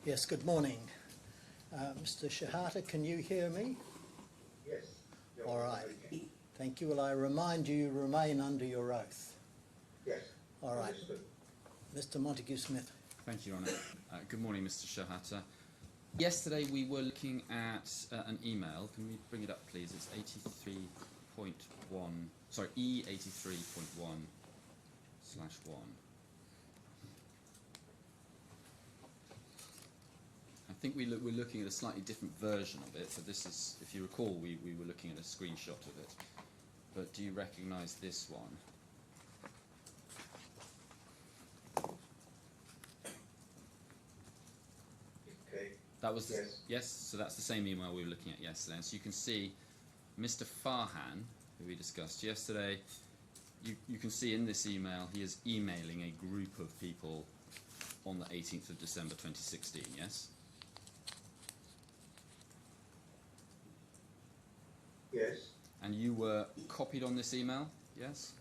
Yes, good morning. Mr. Shehata, can you hear me? Yes. All right. Thank you. Will I remind you remain under your oath? Yes. All right. Understood. Mr. Montague-Smith. Thank you, Rene. Good morning, Mr. Shehata. Yesterday we were looking at an email. Can we bring it up, please? It's 83.1, sorry, E83.1/1. I think we're looking at a slightly different version of it, but this is, if you recall, we were looking at a screenshot of it. But do you recognise this one? Okay. That was the, Yes. yes. So that's the same email we were looking at yesterday. And so you can see Mr. Farhan, who we discussed yesterday. You can see in this email he is emailing a group of people on the 18th of December 2016. Yes. Yes. And you were copied on this email. Yes.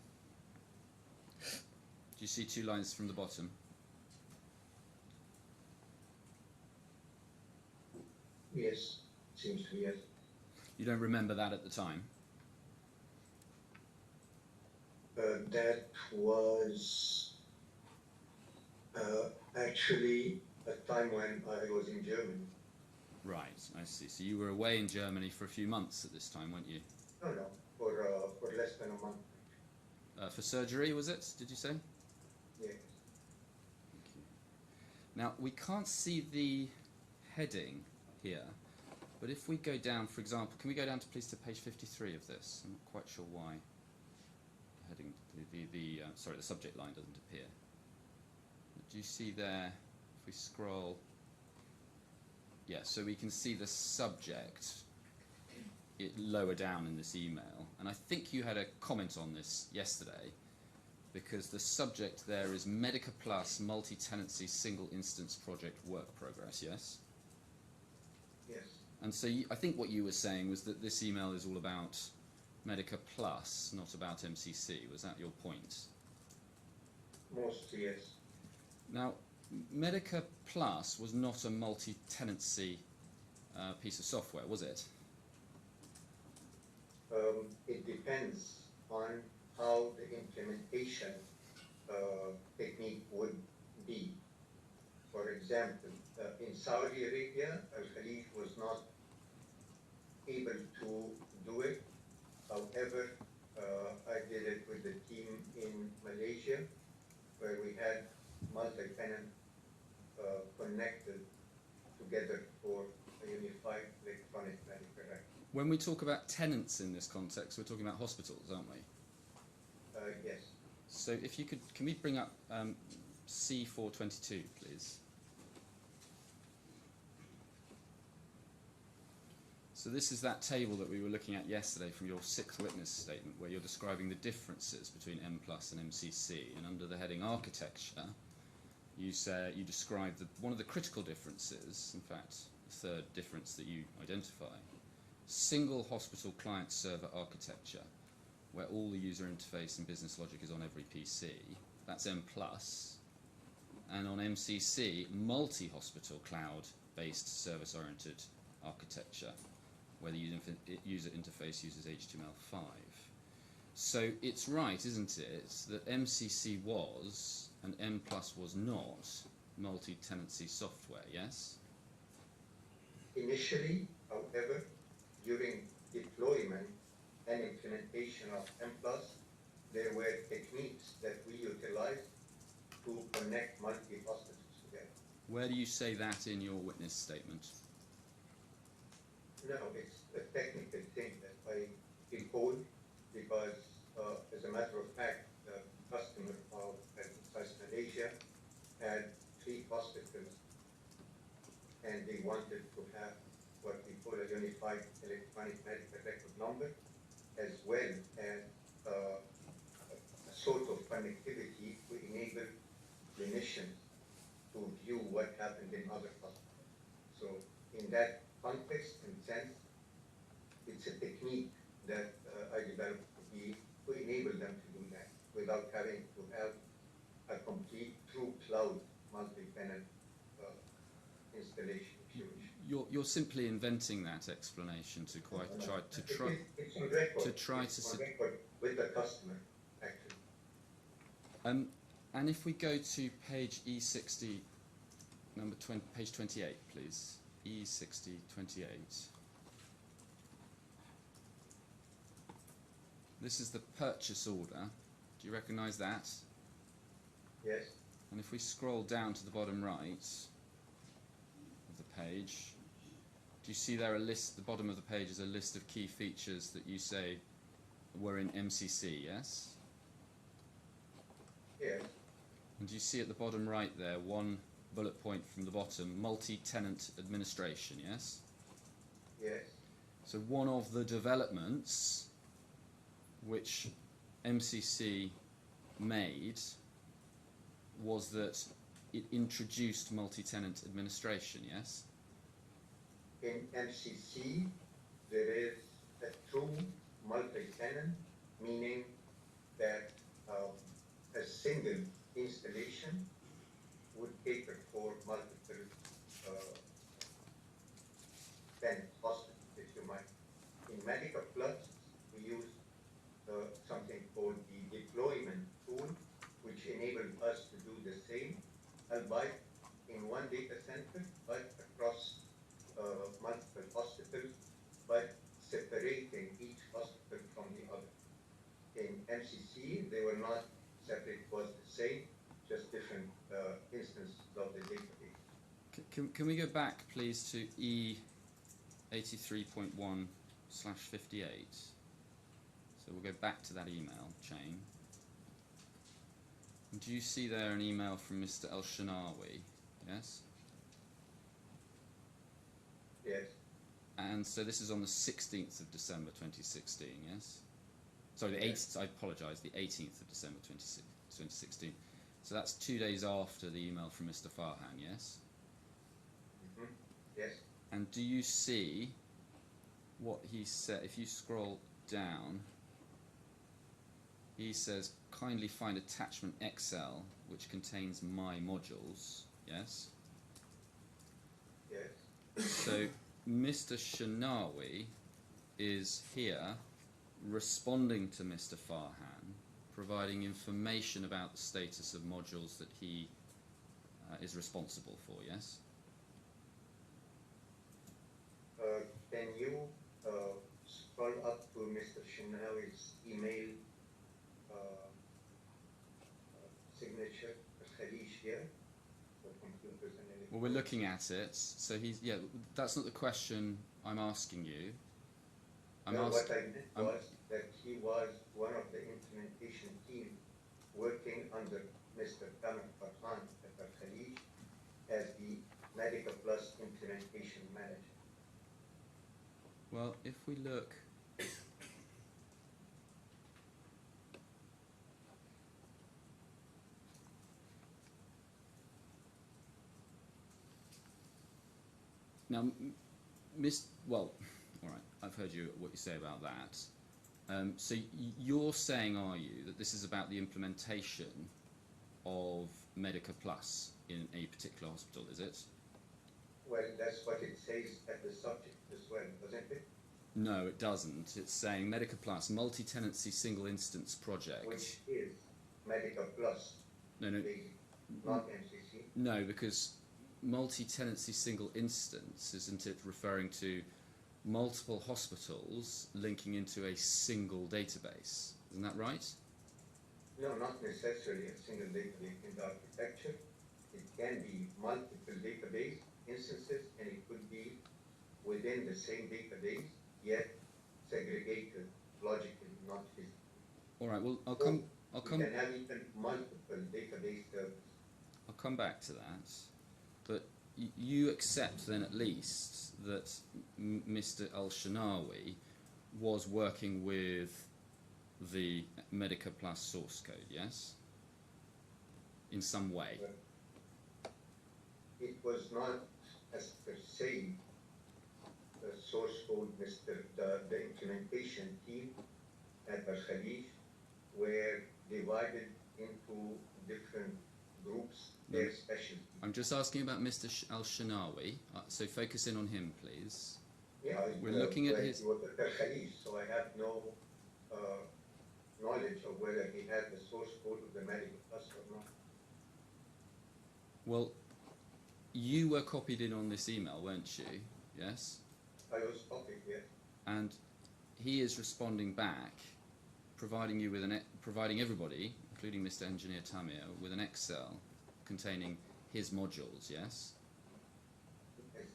Do you see two lines from the bottom? Yes. Seems to be yes. You don't remember that at the time? That was actually a time when I was in Germany. Right, I see. So you were away in Germany for a few months at this time, weren't you? No, for less than a month. For surgery, was it? Did you say? Yes. Thank you. Now, we can't see the heading here, but if we go down, for example, can we go down to please to page 53 of this? I'm not quite sure why the heading, sorry, the subject line doesn't appear. Do you see there, if we scroll, yeah, so we can see the subject lower down in this email, and I think you had a comment on this yesterday, because the subject there is Medica Plus multi-tenancy single instance project work progress, yes? Yes. And so I think what you were saying was that this email is all about Medica Plus, not about MCC. Was that your point? Mostly yes. Now, Medica Plus was not a multi-tenancy piece of software, was it? It depends on how the implementation technique would be. For example, in Saudi Arabia, Al-Khalif was not able to do it. However, I did it with the team in Malaysia, where we had multi-tenant connected together for a unified electronic medical record. When we talk about tenants in this context, we're talking about hospitals, aren't we? Yes. So if you could, can we bring up C422, please? So this is that table that we were looking at yesterday from your sixth witness statement, where you're describing the differences between M+ and MCC, and under the heading architecture, you describe one of the critical differences, in fact, the third difference that you identify, single hospital client server architecture, where all the user interface and business logic is on every PC. That's M+. And on MCC, multi-hospital cloud-based service-oriented architecture, where the user interface uses HTML5. So it's right, isn't it, that MCC was, and M+ was not, multi-tenancy software, yes? Initially, however, during deployment and implementation of M+, there were techniques that we utilized to connect multi-hospitals together. Where do you say that in your witness statement? No, it's a technical thing that I recall because, as a matter of fact, the customer of Malaysia had 3 hospitals, and they wanted to have what we call a unified electronic medical record number, as well as a sort of connectivity to enable clinicians to view what happened in other hospitals. So in that context and sense, it's a technique that I developed to enable them to do that without having to have a complete true cloud multi-tenant instance. installation, if you wish. You're simply inventing that explanation to quite try to try It's on record. to try It's to on su- record with the customer, actually. And if we go to page E60, page 28, please. E60, 28. This is the purchase order. Do you recognise that? Yes. And if we scroll down to the bottom right of the page, do you see there a list, the bottom of the page is a list of key features that you say were in MCC, yes? Yes. And do you see at the bottom right there, one bullet point from the bottom, multi-tenant administration, yes? Yes. So one of the developments which MCC made was that it introduced multi-tenant administration, yes? In MCC, there is a true multi-tenant, meaning that a single installation would cater for multiple tenant hospitals, if you might. In Medical Plus, we use something called the deployment tool, which enabled us to do the same, albeit in one data center, but across multiple hospitals, but separating each hospital from the other. In MCC, they were not separate, it was the same, just different instances of the database. Can we go back, please, to E83.1/58? So we'll go back to that email chain. And do you see there an email from Mr. El-Shanawi? Yes? Yes. And so this is on the 16th of December 2016, yes? Sorry, the 8th, I apologise, the 18th of December 2016. So that's 2 days after the email from Mr. Farhan, yes? Mm-hmm. Yes. And do you see what he said? If you scroll down, he says, kindly find attachment XL, which contains my modules, yes? Yes. So Mr. Shanawi is here responding to Mr. Farhan, providing information about the status of modules that he is responsible for, yes? Can you scroll up to Mr. Shinawi's email signature, Khalij here, for computers and electronics? Well, we're looking at it. So he's, yeah, that's not the question I'm asking you. What I meant was that he was one of the implementation team working under Mr. Thamer Abdulaziz as the Medical Plus implementation manager. Well, if we look, now, well, all right, I've heard what you say about that. So you're saying, are you, that this is about the implementation of Medica Plus in a particular hospital, is it? Well, that's what it says at the subject as well, doesn't it? No, it doesn't. It's saying Medica Plus, multi-tenancy single instance project. Which is Medical Plus, No, no, not MCC. no, because multi-tenancy single instance, isn't it referring to multiple hospitals linking into a single database? Isn't that right? No, not necessarily a single database in the architecture. It can be multiple database instances, and it could be within the same database, yet segregated logically, not physically. All right. Well, I'll You come can have even multiple database servers. I'll come back to that. But you accept then at least that Mr. Al-Shanawi was working with the Medica Plus source code, yes? In some way. It was not as per se the source code, the implementation team at Al-Khalij were divided into different groups. their specialty. I'm just asking about Mr. Al-Shanawi, so focus in on him, please. Yeah, We're looking at his... He was at the Khalij, so I have no knowledge of whether he had the source code of the Medical Plus or not. Well, you were copied in on this email, weren't you? Yes? I was copied, yes. And he is responding back, providing you with providing everybody, including Mr. Engineer Thamer, with an Excel containing his modules, yes?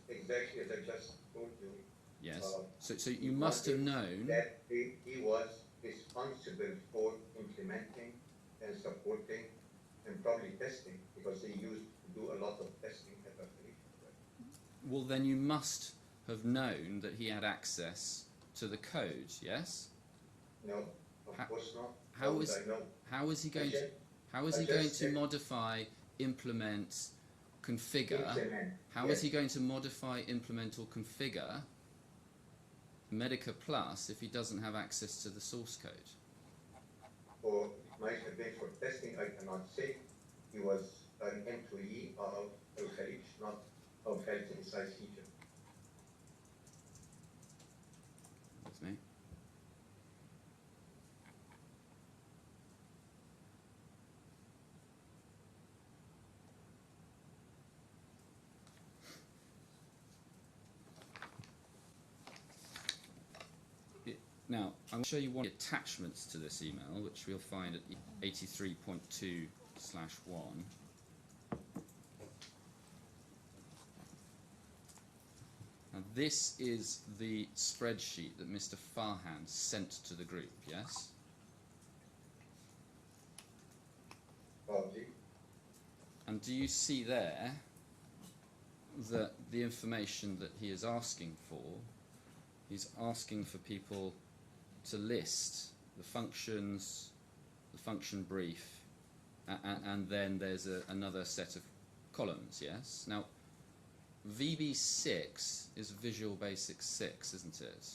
Exactly as I just told you. Yes. So you must have known that he was responsible for implementing and supporting and probably testing, because he used to do a lot of testing at the Khalij. Well, then you must have known that he had access to the code, yes? No, of course not. How is he going to modify, implement, configure? How is he going to modify, implement, or configure Medica Plus if he doesn't have access to the source code? Or it might have been for testing, I cannot say. He was an employee of Al Khalij, not of Health Insights Egypt. With me. Now, I'm going to show you one of the attachments to this email, which we'll find at 83.2/1. Now, this is the spreadsheet that Mr. Farhan sent to the group, yes? And do you see there that the information that he is asking for, he's asking for people to list the functions, the function brief, and then there's another set of columns, yes? Now, VB6 is Visual Basic 6, isn't it?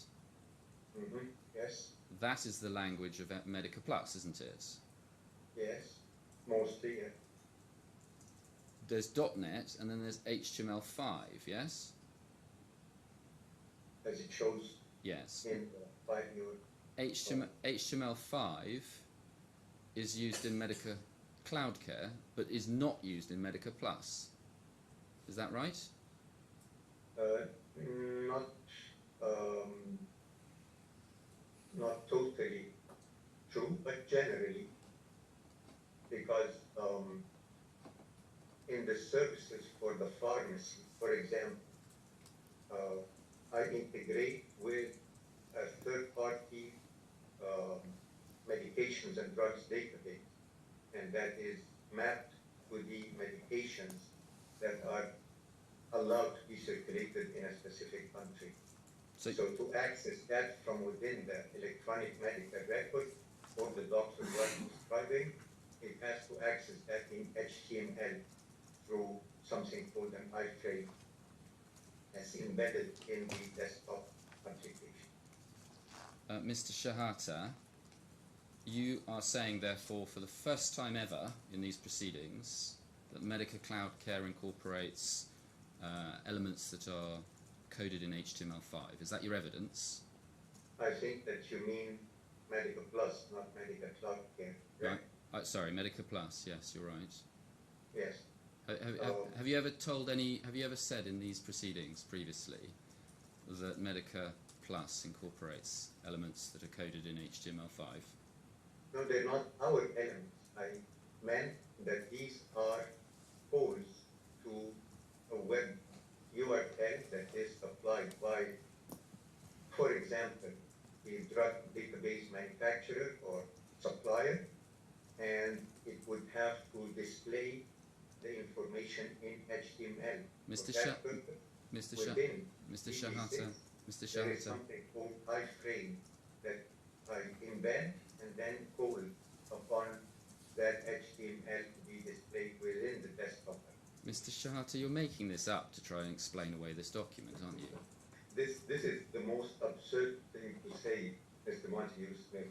Mm-hmm. Yes. That is the language of Medica Plus, isn't it? Yes, mostly, yeah. There's .NET, and then there's HTML5, yes? As it shows Yes. in the 5-year. HTML5 is used in Medica Cloud Care, but is not used in Medica Plus. Is that right? Not totally true, but generally, because in the services for the pharmacy, for example, I integrate with a third-party medications and drugs database, and that is mapped to the medications that are allowed to be circulated in a specific country. So to access that from within the electronic medical record for the doctor who is prescribing, it has to access that in HTML through something called an iframe that's embedded in the desktop application. Mr. Shehata, you are saying, therefore, for the first time ever in these proceedings, that Medica Cloud Care incorporates elements that are coded in HTML5. Is that your evidence? I think that you mean Medica Plus, not Medica Cloud Care. Right. Sorry, Medica Plus. Yes, you're right. Yes. Have you ever told any? Have you ever said in these proceedings previously that Medica Plus incorporates elements that are coded in HTML5? No, they're not our elements. I meant that these are calls to a web URL that is supplied by, for example, the drug database manufacturer or supplier, and it would have to display the information in HTML. Mr. Shehata, there is something called iframe that I embed and then call upon that HTML to be displayed within the desktop. Mr. Shehata, you're making this up to try and explain away this document, aren't you? This is the most absurd thing to say, Mr. Montague Smith.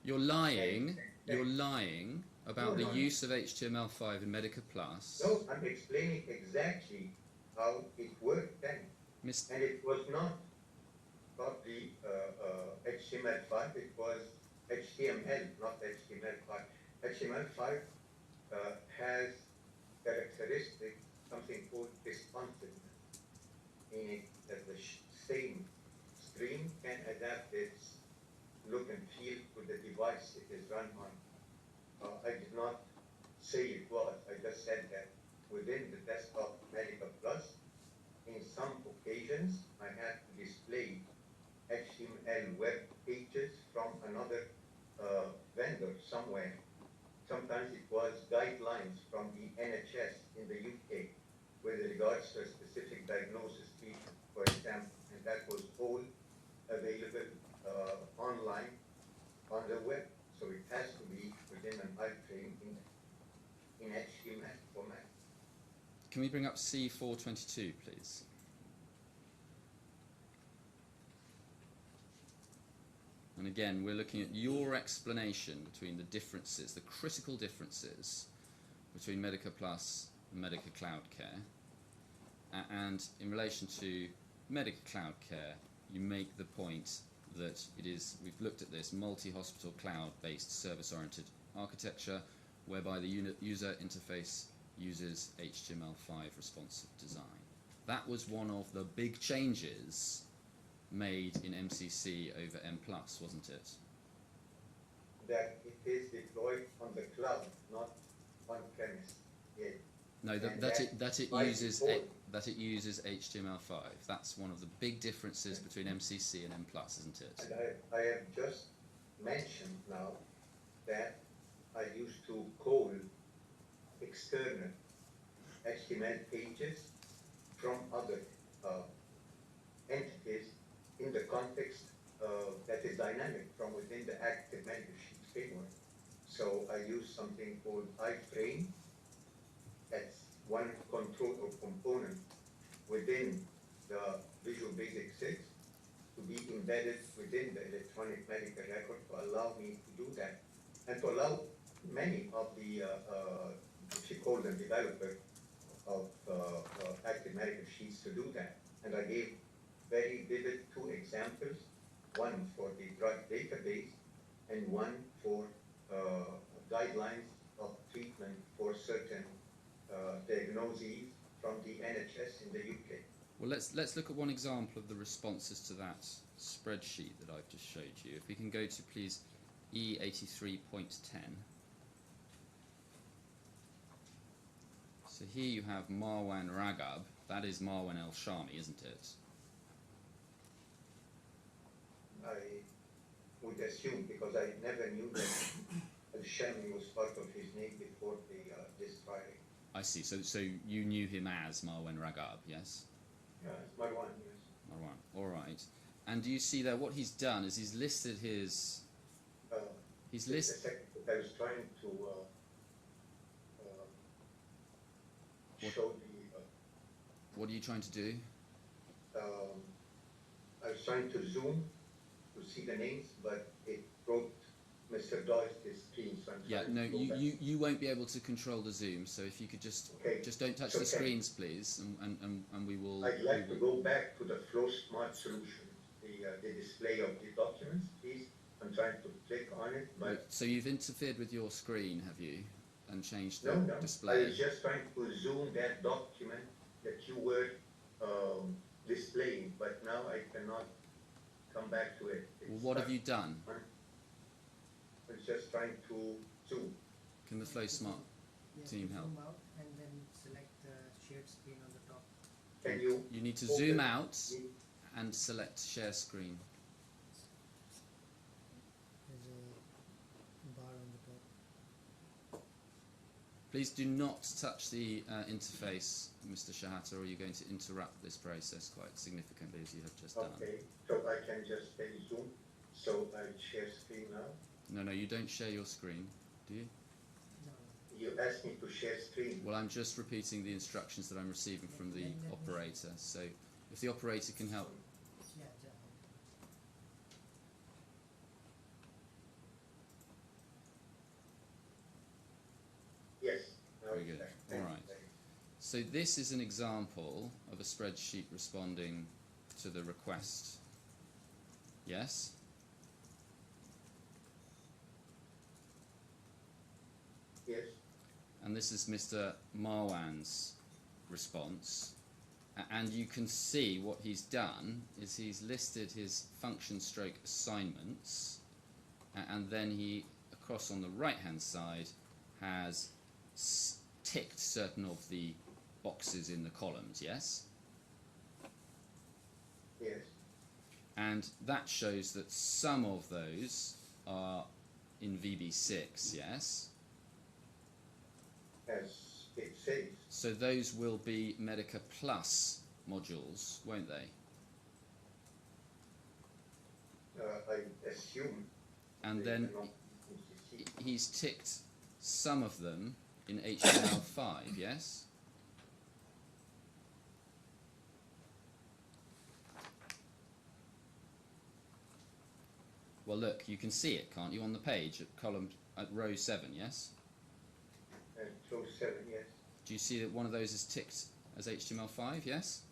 You're lying. You're lying about No, the no. use of HTML5 in Medica Plus. No, I'm explaining exactly how it worked then. And it was not the HTML5, it was HTML, not HTML5. HTML5 has characteristics, something called responsiveness, meaning that the same screen can adapt its look and feel to the device it is run on. I did not say it was, I just said that within the desktop Medica Plus, in some occasions, I had to display HTML web pages from another vendor somewhere. Sometimes it was guidelines from the NHS in the UK with regards to a specific diagnosis treatment, for example, and that was all available online on the web. So it has to be within an iframe in HTML format. Can we bring up C422, please? And again, we're looking at your explanation between the differences, the critical differences between Medica Plus and Medica Cloud Care. And in relation to Medica Cloud Care, you make the point that it is, we've looked at this, multi-hospital cloud-based service-oriented architecture whereby the user interface uses HTML5 responsive design. That was one of the big changes made in MCC over M+, wasn't it? That it is deployed on the cloud, not on premise. Yet. No, that it uses HTML5. That's one of the big differences between MCC and M+, isn't it? And I have just mentioned now that I used to call external HTML pages from other entities in the context that is dynamic from within the active medical sheet framework. So I use something called iframe. That's one control or component within the Visual Basic 6 to be embedded within the electronic medical record to allow me to do that and to allow many of the, if you call them developers of active medical sheets to do that. And I gave very vivid two examples, one for the drug database and one for guidelines of treatment for certain diagnoses from the NHS in the UK. Well, let's look at one example of the responses to that spreadsheet that I've just showed you. If we can go to, please, E83.10. So here you have Marwan Ragab. That is Marwan El Shami, isn't it? I would assume, because I never knew that Al-Shami was part of his name before this filing. I see. So you knew him as Marwan Ragab, yes? Marwan, yes. Marwan. All right. And do you see there what he's done is he's listed his... He's listed... I was trying to show the... what are you trying to do? I was trying to zoom to see the names, but it brought Mr. Doyle's screen. So you won't be able to control the zoom. So if you could just don't touch the screens, please, and we will. I'd like to go back to the Flow Smart solution, the display of the documents, please. I'm trying to click on it, but so you've interfered with your screen, have you, and changed the display? I was just trying to zoom that document that you were displaying, but now I cannot come back to it. Well, what have you done? I was just trying to zoom. Can the Flow Smart team help? Zoom out and then select the shared screen on the top. Can you? You need to zoom out and select share screen. There's a bar on the top. Please do not touch the interface, Mr. Shehata, or you're going to interrupt this process quite significantly, as you have just done. Okay, so I can just say zoom. So I share screen now. No, you don't share your screen, do you? No. You asked me to share screen. Well, I'm just repeating the instructions that I'm receiving from the operator. So if the operator can help. Yeah, So this is an example of a spreadsheet responding to the request. Yes? Yes. And this is Mr. Marwan's response. And you can see what he's done is he's listed his function stroke assignments, and then he, across on the right hand side, has ticked certain of the boxes in the columns, yes? Yes. And that shows that some of those are in VB6, yes? As it says. So those will be Medica Plus modules, won't they? I assume. And they then are not MCC. he's ticked some of them in HTML5, yes? Well, look, you can see it, can't you, on the page at row 7, yes? And close 7, yes. Do you see that one of those is ticked as HTML5, yes?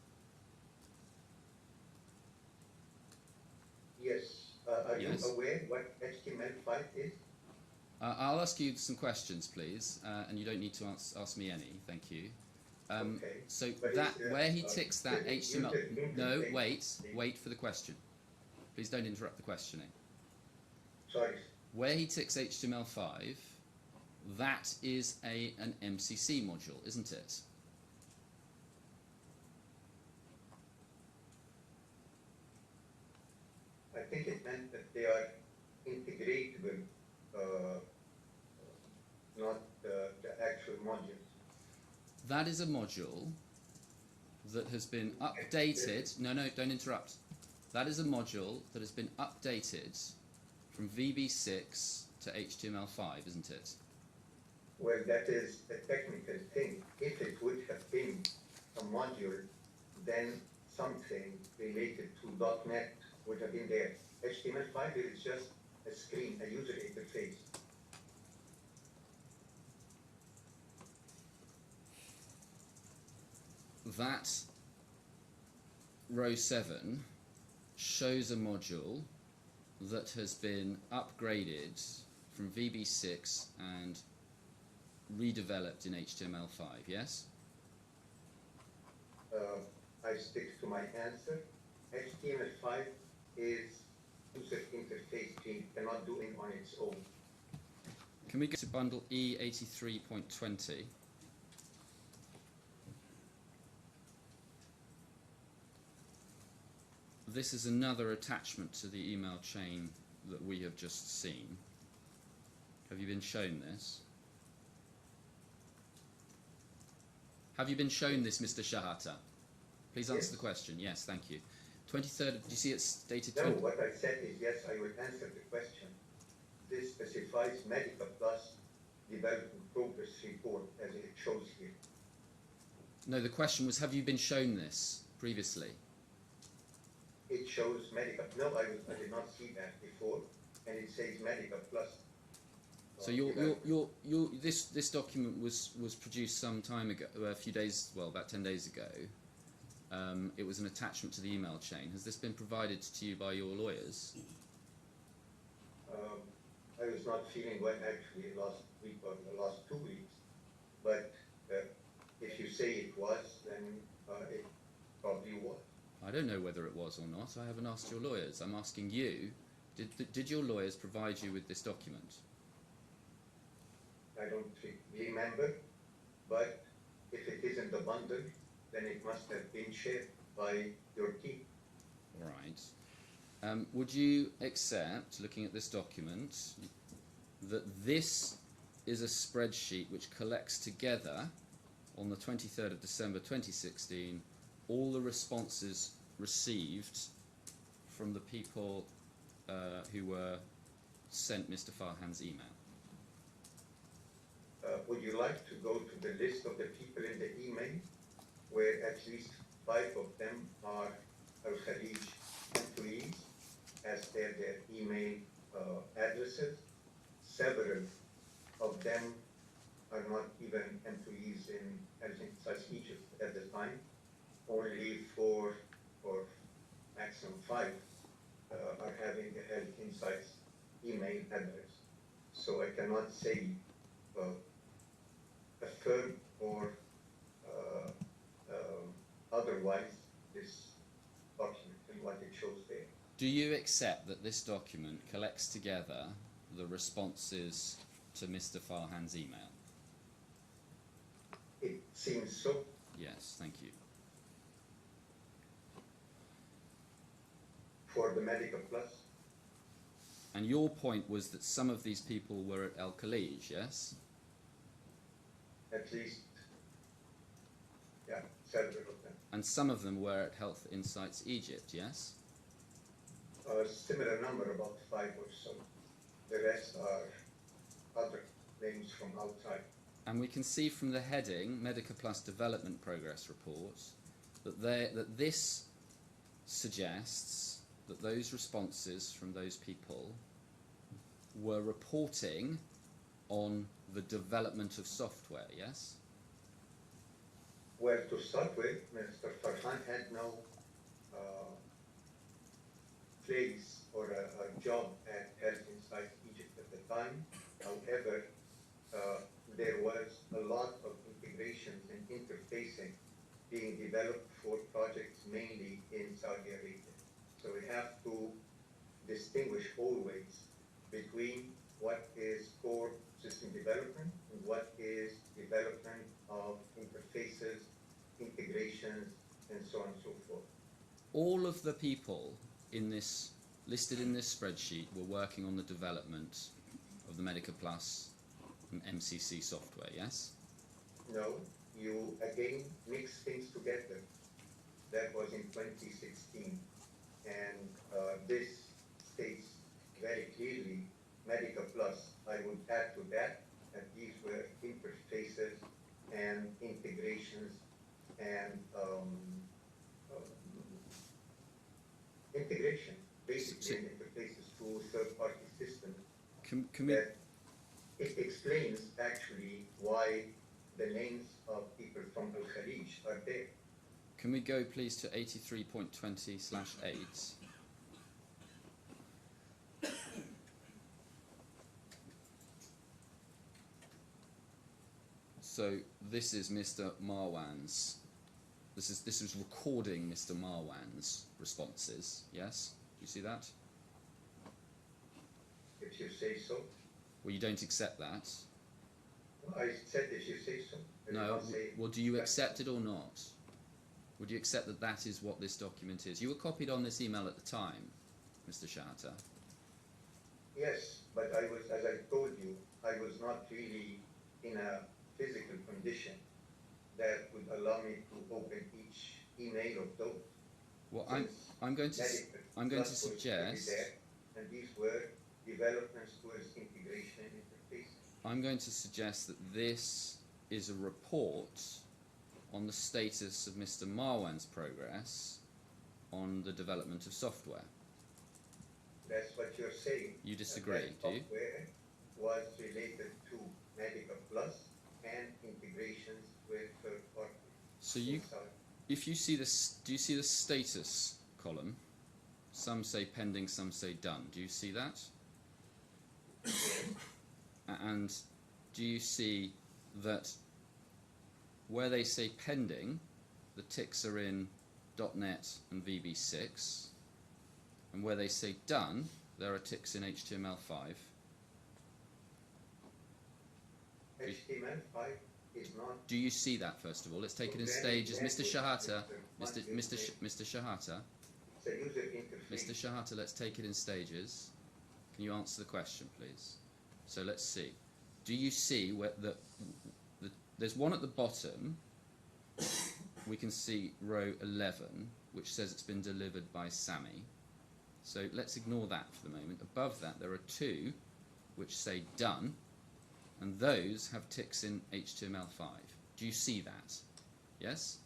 Yes. Are Yes. you aware what HTML5 is? I'll ask you some questions, please, and you don't need to ask me any, thank you. Okay. So But that is, where he ticks that the HTML... user No, interface, wait for the question. Please don't interrupt the questioning. Sorry. Where he ticks HTML5, that is an MCC module, isn't it? I think it meant that they are integratable, not the actual modules. That is a module that has been updated. No, don't interrupt. That is a module that has been updated from VB6 to HTML5, isn't it? Well, that is a technical thing. If it would have been a module, then something related to .NET would have been there. HTML5 is just a screen, a user interface. That row 7 shows a module that has been upgraded from VB6 and redeveloped in HTML5, yes? I stick to my answer. HTML5 is user interface screen, cannot do it on its own. Can we go to bundle E83.20? This is another attachment to the email chain that we have just seen. Have you been shown this? Have you been shown this, Mr. Shehata? Please answer Yes. the question. Yes, thank you. 23rd, do you see it's dated No, 20? what I said is yes, I will answer the question. This specifies Medica Plus development progress report as it shows here. No, the question was, have you been shown this previously? It shows Medica. No, I did not see that before, and it says Medica Plus. So this document was produced some time ago, a few days, well, about 10 days ago. It was an attachment to the email chain. Has this been provided to you by your lawyers? I was not feeling well actually last week or the last 2 weeks, but if you say it was, then it probably was. I don't know whether it was or not. I haven't asked your lawyers. I'm asking you, did your lawyers provide you with this document? I don't remember, but if it isn't the bundle, then it must have been shared by your team. Right. Would you accept, looking at this document, that this is a spreadsheet which collects together, on the 23rd of December 2016, all the responses received from the people who were sent Mr. Farhan's email? Would you like to go to the list of the people in the email, where at least 5 of them are Al-Khalij employees, as their email addresses? Several of them are not even employees in Health Insights Egypt at the time. Only 4 or maximum 5 are having a Health Insights email address. So I cannot say affirm or otherwise this document and what it shows there. Do you accept that this document collects together the responses to Mr. Farhan's email? It seems so. Yes, thank you. For the Medical Plus, And your point was that some of these people were at El Khalij, yes? at least, yeah, several of them. And some of them were at Health Insights Egypt, yes? A similar number, about 5 or so. The rest are other names from outside. And we can see from the heading, Medica Plus Development Progress Report, that this suggests that those responses from those people were reporting on the development of software, yes? Well, to start with, Mr. Farhan had no place or a job at Health Insights Egypt at the time. However, there was a lot of integrations and interfacing being developed for projects mainly in Saudi Arabia. So we have to distinguish always between what is core system development and what is development of interfaces, integrations, and so on and so forth. All of the people in this, listed in this spreadsheet, were working on the development of the Medica Plus and MCC software, yes? No, you again mix things together. That was in 2016. And this states very clearly Medica Plus. I would add to that these were interfaces and integrations and integration, basically, and interfaces to third-party systems. Can we... That it explains actually why the names of people from Al Khalij are there. Can we go please to 83.20/8? So this is Mr. Marwan's. This is recording Mr. Marwan's responses. Yes, do you see that? If you say so. Well, you don't accept that. I said if you say so. I did No. not say Well, do you that. accept it or not? Would you accept that that is what this document is? You were copied on this email at the time, Mr. Shehata. Yes, but I was, as I told you, I was not really in a physical condition that would allow me to open each email of those. Well, Since I'm going to Plus was suggest. already there, and these were developments towards integration and interface. I'm going to suggest that this is a report on the status of Mr. Marwan's progress on the development of software. That's what you're saying. You disagree, That do you? software was related to Medica Plus and integrations with third parties. So you, if you see this, do you see the status column? Some say pending, some say done. Do you see that? And do you see that where they say pending, the ticks are in .NET and VB6, and where they say done, there are ticks in HTML5. HTML5 is not. Do you see that, first of all? Let's take it in stages. Mr. Shehata, Mr. Shehata, It's a user interface. Mr. Shehata, let's take it in stages. Can you answer the question, please? So let's see. Do you see where there's one at the bottom? We can see row 11, which says it's been delivered by Sami. So let's ignore that for the moment. Above that, there are 2 which say done, and those have ticks in HTML5. Do you see that? Yes?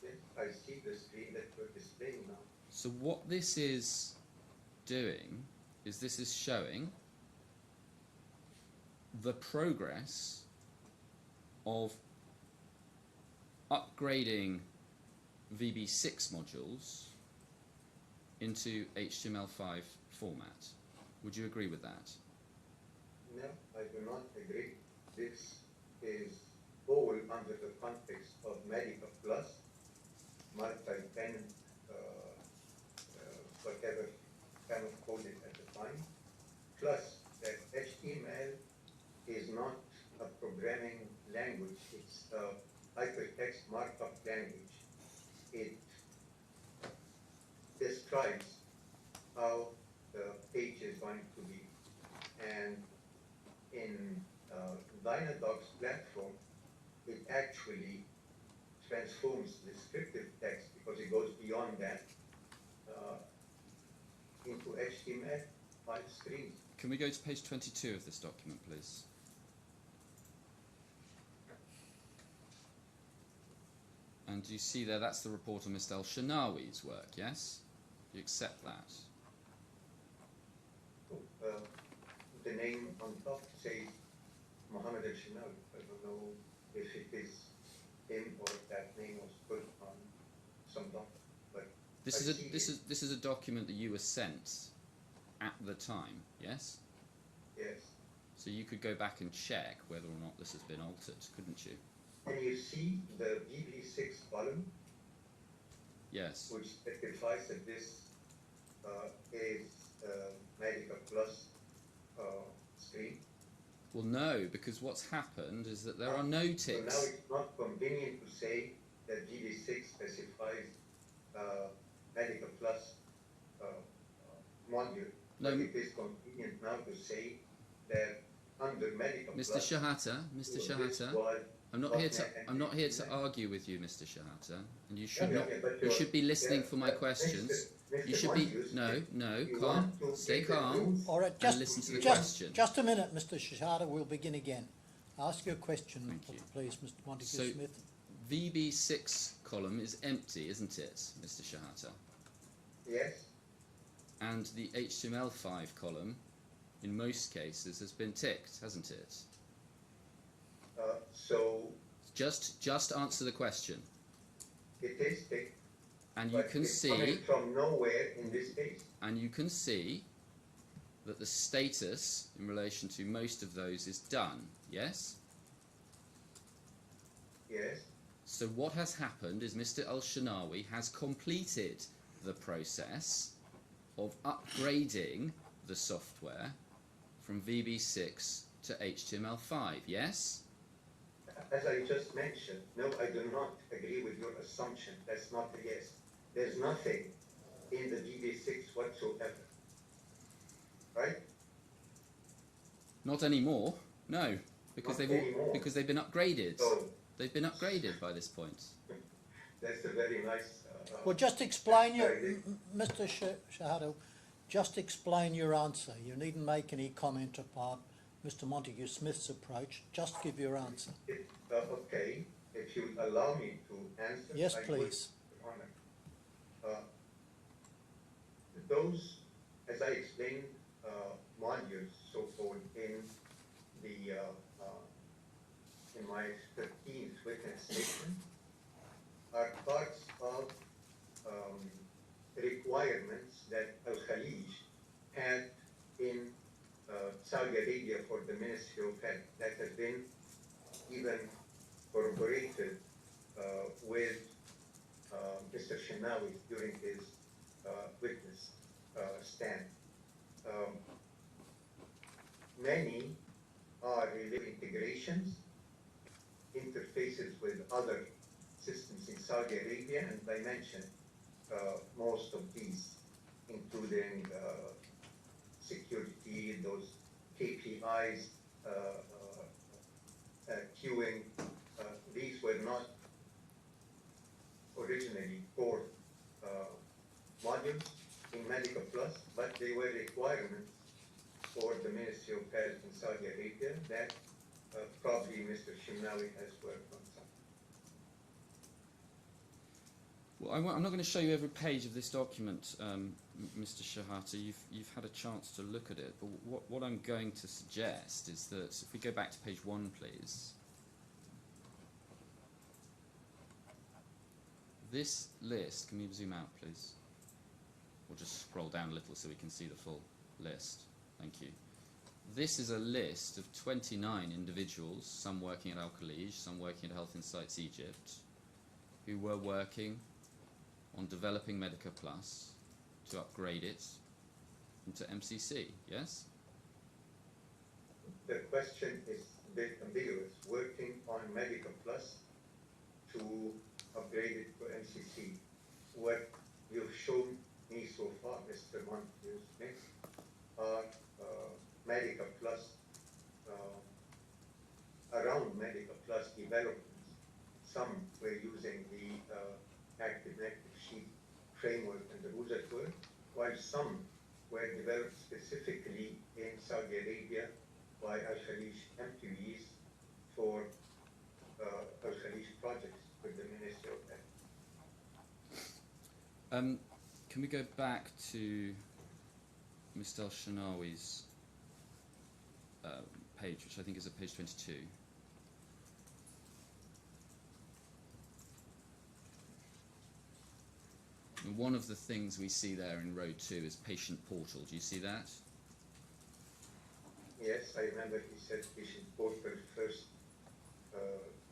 Yes, I see the screen that you're displaying now. So what this is doing is this is showing the progress of upgrading VB6 modules into HTML5 format. Would you agree with that? No, I do not agree. This is all under the context of Medica Plus, multi-tenant, whatever kind of code it at the time, plus that HTML is not a programming language, it's a hypertext markup language. It describes how the page is going to be. And in Dynadoc's platform, it actually transforms descriptive text, because it goes beyond that, into HTML5 screens. Can we go to page 22 of this document, please? And do you see there, that's the report on Mr. Al-Shanawi's work, yes? Do you accept that? The name on top says Mohammed Al-Shanawi. I don't know if it is him or if that name was put on some document. But This is a document that you were sent at the time, yes? yes. So you could go back and check whether or not this has been altered, couldn't you? And you see the VB6 column, Yes. which specifies that this is Medica Plus screen. Well, no, because what's happened is that there are no ticks. So now it's not convenient to say that VB6 specifies Medica Plus module. No. But it is convenient now to say that under Medica Mr. Plus, Shehata, Mr. this Shehata, was I'm not here to .NET and I'm not here to HTML. argue with you, Mr. Shehata, and you should Yeah, not. yeah, but You you're- should be listening yeah, for my but questions. Mr. You should be Montius, no, you calm, want to stay take the calm. rules. All right, And listen to the just, question. just a minute, Mr. Shehata, we'll begin again. Ask your question, Thank you. please, Mr. Montague So- Smith. VB6 column is empty, isn't it, Mr. Shehata? Yes, And the HTML5 column, in most cases, has been ticked, hasn't it? so Just answer the question, it is ticked, and you but can it's see. coming from nowhere in this case. And you can see that the status in relation to most of those is done, yes? Yes, So what has happened is Mr. Al-Shanawi has completed the process of upgrading the software from VB6 to HTML5, yes? as I just mentioned, no, I do not agree with your assumption. That's not a yes. There's nothing in the VB6 whatsoever, right? Not anymore, no, because Not they've all, anymore. because they've been upgraded. So They've been upgraded by this point. that's a very nice. Well, just explain your, Sorry, Mr. Shehata, just explain your answer. You needn't make any comment about Mr. Montague Smith's approach. Just give your answer. Okay, if you would allow me to answer. Yes, I would, please. Your Honor. Those, as I explained, modules, so-called, in the in my 13th witness statement, are parts of requirements that Al-Khalij had in Saudi Arabia for the Ministry of Health that has been even corroborated with Mr. Shinawi during his witness stand. Many are related integrations, interfaces with other systems in Saudi Arabia, and I mentioned most of these, including security, those KPIs, queuing. These were not originally core modules in Medica Plus, but they were requirements for the Ministry of Health in Saudi Arabia that probably Mr. Shimnawi has worked on some. Well, I'm not going to show you every page of this document, Mr. Shehata. You've had a chance to look at it, but what I'm going to suggest is that if we go back to page 1, please. This list, can you zoom out, please? Or just scroll down a little so we can see the full list. Thank you. This is a list of 29 individuals, some working at Al-Khalij, some working at Health Insights Egypt, who were working on developing Medica Plus to upgrade it into MCC, yes? The question is a bit ambiguous. Working on Medica Plus to upgrade it to MCC. What you've shown me so far, Mr. Montague Smith, are Medica Plus, around Medica Plus developments. Some were using the active sheet framework and the user tool, while some were developed specifically in Saudi Arabia by Al-Khalij employees for Al-Khalij projects with the Ministry of Health. Can we go back to Mr. Al-Shanawi's page, which I think is at page 22. And one of the things we see there in row 2 is patient portal. Do you see that? Yes, I remember he said patient portal first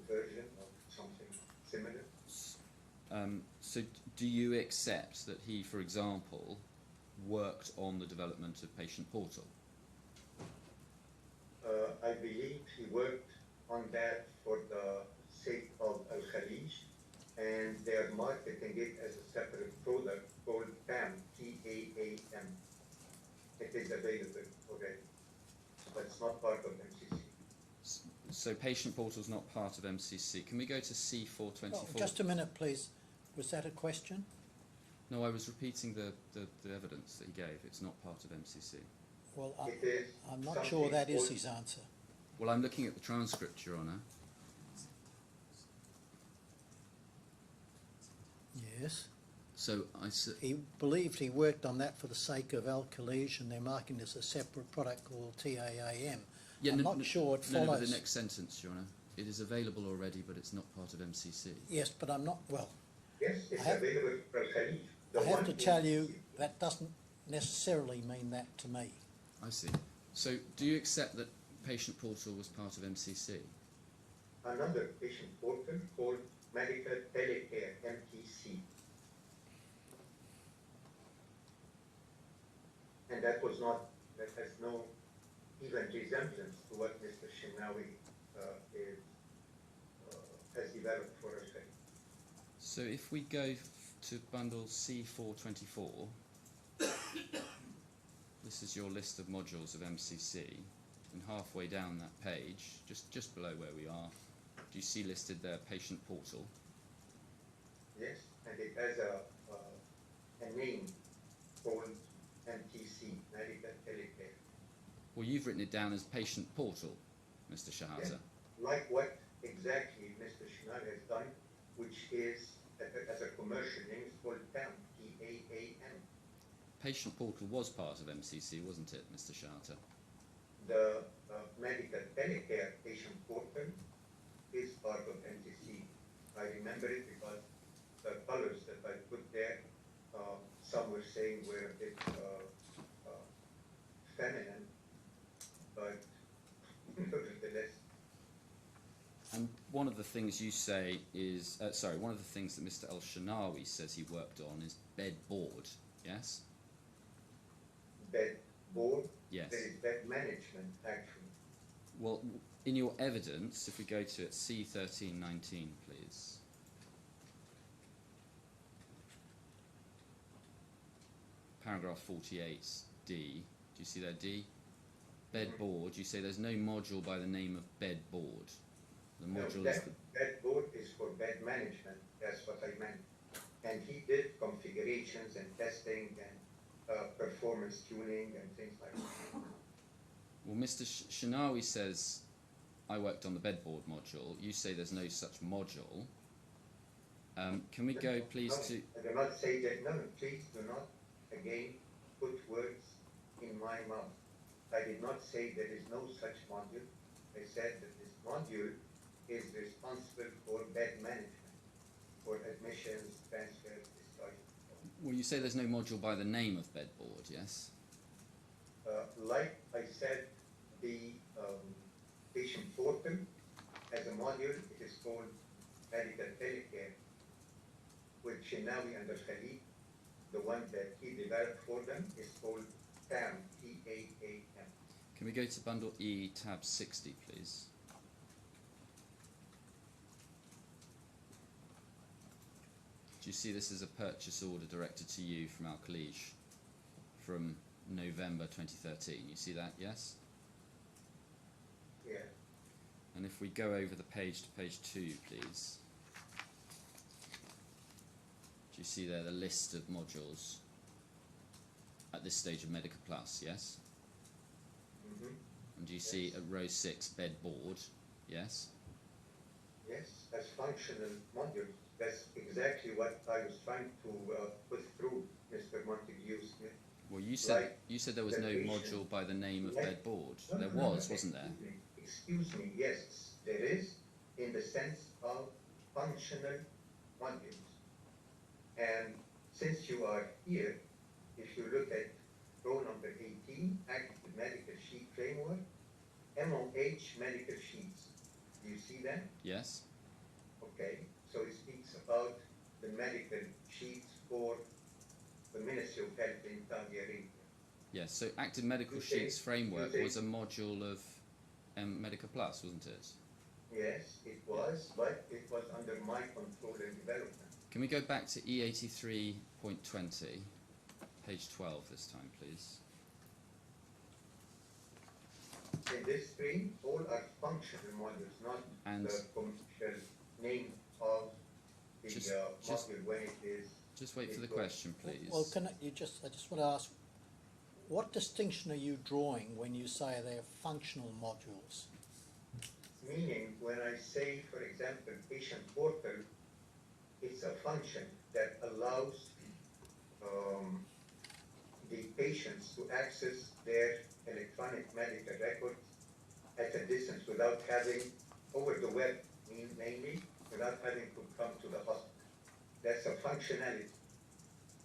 version of something similar. So do you accept that he, for example, worked on the development of patient portal? I believe he worked on that for the sake of Al-Khalij, and they are marketing it as a separate product called TAM, T-A-A-M. It is available already, but it's not part of MCC. So patient portal is not part of MCC. Can we go to C424? Oh, just a minute, please. Was that a question? No, I was repeating the evidence that he gave. It's not part of MCC. Well, It is I'm not something sure that is called- his answer. Well, I'm looking at the transcript, Your Honour. Yes. So He believed he worked on that for the sake of Al-Khalij, and they're marketing it as a separate product called TAAM. I'm not sure it No, follows. but the next sentence, Your Honour. It is available already, but it's not part of MCC. Yes, but I'm not, well, Yes, it's I have- available for Al-Khalij. The I have one to in tell you, MCC that doesn't necessarily mean that to me. I see. So do you accept that patient portal was part of MCC? Another patient portal called Medical Telecare, MTC. And that has no even resemblance to what Mr. Shinawi has developed for us. So if we go to bundle C424, this is your list of modules of MCC, and halfway down that page, just below where we are, do you see listed there patient portal? Yes, and it has a name called MTC, Medical Telecare. Well, you've written it down as patient portal, Mr. Shehata. Yes. Like what exactly Mr. Shinawi has done, which is, as a commercial name, it's called TAM, T-A-A-M. Patient portal was part of MCC, wasn't it, Mr. Shehata? The Medical Telecare patient portal is part of MTC. I remember it because the colors that I put there, some were saying were a bit feminine, but nevertheless. And one of the things you say is, one of the things that Mr. El-Shanawi says he worked on is bed board, yes? Bed board? Yes. There is bed management, actually. Well, in your evidence, if we go to it, C1319, please. Paragraph 48, D. Do you see that, D? Bed board, you say there's no module by the name of bed board. The module No, is the... bed board is for bed management, that's what I meant. And he did configurations and testing and performance tuning and things like that. Well, Mr. Shinawi says, I worked on the bedboard module. You say there's no such module. Can we go, please, No, to... I do not say that. No, please do not, again, put words in my mouth. I did not say there is no such module. I said that this module is responsible for bed management. for admissions, transfers, discharge. Well, you say there's no module by the name of bedboard, yes? Like I said, the patient portal as a module, it is called medical telecare, which now we under Khalid, the one that he developed for them, is called TAM, T-A-A-M. Can we go to bundle E, tab 60, please? Do you see this as a purchase order directed to you from Al Khalij from November 2013? You see that, yes? Yeah. And if we go over the page to page 2, please. Do you see there the list of modules at this stage of Medica Plus, yes? Mm-hmm. And do you see at row 6 bed board, yes? Yes, as functional modules. That's exactly what I was trying to put through Mr. Montague Smith. Well, you said Like there was the no patient. module by the name of Yeah. bed board. No, There no, no, was, wasn't there? Excuse me, yes, there is, in the sense of functional modules. And since you are here, if you look at row number 18, Active Medical Sheet Framework, MOH Medical Sheets. Do you see that? Yes. Okay, so it speaks about the medical sheets for the Ministry of Health in Saudi Arabia. Yes. So Active Medical You say- Sheets Framework you say- was a module of Medica Plus, wasn't it? Yes, it was, but it was under my control and development. Can we go back to E83.20, page 12 this time, please? In this screen, all are functional modules, not And- the commercial name of the Just- module when it is. Just wait for the question, please. Well, I just want to ask, what distinction are you drawing when you say they're functional modules? Meaning, when I say, for example, patient portal, it's a function that allows the patients to access their electronic medical records at a distance without having, over the web, mainly, without having to come to the hospital. That's a functionality.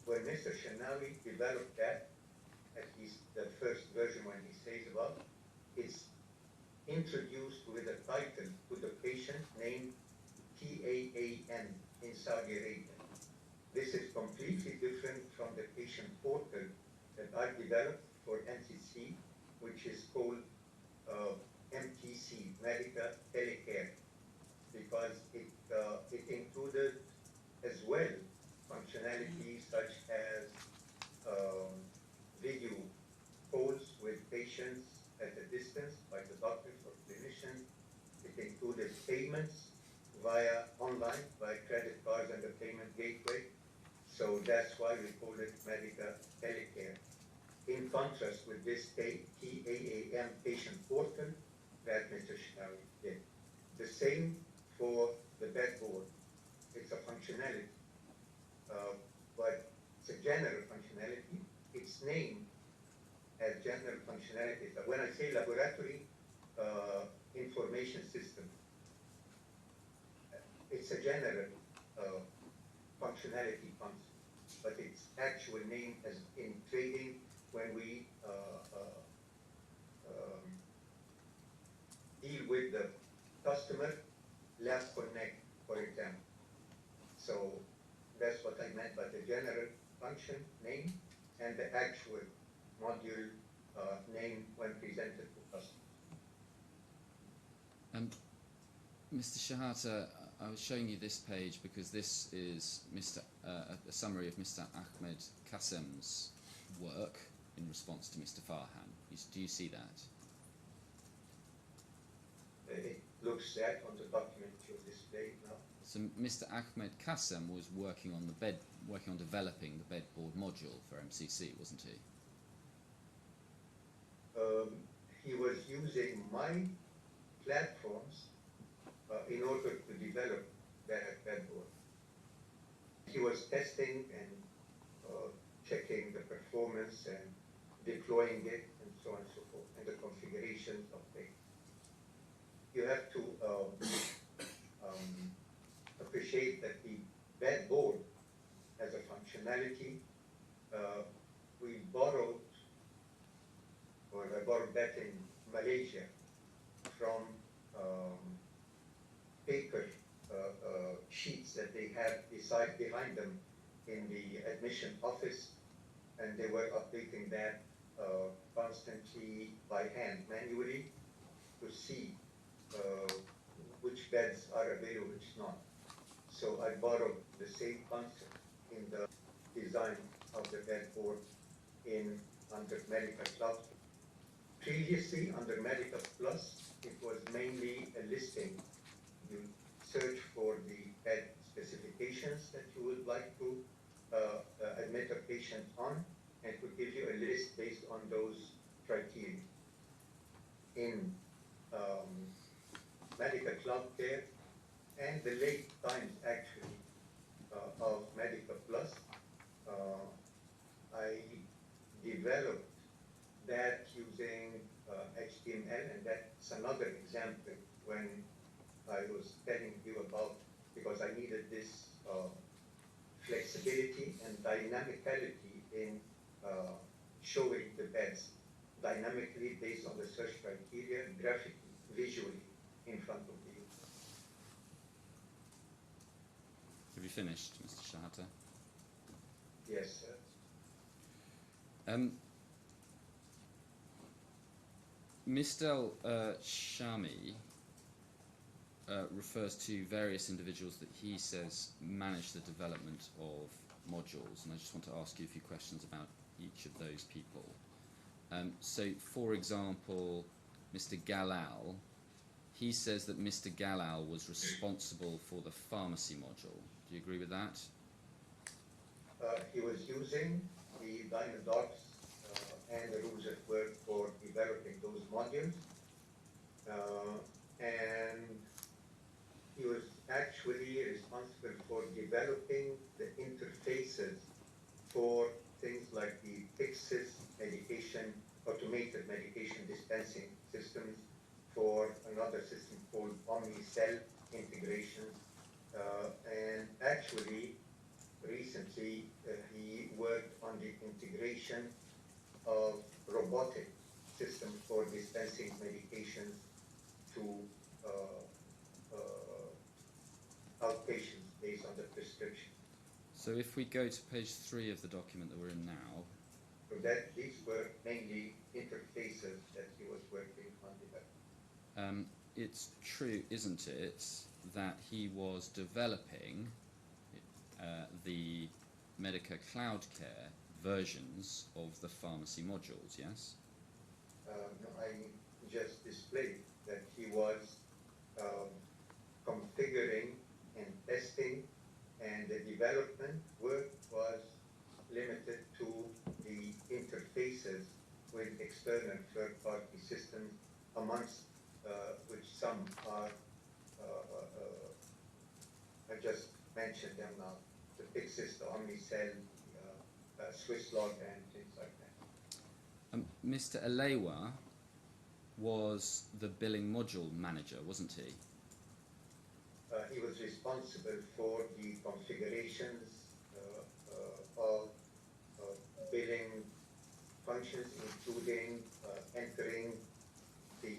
When Mr. Shanawi developed that, at least the first version when he says about, it's introduced with a title to the patient named TAAN in Saudi Arabia. This is completely different from the patient portal that I developed for MCC, which is called MTC, Medical Telecare, because it included as well functionalities such as video calls with patients at a distance by the doctors or clinicians. It included payments via online, by credit cards and the payment gateway. So that's why we call it Medical Telecare. In contrast with this TAAM patient portal that Mr. Shinawi did. The same for the bed board. It's a functionality, but it's a general functionality. It's named as general functionality. When I say laboratory information system, it's a general functionality concept, but its actual name as in trading when we deal with the customer, Lab Connect, for example. So that's what I meant by the general function name and the actual module name when presented to customers. Mr. Shehata, I was showing you this page because this is a summary of Mr. Ahmed Kassem's work in response to Mr. Farhan. Do you see that? It looks that on the document you displayed now. So Mr. Ahmed Kassem was working on developing the bedboard module for MCC, wasn't he? He was using my platforms in order to develop that bedboard. He was testing and checking the performance and deploying it and so on and so forth, and the configurations of things. You have to appreciate that the that in Malaysia from paper sheets that they have behind them in the admission office, and they were updating that constantly by hand, manually, to see which beds are available, which not. So I borrowed the same concept in the design of the bed board under Medical Cloud. Previously, under Medical Plus, it was mainly a listing. You search for the bed specifications that you would like to admit a patient on, and it would give you a list based on those criteria. In Medical Cloud Care and the late times actually of Medical Plus, I developed that using HTML, and that's another example when I was telling you about, because I needed this flexibility and dynamicality in showing the beds dynamically based on the search criteria, graphically, visually in front of you. Have you finished, Mr. Shehata? Yes, sir. Mr. Shami refers to various individuals that he says manage the development of modules, and I just want to ask you a few questions about each of those people. So, for example, Mr. Galal, he says that Mr. Galal was responsible for the pharmacy module. Do you agree with that? He was using the Dynadocs and the rules at work for developing those modules, and he was actually responsible for developing the interfaces for things like the Pyxis medication, automated medication dispensing systems, for another system called Omnicell integration, and actually recently he worked on the integration of robotic systems for dispensing medications to outpatients based on the prescription. So if we go to page 3 of the document that we're in now, So these were mainly interfaces that he was working on developing. it's true, isn't it, that he was developing the Medica Cloud Care versions of the pharmacy modules, yes? No, I just displayed that he was configuring and testing, and the development work was limited to the interfaces with external third-party systems, amongst which some are, I just mentioned them now, the Pyxis, the Omnicell, Swisslog, and things like that. Mr. Alewa was the billing module manager, wasn't he? He was responsible for the configurations of billing functions, including entering the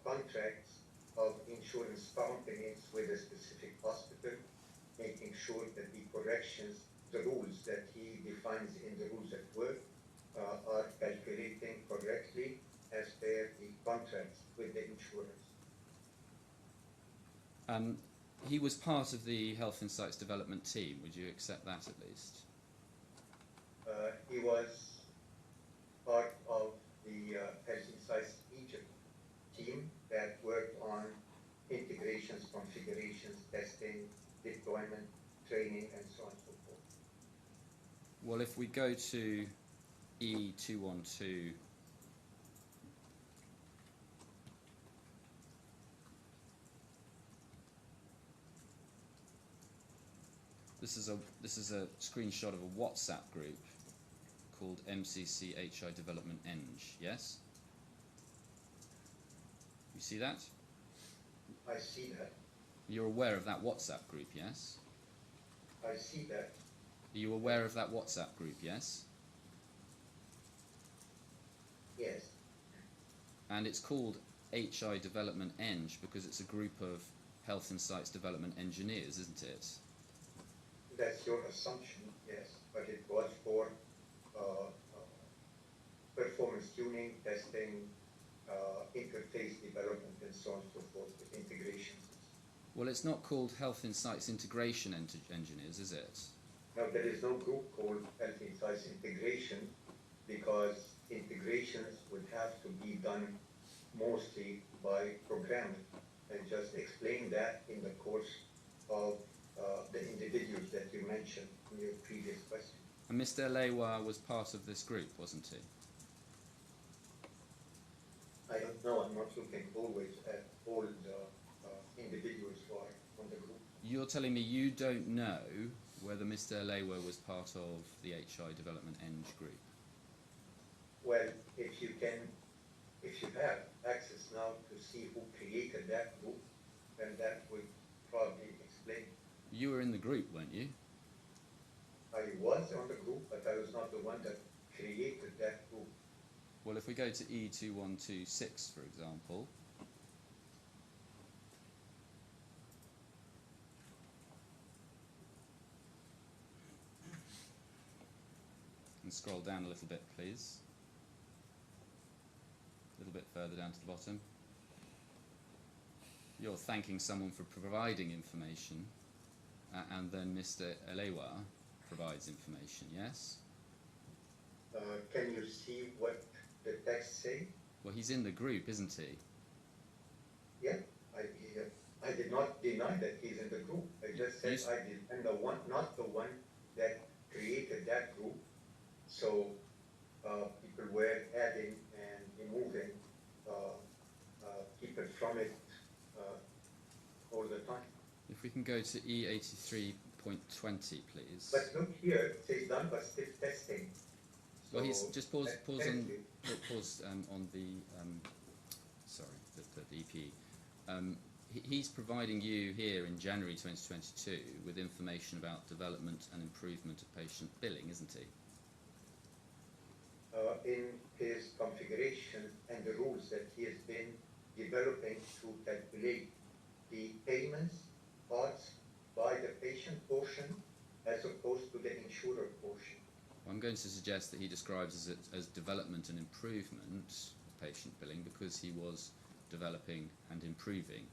contracts of insurance companies with a specific hospital, making sure that the corrections, the rules that he defines in the rules at work, are calculating correctly as per the contracts with the insurers. He was part of the Health Insights development team. Would you accept that at least? He was part of the Health Insights Egypt team that worked on integrations, configurations, testing, deployment, training, and so on and so forth. Well, if we go to E212, this is a screenshot of a WhatsApp group called MCC HI Development Eng. Yes. You see that? I see that. You're aware of that WhatsApp group, yes? I see that. Are you aware of that WhatsApp group, yes? Yes. And it's called HI Development Eng because it's a group of Health Insights Development Engineers, isn't it? That's your assumption, yes, but it was for performance tuning, testing, interface development, and so on and so forth, with integrations. Well, it's not called Health Insights Integration Engineers, is it? Now, there is no group called Health Insights Integration because integrations would have to be done mostly by programming, and just explain that in the course of the individuals that you mentioned in your previous question. And Mr. Alewa was part of this group, wasn't he? I don't know, I'm not looking always at all the individuals who are on the group. You're telling me you don't know whether Mr. Alewa was part of the HI Development Eng group? Well, if you have access now to see who created that group, then that would probably explain. You were in the group, weren't you? I was on the group, but I was not the one that created that group. Well, if we go to E2126, for example, and scroll down a little bit, please. A little bit further down to the bottom. You're thanking someone for providing information, and then Mr. Alewa provides information, yes? Can you see what the text say? Well, he's in the group, isn't he? Yeah, I did not deny that he's in the group. I just said I'm not the one that created that group. So people were adding and removing people from it all the time. If we can go to E83.20, please. But look here, it says done but still testing. Well, he's just pause on the EP. He's providing you here in January 2022 with information about development and improvement of patient billing, isn't he? In his configuration and the rules that he has been developing to calculate the payments parts by the patient portion as opposed to the insurer portion. I'm going to suggest that he describes it as development and improvement of patient billing because he was developing and improving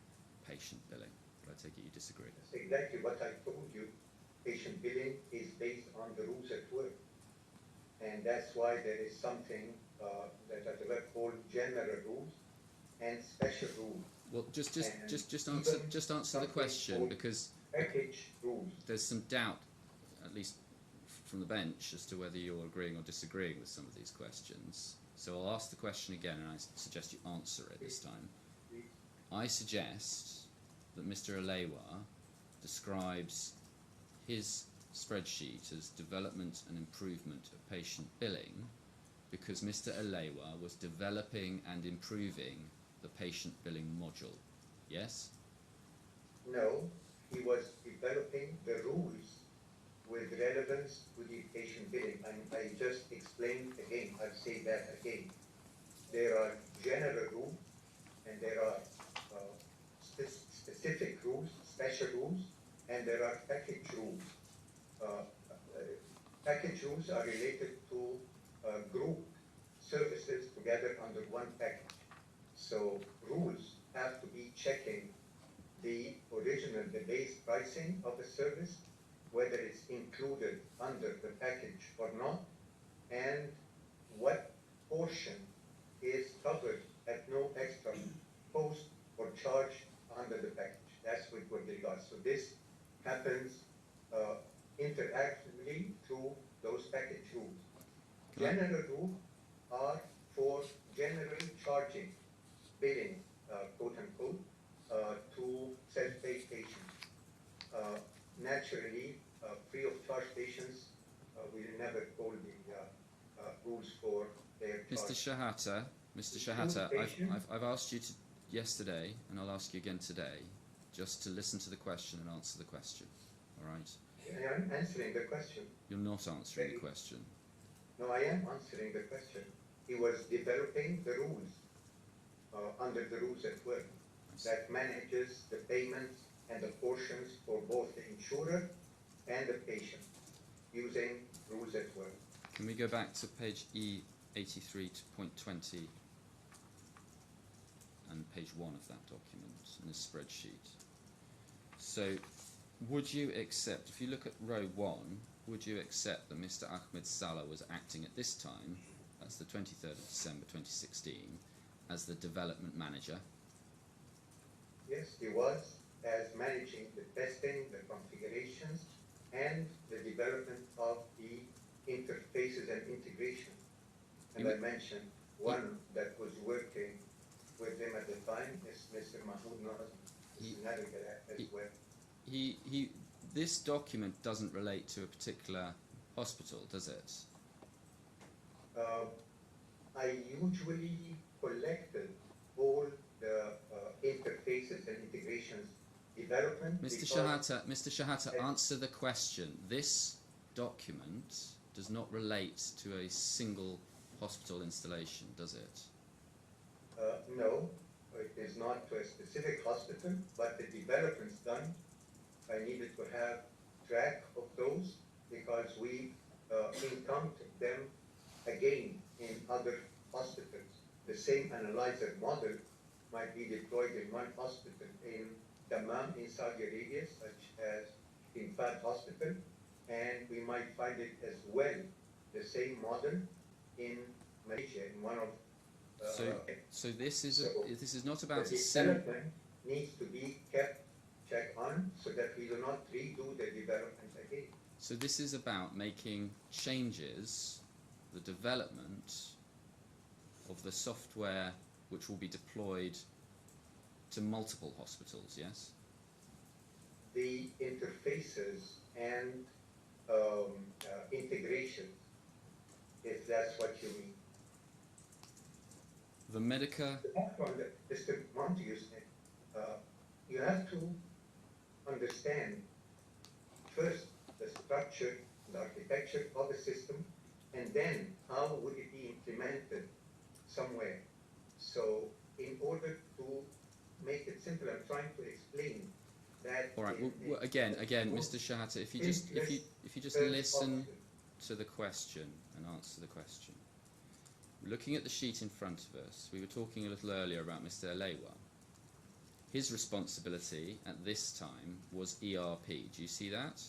patient billing. But I take it you disagree. That's exactly what I told you. Patient billing is based on the rules at work. And that's why there is something that at the web called general rules and special rules. Well, just answer the question, because package rules. There's some doubt, at least from the bench, as to whether you're agreeing or disagreeing with some of these questions. So I'll ask the question again, and I suggest you answer it this time. I suggest that Mr. Alewa describes his spreadsheet as development and improvement of patient billing because Mr. Alewa was developing and improving the patient billing module. Yes? No, he was developing the rules with relevance to the patient billing. I just explained again, I'll say that again. There are general rules and there are specific rules, special rules, and there are package rules. Package rules are related to group services together under one package. So rules have to be checking the original, the base pricing of a service, whether it's included under the package or not, and what portion is covered at no extra cost or charge under the package. That's with regards. So this happens interactively through those package rules. General rules are for general charging, billing, quote unquote, to self-pay patients. Naturally, free of charge patients will never call the rules for their charge. Mr. Shehata, I've asked you to yesterday, and I'll ask you again today, just to listen to the question and answer the question. All right? I am answering the question. You're not answering the question. No, I am answering the question. He was developing the rules. under the rules at work that manages the payments and the portions for both the insurer and the patient using rules at work. Can we go back to page E83 to point 20 and page 1 of that document in the spreadsheet? So would you accept, if you look at row 1, would you accept that Mr. Ahmed Salah was acting at this time, that's the 23rd of December 2016, as the development manager? Yes, he was, as managing the testing, the configurations, and the development of the interfaces and integration. And I mentioned one that was working with him at the time is Mr. Mahmoud Nazem, Mr. Navigator as well. This document doesn't relate to a particular hospital, does it? I usually collected all the interfaces and integrations development. Mr. Shehata, answer the question. This document does not relate to a single hospital installation, does it? No, it is not to a specific hospital, but the developments done, I needed to have track of those because we encountered them again in other hospitals. The same analyzer model might be deployed in one hospital in Dammam in Saudi Arabia, such as in Fahd Hospital, and we might find it as well, the same model in Malaysia, in one of so this is not about the a single. development needs to be kept check on so that we do not redo the development again. So this is about making changes, the development of the software which will be deployed to multiple hospitals, yes? The interfaces and integration, if that's what you mean. The Medica. That's what Mr. Montague said. You have to understand first the structure, the architecture of the system, and then how would it be implemented somewhere. So in order to make it simple, I'm trying to explain that. All right. Well, again, Mr. Shehata, if you just listen to the question and answer the question. Looking at the sheet in front of us, we were talking a little earlier about Mr. Alewa. His responsibility at this time was ERP. Do you see that?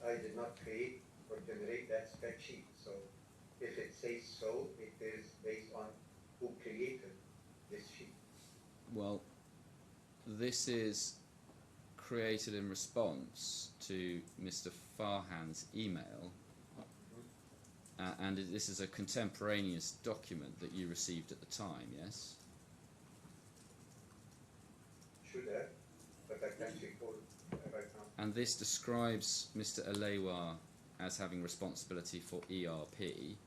I did not create or generate that spreadsheet, so if it says so, it is based on who created this sheet. Well, this is created in response to Mr. Farhan's email, and this is a contemporaneous document that you received at the time, yes? Should have, but I can't recall right now. And this describes Mr. Alewa as having responsibility for ERP,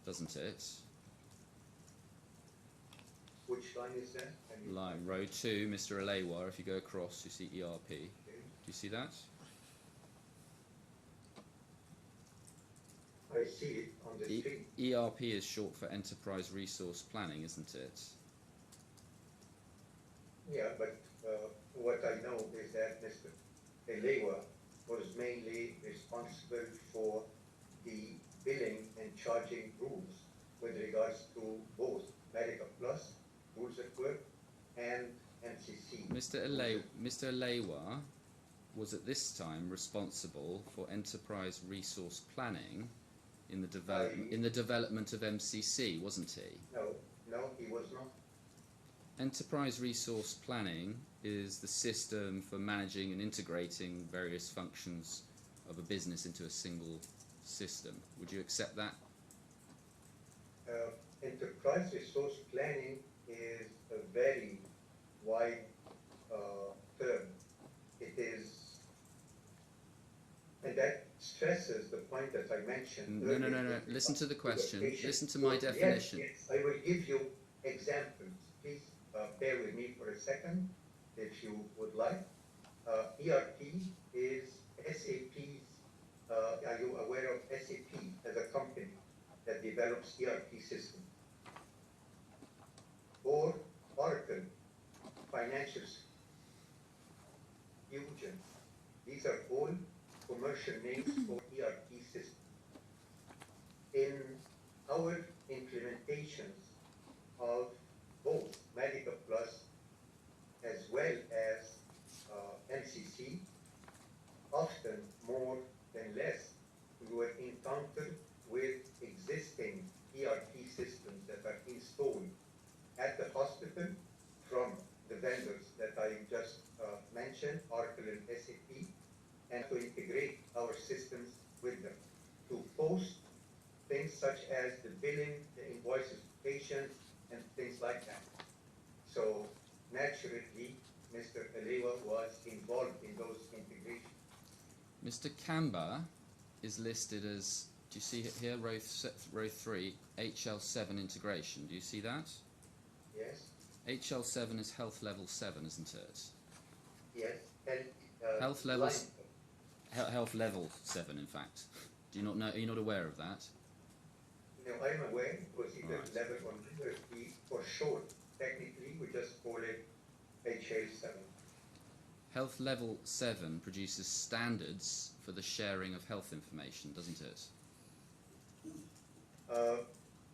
doesn't it? Which line is that? Line row 2, Mr. Alewa, if you go across, you see ERP. Okay. Do you see that? I see it on the screen. ERP is short for Enterprise Resource Planning, isn't it? Yeah, but what I know is that Mr. Alewa was mainly responsible for the billing and charging rules with regards to both Medica Plus, rules at work, and MCC. Mr. Alewa was at this time responsible for Enterprise Resource Planning in the development of MCC, wasn't he? No, he was not. Enterprise Resource Planning is the system for managing and integrating various functions of a business into a single system. Would you accept that? Enterprise Resource Planning is a very wide term. It is, and that stresses the point that I mentioned earlier. No. Listen to the question. Listen to my definition. Yes, I will give you examples. Please bear with me for a second, if you would like. ERP is SAP's, are you aware of SAP as a company that develops ERP systems? financials, Fusion. These are all commercial names for ERP systems. In our implementations of both Medica Plus as well as MCC, often more than less, we were encountered with existing ERP systems that are installed at the hospital from the vendors that I just mentioned, Oracle and SAP, and to integrate our systems with them, to post things such as the billing, the invoices to patients, and things like that. So naturally, Mr. Alewa was involved in those integrations. Mr. Kamba is listed as, do you see it here, row 3, HL7 integration. Do you see that? Yes. HL7 is health level 7, isn't it? Yes. And, health levels. Health level 7, in fact. Do you not know? Are you not aware of that? No, I'm aware, because either Right. level or level B for short. Technically, we just call it HL7. Health level 7 produces standards for the sharing of health information, doesn't it?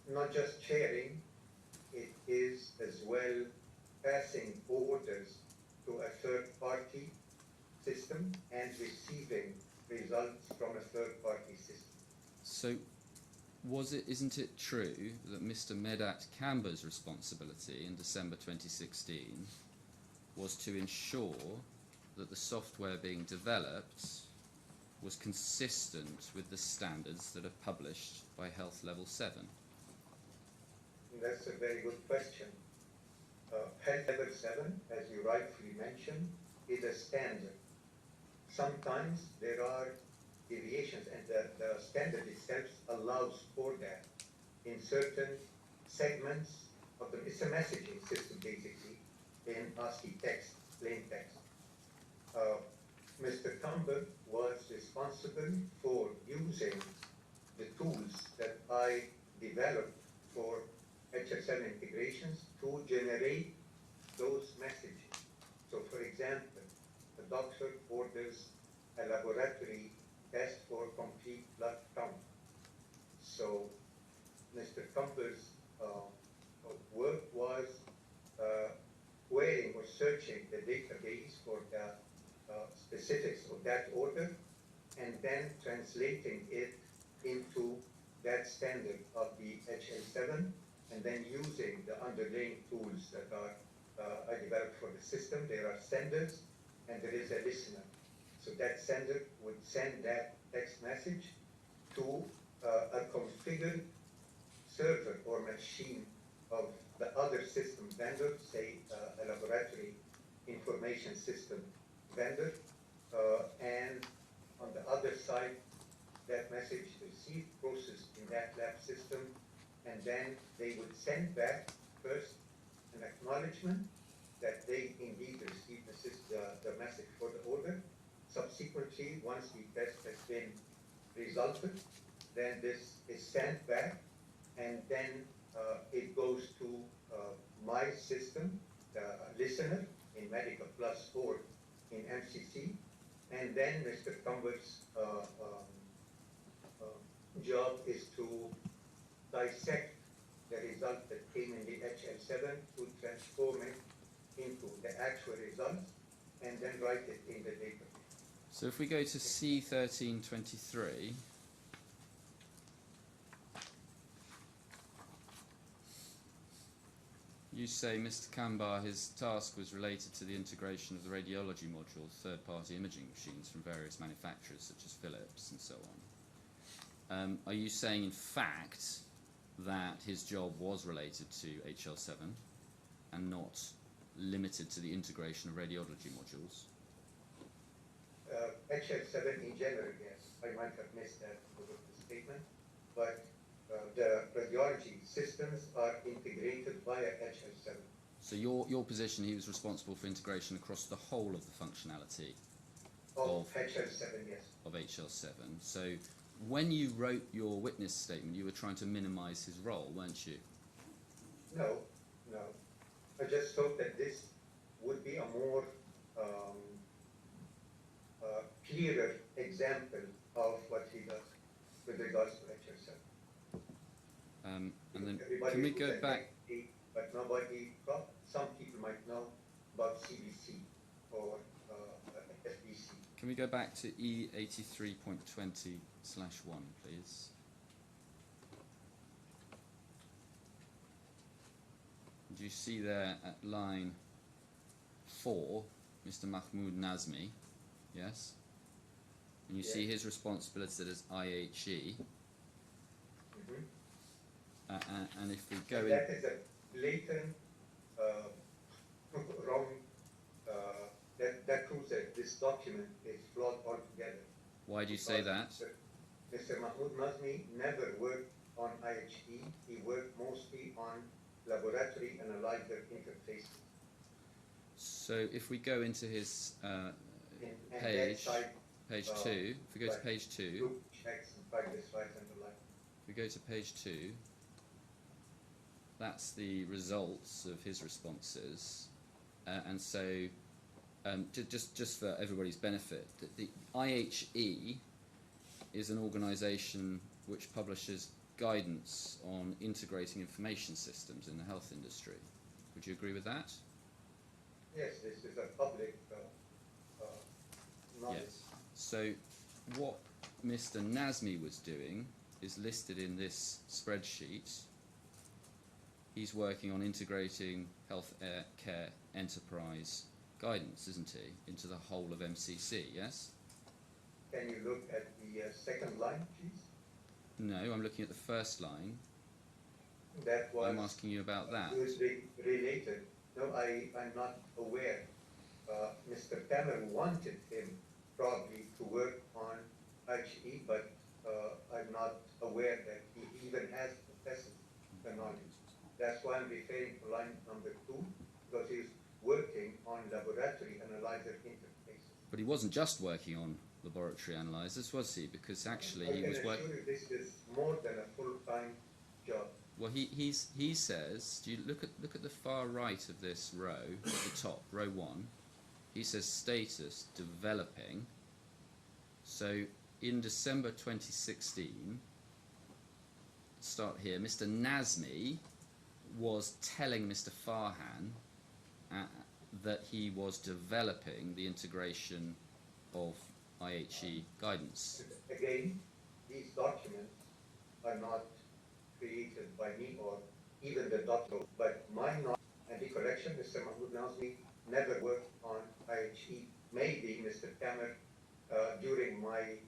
Not just sharing, it is as well passing orders to a third-party system and receiving results from a third-party system. So, isn't it true that Mr. Medat Kamba's responsibility in December 2016 was to ensure that the software being developed was consistent with the standards that are published by Health Level 7? That's a very good question. Health Level 7, as you rightfully mentioned, is a standard. Sometimes there are deviations, and the standard itself allows for that in certain segments of the, it's a messaging system basically, in ASCII text, plain text. Mr. Campbell was responsible for using the tools that I developed for HL7 integrations to generate those messages. So for example, the doctor orders a laboratory test for complete blood count. So Mr. Campbell's work was querying or searching the database for the specifics of that order, and then translating it into that standard of the HL7, and then using the underlying tools that are I developed for the system. There are senders and there is a listener. So that sender would send that text message to a configured server or machine of the other system vendor, say a laboratory information system vendor, and on the other side, that message is received, processed in that lab system, and then they would send back first an acknowledgement that they indeed received the message for the order. Subsequently, once the test has been resulted, then this is sent back, and then it goes to my system, the listener in Medica Plus or in MCC, and then Mr. Campbell's job is to dissect the result that came in the HL7 to transform it into the actual results and then write it in the database. So if we go to C1323, you say Mr. Kambar, his task was related to the integration of the radiology module, third-party imaging machines from various manufacturers such as Philips and so on. Are you saying, in fact, that his job was related to HL7 and not limited to the integration of radiology modules? HL7 in general, yes. I might have missed that because of the statement, but the radiology systems are integrated via HL7. So your position, he was responsible for integration across the whole of the functionality of HL7, yes. Of HL7. So when you wrote your witness statement, you were trying to minimize his role, weren't you? No. I just thought that this would be a more clearer example of what he does with regards to HSL. And then Everybody can we knows go that back? but nobody, some people might know about CBC or FBC. Can we go back to E83.20/1, please? Do you see there at line 4, Mr. Mahmoud Nazmi? Yes? And you see his responsibility as IHE. And if we go in... That is a blatant wrong, that proves that this document is flawed altogether. Why do you say that? Mr. Mahmoud Nazmi never worked on IHE, he worked mostly on laboratory analyzer interfaces. So if we go into his And page, that side, page 2, if we go to page 2, group checks and practice rights and the like. if we go to page 2, that's the results of his responses. And so, just for everybody's benefit, the IHE is an organisation which publishes guidance on integrating information systems in the health industry. Would you agree with that? Yes, this is a public knowledge. Yes. So what Mr. Nazmi was doing is listed in this spreadsheet. He's working on integrating health care enterprise guidance, isn't he, into the whole of MCC, yes? Can you look at the second line, please? No, I'm looking at the first line. That was... I'm asking you about that. It was related. No, I'm not aware. Mr. Thamer wanted him probably to work on IHE, but I'm not aware that he even has possesses the knowledge. That's why I'm referring to line number 2, because he's working on laboratory analyzer interfaces. But he wasn't just working on laboratory analyzers, was he? Because actually he was working... I can assure you this is more than a full-time job. Well, he says, do you look at the far right of this row, at the top, row 1, he says status developing. So in December 2016, start here, Mr. Nazmi was telling Mr. Farhan that he was developing the integration of IHE guidance. Again, these documents are not created by me or even the document, but my knowledge and the correction, Mr. Mahmoud Nazmi never worked on IHE. Maybe Mr. Thamer, during my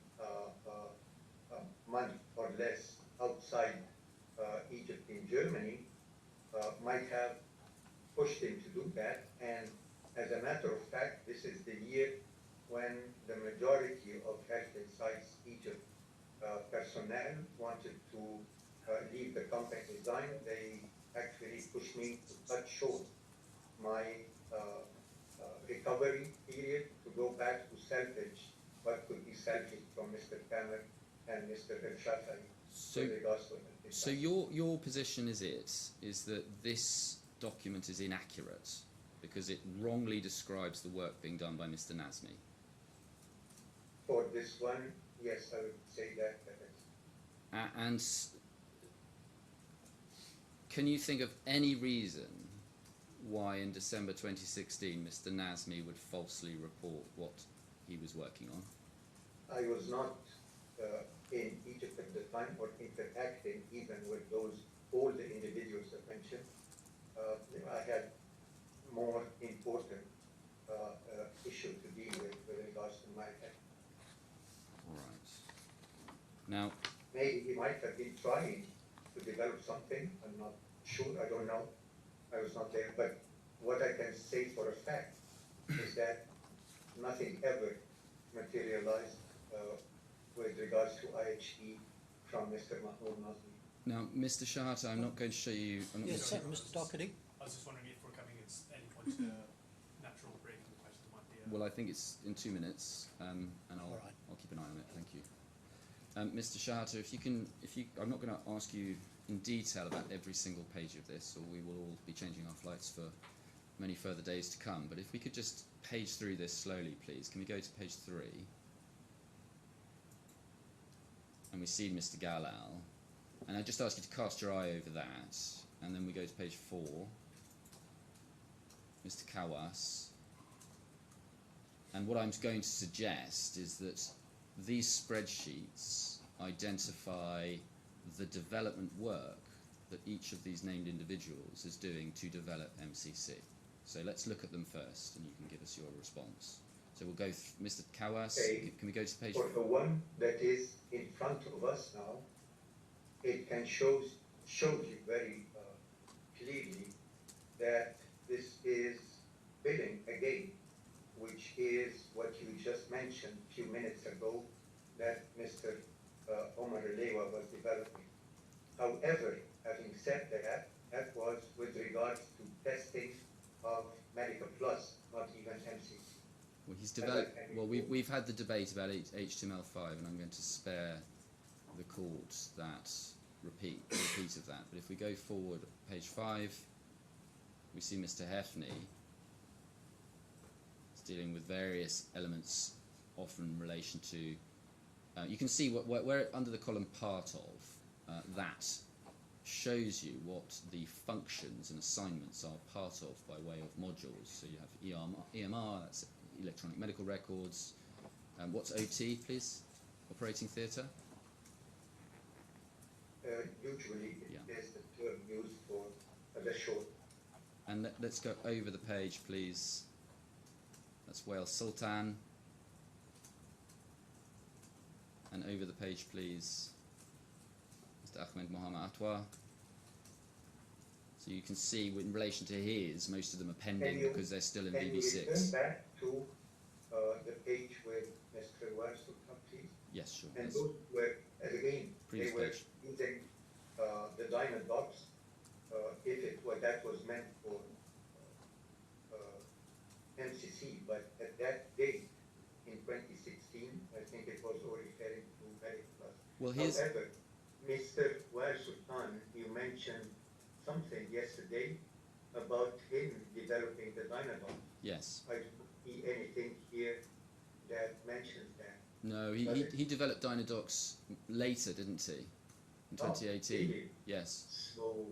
month or less outside Egypt in Germany, might have pushed him to do that. And as a matter of fact, this is the year when the majority of Health Insights Egypt personnel wanted to leave the company design. They actually pushed me to cut short my recovery period to go back to salvage what could be salvaged from Mr. Thamer and Mr. Shehata. So your position is that this document is inaccurate because it wrongly describes the work being done by Mr. Nazmi? For this one, yes, I would say that. And can you think of any reason why in December 2016 Mr. Nazmi would falsely report what he was working on? I was not in Egypt at the time or interacting even with all the individuals I mentioned. I had more important issue to deal with regards to my head. All right. Now, maybe he might have been trying to develop something. I'm not sure. I don't know. I was not there. But what I can say for a fact is that nothing ever materialized with regards to IHE from Mr. Mahmoud Nazmi. Now, Mr. Shehata, I'm not going to show you... Yes, Mr. Doherty. I was just wondering if we're coming at any point to a natural break in the question. Might be Well, I think it's in 2 minutes, and I'll keep an eye on it. Thank you. Mr. Shehata, I'm not going to ask you in detail about every single page of this, or we will all be changing our flights for many further days to come. But if we could just page through this slowly, please. Can we go to page 3? And we see Mr. Galal. And I just ask you to cast your eye over that. And then we go to page 4. Mr. Kawas. And what I'm going to suggest is that these spreadsheets identify the development work that each of these named individuals is doing to develop MCC. So let's look at them first, and you can give us your response. So we'll go, Mr. Kawas, Okay. can we go to page For the one that is in front of us now, it can shows you very clearly that this is billing again, which is what you just mentioned a few minutes ago, that Mr. Omar Alewa was developing. However, having said that, that was with regards to testing of Medical Plus, not even MCC. Well, he's developed. Well, we've had the debate about HTML5, and I'm going to spare the court that repeat of that. But if we go forward, page 5, we see Mr. Hefney is dealing with various elements, often in relation to. You can see where under the column part of that shows you what the functions and assignments are part of by way of modules. So you have EMR, that's electronic medical records. What's OT, please? Operating theatre? Usually it is the term used for the short. And let's go over the page, please. That's Wales Sultan. And over the page, please, Mr. Ahmed Mohammed Atwa. So you can see in relation to his, most of them are pending because they're still in VB6. Can you turn back to the page with Mr. Warsul, please? Yes, sure. And Yes. those were, again, Previous they were page. using the diamond box, if it was, that was meant for MCC, but at that date, in 2016, I think it was all referring to Medical Plus. Well, here's... However, Mr. Warsul, you mentioned something yesterday about him developing the Dynavox. Yes. I don't see anything here that mentions that. No, he developed Dynadocs later, didn't he? In 2018. Really? Yes. So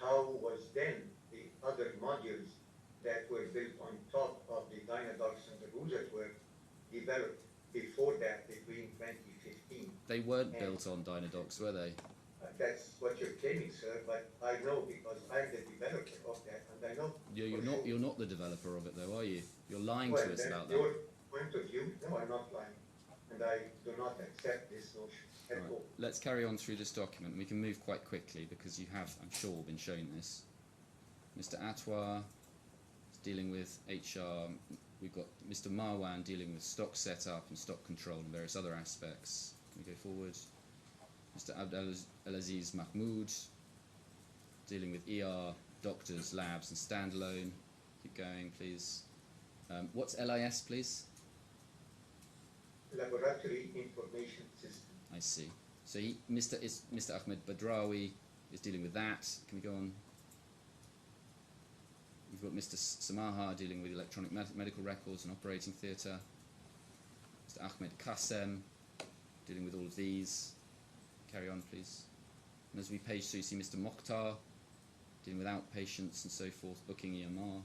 how was then the other modules that were built on top of the Dynadocs and the rules that were developed before that, between 2015? They weren't built on Dynadocs, were they? That's what you're claiming, sir, but I know because I'm the developer of that, and I know. You're not the developer of it, though, are you? You're lying Well, to us that's about your that. point of view. No, I'm not lying, and I do not accept this notion at Right. all. Let's carry on through this document. We can move quite quickly because you have, I'm sure, been shown this. Mr. Atwa is dealing with HR. We've got Mr. Marwan dealing with stock setup and stock control and various other aspects. Can we go forward? Mr. Abdulaziz Mahmoud dealing with ER, doctors, labs, and standalone. Keep going, please. What's LIS, please? Laboratory Information System. I see. So Mr. Ahmed Badrawi is dealing with that. Can we go on? We've got Mr. Samaha dealing with electronic medical records and operating theatre. Mr. Ahmed Qassem dealing with all of these. Carry on, please. And as we page through, you see Mr. Mokhtar dealing with outpatients and so forth, booking EMR.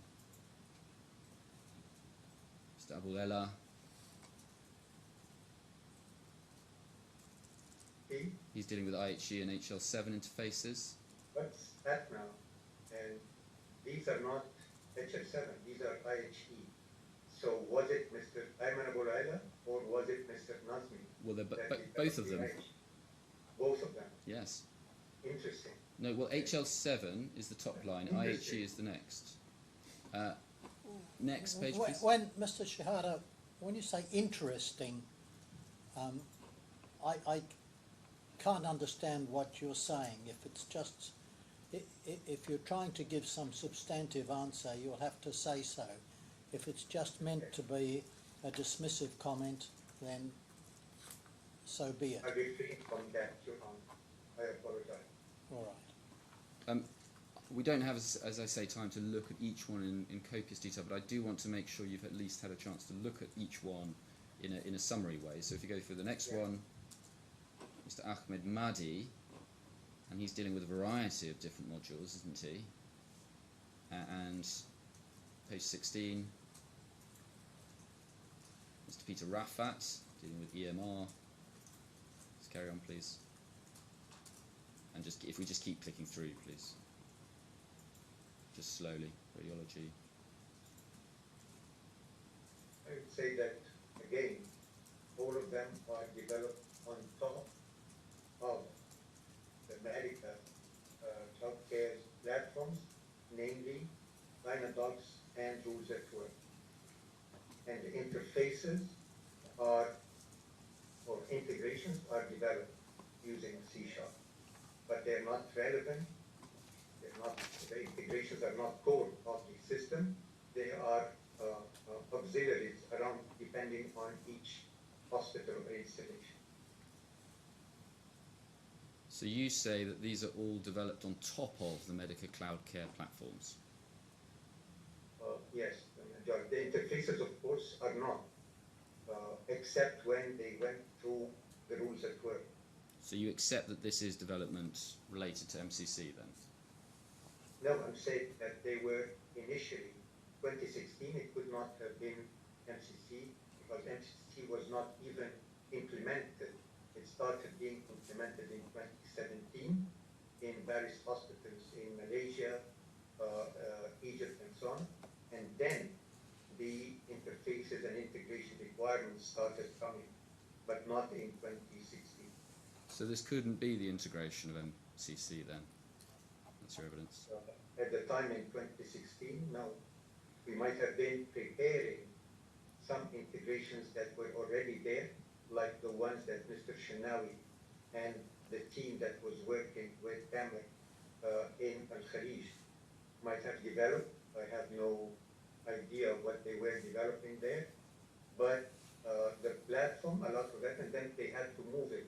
Mr. Abul Ella. He's dealing with IHE and HL7 interfaces. What's that now? And these are not HL7, these are IHE. So was it Mr. Ayman Abu Laila or was it Mr. Nazmi? Well, they're that both of them. developed the IHE? Both of them. Yes. Interesting. No, well, HL7 is the top line, Interesting. IHE is the next. Next page, When, please. when Mr. Shehata, when you say interesting, I can't understand what you're saying. If it's just, if you're trying to give some substantive answer, you'll have to say so. If it's just meant to be a dismissive comment, then so be it. I refrain from that, Your Honor. I apologize. All right. We don't have, as I say, time to look at each one in copious detail, but I do want to make sure you've at least had a chance to look at each one in a summary way. So if you go through the next one, Mr. Ahmed Mahdi, and he's dealing with a variety of different modules, isn't he? And page 16, Mr. Peter Rafat, dealing with EMR. Let's carry on, please. And just if we just keep clicking through, please. Just slowly, radiology. I would say that, again, all of them are developed on top of the Medica cloud care platforms, namely Dynadocs and Rules at Work. And the interfaces are, or integrations are developed using C#, but they're not relevant. The integrations are not core of the system. They are auxiliaries around, depending on each hospital or installation. So you say that these are all developed on top of the Medica Cloud Care platforms? Yes, the interfaces, of course, are not, except when they went through the Rules at Work. So you accept that this is development related to MCC then? No, I'm saying that they were initially, 2016, it could not have been MCC because MCC was not even implemented. It started being implemented in 2017 in various hospitals in Malaysia, Egypt, and so on. And then the interfaces and integration requirements started coming, but not in 2016. So this couldn't be the integration of MCC then? That's your evidence? At the time in 2016, no. We might have been preparing some integrations that were already there, like the ones that Mr. Shinawi and the team that was working with Thamer in Al-Khalij might have developed. I have no idea what they were developing there, but the platform, a lot of that, and then they had to move it.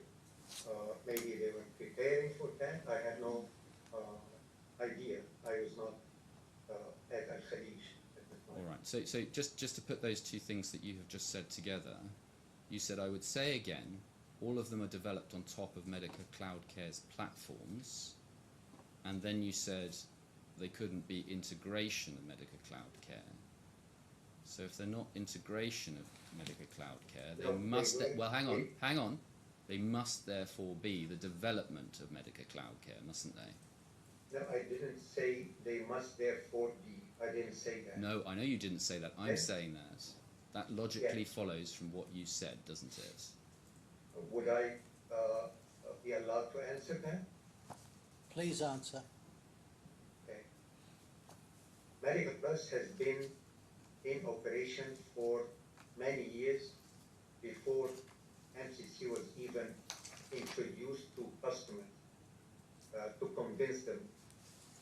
Maybe they were preparing for that. I had no idea. I was not at Al-Khalij at the time. All right. So just to put those two things that you have just said together, you said, I would say again, all of them are developed on top of Medica Cloud Care's platforms, and then you said they couldn't be integration of Medica Cloud Care. So if they're not integration of Medica Cloud Care, they must... well, hang on. They must therefore be the development of Medica Cloud Care, mustn't they? No, I didn't say they must therefore be. I didn't say that. No, I know you didn't say that. I'm saying that. That logically Yes. follows from what you said, doesn't it? Would I be allowed to answer that? Please answer. Okay. Medical Plus has been in operation for many years before MCC was even introduced to customers to convince them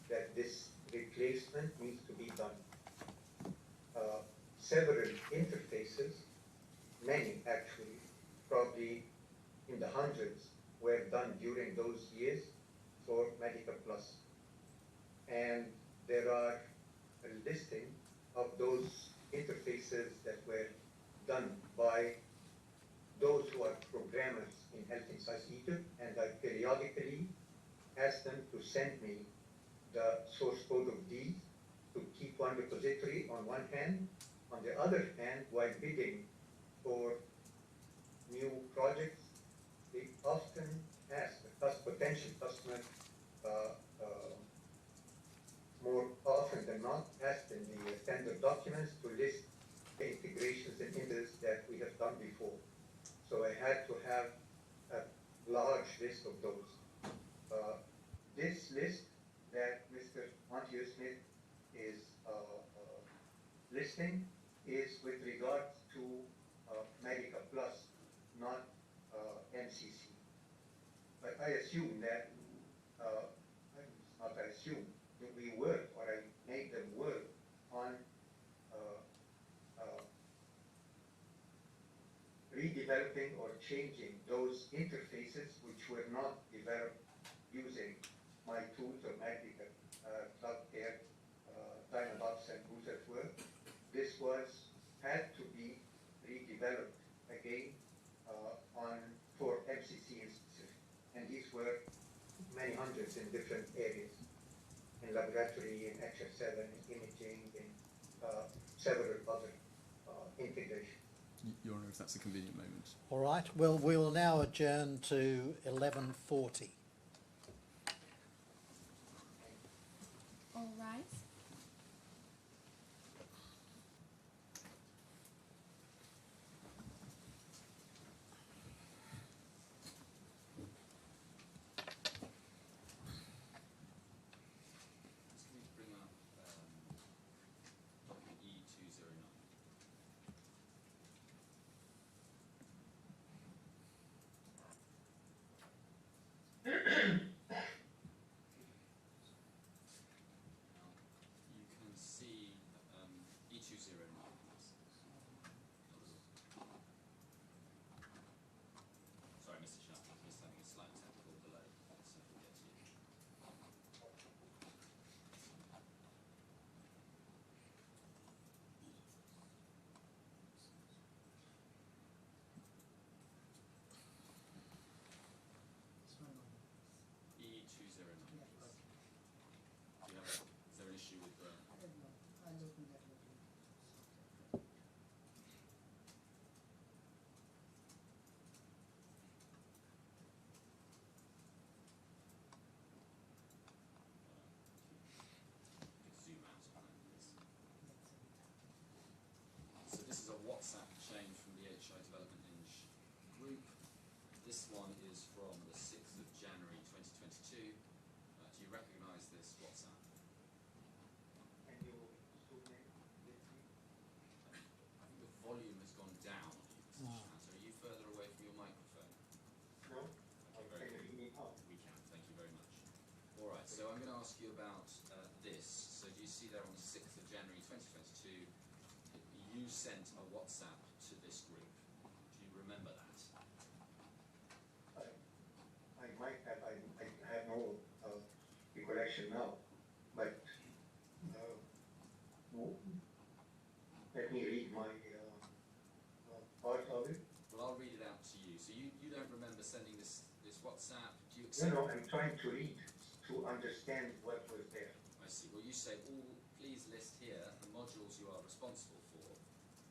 that this replacement needs to be done. Several interfaces, many actually, probably in the hundreds, were done during those years for Medica Plus. And there are a listing of those interfaces that were done by those who are programmers in Health Insights Egypt, and I periodically ask them to send me the source code of these to keep one repository on one hand. On the other hand, while bidding for new projects, they often ask the potential customer, more often than not, ask in the tender documents to list the integrations and interests that we have done before. So I had to have a large list of those. This list that Mr. Montier Smith is listing is with regards to Medica Plus, not MCC. But I assume that, not I assume, that we work, or I made them work on redeveloping or changing those interfaces which were not developed using my tools or Medica Cloud and who's at work. This had to be redeveloped again for MCC in specific. And these were many hundreds in different areas, in laboratory, in HF7, in imaging, in several other integrations. Your Honour, if that's a convenient moment. All right, well, we'll now adjourn to 11:40. All rise. Can we bring up document E209? Now, you can see E209. Sorry, Mr. Shehata, I'm just having a slight technical delay, so we'll get to you. This one only. E209. Yeah, got it. Is there an issue with the... I don't know. I'll open that with you. Zoom out on that, please. That's it. So this is a WhatsApp chain from the HI Development Eng group. This one is from the 6th of January 2022. Do you recognise this WhatsApp? And you zoom in with me. I think the volume has gone down on you, Mr. Ah. Shehata. Are you further away from your microphone? No? Okay, very Can good. you hear me now? We can, thank you very much. All right, so I'm going to ask you about this. So do you see there on the 6th of January 2022, you sent a WhatsApp to this group. Do you remember that? I might have, I have no recollection now, but let me read my part of it. Well, I'll read it out to you. So you don't remember sending this WhatsApp? Do you No, accept? no, I'm trying to read to understand what was there. I see. Well, you say, please list here the modules you are responsible for,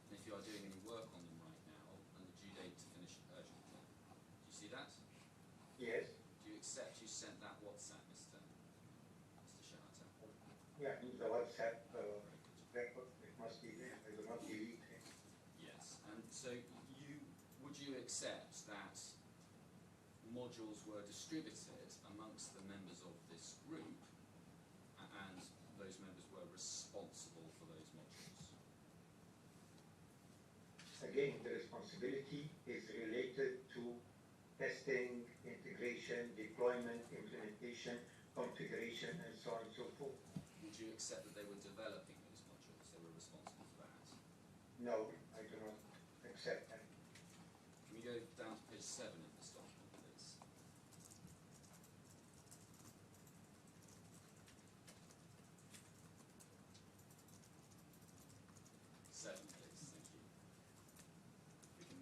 and if you are doing any work on them right now, and the due date to finish urgently. Do you see that? Yes, Do you accept you sent that WhatsApp, Mr. Shehata? yeah, in the WhatsApp record, it must be there, I will not delete it. Yes. And so would you accept that modules were distributed amongst the members of this group, and those members were responsible for those modules? Again, the responsibility is related to testing, integration, deployment, implementation, configuration, and so on and so forth. Would you accept that they were developing those modules? They were responsible for that? No, I do not accept that. Can we go down to page 7 of this document, please? Seven, please. Thank you. We can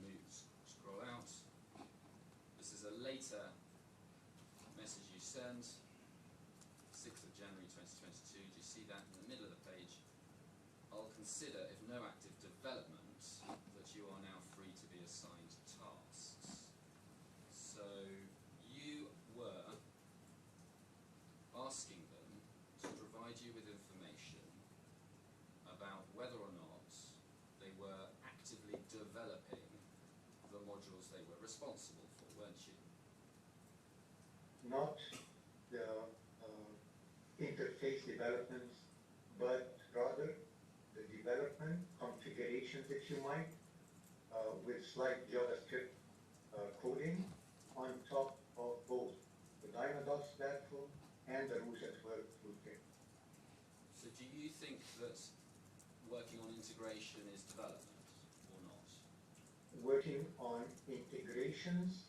scroll out. This is a later message you send, 6th of January 2022. Do you see that in the middle of the page? I'll consider, if no active development, that you are now free to be assigned tasks. So you were asking them to provide you with information about whether or not they were actively developing the modules they were responsible for, weren't you? Not the interface developments, but rather the development configurations, if you might, with slight JavaScript coding on top of both the Dynadocs platform and the Rules at Work toolkit. So do you think that working on integration is development or not? Working on integrations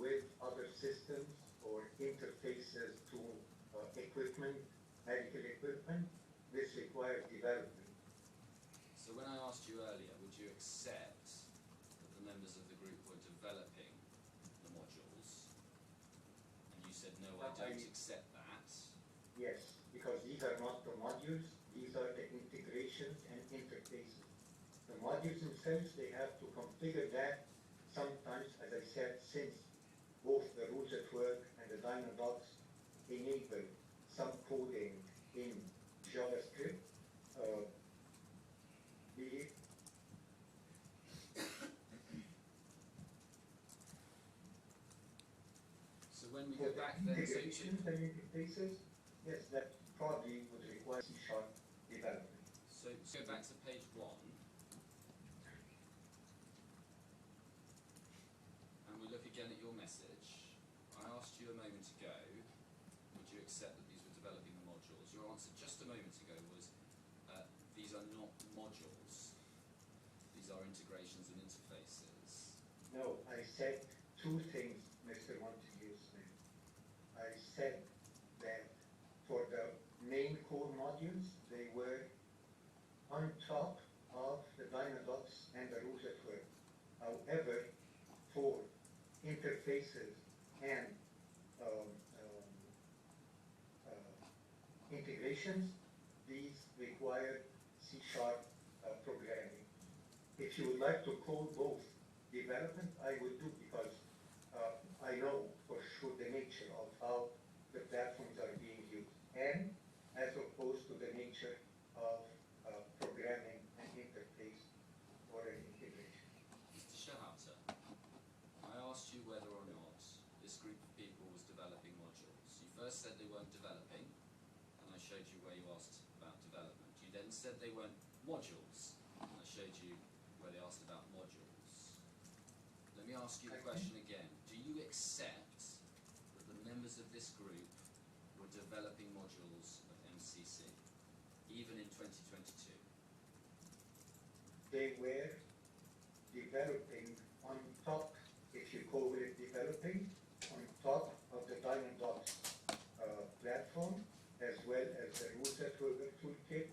with other systems or interfaces to equipment, medical equipment, this requires development. So when I asked you earlier, would you accept that the members of the group were developing the modules? And you said, no, I don't accept that. Yes, because these are not the modules, these are the integrations and interfaces. The modules themselves, they have to configure that sometimes, as I said, since both the rules at work and the Dynadocs enable some coding in JavaScript. The So when we for go the back then, so integrations and interfaces, yes, that probably would require C# development. So go back to page 1, and we look again at your message. I asked you a moment ago, would you accept that these were developing the modules? Your answer just a moment ago was, these are not modules. These are integrations and interfaces. No, I said two things, Mr. Montague-Smith. I said that for the main core modules, they were on top of the Dynadocs and the rules at work. However, for interfaces and integrations, these require C# programming. If you would like to call both development, I would do, because I know for sure the nature of how the platforms are being used, and as opposed to the nature of programming an interface or an integration. Mr. Shehata, I asked you whether or not this group of people was developing modules. You first said they weren't developing, and I showed you where you asked about development. You then said they weren't modules, and I showed you where they asked about modules. Let me ask you the question again. Do you accept that the members of this group were developing modules of MCC, even in 2022? They were developing on top, if you call it developing, on top of the Dynadocs platform, as well as the rules at work toolkit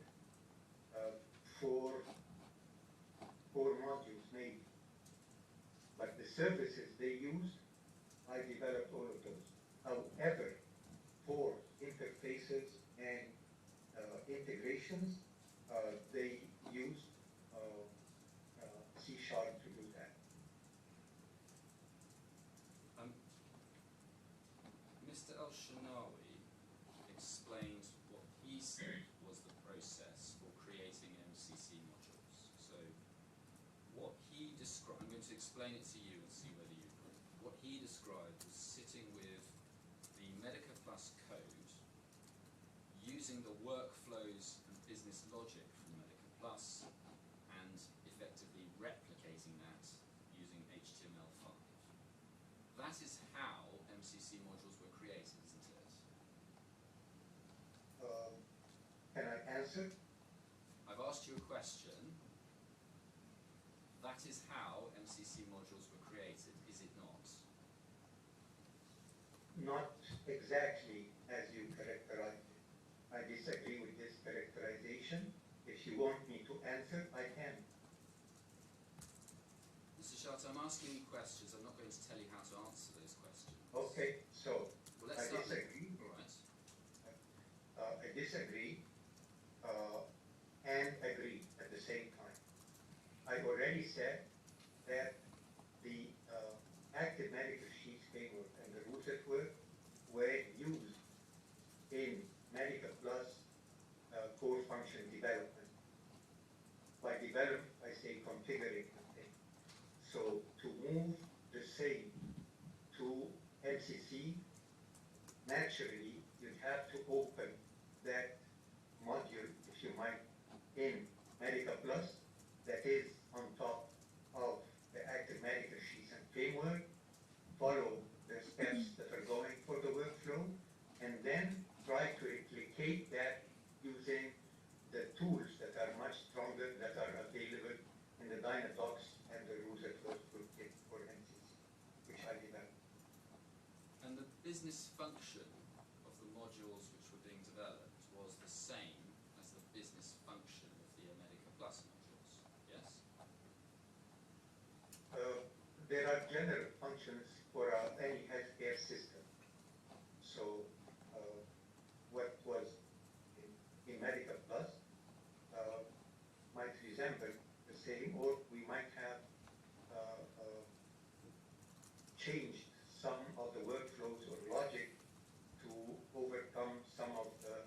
for core modules maybe. But the services they used, I developed all of those. However, for interfaces and integrations, they used C# to do that. Mr. El-Shanawi explained what he said was the process for creating MCC modules. So what he described, I'm going to explain it to you and see whether you agree. What he described was sitting with the Medica Plus code, using the workflows and business logic from Medica Plus, and effectively replicating that using HTML5. That is how MCC modules were created, isn't it? Can I answer? I've asked you a question. That is how MCC modules were created, is it not? Not exactly as you characterized it. I disagree with this characterization. If you want me to answer, I can. Mr. Shehata, I'm asking you questions. I'm not going to tell you how to answer those questions. Okay, so Well, let's I start disagree. All right. I disagree and agree at the same time. I already said that the active medical sheets framework and the rules at work were used in Medica Plus core function development. By develop, I say configuring something. So to move the same to MCC, naturally you'd have to open that module, if you might, in Medica Plus that is on top of the active medical sheets and framework, follow the steps that are going for the workflow, and then try to replicate that using the tools that are much stronger that are available in the Dynadocs and the rules at work toolkit for MCC, which I developed. And the business function of the modules which were being developed was the same as the business function general functions for any healthcare system. So what was in Medical Plus might resemble the same, or we might have changed some of the workflows or logic to overcome some of the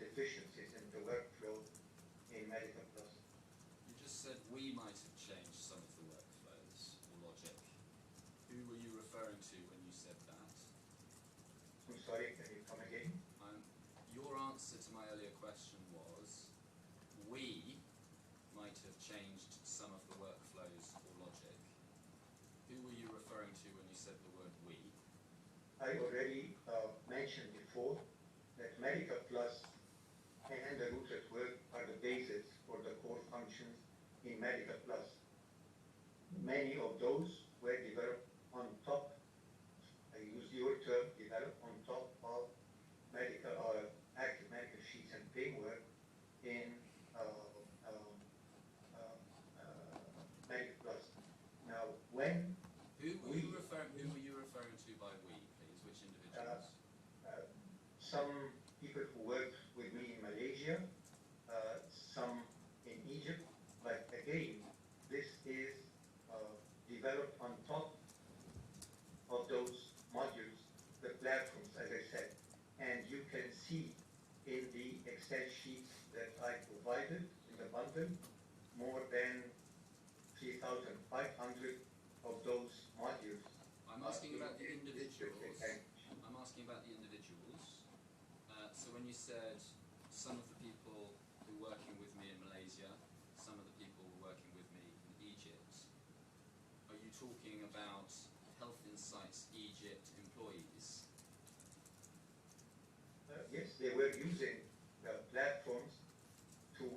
deficiencies in the workflow in Medical Plus. You just said we might have changed some of the workflows or logic. Who were you referring to when you said that? I'm sorry, can you come again? Your answer to my earlier question was, we might have changed some of the workflows or logic. Who were you referring to when you said the word we? I already mentioned before that Medical Plus and the rules at work are the basis for the core functions in Medical Plus. Many of those were developed on top, I use your term, developed on top of medical active medical sheets and framework in Medical Plus. Now, when Who were you referring to by we, please? Which individuals? some people who worked with me in Malaysia, some in Egypt, but again, this is developed on top of those modules, the platforms, as I said. And you can see in the Excel sheets that I provided in the bundle, more than 3,500 of those modules. I'm asking about the individuals. I'm asking about the individuals. So when you said some of the people who were working with me in Malaysia, some of the people who were working with me in Egypt, are you talking about Health Insights Egypt employees? Yes, they were using platforms to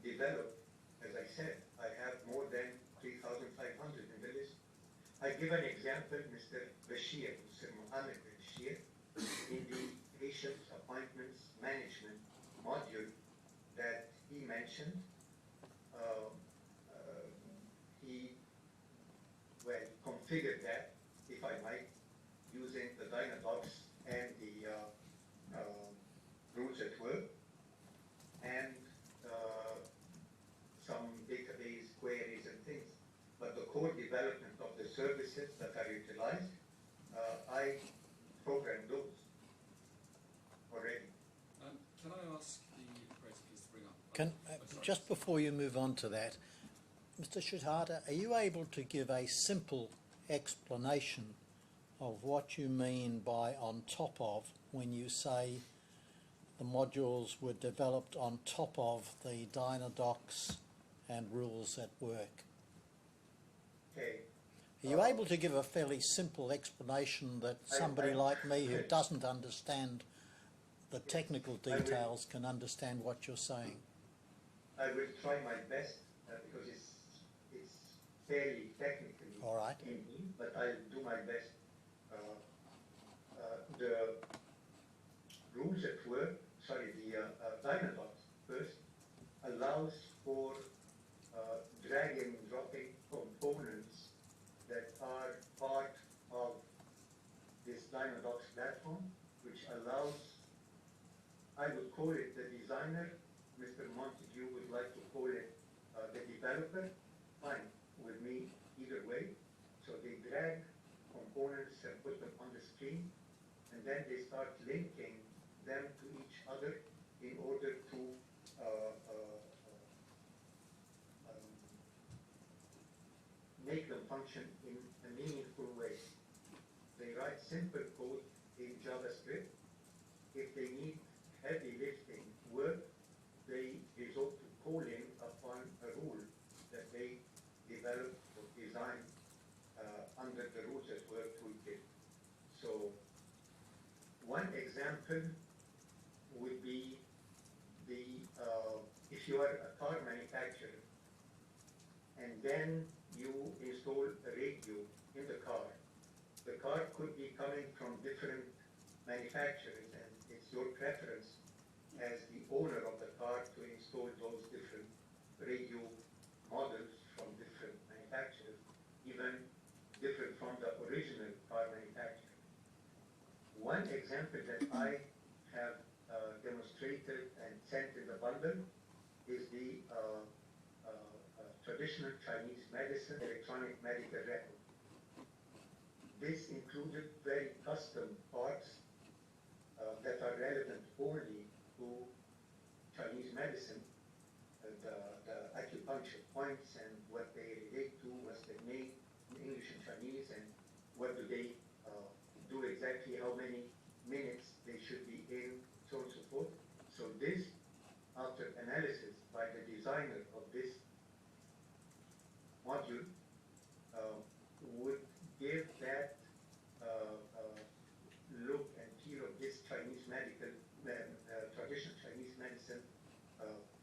develop, as I said, I have more than 3,500 in the list. I give an example, Mr. Bashir, Mr. Mohammed Bashir, in the patient appointments management module that he mentioned. He configured that, if I might, using the Dynadocs and the rules at work, and some database queries and things. But the core development of the services that are utilized, I programmed those already. Can I ask the operator please to bring up... sorry. Just before you move on to that, Mr. Shehata, are you able to give a simple explanation of what you mean by on top of when you say the modules were developed on top of the Dynadocs and rules at work? Okay. Are you able to give a fairly simple explanation that somebody like me who doesn't understand the technical details can understand what you're saying? I will try my best because it's fairly technically All right. indeed, but I'll do my best. The rules at work, the Dynadocs first, allows for drag and dropping components that are part of this Dynadocs platform, which allows, I would call it the designer, Mr. Montague would like to call it the developer, fine with me either way. So they drag components and put them on the screen, and then they start linking them to each other in order to make them function in a meaningful way. They write simple code in JavaScript. If they need heavy lifting work, they resort to calling upon a rule that they developed or designed under the rules at work toolkit. So one example would be if you are a car manufacturer and then you install a radio in the car could be coming from different manufacturers, and it's your preference as the owner of the car to install those different radio models from different manufacturers, even different from example that I have demonstrated and sent in the bundle is the traditional Chinese medicine electronic medical record. This included very custom parts that are relevant only to Chinese medicine, the acupuncture points and what they relate to, what's their name in English and Chinese, and what do they do exactly, how many minutes they should be in, so on and so forth. So this, after analysis by the designer of this module, would give that look and feel of this Chinese medical, traditional Chinese medicine,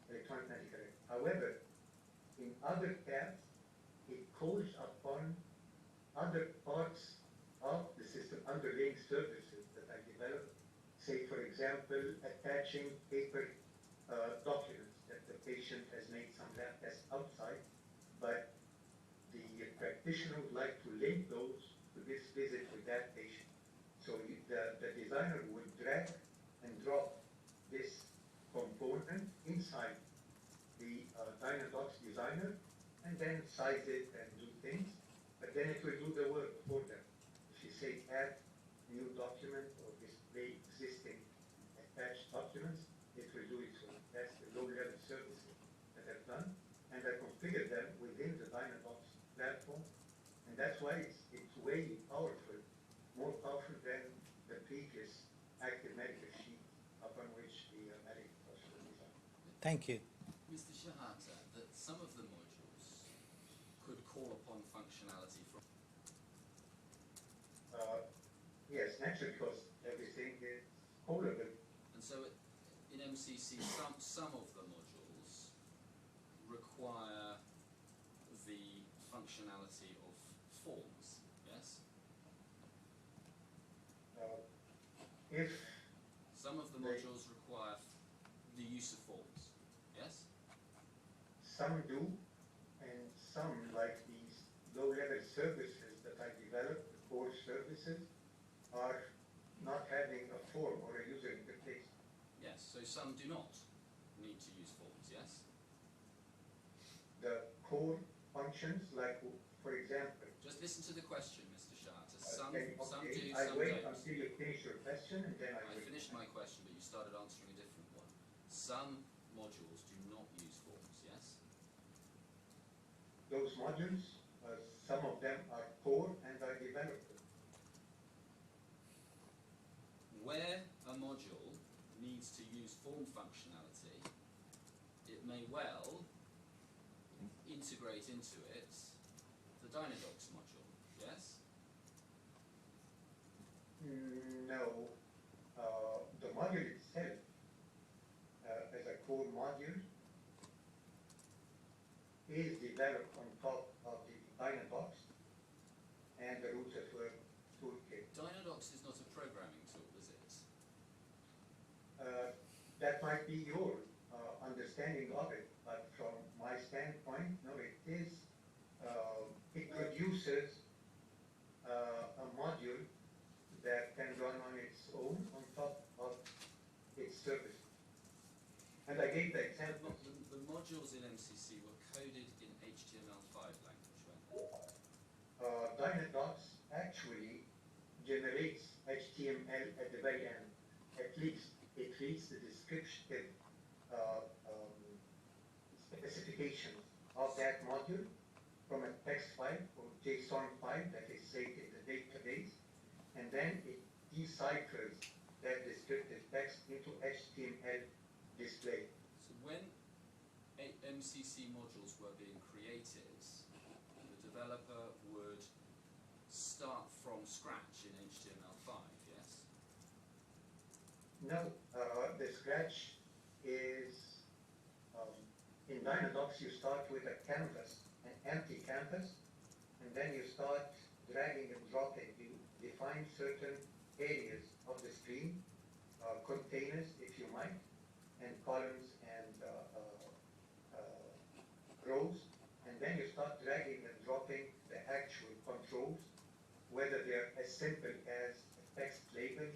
electronic medical record. However, in other tabs, it calls upon other parts of the system, underlying services that I developed. Say, for example, attaching paper documents that the patient has made some lab tests outside, but the practitioner would like to link those to this visit with that patient. So the designer would drag and drop this component inside the Dynadocs designer and then size it and do things, but then it will do the work for them. If you say add new document or display existing attached documents, it will do it for you. That's the low-level services that I've done, and I configured them within the Dynadocs platform, and that's why it's way powerful, more powerful than the previous active medical sheet upon which the medical professional designed. Thank you. Mr. Shehata, that some of the modules could call upon functionality from... Yes, naturally, because everything is callable. And so in MCC, some of the modules require the functionality of forms, yes? If Some of the modules require the use of forms, yes? some do, and some, like these low-level services that I developed, the core services, are not having a form or a user interface. Yes, so some do not need to use forms, yes? The core functions, like, for example, Just listen to the question, Mr. Shehata. Some okay, do, I some wait don't. until you finish your question, and then I I will. finished my question, but you started answering a different one. Some modules do not use forms, yes? Those modules, some of them are core, and I developed them. Where a module needs to use form functionality, it may well integrate into it the Dynadocs module, yes? No, the module itself, as a core module, is developed on top of the Dynadocs and the Rules at Work toolkit. Dynadocs is not a programming tool, is it? That might be your understanding of it, but from my standpoint, no, it is. It produces a module that can run on its own on top of its services. And I gave the example. The modules in MCC were coded in HTML5 language, right? Dynadocs actually generates HTML at the very end. At least it reads the descriptive specifications of that module from a text file or JSON file that is saved in the database, and then it deciphers that descriptive text into HTML display. So when MCC modules were being created, the developer would start from scratch in HTML5, yes? No, the scratch is, in Dynadocs you start with a canvas, an empty canvas, and then you start dragging and dropping. You define certain areas of the screen, containers if you might, and columns and rows, and then you start dragging and dropping the actual controls, whether they're as simple as a text label,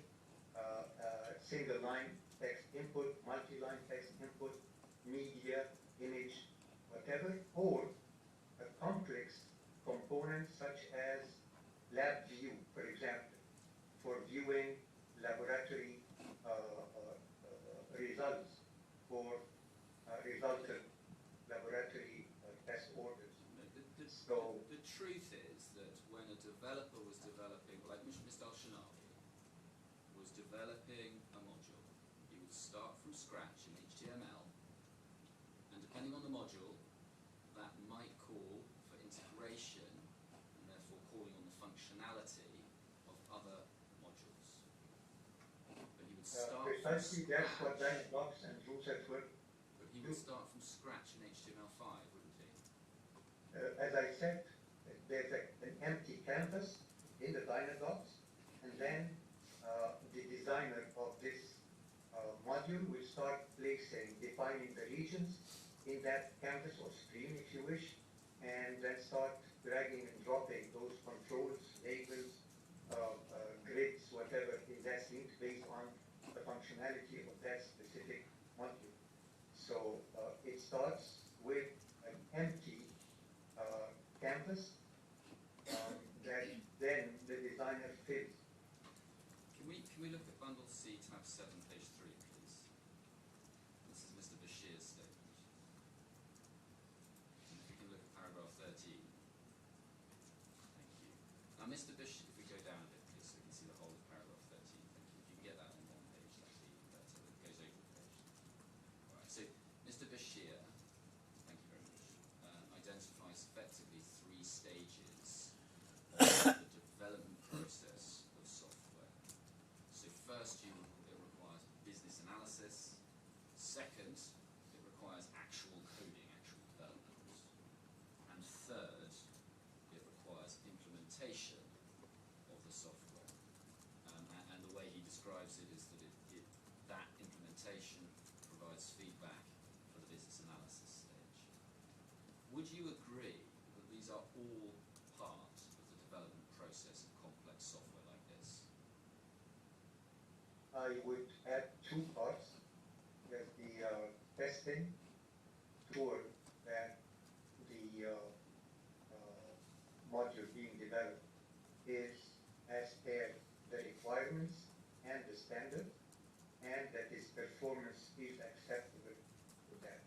truth is that when a developer was developing, like Mr. Al-Shanawi was developing a module, he would start from scratch in HTML, and depending on the module, that might call for integration, and therefore calling on the functionality of other modules. But he would start Precisely, from that's what scratch. Dynabox and RuleSet work. But he would start from scratch in HTML5, wouldn't he? As I said, there's an empty canvas in the Dynadocs, and then the designer of this module will start defining the regions in that canvas or screen, if you wish, and then start dragging and dropping those controls, labels, grids, whatever in that link based on the functionality of that specific module. So it starts with an empty canvas that then the designer fills. Can we look at bundle C, tab 7, page 3, please? This is Mr. Bashir's statement. And if we can look at paragraph 13. Thank you. Now, Mr. Bashir, if we go down a bit, please, so we can see the whole of paragraph 13. Thank you. If you can get that on one page, that's even better. It goes over the page. All right. So, Mr. Bashir, thank you very much, identifies effectively 3 stages of the development process of software. So first, it requires business analysis. Second, it requires actual coding, actual development. And third, it requires implementation of the software. And the way he describes it is that that implementation provides feedback for the business analysis stage. Would you agree that these are all part of the development process of complex software like this? I would add 2 parts. There's the testing for that the module being developed is as per the requirements and the standard, and that its performance is acceptable to that.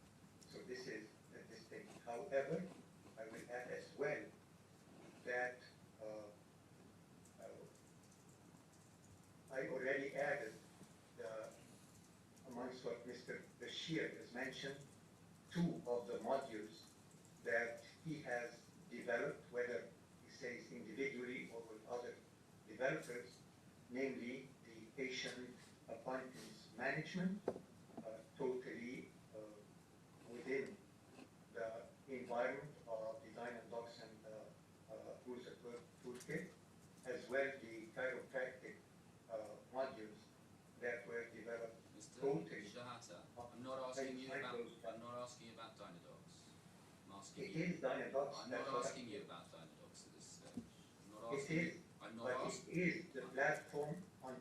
So this is the distinct. However, I will add as well that I already added amongst what Mr. Bashir has mentioned, 2 of the modules that he has developed, whether he says individually or with other developers, namely the patient appointments management, totally within the environment of Design and Docs and Rules at Work Toolkit, as well the chiropractic modules that were developed. Mr. Shehata, I'm not asking you about Dynadocs. I'm asking It you. is Dynadocs. I'm not asking you about Dynadocs at this stage. I'm not But asking. it is the platform on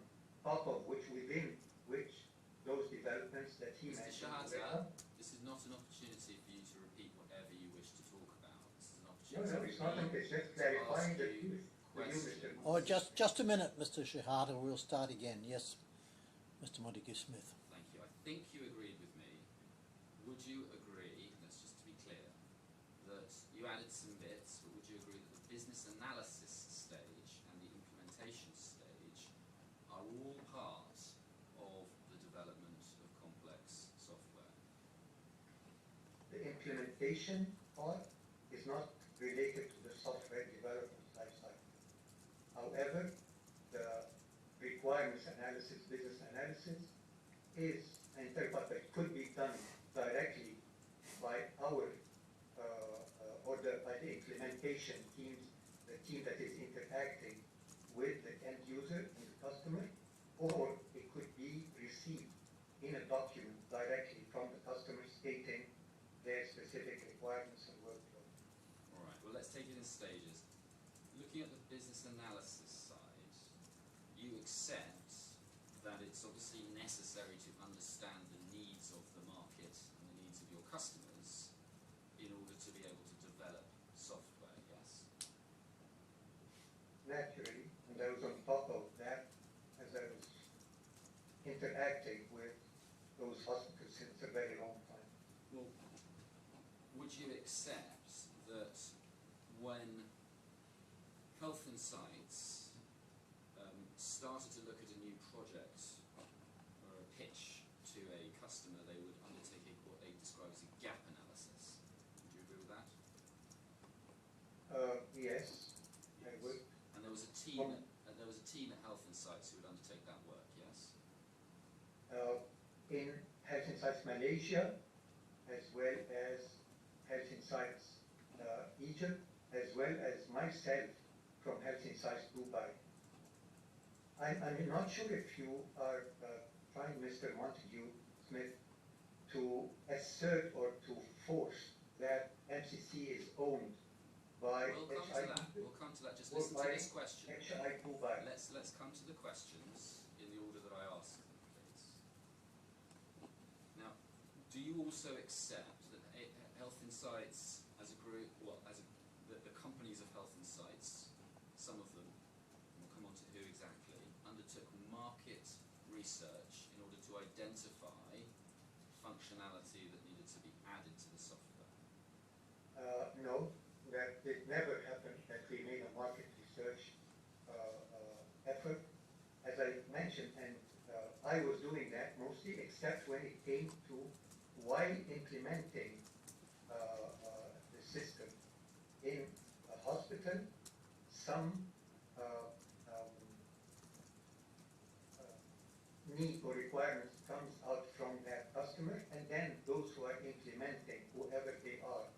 top of within which those developments that he Mr. mentioned. Shehata, this is not an opportunity for you to repeat whatever you wish to talk about. This is an No, opportunity it's not. It's just clarifying the truth. Oh, just a minute, Mr. Shehata. We'll start again. Yes, Mr. Montague-Smith. Thank you. I think you agreed with me. Would you agree, let's just to be clear, that you added some bits, but would you agree that the business analysis stage and the implementation stage are all part of the development of complex software? The implementation part is not related to the software development lifecycle. However, the requirements analysis, business analysis, is but it could be done directly by our by the implementation teams, the team that is interacting with the end user and the customer, or it could be received in a document directly from the customer stating their specific requirements and workflow. All right, well, let's take it in stages. Looking at the business analysis side, you accept that it's obviously necessary to understand the needs of the market and the needs of your customers in order to be able to develop software, yes? Naturally, and I was on top of that as I was interacting with those hospitals since a very long time. Well, would you accept that when Health Insights started to look at a new project or a pitch to a customer, they would undertake what they describe as a gap analysis. Would you agree with that? Yes, I would. And there was a team. There was a team at Health Insights who would undertake that work. Yes. In Health Insights Malaysia, as well as Health Insights Egypt, as well as myself from Health Insights Dubai. I'm not sure if you are trying, Mr. Montague Smith, to assert or to force that MCC is owned by We'll come to that. We'll come to that. Just or listen to by this question. HI Dubai. Let's come to the questions in the order that I asked them, please. Now, do you also accept that Health Insights as a group, the companies of Health Insights, some of them, and we'll come on to who exactly, undertook market research in order to identify functionality that needed to be added to the software? No, that it never happened that we made a market research effort. As I mentioned, and I was doing that mostly, except when it came to while implementing the system in a hospital, some need or requirements comes out from that customer, and then those who are implementing, whoever they are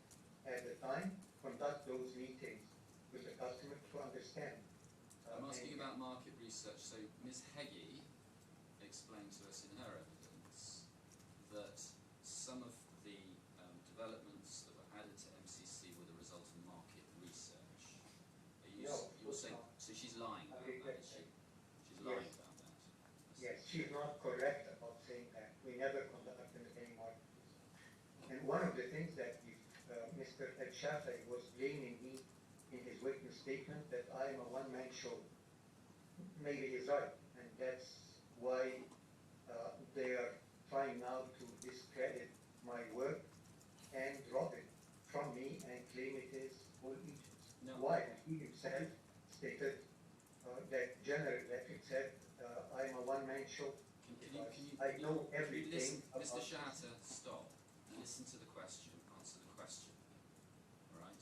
at the time, conduct those meetings with the customer to understand. I'm asking about market research. So Ms. Heggie explained to us in her evidence that some of the developments that were added to MCC were the result of market research. No, you're saying, not. so she's lying about that, is she? She's lying about that. Yes, she's not correct about saying that. We never conducted any market research. And one of the things that Mr. Shehata was blaming me in his witness statement, that I am a one-man show. Maybe he's right, and that's why they are trying now to discredit my work and drop it from me and claim it is all Egypt. No. Why? He himself stated that General Electric said, I'm a one-man show. I know everything about Mr. this. Shehata, stop. Listen to the question. Answer the question. All right?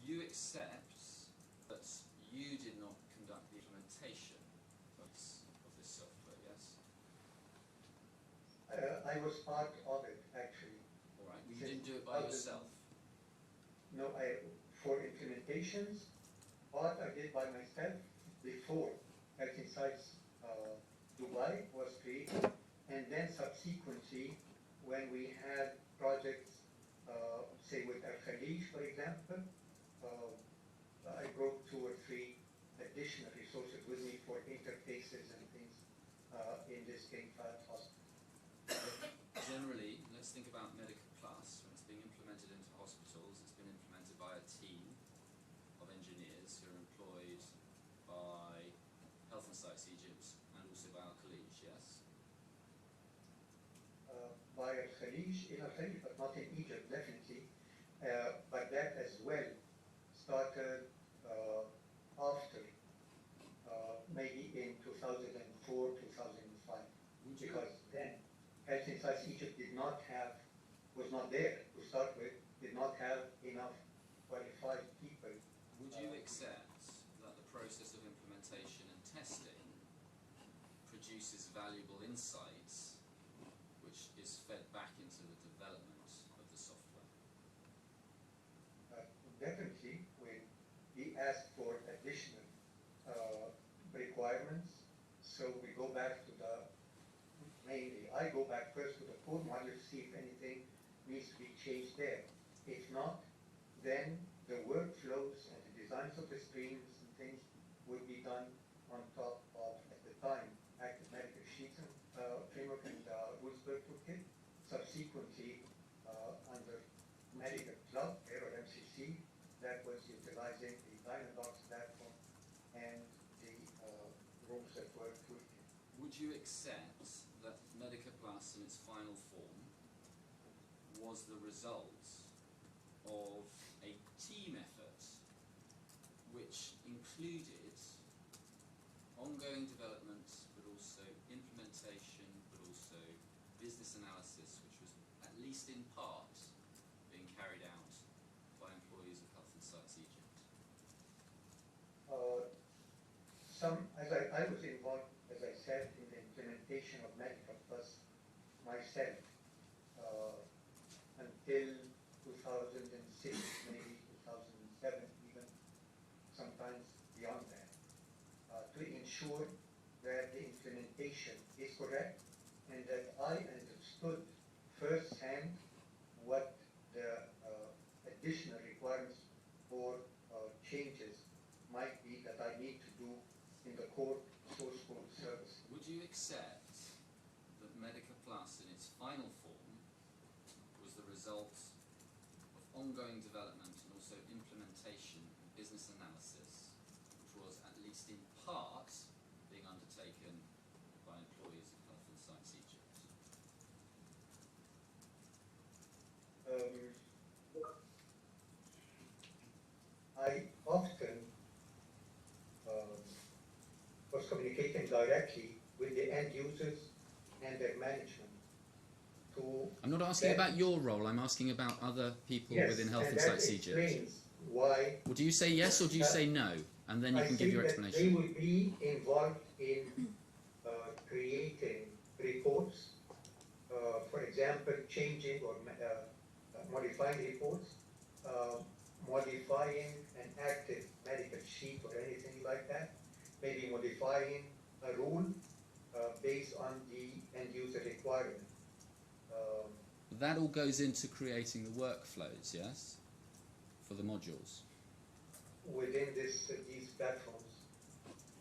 You accept that you did not conduct the implementation of this software, yes? I was part of it, actually. All right. You didn't do it by yourself. No, for implementations, part I did by myself before Health Insights Dubai was created, and then subsequently, when we had projects, say with Al Khalij, for example, I brought 2 or 3 additional resources with me for interfaces and things in this King Fahd hospital. Generally, let's think about Medica Plus. When it's being implemented into hospitals, it's been implemented by a team of engineers who are employed by Health Insights Egypt and also by Al Khalij, yes? By Al Khalij, in Al Khalij, but not in Egypt, definitely. But that as well started after, maybe in 2004, 2005. Because then Health Insights Egypt was not there to start with, did not have enough qualified people. Would you accept that the process of implementation and testing produces valuable insights which is fed back into the development of the software? Definitely, when we asked for additional requirements, so we go back to I go back first to the code module to see if anything needs to be changed there. If not, then the workflows and the designs of the screens and things would be done on top of, at the time, active medical sheets and framework and Wolfsburg toolkit. Subsequently, under Medical Cloud, or MCC, that was utilizing the Dynadocs platform and the rules that were toolkit. Would you accept that Medica Plus in its final form was the result of a team effort which included ongoing development, but also implementation, but also business analysis, which was at least in part being carried out by employees of Health and Sites Egypt? I was involved, as I said, in the implementation of Medical Plus myself until 2006, maybe 2007, even sometimes beyond that, to ensure that the implementation is correct and that I understood firsthand what the additional requirements for changes might be that I need to do in the core source code service. Would you accept that Medica Plus in its final form was the result of ongoing development and also implementation and business analysis, which was at least in part being undertaken by employees of Health and Sites Egypt? I often was communicating directly with the end users and their management to... I'm not asking about your role, I'm asking about other people within Health and Sites Egypt. Explains why... Well, do you say yes or do you say no? And then you can give your explanation. They will be involved in creating reports, for example, changing or modifying reports, modifying an active medical sheet or anything like that, maybe modifying a rule based on the end user requirement. That all goes into creating the workflows, yes? For the modules. Within these platforms.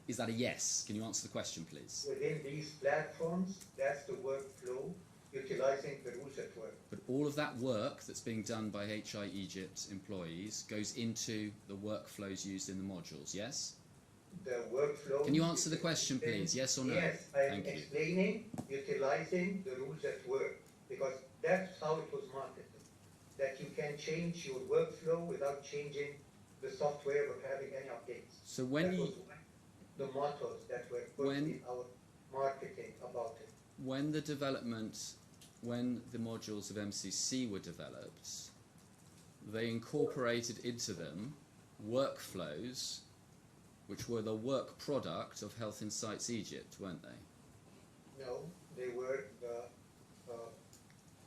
Is that a yes? Can you answer the question, please? Within these platforms, that's the workflow, utilizing the rules at work. But all of that work that's being done by HI Egypt employees goes into the workflows used in the modules, yes? The workflow... Can you answer the question, please? Yes or no? Yes, I'm Thank you. explaining, utilizing the rules at work, because that's how it was marketed. That you can change your workflow without changing the software or having any updates. So when that was the mottos that were put in our marketing about it. When the modules of MCC were developed, they incorporated into them workflows which were the work product of Health and Sites Egypt, weren't they? No, they were the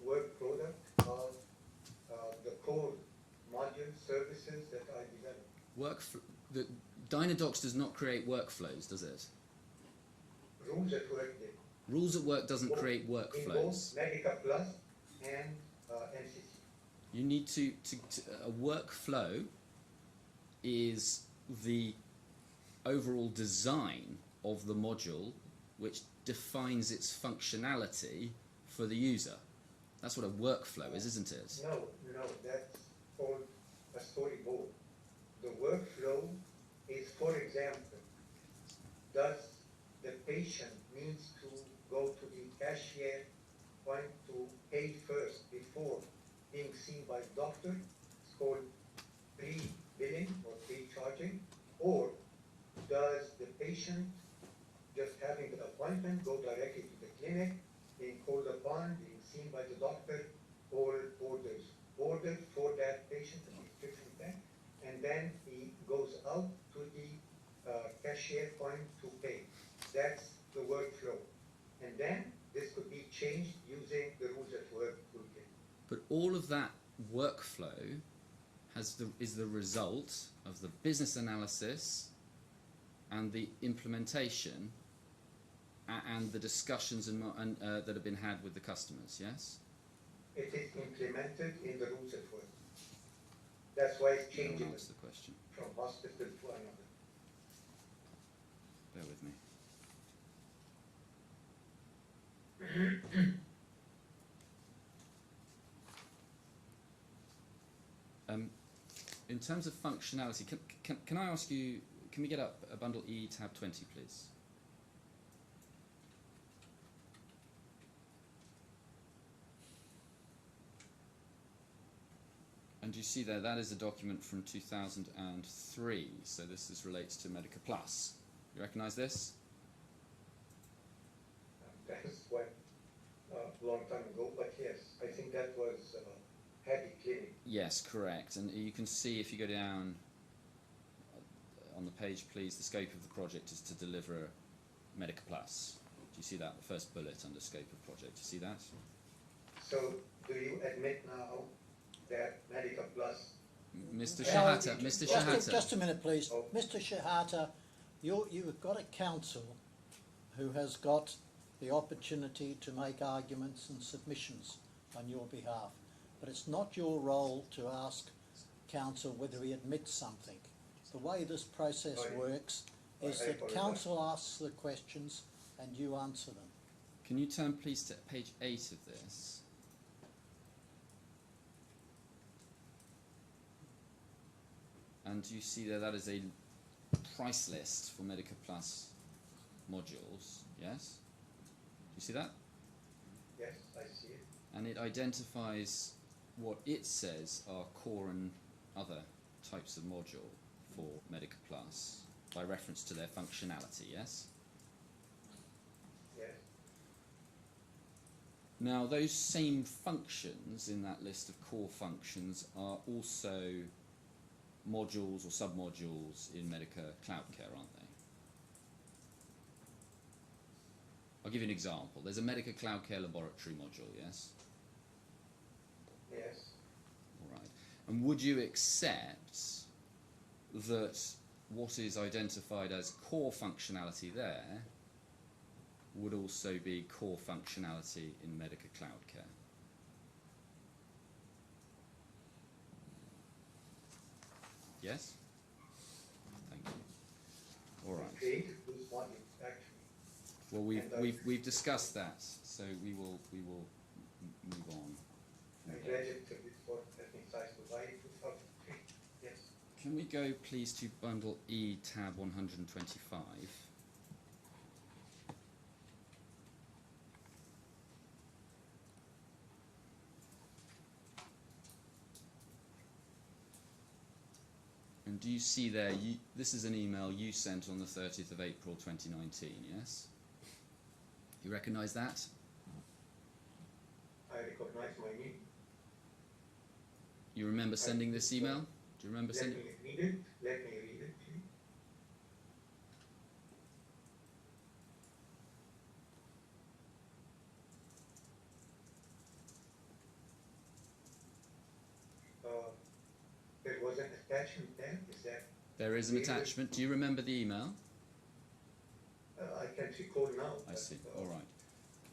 work product of the core module services that I developed. Dynadocs does not create workflows, does it? Rules at Work did. Rules at Work doesn't create workflows. In both Medica Plus and MCC. You need to a workflow is the overall design of the module which defines its functionality for the user. That's what a workflow is, isn't it? No, that's called a storyboard. The workflow is, for example, does the patient needs to go to the cashier point to pay first before being seen by the doctor? It's called pre-billing or pre-charging. Or does the patient, just having the appointment, go directly to the clinic, being called upon, being seen by the doctor, or order for that patient, the prescription there, and then he goes out to the cashier point to pay. That's the workflow. And then this could be changed using the rules at work toolkit. But all of that workflow is the result of the business analysis and the implementation and the discussions that have been had with the customers, yes? It is implemented in the rules at work. That's why it's changing Answer the question. from hospital to another. Bear with me. In terms of functionality, can I ask you, can we get up a bundle E tab 20, please? And you see there, that is a document from 2003, so this relates to Medica Plus. You recognise this? That's one long time ago, but yes, I think that was Happy Clinic. Yes, correct. And you can see if you go down on the page, please, the scope of the project is to deliver Medica Plus. Do you see that? The first bullet under scope of project. Do you see that? So, do you admit now that Medica Plus? Mr. Well, Shehata, Mr. Shehata. Just a minute, please. Oh. Mr. Shehata, you've got a counsel who has got the opportunity to make arguments and submissions on your behalf. But it's not your role to ask counsel whether he admits something. The way this process works is that counsel asks the questions and you answer them. Can you turn, please, to page 8 of this? And you see there, that is a price list for Medica Plus modules, yes? Do you see that? Yes, I see it. And it identifies what it says are core and other types of module for Medica Plus by reference to their functionality, yes? Yes. Now, those same functions in that list of core functions are also modules or submodules in Medica Cloud Care, aren't they? I'll give you an example. There's a Medica Cloud Care laboratory module, yes? Yes. All right. And would you accept that what is identified as core functionality there would also be core functionality in Medica Cloud Care? Yes? Thank you. All right. Created this one actually. Well, we've discussed that, so we will move on. I registered it for ethnic size provided 2003. Yes. Can we go, please, to Bundle E, tab 125? And do you see there, this is an email you sent on the 30th of April 2019, yes? You recognise that? I recognize my name. You remember sending this email? Do you remember sending? Let me read it. Let me read it to you. There was an attachment there. Is that? There is an attachment. Do you remember the email? I can't recall now. I see. All right.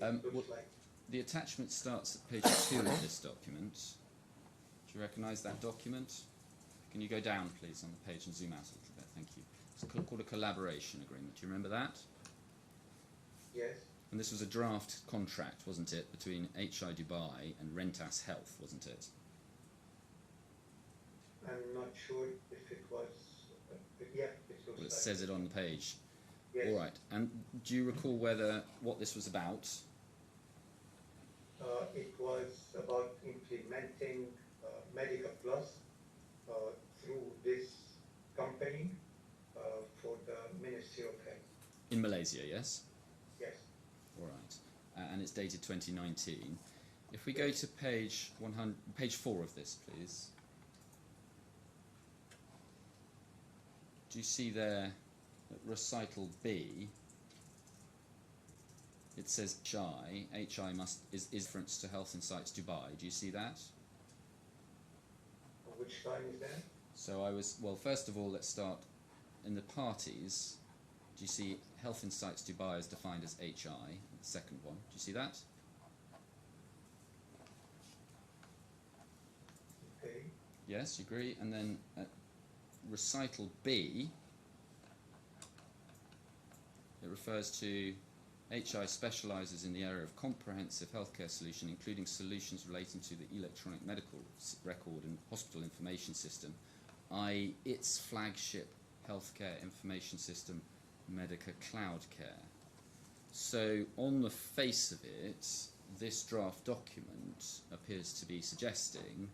It looks Well, like the attachment starts at page 2 of this document. Do you recognise that document? Can you go down, please, on the page and zoom out a little bit? Thank you. It's called a collaboration agreement. Do you remember that? yes. And this was a draft contract, wasn't it, between HI Dubai and Rentas Health, wasn't it? I'm not sure if it was. Yeah, it looks Well, it like says it on the page. Yes. All right. And do you recall what this was about? It was about implementing Medica Plus through this company for the Ministry of Health. In Malaysia, yes? Yes. All right. And it's dated 2019. If we go to page 4 of this, please. Do you see there at recital B, it says HI is reference to Health Insights Dubai. Do you see that? Which time is that? So well, first of all, let's start in the parties. Do you see Health Insights Dubai is defined as HI, the second one? Do you see that? Okay. Yes, you agree? And then at recital B, it refers to HI specialises in the area of comprehensive healthcare solution, including solutions relating to the electronic medical record and hospital information system, i.e. its flagship healthcare information system, Medica Cloud Care. So on the face of it, this draft document appears to be suggesting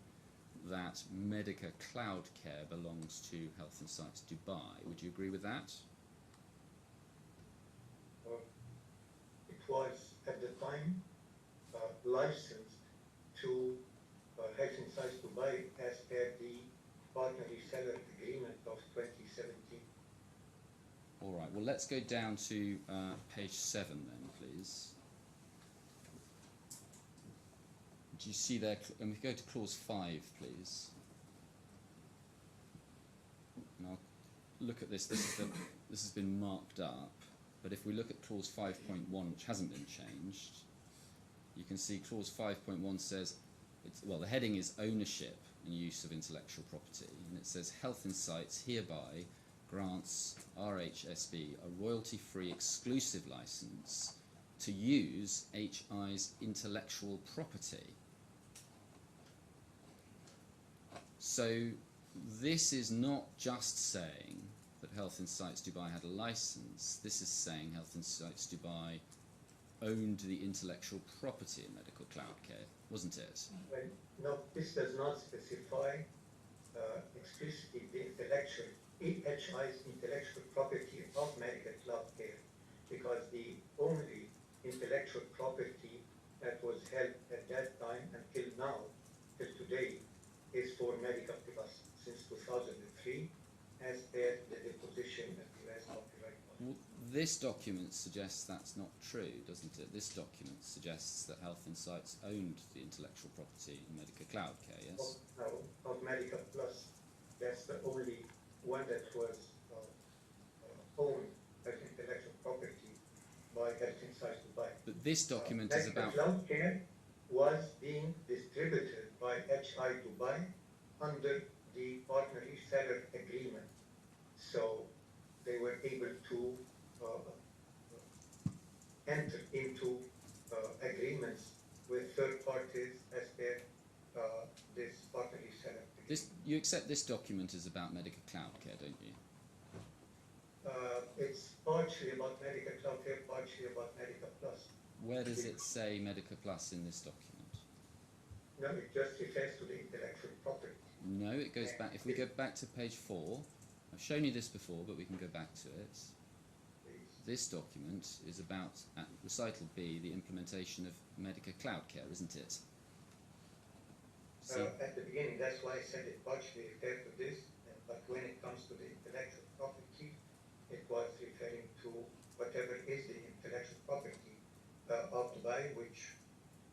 that Medica Cloud Care belongs to Health Insights Dubai. Would you agree with that? It was at the time licensed to Health Insights Dubai as per the partner reseller agreement of 2017. All right, well, let's go down to page 7 then, please. Do you see there, and we go to clause 5, please. And I'll look at this, this has been marked up, but if we look at clause 5.1, which hasn't been changed, you can see clause 5.1 says, well, the heading is ownership and use of intellectual property, and it says Health Insights hereby grants RHSB a royalty-free exclusive license to use HI's intellectual property. So this is not just saying that Health Insights Dubai had a license, this is saying Health Insights Dubai owned the intellectual property in medical cloud care, wasn't it? Well, no, this does not specify explicitly the HI's intellectual property of medical cloud care, because the only intellectual property that was held at that time until now, till today, is for Medical Plus since 2003, as per the deposition of the US Copyright Law. Well, this document suggests that's not true, doesn't it? This document suggests that Health Insights owned the intellectual property in Medical Cloud Care, yes? Of Medical Plus, that's the only one that was owned as intellectual property by Health Insights Dubai. But this document is Medical about... Cloud Care was being distributed by HI Dubai under the partner reseller agreement. So they were able to enter into agreements with third parties as per this partner reseller agreement. You accept this document is about Medical Cloud Care, don't you? It's partially about Medical Cloud Care, partially about Medical Plus. Where does it say Medica Plus in this document? No, it just refers to the intellectual property. No, it goes back. If we go back to page 4, I've shown you this before, but we can go back to it. This document is about, at recital B, the implementation of Medica Cloud Care, isn't it? See? At the beginning, that's why I said it partially referred to this, but when it comes to the intellectual property, it was referring to whatever is the intellectual property of Dubai, which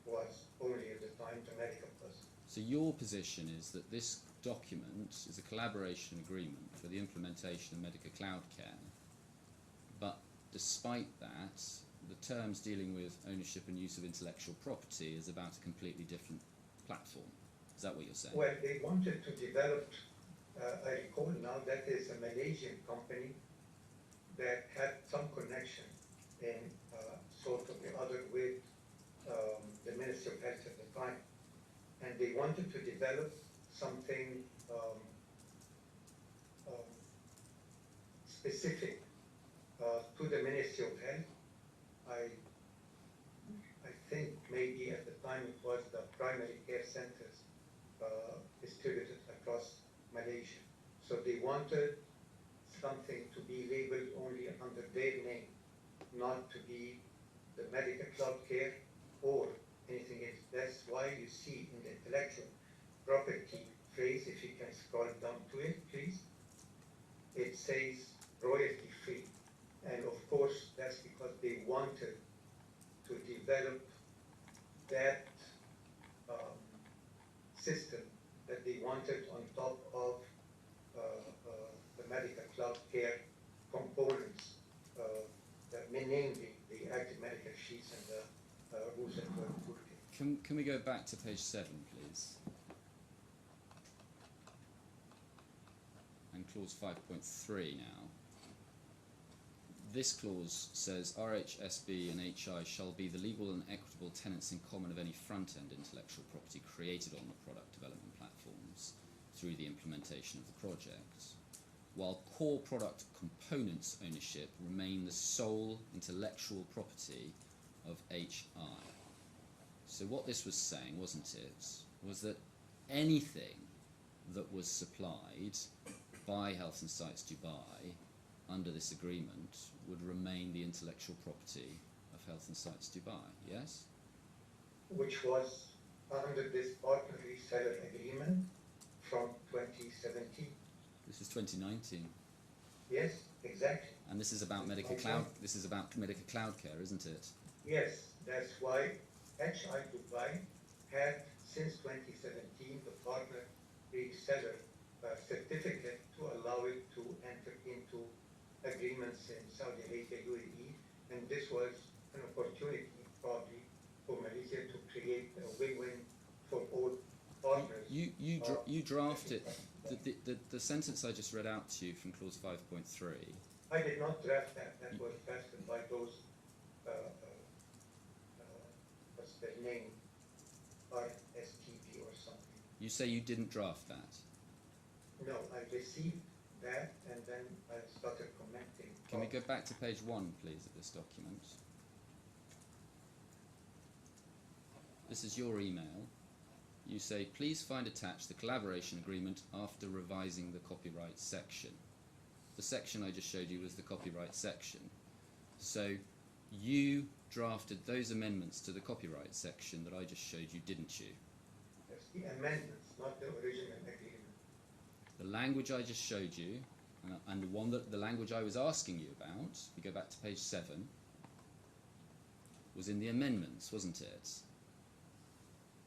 was only at the time the Medical Plus. So your position is that this document is a collaboration agreement for the implementation of Medica Cloud Care, but despite that, the terms dealing with ownership and use of intellectual property is about a completely different platform. Is that what you're saying? Well, they wanted to develop, I recall now, that is a Malaysian company that had some connection in sort of the other with the Ministry of Health at the time. And they wanted to develop something specific to the Ministry of Health. I think maybe at the time it was the primary care centers distributed across Malaysia. So they wanted something to be labeled only under their name, not to be the Medical Cloud Care or anything else. That's why you see in the intellectual property phrase, if you can scroll down to it, please, it says royalty free. And of course, that's because they wanted to develop that system that they wanted on top of the Medical Cloud Care components, namely the active medical sheets and the rules that were put in. Can we go back to page 7, please? And clause 5.3 now. This clause says RHSB and HI shall be the legal and equitable tenants in common of any front-end intellectual property created on the product development platforms through the implementation of the project, while core product components ownership remain the sole intellectual property of HI. So what this was saying, wasn't it, was that anything that was supplied by Health and Sites Dubai under this agreement would remain the intellectual property of Health and Sites Dubai, yes? Which was under this partner reseller agreement from 2017. This is 2019. Yes, exactly. And this is about medical cloud. This is about medical cloud care, isn't it? Yes, that's why HI Dubai had since 2017 the partner reseller certificate to allow it to enter into agreements in Saudi Arabia, UAE, and this was an opportunity probably for Malaysia to create a win-win for all partners. You drafted the sentence I just read out to you from clause 5.3. I did not draft that. That was drafted by those, what's their name, RSTP or something. You say you didn't draft that. No, I received that and then I started commenting. Can we go back to page 1, please, of this document? This is your email. You say, please find attached the collaboration agreement after revising the copyright section. The section I just showed you was the copyright section. So you drafted those amendments to the copyright section that I just showed you, didn't you? That's the amendments, not the original agreement. The language I just showed you, and the language I was asking you about, we go back to page 7, was in the amendments, wasn't it?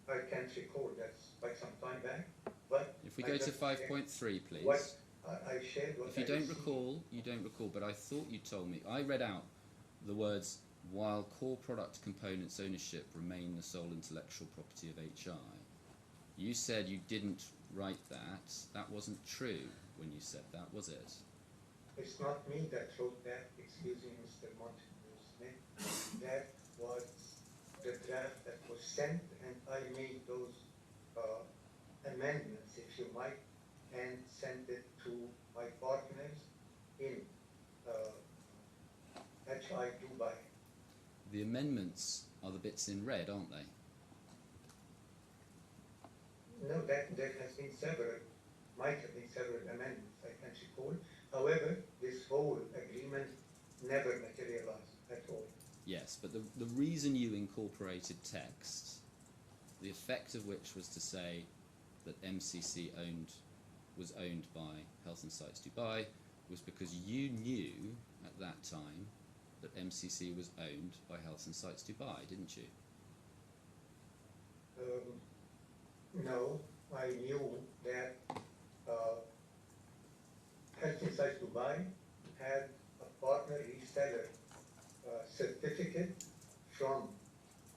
I can't recall, that's quite some time back, but... If we go to 5.3, please. What I shared what If you I don't received. recall, you don't recall, but I thought you told me, I read out the words, while core product components ownership remain the sole intellectual property of HI. You said you didn't write that. That wasn't true when you said that, was it? It's not me that wrote that, it's using Mr. Montague Smith. That was the draft that was sent, and I made those amendments, if you might, and sent it to my partners in HI Dubai. The amendments are the bits in red, aren't they? No, there has been several, might have been several amendments, I can't recall. However, this whole agreement never materialized at all. Yes, but the reason you incorporated text, the effect of which was to say that MCC was owned by Health and Sites Dubai, was because you knew at that time that MCC was owned by Health and Sites Dubai, didn't you? No, I knew that Health and Sites Dubai had a partner reseller certificate from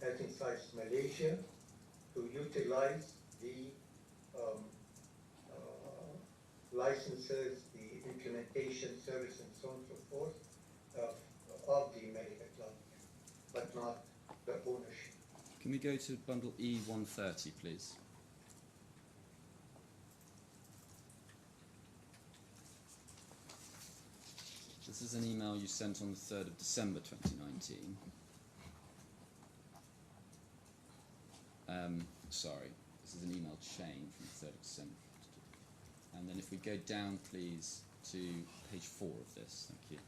Health and Sites Malaysia to utilize the licenses, the implementation service, and so on and so forth of the medical cloud, but not the ownership. Can we go to bundle E130, please? This is an email you sent on the 3rd of December 2019. Sorry, this is an email chain from the 3rd of December. And then if we go down, please, to page 4 of this. Thank you.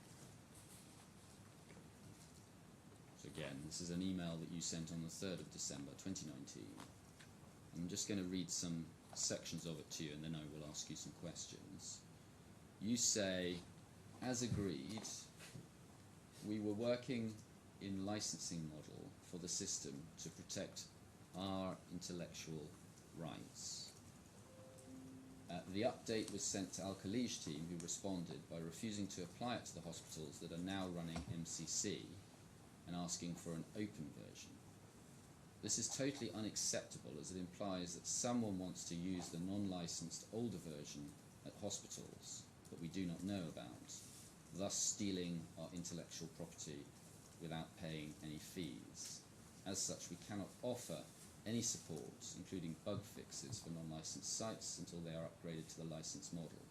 So again, this is an email that you sent on the 3rd of December 2019. I'm just going to read some sections of it to you, and then I will ask you some questions. You say, as agreed, we were working in licensing model for the system to protect our intellectual rights. The update was sent to Al-Khalij team, who responded by refusing to apply it to the hospitals that are now running MCC and asking for an open version. This is totally unacceptable, as it implies that someone wants to use the non-licensed older version at hospitals that we do not know about, thus stealing our intellectual property without paying any fees. As such, we cannot offer any support, including bug fixes for non-licensed sites, until they are upgraded to the licensed model.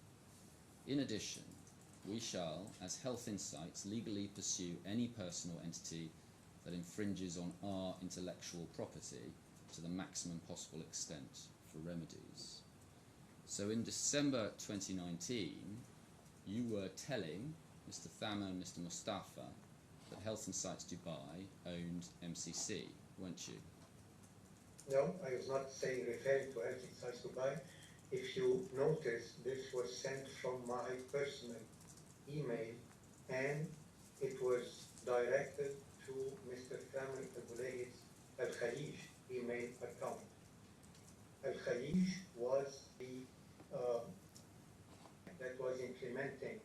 In addition, we shall, as Health Insights, legally pursue any person or entity that infringes on our intellectual property to the maximum possible extent for remedies. So in December 2019, you were telling Mr. Thamer and Mr. Mustafa that Health Insights Dubai owned MCC, weren't you? No, I was not saying referring to Health Insights Dubai. If you notice, this was sent from my personal email, and it was directed to Mr. Thamer Abdulaziz Albulaihid email account. Al-Khalij was the that was implementing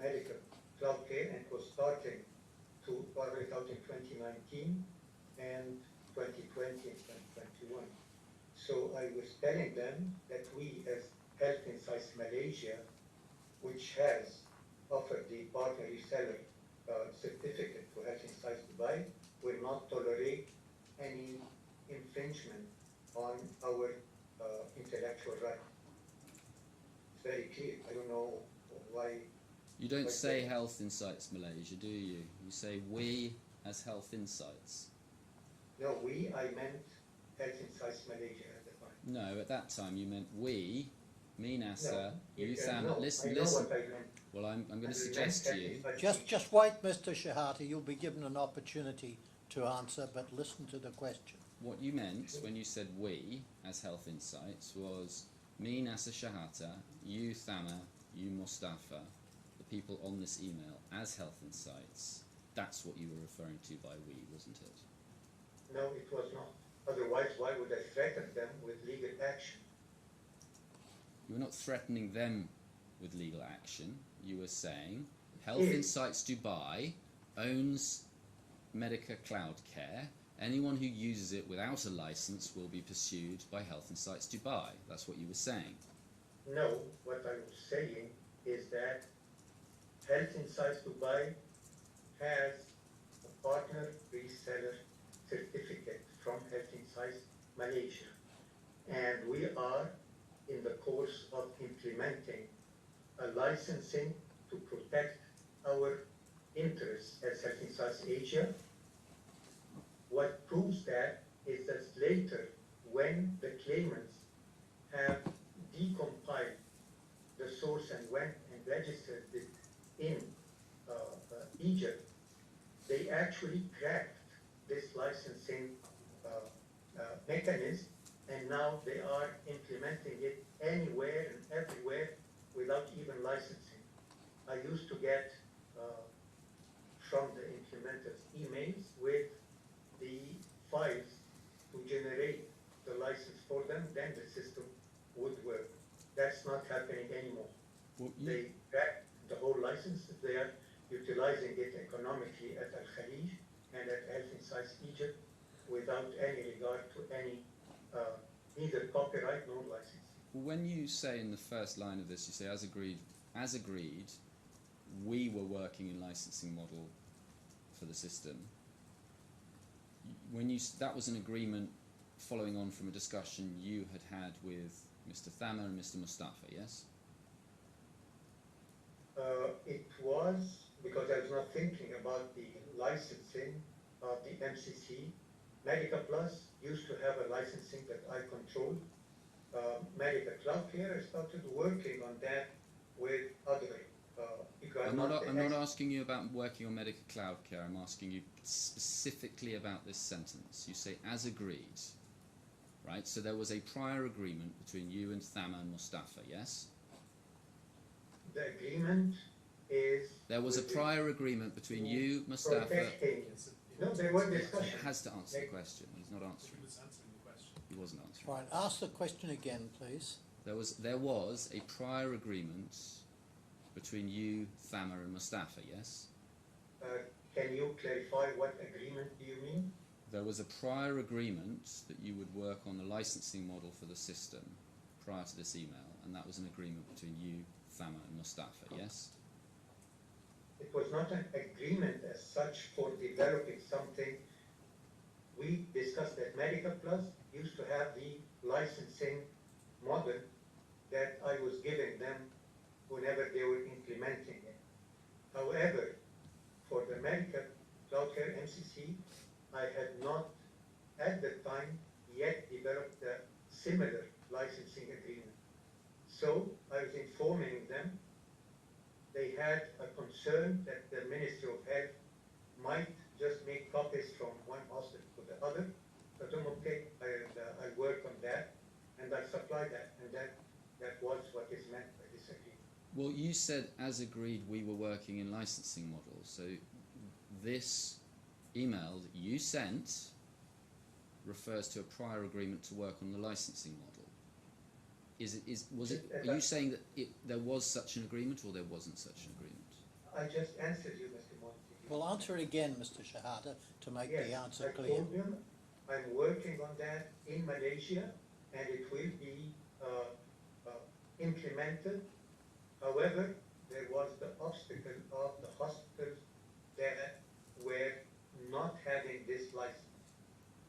medical cloud care and was starting to roll it out in 2019 and 2020 and 2021. So I was telling them that we as Health Insights Malaysia, which has offered the partner reseller certificate to Health Insights Dubai, will not tolerate any infringement on our intellectual right. It's very clear. I don't know why. You don't say Health Insights Malaysia, do you? You say we as Health Insights. No, I meant Health Insights Malaysia at the time. No, at that time you meant we, me, Nasser, No, you, Thamer. no, Listen, I know listen. what I meant. Well, I'm going I to meant suggest to Health you. Insights Just wait, Mr. Shehata, you'll be given an opportunity to answer, but listen to the question. What you meant when you said we as Health Insights was me, Nasser Shehata, you, Thamer, you, Mustafa, the people on this email as Health Insights. That's what you were referring to by we, wasn't it? No, it was not. Otherwise, why would I threaten them with legal action? You were not threatening them with legal action. You were saying Health Yes. Insights Dubai owns Medica Cloud Care. Anyone who uses it without a license will be pursued by Health Insights Dubai. That's what you were saying. No, what I was saying is that Health Insights Dubai has a partner reseller certificate from Health Insights Malaysia, and we are in the course of implementing a licensing to protect our interests as Health Insights Asia. What proves that is that later, when the claimants have decompiled the source and went and registered it in Egypt, they actually cracked this licensing mechanism, and now they are implementing it anywhere and everywhere without even licensing. I used to get from the implementers emails with the files to generate the license for them, then the system would work. That's not happening anymore. Well, They cracked the whole license. They are utilizing it economically at Al-Khalij and at Health Insights Egypt without any regard to any neither copyright nor licensing. when you say in the first line of this, you say as agreed, we were working in licensing model for the system. That was an agreement following on from a discussion you had with Mr. Thamer and Mr. Mustafa, yes? It was because I was not thinking about the licensing of the MCC. Medica Plus used to have a licensing that I controlled. Medica Cloud Care, I started working on that with other. I'm not asking you about working on Medica Cloud Care. I'm asking you specifically about this sentence. You say as agreed, right? So there was a prior agreement between you and Thamer and Mustafa, yes? The agreement is. There was a prior agreement between you, Mustafa. Protecting. No, there was discussion. He has to answer the question. He's not answering. He was answering the question. He wasn't answering. Right, ask the question again, please. There was a prior agreement between you, Thamer, and Mustafa, yes? Can you clarify what agreement do you mean? There was a prior agreement that you would work on the licensing model for the system prior to this email, and that was an agreement between you, Thamer, and Mustafa, yes? It was not an agreement as such for developing something. We discussed that Medica Plus used to have the licensing model that I was giving them whenever they were implementing it. However, for the Medica Cloud Care MCC, I had not at the time yet developed a similar licensing agreement. So I was informing them. They had a concern that the Ministry of Health might just make copies from one hospital to the other. So I told them, okay, I'll work on that, and I'll supply that, and that was what is meant by this agreement. Well, you said, as agreed, we were working in licensing models. So this email that you sent refers to a prior agreement to work on the licensing model. Are you saying that there was such an agreement, or there wasn't such an agreement? I just answered you, Mr. Montague. Well, answer it again, Mr. Shehata, to make Yes, the answer I clear. told them I'm working on that in Malaysia, and it will be implemented. However, there was the obstacle of the hospitals that were not having this license.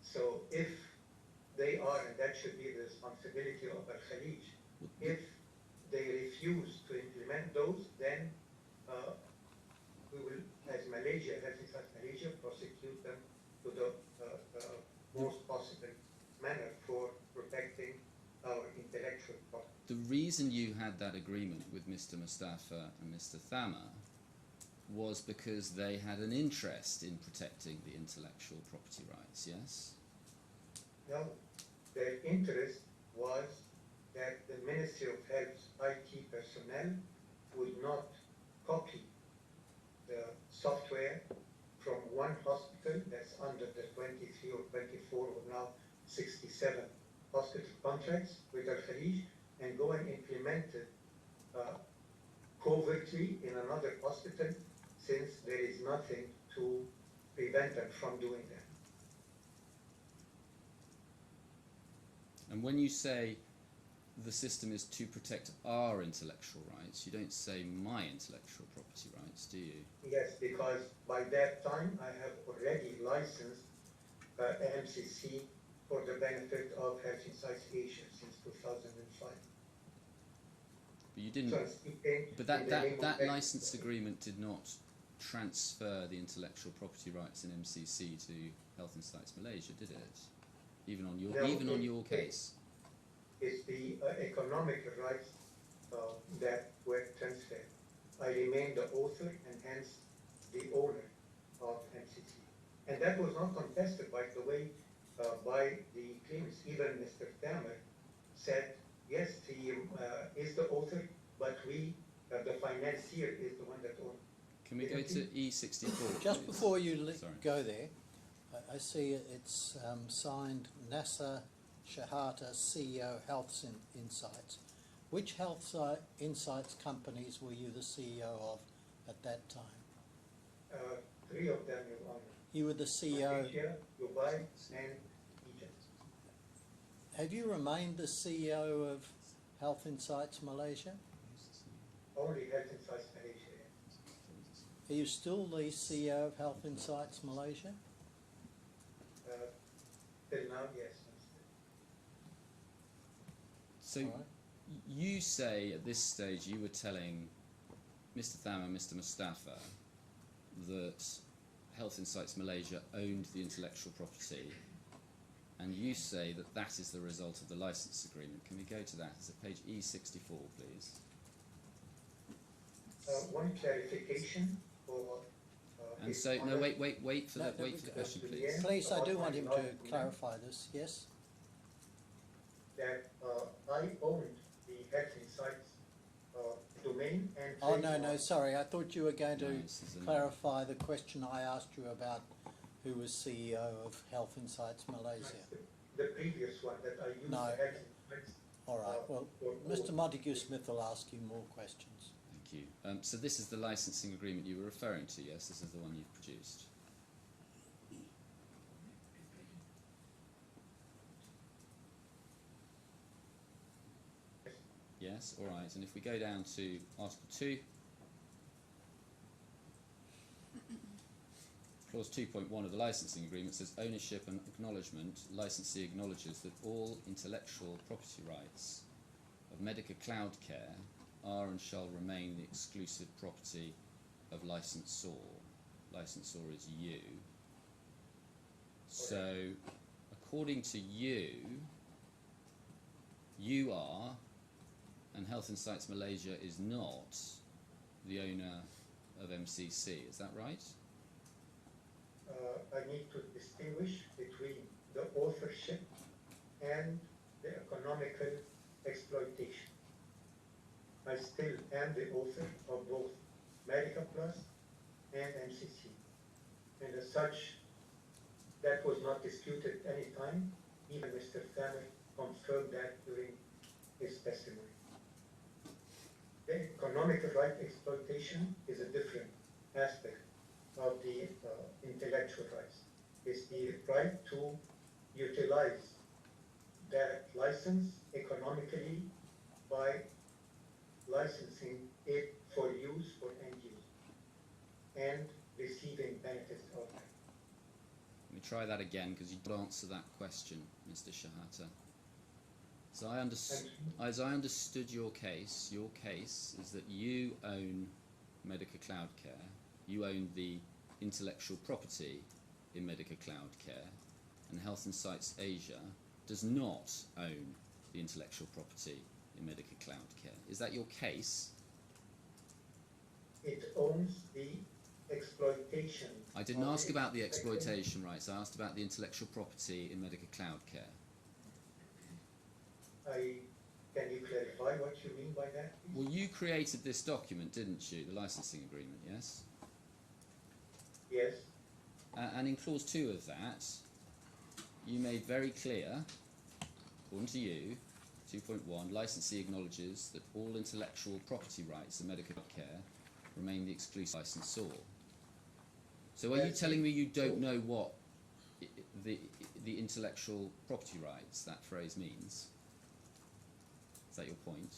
So if they are, and that should be the responsibility of Al-Khalij, if they refuse to implement those, then we will, as Malaysia, Health Insights Malaysia, prosecute them to the most possible manner for protecting our intellectual property. The reason you had that agreement with Mr. Mustafa and Mr. Thamer was because they had an interest in protecting the intellectual property rights, yes? No, their interest was that the Ministry of Health's IT personnel would not copy the software from one hospital that's under the 23 or 24 or now 67 hospital contracts with Al-Khalij and go and implement it covertly in another hospital, since there is nothing to prevent them from doing that. And when you say the system is to protect our intellectual rights, you don't say my intellectual property rights, do you? Yes, because by that time I have already licensed MCC for the benefit of Health Insights Asia since 2005. But you didn't. So I'm speaking But in the name of that Health license agreement did not transfer the intellectual property rights in MCC to Health Insights Malaysia, did it? Even on your case. It's the economic rights that were transferred. I remain the author and hence the owner of MCC. And that was not contested, by the way, by the claimants. Even Mr. Thamer said, yes, he is the author, but we, the financier, is the one that owns. Can we go to E64? Just please? before you Sorry. go there, I see it's signed Nasser Shehata, CEO Health Insights. Which Health Insights companies were you the CEO of at that time? 3 of them, Your Honor. You were the CEO. Malaysia, Dubai, and Egypt. Have you remained the CEO of Health Insights Malaysia? Only Health Insights Malaysia. Are you still the CEO of Health Insights Malaysia? Till now, yes. So All right. you say at this stage you were telling Mr. Thamer, Mr. Mustafa, that Health Insights Malaysia owned the intellectual property, and you say that that is the result of the license agreement. Can we go to that? It's at page E64, please. One clarification for. And His so, no, Honor. wait for the question, please. Please, I do want him to clarify this, yes? That I owned the Health Insights domain and. Oh, no, trademark. no, sorry, I thought you were going to No, this is clarify the question I asked you about who was CEO of Health Insights Malaysia. The previous one that I used. No. Health Insights. All right, well, Mr. Montague-Smith will ask you more questions. Thank you. So this is the licensing agreement you were referring to, yes? This is the one you've produced. Yes, all right. And if we go down to Article 2, Clause 2.1 of the licensing agreement says ownership and acknowledgement. Licensee acknowledges that all intellectual property rights of medical cloud care are and shall remain the exclusive property of licensor. Licensor is you. So, according to you, you are And Health Insights Malaysia is not the owner of MCC, is that right? I need to distinguish between the authorship and the economical exploitation. I still am the author of both Medica Plus and MCC. And as such, that was not disputed at any time. Even Mr. Thamer confirmed that during his testimony. The economic right exploitation is a different aspect of the intellectual rights. It's the right to utilize that license economically by licensing it for use for end use and receiving benefits of that. Let me try that again, because you did answer that question, Mr. Shehata. So as I understood your case is that you own Medica Cloud Care, you own the intellectual property in Medica Cloud Care, and Health Insights Asia does not own the intellectual property in Medica Cloud Care. Is that your case? It owns the exploitation. I didn't ask about the exploitation rights, I asked about the intellectual property in Medica Cloud Care. Can you clarify what you mean by that, please? Well, you created this document, didn't you? The licensing agreement, yes? Yes. And in clause 2 of that, you made very clear, according to you, 2.1, licensee acknowledges that all intellectual property rights in medical care remain the exclusive licensor. So are you telling me you don't know what the intellectual property rights, that phrase, means? Is that your point?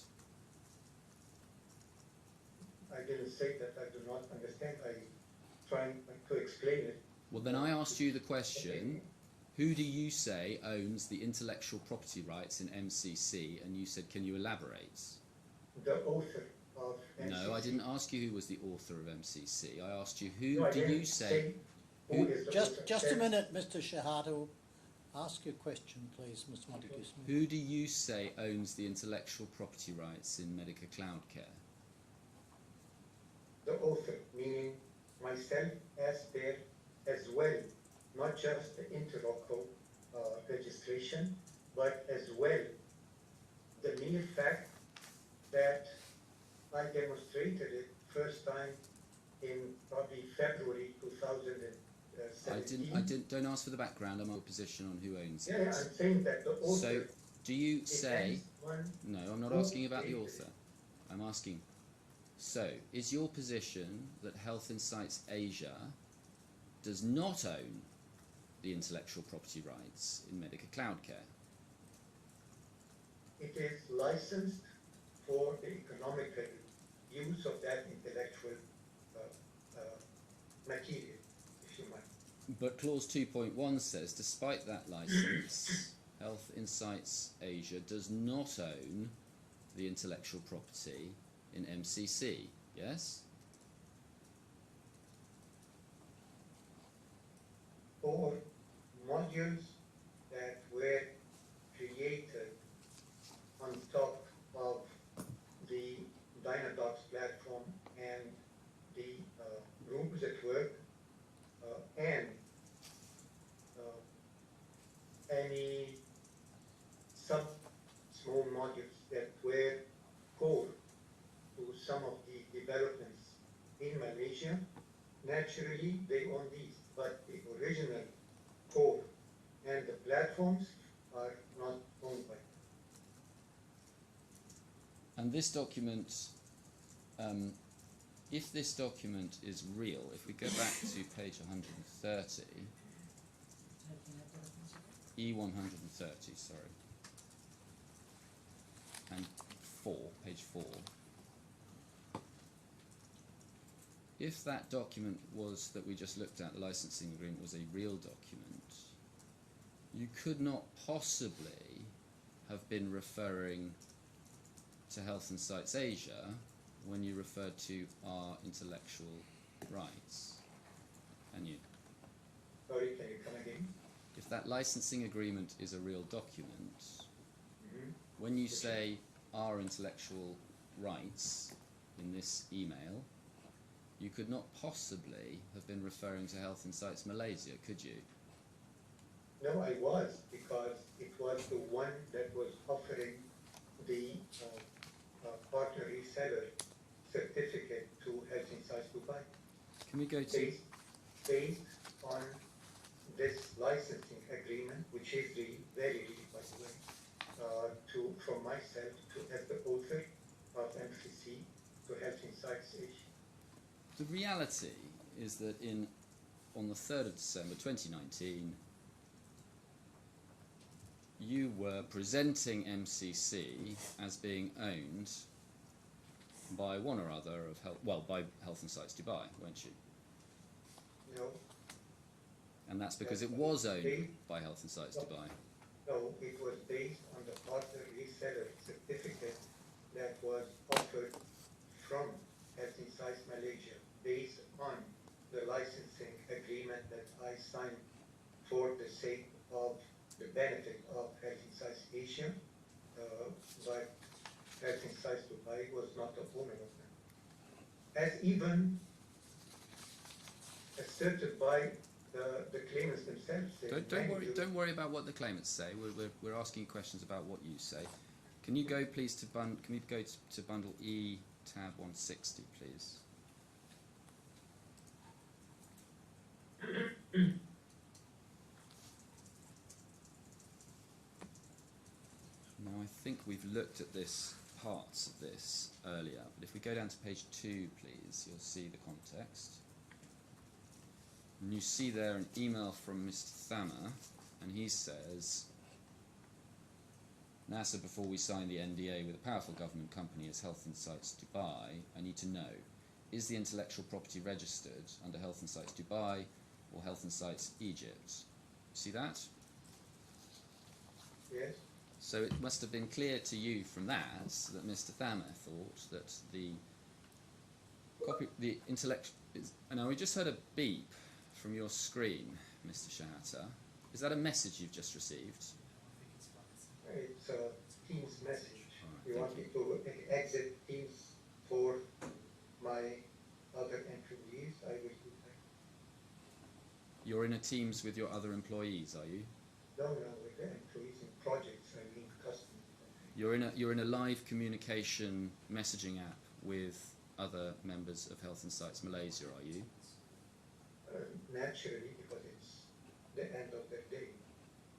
I didn't say that I do not understand. I'm trying to explain it. Well, then I asked you the question, who do you say owns the intellectual property rights in MCC? And you said, can you elaborate? The author of MCC. No, I didn't ask you who was the author of MCC. I asked you, No, who do you say... who is the author? Just a minute, Mr. Shehata. Ask your question, please, Mr. Montague-Smith. Who do you say owns the intellectual property rights in Medica Cloud Care? The author, meaning myself as there as well, not just the interlocal registration, but as well the mere fact that I demonstrated it first time in probably February 2017. Don't ask for the background, I'm on a position on who owns it. Yeah, I'm saying that the author... So, do you say... One, No, I'm not asking about the author. I'm asking... So, is your position that Health Insights Asia does not own the intellectual property rights in Medica Cloud Care? it is licensed for the economical use of that intellectual material, if you might. But clause 2.1 says, despite that license, Health Insights Asia does not own the intellectual property in MCC, yes? Or modules that were created on top of the Dynadocs platform and the rooms at work and any small modules that were core to some of the developments in Malaysia. Naturally, they own these, but the original core and the platforms are not owned by them. And this document, if this document is real, if we go back to page 130, E130, sorry, and 4, page 4, if that document was, that we just looked at, the licensing agreement, was a real document, you could not possibly have been referring to Health Insights Asia when you referred to our intellectual rights, can you? Sorry, can you come again? If that licensing agreement is a real document, when you say our intellectual rights in this email, you could not possibly have been referring to Health Insights Malaysia, could you? No, I was, because it was the one that was offering the partner reseller certificate to Health Insights Dubai. Can we go to... Based on this licensing agreement, which is very, by the way, from myself as the author of MCC to Health Insights Asia. The reality is that on the 3rd of December 2019, you were presenting MCC as being owned by one or other of by Health Insights Dubai, weren't you? No. And that's because it was owned by Health Insights Dubai. No, it was based on the partner reseller certificate that was offered from Health Insights Malaysia, based on the licensing agreement that I signed for the sake of the benefit of Health Insights Asia, but Health Insights Dubai was not the owner of them. As even asserted by the claimants themselves. Don't worry about what the claimants say. We're asking questions about what you say. Can you go, please, to bundle E, tab 160, please? Now, I think we've looked at parts of this earlier, but if we go down to page 2, please, you'll see the context. And you see there an email from Mr. Thamer, and he says, Nasser, before we sign the NDA with a powerful government company as Health Insights Dubai, I need to know, is the intellectual property registered under Health Insights Dubai or Health Insights Egypt? See that? Yes. So it must have been clear to you from that Mr. Thamer thought that the intellectual... Now, we just heard a beep from your screen, Mr. Shehata. Is that a message you've just received? It's a Teams message. Right, You want me to exit Teams for my other employees? I will do that. You're in a Teams with your other employees, are you? No, with the employees in projects, I mean customers. You're in a live communication messaging app with other members of Health Insights Malaysia, are you? Naturally, because it's the end of their day.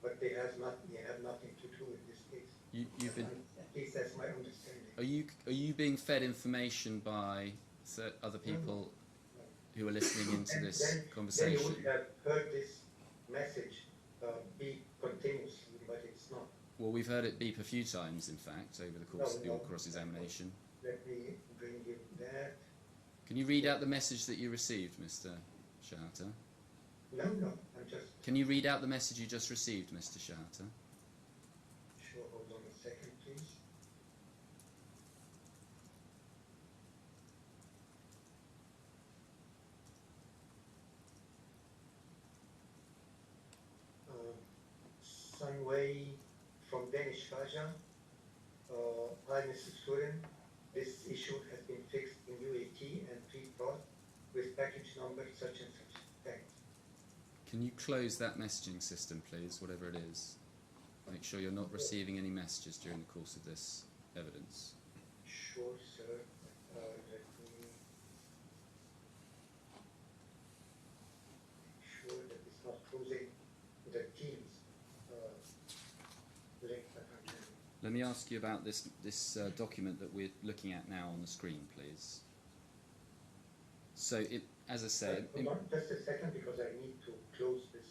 But they have nothing to do in this case. You've been... At least that's my understanding. Are you being fed information by other people who are listening into this conversation? Then you would have heard this message beep continuously, but it's not. Well, we've heard it beep a few times, in fact, over the course of your cross-examination. Let me bring you that. Can you read out the message that you received, Mr. Shehata? No, I'm just... Can you read out the message you just received, Mr. Shehata? Sure, hold on a second, please. Sunway from Danish Raja. Hi, Mr. Surin. This issue has been fixed in UAT and pre-prod with package number such and such. Thanks. Can you close that messaging system, please, whatever it is? Make sure you're not receiving any messages during the course of this evidence. Sure, sir. Let me make sure that it's not closing the Teams link that I'm doing. Let me ask you about this document that we're looking at now on the screen, please. So, as I say... Hold on just a second, because I need to close this.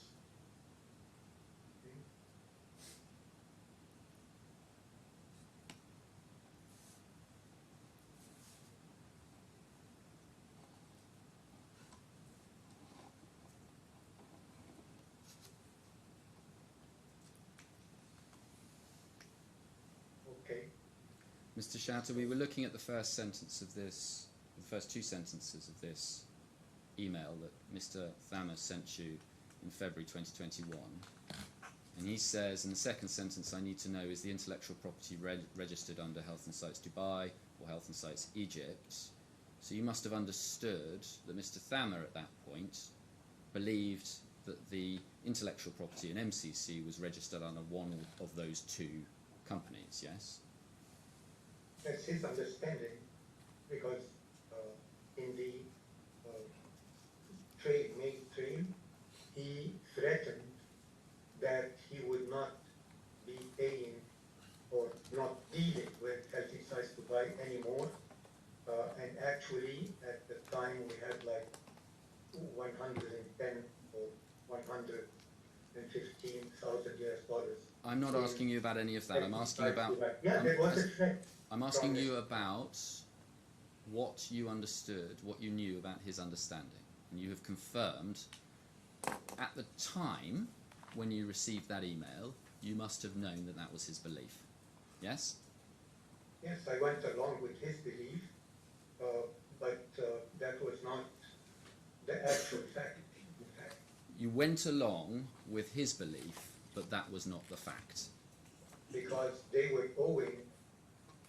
Okay. Mr. Shehata, we were looking at the first sentence of this, the first two sentences of this email that Mr. Thamer sent you in February 2021. And he says in the second sentence, I need to know, is the intellectual property registered under Health and Sites Dubai or Health and Sites Egypt? So you must have understood that Mr. Thamer at that point believed that the intellectual property in MCC was registered under one of those two companies, yes? That's his understanding, because in the trade, he threatened that he would not be paying or not dealing with Healthy Sites Dubai anymore. And actually, at the time, we had like 110 or 115,000 US dollars. I'm not asking you about any of that. I'm asking about. Yeah, there was a threat. I'm asking you about what you understood, what you knew about his understanding. And you have confirmed at the time when you received that email, you must have known that that was his belief. Yes? Yes, I went along with his belief, but that was not the actual fact. In fact, You went along with his belief, but that was not the fact. because they were owing,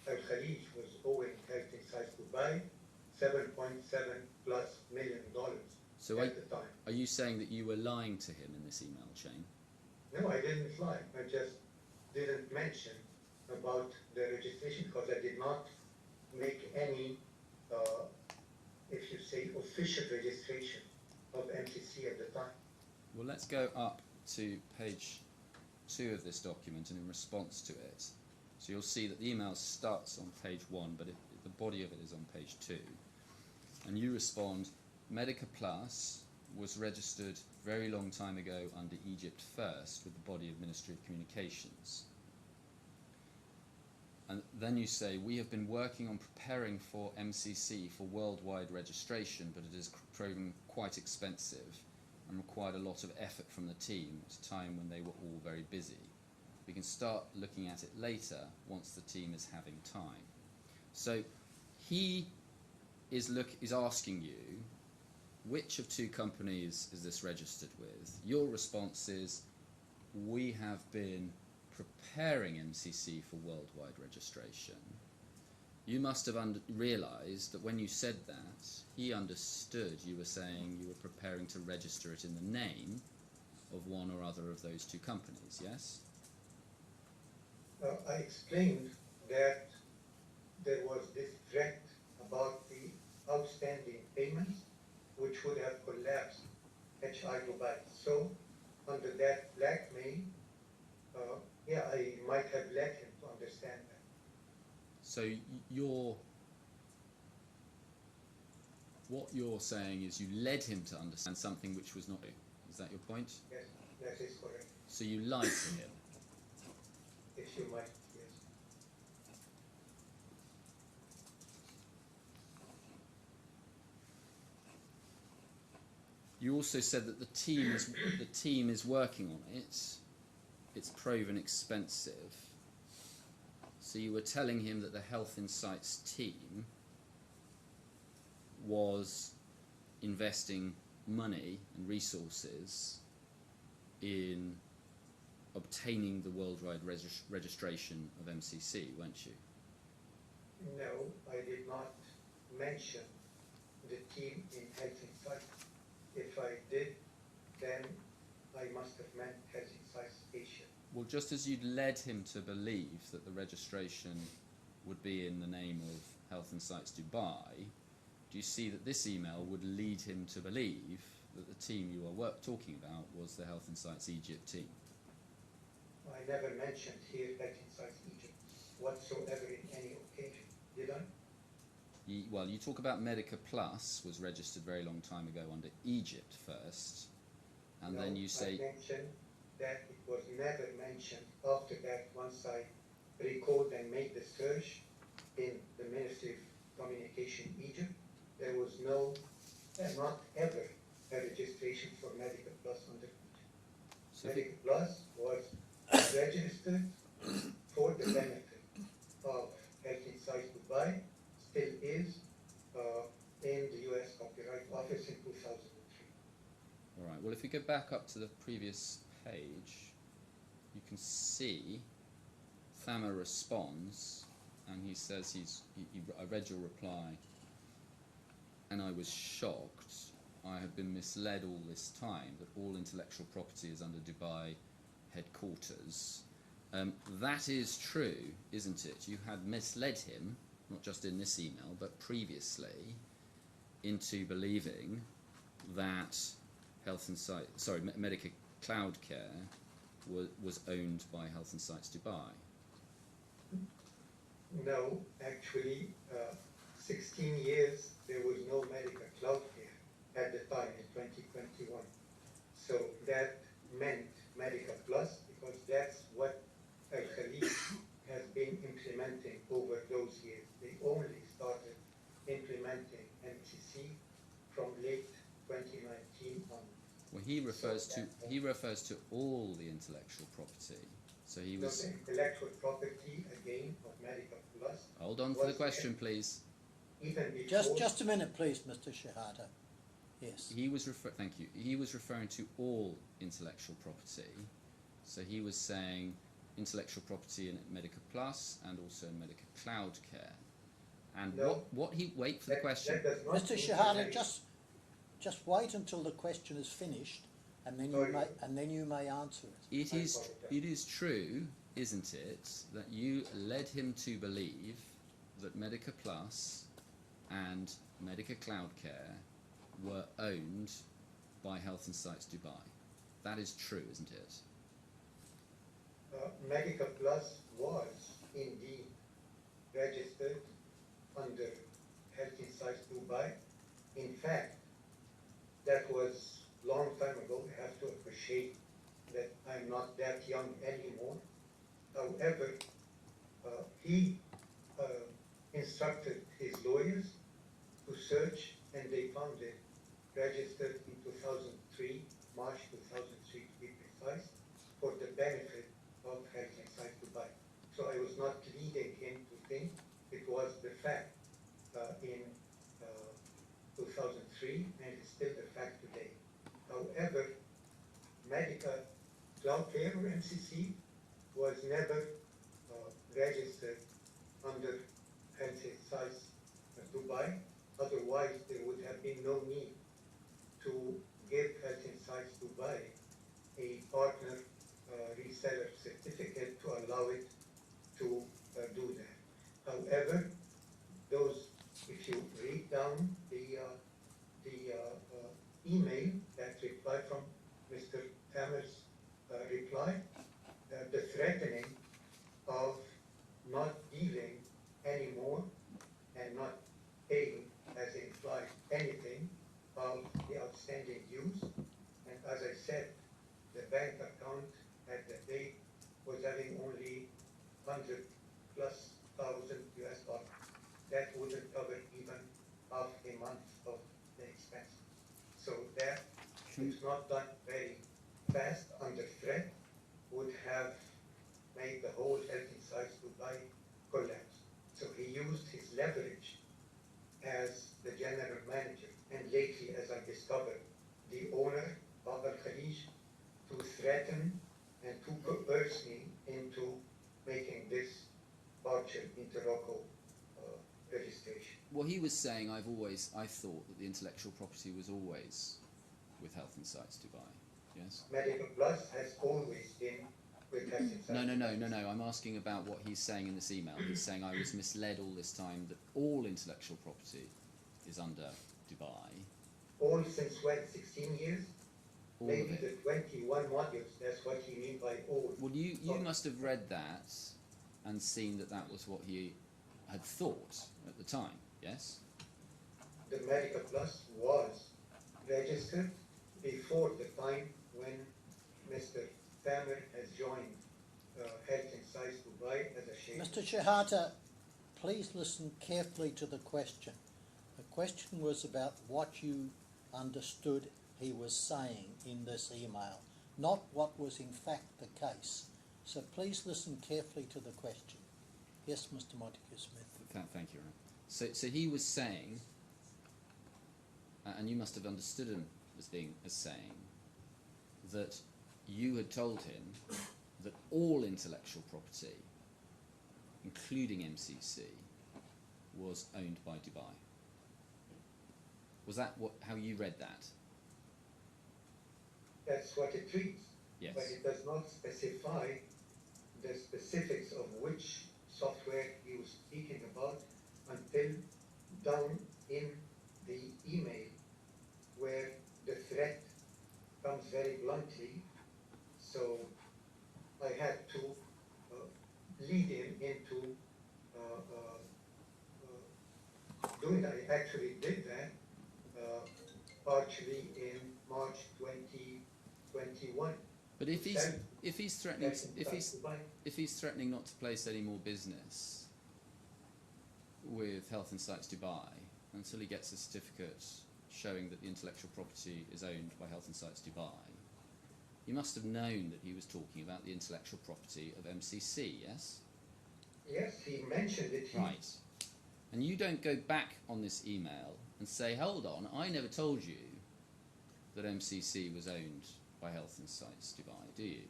Al Khalij was owing Health Sites Dubai $7.7+ million So at the time. are you saying that you were lying to him in this email chain? No, I didn't lie. I just didn't mention about the registration because I did not make any, if you say, official registration of MCC at the time. Well, let's go up to page 2 of this document and in response to it. So you'll see that the email starts on page 1, but the body of it is on page 2. And you respond, Medica Plus was registered very long time ago under Egypt First with the body of Ministry of Communications. And then you say, we have been working on preparing for MCC for worldwide registration, but it has proven quite expensive and required a lot of effort from the team at a time when they were all very busy. We can start looking at it later once the team is having time. So he is asking you, which of two companies is this registered with? Your response is, we have been preparing MCC for worldwide registration. You must have realised that when you said that, he understood you were saying you were preparing to register it in the name of one or other of those two companies, yes? I explained that there was this threat about the outstanding payments, which would have collapsed HI Dubai. So, under that blackmail, yeah, I might have let him to understand that. So what you're saying is you led him to understand something which was not. Is that your point? Yes, that is correct. So you lied to him. If you might, yes. You also said that the team is working on it. It's proven expensive. So you were telling him that the Health Insights team was investing money and resources in obtaining the worldwide registration of MCC, weren't you? No, I did not mention the team in Health Insights. If I did, then I must have meant Health Insights Asia. Well, just as you'd led him to believe that the registration would be in the name of Health Insights Dubai, do you see that this email would lead him to believe that the team you are talking about was the Health Insights Egypt team? I never mentioned here Health Insights Egypt whatsoever in any occasion, did I? Well, you talk about Medica Plus was registered very long time ago under Egypt First, and No, then you say... I mentioned that it was never mentioned after that. Once I recalled and made the search in the Ministry of Communication Egypt, there was not ever a registration for Medica Plus under Egypt. So Medica Plus was registered for the benefit of Health Insights Dubai, still is in the US Copyright Office in 2003. All right, well, if we go back up to the previous page, you can see Thamer responds, and he says I read your reply, and I was shocked. I have been misled all this time that all intellectual property is under Dubai headquarters. That is true, isn't it? You had misled him, not just in this email, but previously, into believing that Medica Cloud Care was owned by Health and Sites Dubai. No, actually, 16 years there was no Medica Cloud Care at the time in 2021. So that meant Medica Plus, because that's what Al Khalid has been implementing over those years. They only started implementing MCC from late 2019 on. Well, he refers to all the intellectual property. So he was. The intellectual property again of Medica Plus. Hold on for the question, please. Even before. Just a minute, please, Mr. Shehata. Yes. Thank you. He was referring to all intellectual property. So he was saying intellectual property in Medica Plus and also in Medica Cloud Care. And no, wait for the question. Mr. Shehata, just wait until the question is finished, and then you may answer it. It is true, isn't it, that you led him to believe that Medica Plus and Medica Cloud Care were owned by Health and Sites Dubai. That is true, isn't it? Medica Plus was indeed registered under Health and Sites Dubai. In fact, that was long time ago. I have to appreciate that I'm not that young anymore. However, he instructed his lawyers to search, and they found it registered in 2003, March 2003 to be precise, for the benefit of Health and Sites Dubai. So I was not leading him to think it was the fact in 2003, and it's still the fact today. However, Medica Cloud Care or MCC was never registered under Health and Sites Dubai. Otherwise, there would have been no need to give Health and Sites Dubai a partner reseller certificate to allow it to do that. However, if you read down the email that reply from Mr. Thamer's reply, the threatening of not dealing anymore and not paying as implied anything of the outstanding dues. And as I said, the bank account at the date was having only 100+ thousand US dollars. That wouldn't cover even half a month of the expense. So that, if not done very fast under threat, would have made the whole Health and Sites Dubai collapse. So he used his leverage as the general manager, and lately, as I discovered, the owner, Bab al-Khalij, to threaten and to coerce me into making this partial interlocal registration. Well, he was saying, I thought that the intellectual property was always with Health and Sites Dubai. Yes? Medical Plus has always been with Health and Sites. No. I'm asking about what he's saying in this email. He's saying I was misled all this time that all intellectual property is under Dubai. All since when? 16 years? All Maybe of it. the 21 modules. That's what he means by all. Well, you must have read that and seen that was what he had thought at the time, yes? The Medical Plus was registered before the time when Mr. Thamer has joined Health and Sites Dubai as a share. Mr. Shehata, please listen carefully to the question. The question was about what you understood he was saying in this email, not what was in fact the case. So please listen carefully to the question. Yes, Mr. Montague-Smith. Thank you, Rene. So he was saying, and you must have understood him as saying, that you had told him that all intellectual property, including MCC, was owned by Dubai. Was that how you read that? That's what it reads. Yes. But it does not specify the specifics of which software he was speaking about until down in the email, where the threat comes very bluntly. So I had to lead him into doing that. I actually did that partially in March 2021. But if he's threatening not to place any more business with Health Insights Dubai until he gets a certificate showing that the intellectual property is owned by Health Insights Dubai, he must have known that he was talking about the intellectual property of MCC, yes? Yes, he mentioned it. Right. And you don't go back on this email and say, hold on, I never told you that MCC was owned by Health Insights Dubai, do you?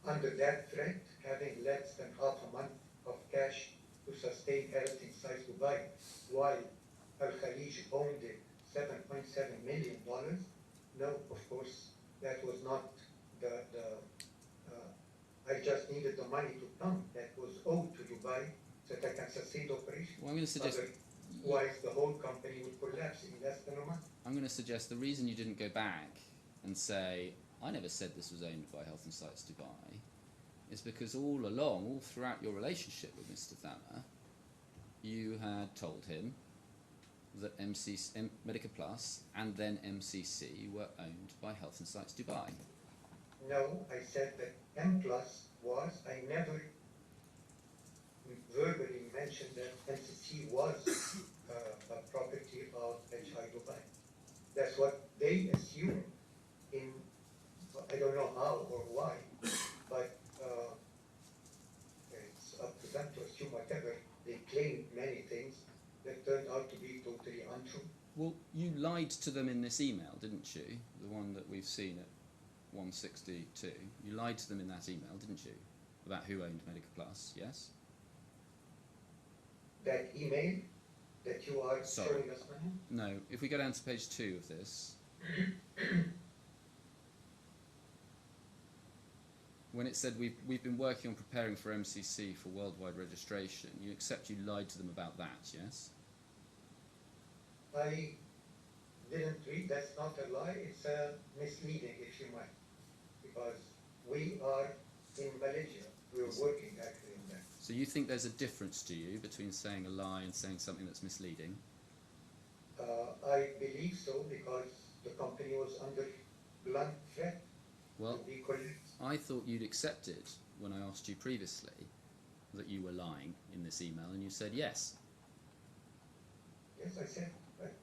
Under that threat, having less than half a month of cash to sustain Health Insights Dubai, while Al Khalij owned it $7.7 million, no, of course, that was not I just needed the money to come that was owed to Dubai so that I can sustain the operation. Well, I'm going to suggest... Otherwise, the whole company would collapse in less than a month. I'm going to suggest the reason you didn't go back and say, I never said this was owned by Health Insights Dubai, is because all along, all throughout your relationship with Mr. Thamer, you had told him that Medica Plus and then MCC were owned by Health Insights Dubai. No, I said that M Plus was, I never verbally mentioned that MCC was a property of HI Dubai. That's what they assume in, I don't know how or why, but it's up to them to assume whatever. They claimed many things that turned out to be totally untrue. Well, you lied to them in this email, didn't you? The one that we've seen at 162. You lied to them in that email, didn't you? About who owned Medica Plus, yes? That email that you are showing us now? No, if we go down to page 2 of this, when it said we've been working on preparing for MCC for worldwide registration, you accept you lied to them about that, yes? I didn't read, that's not a lie, it's misleading, if you might, because we are in Malaysia, we're working actually in that. So you think there's a difference to you between saying a lie and saying something that's misleading? I believe so, because the company was under blunt threat to be collapsed. I thought you'd accepted when I asked you previously that you were lying in this email, and you said yes. Yes, I said,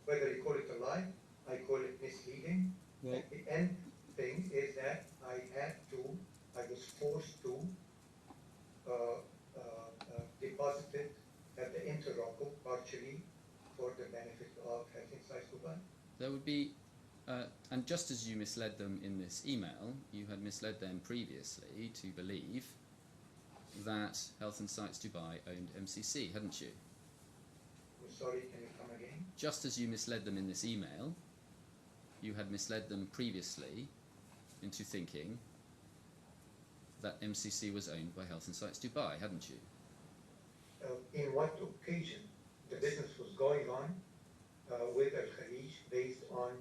whether you call it a lie, I call it misleading. Well, The end thing is that I was forced to deposit it at the Interlocal partially for the benefit of Health Insights Dubai. there would be, and just as you misled them in this email, you had misled them previously to believe that Health Insights Dubai owned MCC, hadn't you? I'm sorry, can you come again? Just as you misled them in this email, you had misled them previously into thinking that MCC was owned by Health Insights Dubai, hadn't you? In what occasion the business was going on with Al Khalij based on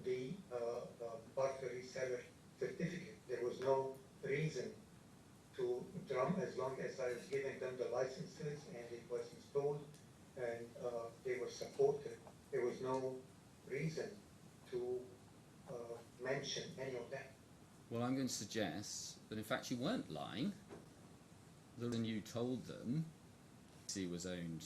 the partner reseller certificate. There was no reason to drum as long as I was giving them the licenses and it was installed and they were supported. There was no reason to mention any of that. Well, I'm going to suggest that in fact you weren't lying. The reason you told them MCC was owned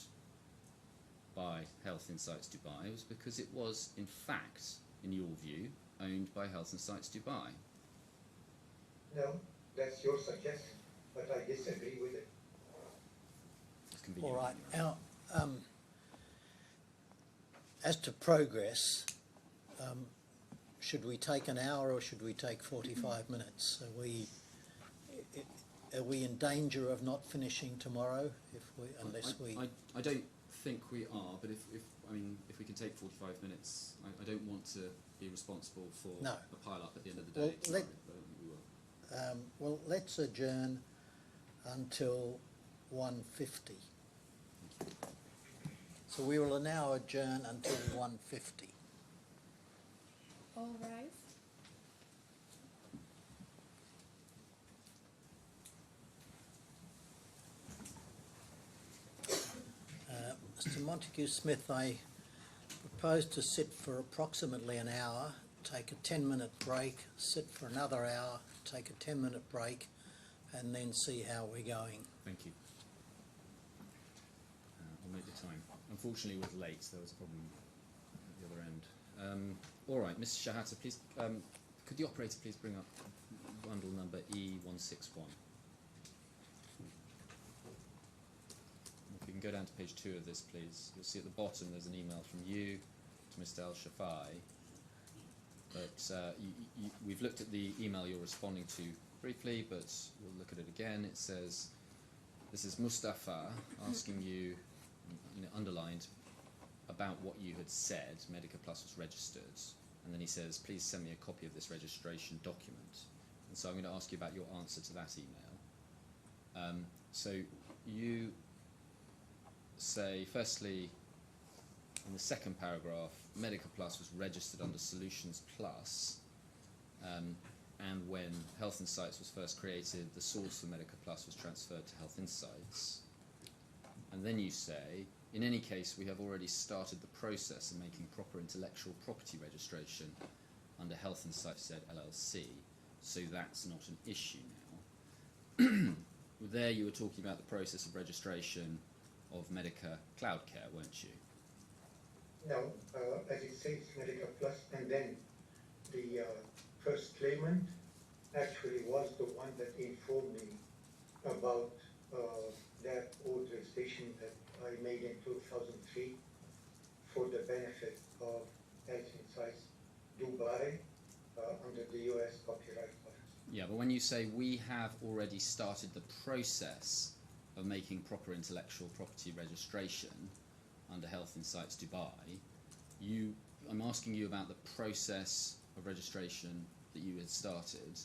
by Health Insights Dubai was because it was, in fact, in your view, owned by Health Insights Dubai. No, that's your suggestion, but I disagree with it. It's convenient. All right. Now, as to progress, should we take an hour or should we take 45 minutes? Are we are we in danger of not finishing tomorrow unless we? I don't think we are, but if we can take 45 minutes, I don't want to be responsible for No. a pile up at the end of the Well, day. Tomorrow, but I don't think we will. Well, let's adjourn until 1:50. So we will now adjourn until 1:50. All right. Mr. Montague-Smith, I propose to sit for approximately an hour, take a 10-minute break, sit for another hour, take a 10-minute break, and then see how we're going. Thank you. I'll make the time. Unfortunately, it was late, so there was a problem at the other end. All right, Mr. Shehata, please, could the operator please bring up bundle number E161? If you can go down to page 2 of this, please. You'll see at the bottom there's an email from you to Mr. Al-Shafai. But we've looked at the email you're responding to briefly, but we'll look at it again. It says, this is Mustafa asking you, underlined, about what you had said, Medica Plus was registered. And then he says, please send me a copy of this registration document. And so I'm going to ask you about your answer to that email. So you say, firstly, in the second paragraph, Medica Plus was registered under Solutions Plus, and when Health Insights was first created, the source for Medica Plus was transferred to Health Insights. And then you say, in any case, we have already started the process of making proper intellectual property registration under Health Insights Z LLC, so that's not an issue now. There you were talking about the process of registration of Medica Cloud Care, weren't you? No, as it says, Medica Plus, and then the first claimant actually was the one that informed me about that old registration that I made in 2003 for the benefit of Health Insights Dubai under the US Copyright Office. Yeah, but when you say we have already started the process of making proper intellectual property registration under Health Insights Dubai, I'm asking you about the process of registration that you had started.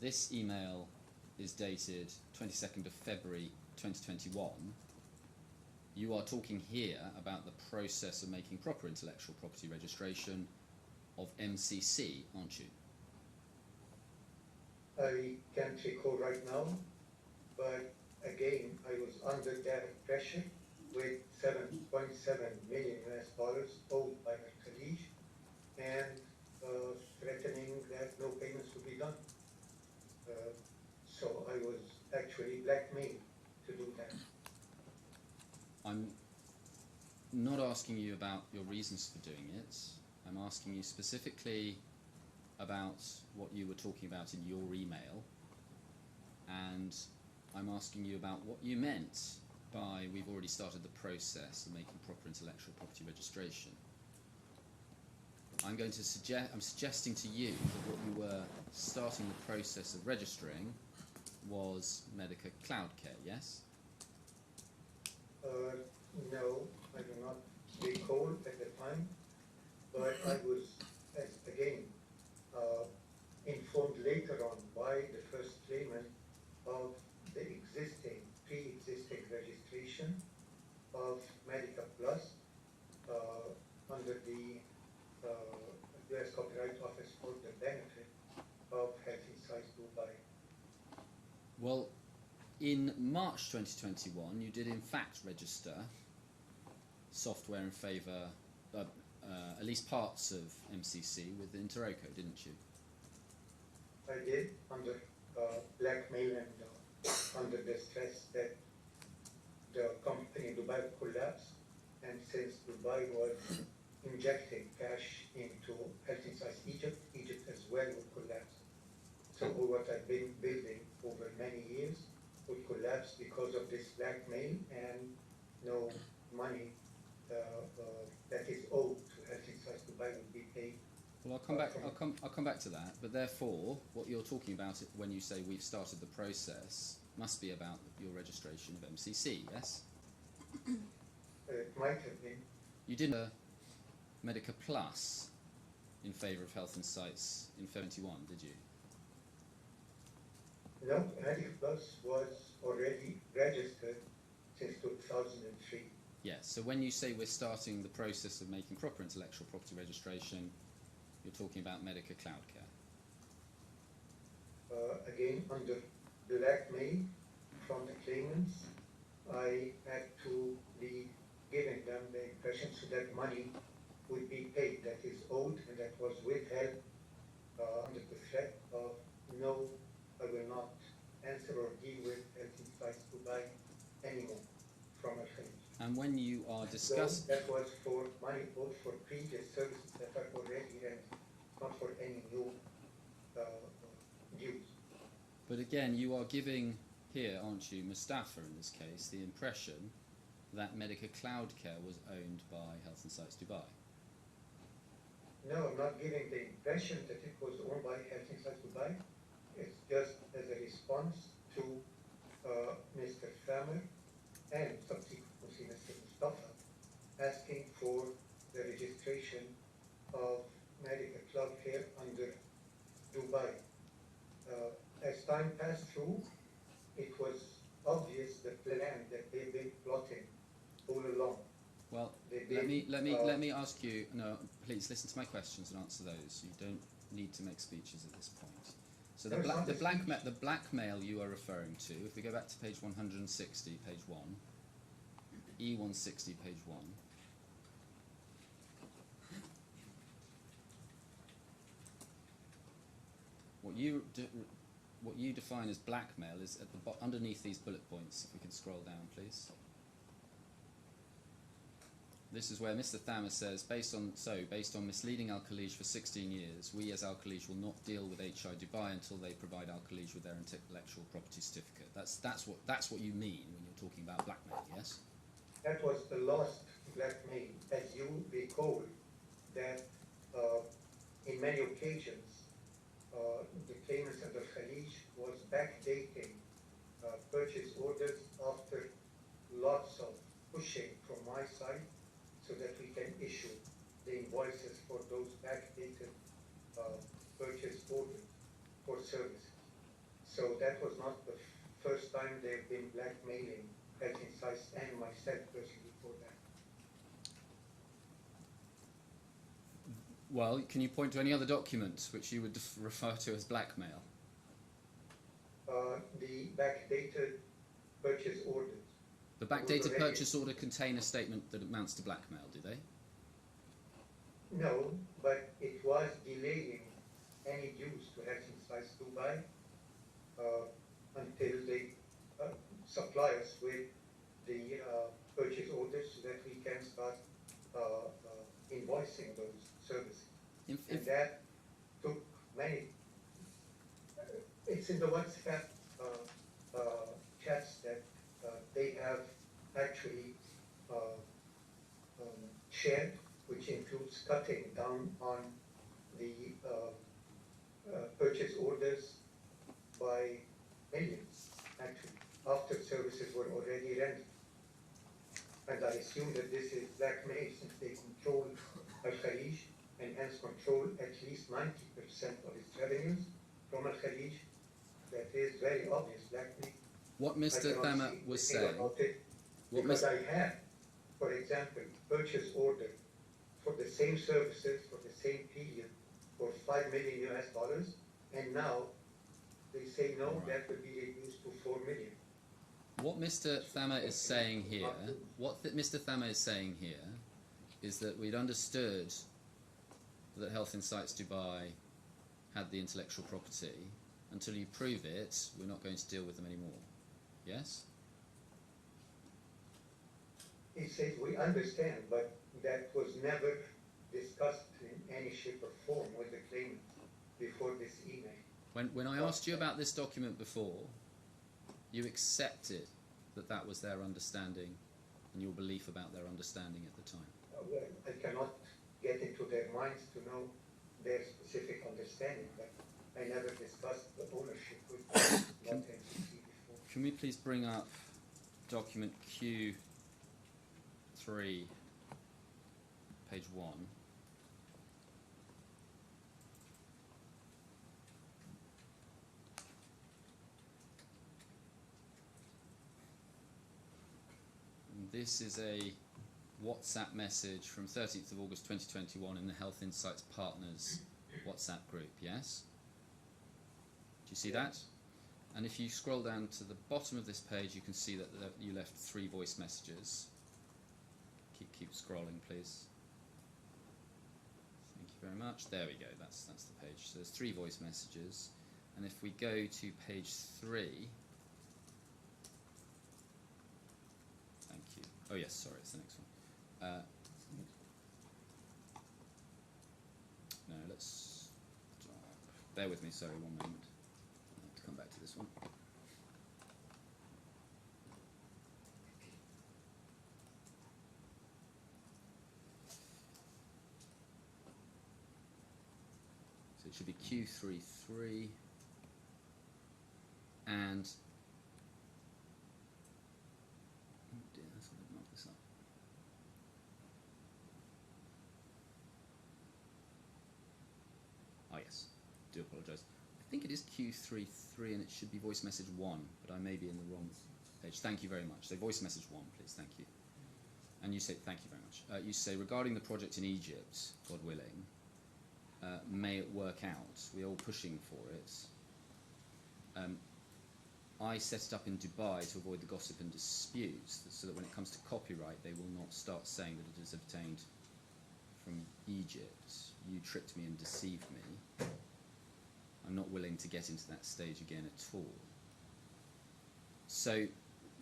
This email is dated 22nd of February 2021. You are talking here about the process of making proper intellectual property registration of MCC, aren't you? I can't recall right now, but again, I was under direct pressure with $7.7 million owed by the Khalij and threatening that no payments would be done. So I was actually blackmailed to do that. I'm not asking you about your reasons for doing it. I'm asking you specifically about what you were talking about in your email, and I'm asking you about what you meant by we've already started the process of making proper intellectual property registration. I'm suggesting to you that what you were starting the process of registering was Medica Cloud Care, yes? No, I do not recall at the time, but I was, again, informed later on by the first claimant of the pre-existing registration of Medica Plus under the US Copyright Office for the benefit of Health Insights Dubai. Well, in March 2021, you did in fact register software in favour, at least parts of MCC with Interoco, didn't you? I did, under blackmail and under the stress that the company in Dubai would collapse, and since Dubai was injecting cash into Health Insights Egypt, Egypt as well would collapse. So all what I've been building over many years would collapse because of this blackmail, and no money that is owed to Health Insights Dubai would be paid Well, I'll come back to that. But therefore, what you're talking about when you say we've started the process must be about your registration of MCC, yes? It might have been. You did a Medica Plus in favour of Health Insights in February 21, did you? No, Medica Plus was already registered since 2003. Yes. So when you say we're starting the process of making proper intellectual property registration, you're talking about Medica Cloud Care. Again, under blackmail from the claimants, I had to be giving them the impression so that money would be paid that is owed and that was withheld under the threat of no, I will not answer or deal with Health Insights Dubai anymore from a claim. And when you are discussing... That was for money owed for previous services that are already rendered, not for any new dues. But again, you are giving here, aren't you, Mustafa in this case, the impression that Medica Cloud Care was owned by Health Insights Dubai. No, I'm not giving the impression that it was owned by Health Insights Dubai. It's just as a response to Mr. Thamer and subsequently Mr. Mustafa asking for the registration of Medica Cloud Care under Dubai. As time passed through, it was obvious the plan that they've been plotting all along. Well, let me ask you. No, please listen to my questions and answer those. You don't need to make speeches at this point. So the blackmail you are referring to. If we go back to page 160, page 1, E160, page 1. What you define as blackmail is at the underneath these bullet points. If we can scroll down, please. This is where Mr. Thamer says, based on misleading Al-Khalij for 16 years, we as Al-Khalij will not deal with HI Dubai until they provide Al-Khalij with their intellectual property certificate. That's what you mean when you're talking about blackmail, yes? That was the last blackmail. As you recall, that in many occasions, the claimants under Khalij was backdating purchase orders after lots of pushing from my side so that we can issue the invoices for those backdated purchase orders for services. So that was not the first time they've been blackmailing Health Insights and myself personally for that. Well, can you point to any other documents which you would refer to as blackmail? The backdated purchase orders. The backdated purchase order contain a statement that amounts to blackmail, do they? No, but it was delaying any dues to Health Insights Dubai until they supply us with the purchase orders so that we can start invoicing those services. And that took many. It's in the WhatsApp chats that they have actually shared, which includes cutting down on the purchase orders by millions, actually, after services were already rendered. And I assume that this is blackmail since they control Al-Khalij and hence control at least 90% of its revenues from Al-Khalij. That is very obvious blackmail. What Mr. Thamer was saying... Because I had, for example, purchase order for the same services for the same period for $5 million US, and now they say no, that will be reduced to $4 million. What Mr. Thamer is saying here, Mr. Thamer is saying here, is that we'd understood that Health Insights Dubai had the intellectual property. Until you prove it, we're not going to deal with them anymore. Yes? He says we understand, but that was never discussed in any shape or form with the claimant before this email. When I asked you about this document before, you accepted that that was their understanding and your belief about their understanding at the time. Well, I cannot get into their minds to know their specific understanding, but I never discussed the ownership with not MCC before. Can we please bring up document Q3, page 1? And this is a WhatsApp message from 13th of August 2021 in the Health Insights Partners WhatsApp group, yes? Do you see that? And if you scroll down to the bottom of this page, you can see that you left 3 voice messages. Keep scrolling, please. Thank you very much. There we go. That's the page. So there's 3 voice messages, and if we go to page 3, thank you. Oh yes, sorry, it's the next one. No, let's bear with me. Sorry, one moment. I have to come back to this one. So it should be Q33 and oh dear, that's what I've marked this up. Oh yes, do apologise. I think it is Q33 and it should be voice message 1, but I may be in the wrong page. Thank you very much. So voice message 1, please. Thank you. And you say, thank you very much. You say, regarding the project in Egypt, God willing, may it work out. We're all pushing for it. I set it up in Dubai to avoid the gossip and disputes, so that when it comes to copyright, they will not start saying that it is obtained from Egypt. You tricked me and deceived me. I'm not willing to get into that stage again at all. So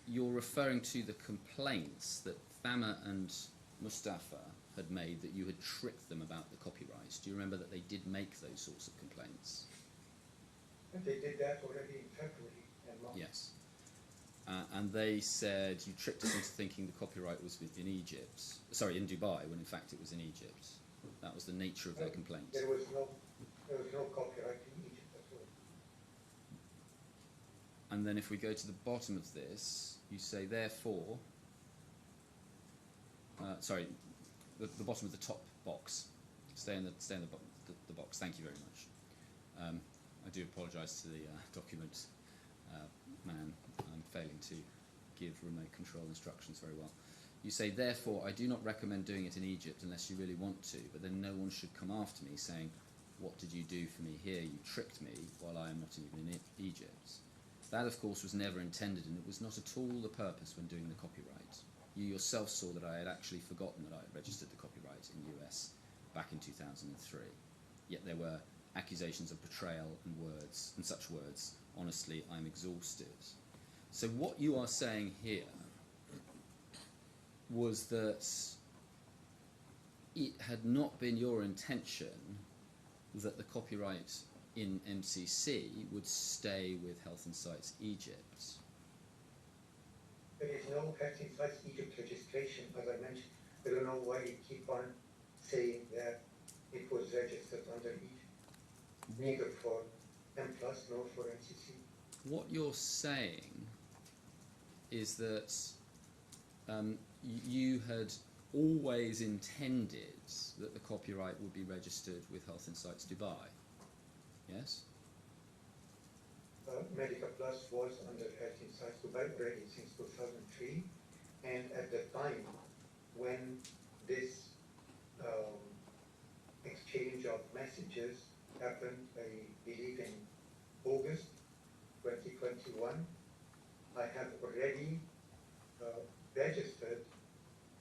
you're referring to the complaints that Thamer and Mustafa had made that you had tricked them about the copyrights. Do you remember that they did make those sorts of complaints? And they did that already in February and March. Yes. And they said you tricked us into thinking the copyright was in Egypt. Sorry, in Dubai, when in fact it was in Egypt. That was the nature of their complaint. There was no copyright in Egypt at all. And then if we go to the bottom of this, you say, therefore, sorry, the bottom of the top box. Stay in the box. Thank you very much. I do apologise to the document man. I'm failing to give remote control instructions very well. You say, therefore, I do not recommend doing it in Egypt unless you really want to, but then no one should come after me saying, what did you do for me here? You tricked me while I am not even in Egypt. That, of course, was never intended, and it was not at all the purpose when doing the copyright. You yourself saw that I had actually forgotten that I had registered the copyright in the US back in 2003. Yet there were accusations of betrayal and words, and such words. Honestly, I'm exhausted. So what you are saying here was that it had not been your intention that the copyright in MCC would stay with Health Insights Egypt. There is no Health Insights Egypt registration, as I mentioned. I don't know why you keep on saying that it was registered under Egypt, neither for M+ nor for MCC. What you're saying is that you had always intended that the copyright would be registered with Health Insights Dubai, yes? Medica Plus was under Health Insights Dubai already since 2003, and at the time when this exchange of messages happened, I believe in August 2021, I have already registered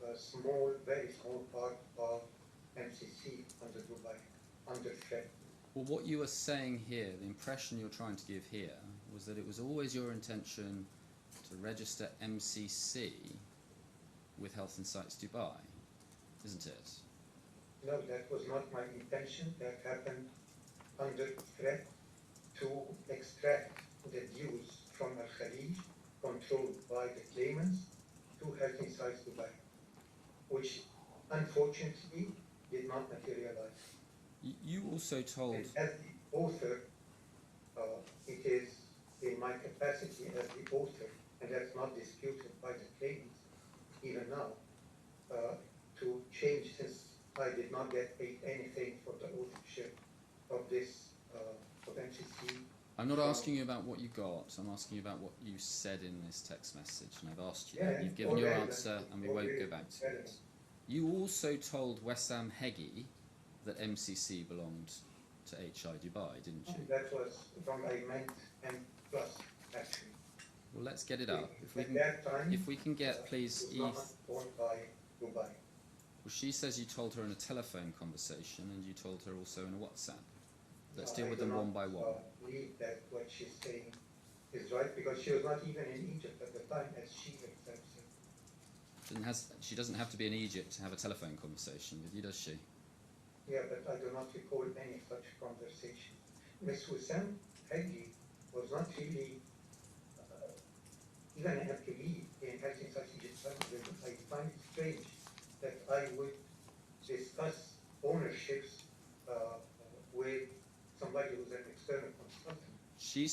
a small, very small part of MCC under Dubai, under FED. Well, what you are saying here, the impression you're trying to give here, was that it was always your intention to register MCC with Health Insights Dubai, isn't it? No, that was not my intention. That happened under threat to extract the dues from Al-Khalij, controlled by the claimants, to Health Insights Dubai, which unfortunately did not materialize. You also told. And as the author, it is in my capacity as the author, and that's not disputed by the claimants, even now, to change, since I did not get paid anything for the authorship of this of MCC. I'm not asking you about what you got. I'm asking you about what you said in this text message, and I've asked you. Yeah, You've given your relevant, answer, and we all won't go relevant, back to relevant. it. You also told Wessam Heggie that MCC belonged to HI Dubai, didn't you? That was wrong. I meant M plus, actually. Well, let's get it up. If we At can, that time, if we can get, please, it was not owned by Dubai. Well, she says you told her in a telephone conversation, and you told her also in a WhatsApp. Let's deal with them one by one. I believe that what she's saying is right, because she was not even in Egypt at the time, as she accepts it. She doesn't have to be in Egypt to have a telephone conversation with you, does she? Yeah, but I do not recall any such conversation. Ms. Wissam Heggie was not really even an employee in Helsinki Egypt. I find it strange that I would discuss ownerships with somebody who's an external consultant. She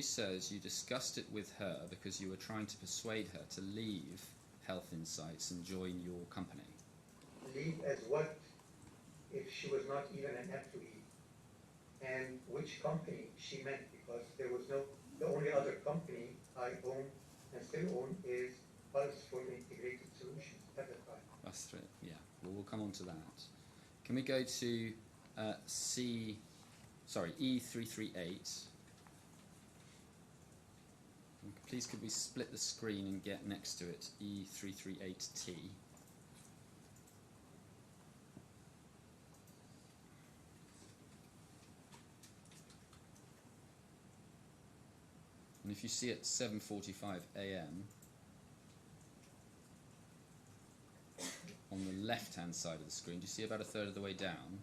says you discussed it with her because you were trying to persuade her to leave Health Insights and join your company. Leave as what if she was not even an employee? And which company she meant, because there was the only other company I own and still own is Pulse for Integrated Solutions at the time. That's right, yeah. Well, we'll come on to that. Can we go to E338? Please could we split the screen and get next to it E338T? And if you see at 7:45 a.m. on the left-hand side of the screen, do you see about a third of the way down?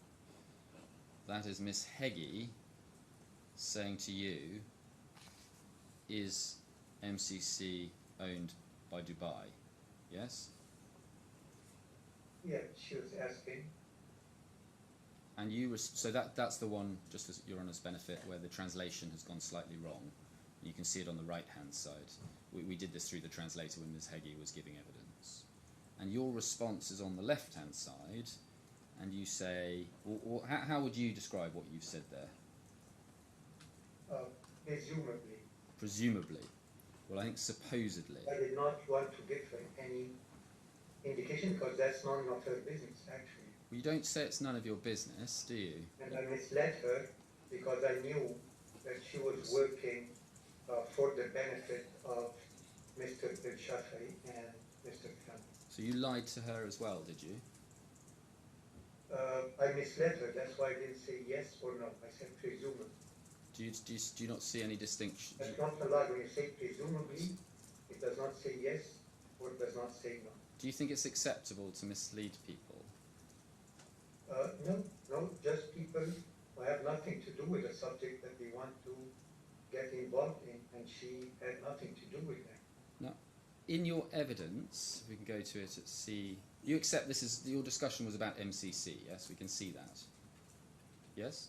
That is Miss Heggie saying to you, is MCC owned by Dubai? Yes? Yeah, she was asking. And you so that's the one, just for Your Honour's benefit, where the translation has gone slightly wrong. You can see it on the right-hand side. We did this through the translator when Ms. Heggie was giving evidence. And your response is on the left-hand side, and you say, or how would you describe what you've said there? Presumably. Presumably. Well, I think supposedly. I did not want to give her any indication, because that's none of her business, actually. Well, you don't say it's none of your business, do you? And I misled her because I knew that she was working for the benefit of Mr. Shafai and Mr. Khan. So you lied to her as well, did you? I misled her, that's why I didn't say yes or no. I said presumably. Do you not see any distinction? That's not a lie. When you say presumably, it does not say yes or it does not say no. Do you think it's acceptable to mislead people? No, just people who have nothing to do with the subject that we want to get involved in, and she had nothing to do with that. No. In your evidence, if we can go to it at C, you accept this is, your discussion was about MCC, yes? We can see that. Yes?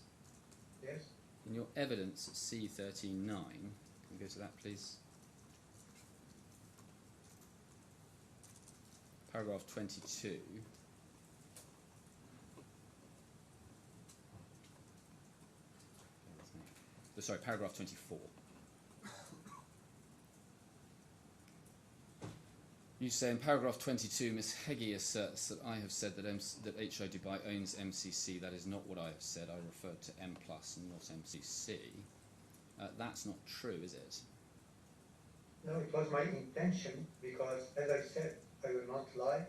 Yes? In your evidence at C39, can we go to that, please? Paragraph 22. Sorry, paragraph 24. You say in paragraph 22, Ms. Heggie asserts that I have said that HI Dubai owns MCC. That is not what I have said. I referred to M Plus and not MCC. That's not true, is it? No, it was my intention, because as I said, I will not lie.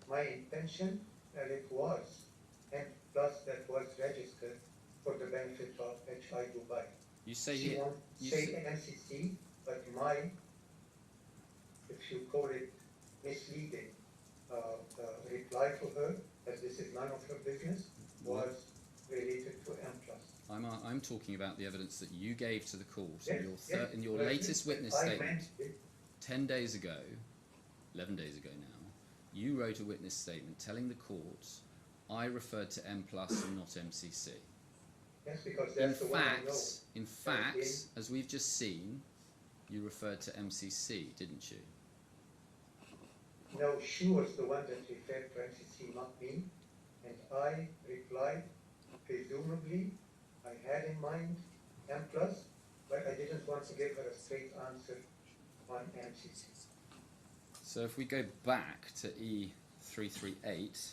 My intention, and it was M Plus that was registered for the benefit of HI Dubai. You say she won't say MCC, but my, if you call it misleading, reply to her, as this is none of her business, was related to M Plus. I'm talking about the evidence that you gave to the court in your Yes, latest witness I statement. meant it. 10 days ago, 11 days ago now, you wrote a witness statement telling the court, I referred to M plus and not MCC. Yes, because In that's the one I know. fact, as we've just seen, you referred to MCC, didn't you? No, she was the one that referred to MCC, not me. And I replied, presumably, I had in mind M plus, but I didn't want to give her a straight answer on MCC. So if we go back to E338,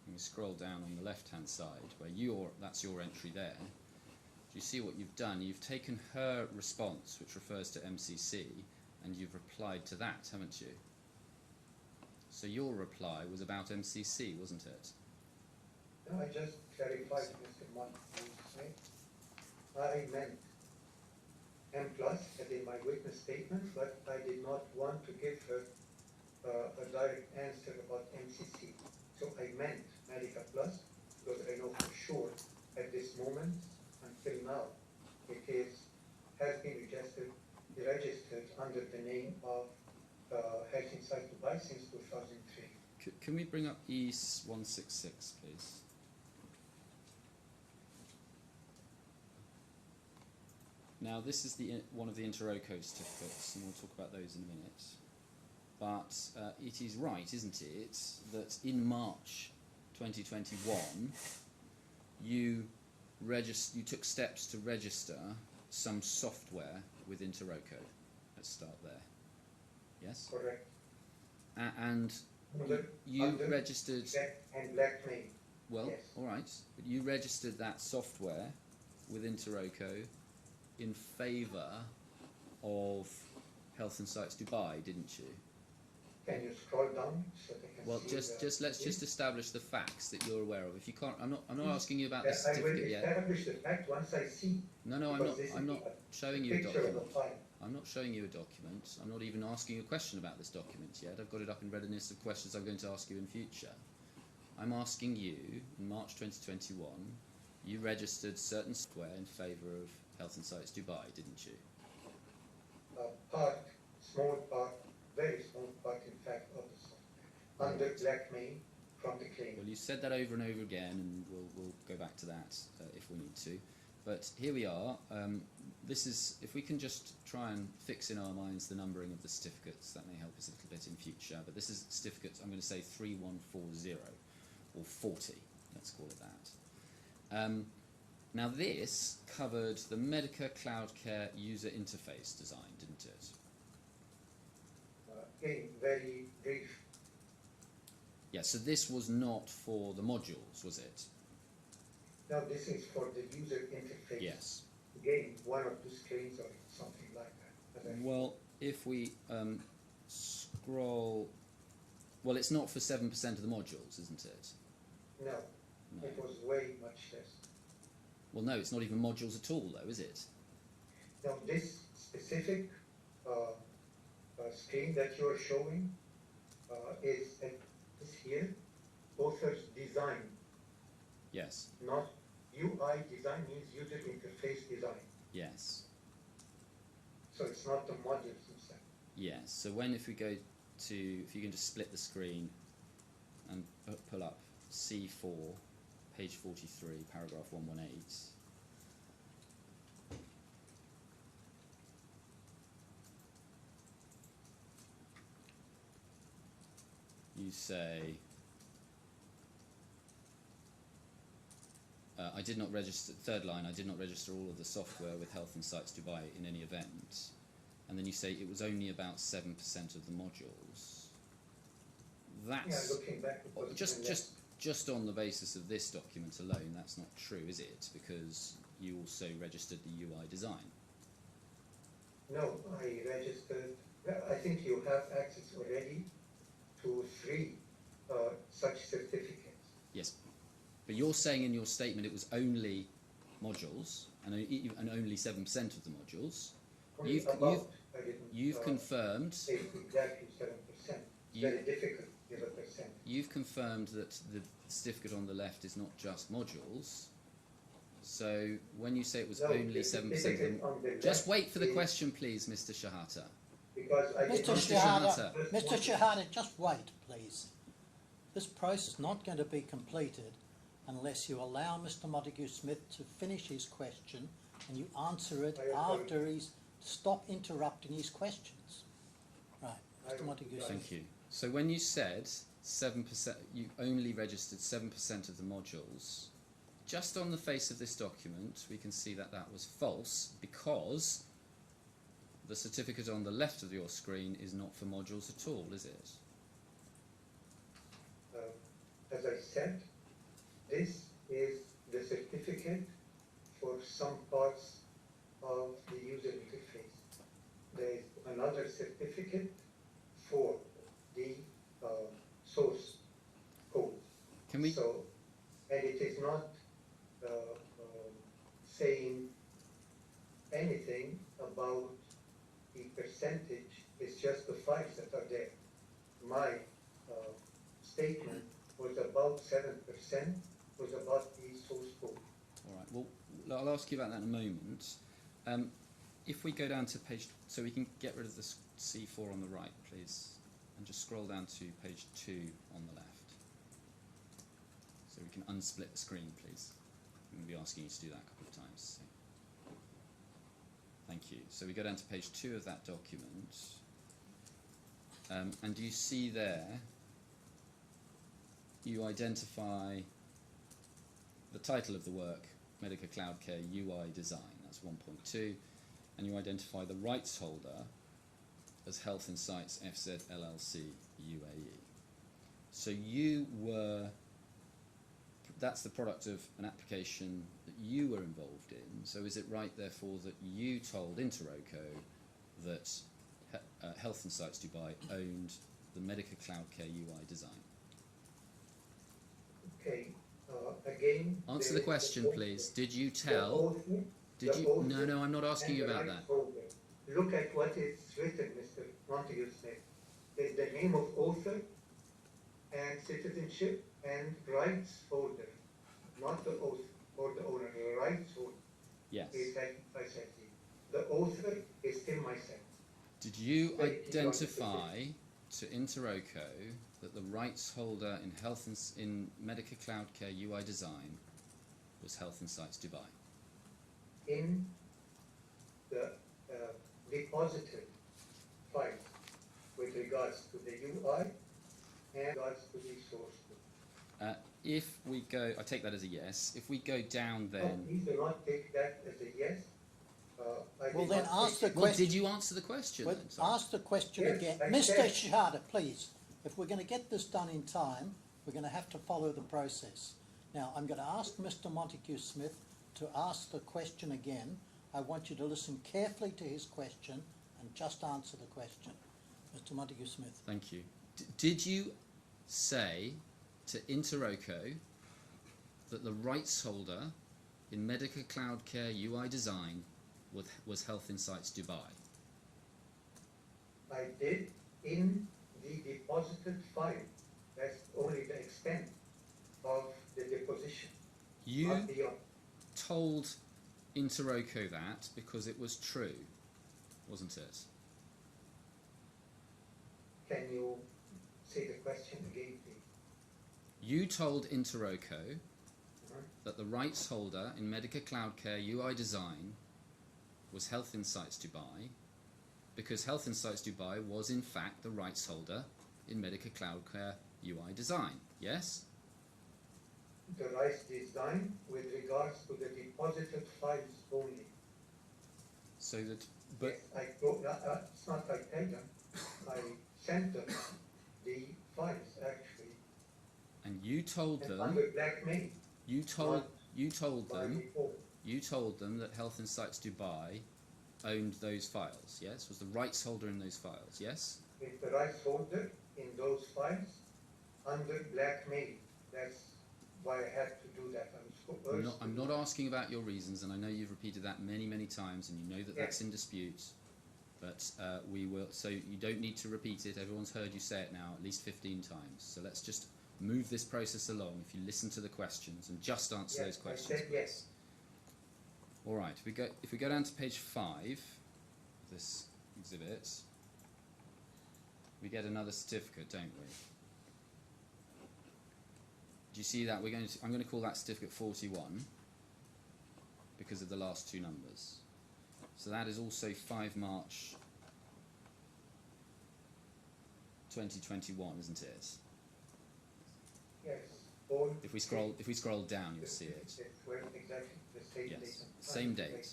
and we scroll down on the left-hand side, where that's your entry there. Do you see what you've done? You've taken her response, which refers to MCC, and you've replied to that, haven't you? So your reply was about MCC, wasn't it? No, I just clarified, Mr. Monk, I meant M plus as in my witness statement, but I did not want to give her a direct answer about MCC. So I meant Medica Plus, because I know for sure at this moment, until now, it has been registered under the name of Health Insight Dubai since 2003. Can we bring up E166, please? Now, this is one of the Interroco certificates, and we'll talk about those in a minute. But it is right, isn't it, that in March 2021, you took steps to register some software with Interroco. Let's start there. Yes? Correct. And you registered... And black name. Well, yes. All right. But you registered that software with Interroco in favour of Health Insights Dubai, didn't you? Can you scroll down so they can Well, see let's just establish the facts that you're aware of. If you can't, I'm not asking you about the certificate yet. I will establish the fact once I see. No, I'm not showing you a document. I'm not showing you a document. I'm not even asking you a question about this document yet. I've got it up in readiness of questions I'm going to ask you in future. I'm asking you, in March 2021, you registered certain software in favour of Health Insights Dubai, didn't you? Small part, very small part, in fact, of the software, under black name from the claim. Well, you said that over and over again, and we'll go back to that if we need to. But here we are. This is, if we can just try and fix in our minds the numbering of the certificates, that may help us a little bit in future. But this is certificate, I'm going to say 3140, or 40, let's call it that. Now this covered the Medica Cloud Care user interface design, didn't it? Again, very brief. Yeah, so this was not for the modules, was it? No, this is for the user interface. Yes. Again, one or two screens or something like that. Well, if we scroll... Well, it's not for 7% of the modules, isn't it? No, it was way much less. Well, no, it's not even modules at all, though, is it? Now, this specific screen that you are showing is here, author's design. Yes. Not UI design means user interface design. Yes. So it's not the modules themselves. Yes. So if we go to, if you can just split the screen and pull up C4, page 43, paragraph 118. You say, I did not register, third line, I did not register all of the software with Health Insights Dubai in any event. And then you say it was only about 7% of the modules. That's, yeah, looking back, just on the basis of this document alone, that's not true, is it? Because you also registered the UI design. No, I registered, I think you have access already to 3 such certificates. Yes, but you're saying in your statement it was only modules and only 7% of the modules. You've confirmed. Exactly 7%. Very difficult to give a percent. You've confirmed that the certificate on the left is not just modules. So when you say it was No, only the 7% of certificate them, on the just left wait for the is- question, please, Mr. Shehata. Because I did Mr. not- Shehata, Shehata. Mr. Shehata, just wait, please. This process is not going to be completed unless you allow Mr. Montague-Smith to finish his question and you answer it after he's stop interrupting his questions. Right, Mr. Montague-Smith. Thank you. So when you said 7%, you only registered 7% of the modules, just on the face of this document, we can see that that was false because the certificate on the left of your screen is not for modules at all, is it? As I said, this is the certificate for some parts of the user interface. There is another certificate for the source code. Can we? So, and it is not saying anything about the percentage. It's just the files that are there. My statement was about 7%, was about the source code. All right. Well, I'll ask you about that in a moment. If we go down to page, so we can get rid of the C4 on the right, please, and just scroll down to page 2 on the left. So we can unsplit the screen, please. I'm going to be asking you to do that a couple of times. So. Thank you. So we go down to page 2 of that document, and do you see there? You identify the title of the work, Medica Cloud Care UI Design, that's 1.2, and you identify the rights holder as Health Insights FZ LLC UAE. So you were, that's the product of an application that you were involved in, so is it right therefore that you told Interroco that Health Insights Dubai owned the Medica Cloud Care UI Design? Okay, again... Answer the question, please. Did you tell... Did you... No, I'm not asking you about that. Look at what is written, Mr. Montague-Smith. There's the name of author and citizenship and rights holder, not the author or the owner, the rights holder. Yes. Is like I said, the author is still myself. Did you identify to Interroco that the rights holder in in Medica Cloud Care UI Design was Health Insights Dubai? In the deposited files with regards to the UI and regards to the source code. If we go, I take that as a yes. If we go down No, then... please do not take that as a yes. Well, then ask the Well, question. did you answer the question Well, then? Sorry. ask the question Yes, again. I Mr. said- Shehata, please, if we're going to get this done in time, we're going to have to follow the process. Now, I'm going to ask Mr. Montague-Smith to ask the question again. I want you to listen carefully to his question and just answer the question. Mr. Montague-Smith. Thank you. Did you say to Interroco that the rights holder in Medica Cloud Care UI Design was Health Insights Dubai? I did in the deposited file. That's only the extent of the deposition. You Not beyond. told Interroco that because it was true, wasn't it? Can you say the question again, please? You told Interroco that the rights holder in Medica Cloud Care UI Design was Health Insights Dubai because Health Insights Dubai was in fact the rights holder in Medica Cloud Care UI Design, yes? The rights design with regards to the deposited files only. So that, but Yes, I told, it's not I tell them, I sent them the files actually, and you told and them, under blackmail. you told by them, default. you told them that Health Insights Dubai owned those files, yes? Was the rights holder in those files, yes? It's the rights holder in those files under blackmail. That's why I had to do that. I'm not asking about your reasons, and I know you've repeated that many, many times, and you know that that's in dispute. But we will. So you don't need to repeat it. Everyone's heard you say it now at least 15 times. So let's just move this process along. If you listen to the questions and just answer those questions. I said yes. All right. If we go down to page 5, of this exhibit, we get another certificate, don't we? Do you see that? I'm going to call that certificate 41 because of the last two numbers. So that is also 5 March 2021, isn't it? Yes, all. If we scroll down, you'll see it. Exactly the same date. Yes, same date.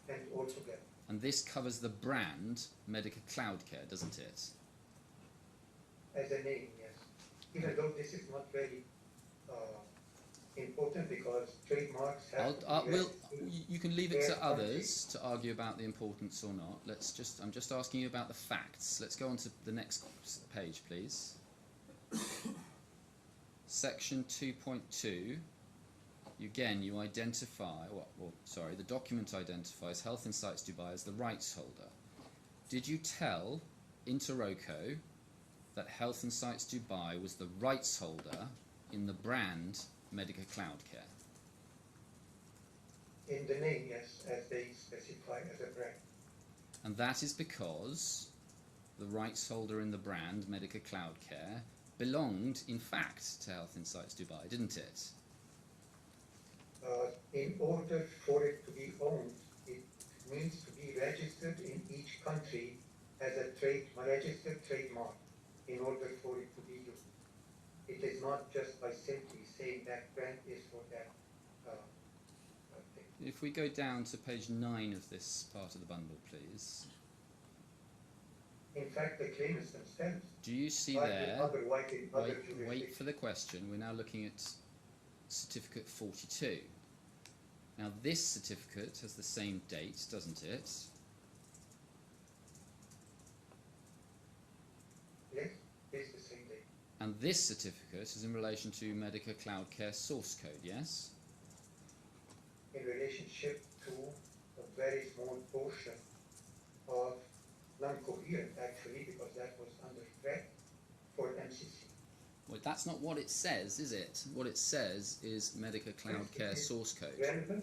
And all together. And this covers the brand Medica Cloud Care, doesn't it? As a name, yes. Even though this is not very important because trademarks have you can leave it to others to argue about the importance or not. I'm just asking you about the facts. Let's go on to the next page, please. Section 2.2. You identify, the document identifies Health Insights Dubai as the rights holder. Did you tell Interroco that Health Insights Dubai was the rights holder in the brand Medica Cloud Care? In the name, yes, as they specify as a brand. And that is because the rights holder in the brand Medica Cloud Care belonged, in fact, to Health Insights Dubai, didn't it? In order for it to be owned, it needs to be registered in each country as a registered trademark in order for it to be used. It is not just by simply saying that brand is for that thing. If we go down to page 9 of this part of the bundle, please. In fact, the claimants themselves. Do you see there? Wait for the question. We're now looking at certificate 42. Now this certificate has the same date, doesn't it? Yes, it's the same date. And this certificate is in relation to Medica Cloud Care source code, yes? In relationship to a very small portion of non-coherent, actually, because that was under threat for MCC. Well, that's not what it says, is it? What it says is Medica Cloud Care source code. Relevant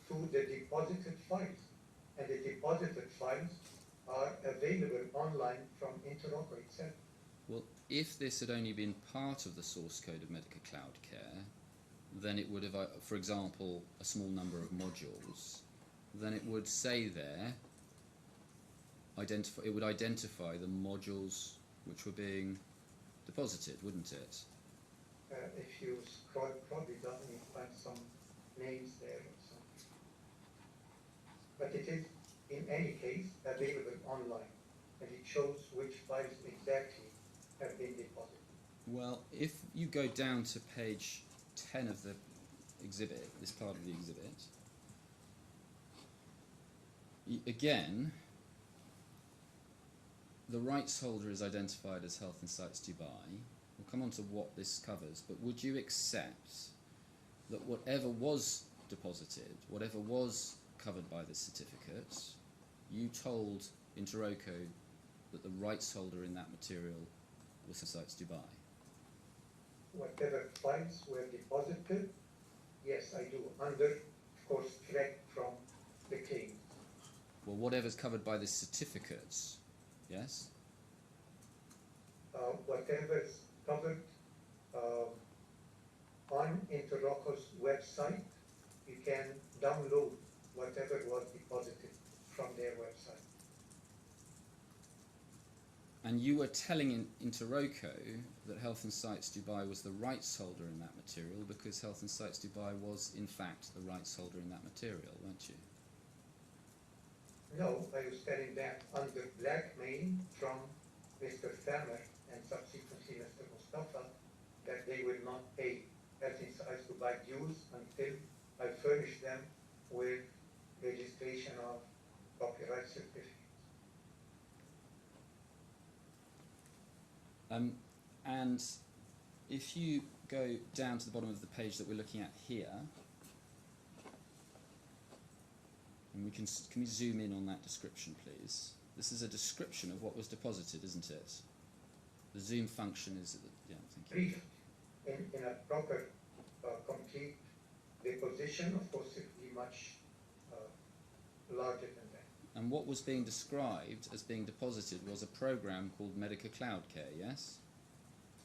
to the deposited files, and the deposited files are available online from Interroco itself. Well, if this had only been part of the source code of Medica Cloud Care, then it would have, for example, a small number of modules, then it would say there, it would identify the modules which were being deposited, wouldn't it? If you scroll probably down, you find some names there or something. But it is, in any case, available online, and it shows which files exactly have been deposited. Well, if you go down to page 10 of the exhibit, this part of the exhibit, again, the rights holder is identified as Health Insights Dubai. We'll come on to what this covers, but would you accept that whatever was deposited, whatever was covered by this certificate, you told Interroco that the rights holder in that material was Health Insights Dubai? Whatever files were deposited, yes, I do, under, of course, threat from the claim. Well, whatever's covered by this certificate, yes? Whatever's covered on Interroco's website, you can download whatever was deposited from their website. And you were telling Interroco that Health Insights Dubai was the rights holder in that material because Health Insights Dubai was, in fact, the rights holder in that material, weren't you? No, I was telling that under blackmail from Mr. Thamer and subsequently Mr. Mustafa that they will not pay Health Insights Dubai dues until I furnish them with registration of copyright certificates. And if you go down to the bottom of the page that we're looking at here, and can we zoom in on that description, please? This is a description of what was deposited, isn't it? The zoom function is, yeah, thank you. Brief, in a proper, complete deposition, of course, it will be much larger than that. And what was being described as being deposited was a program called Medica Cloud Care, yes?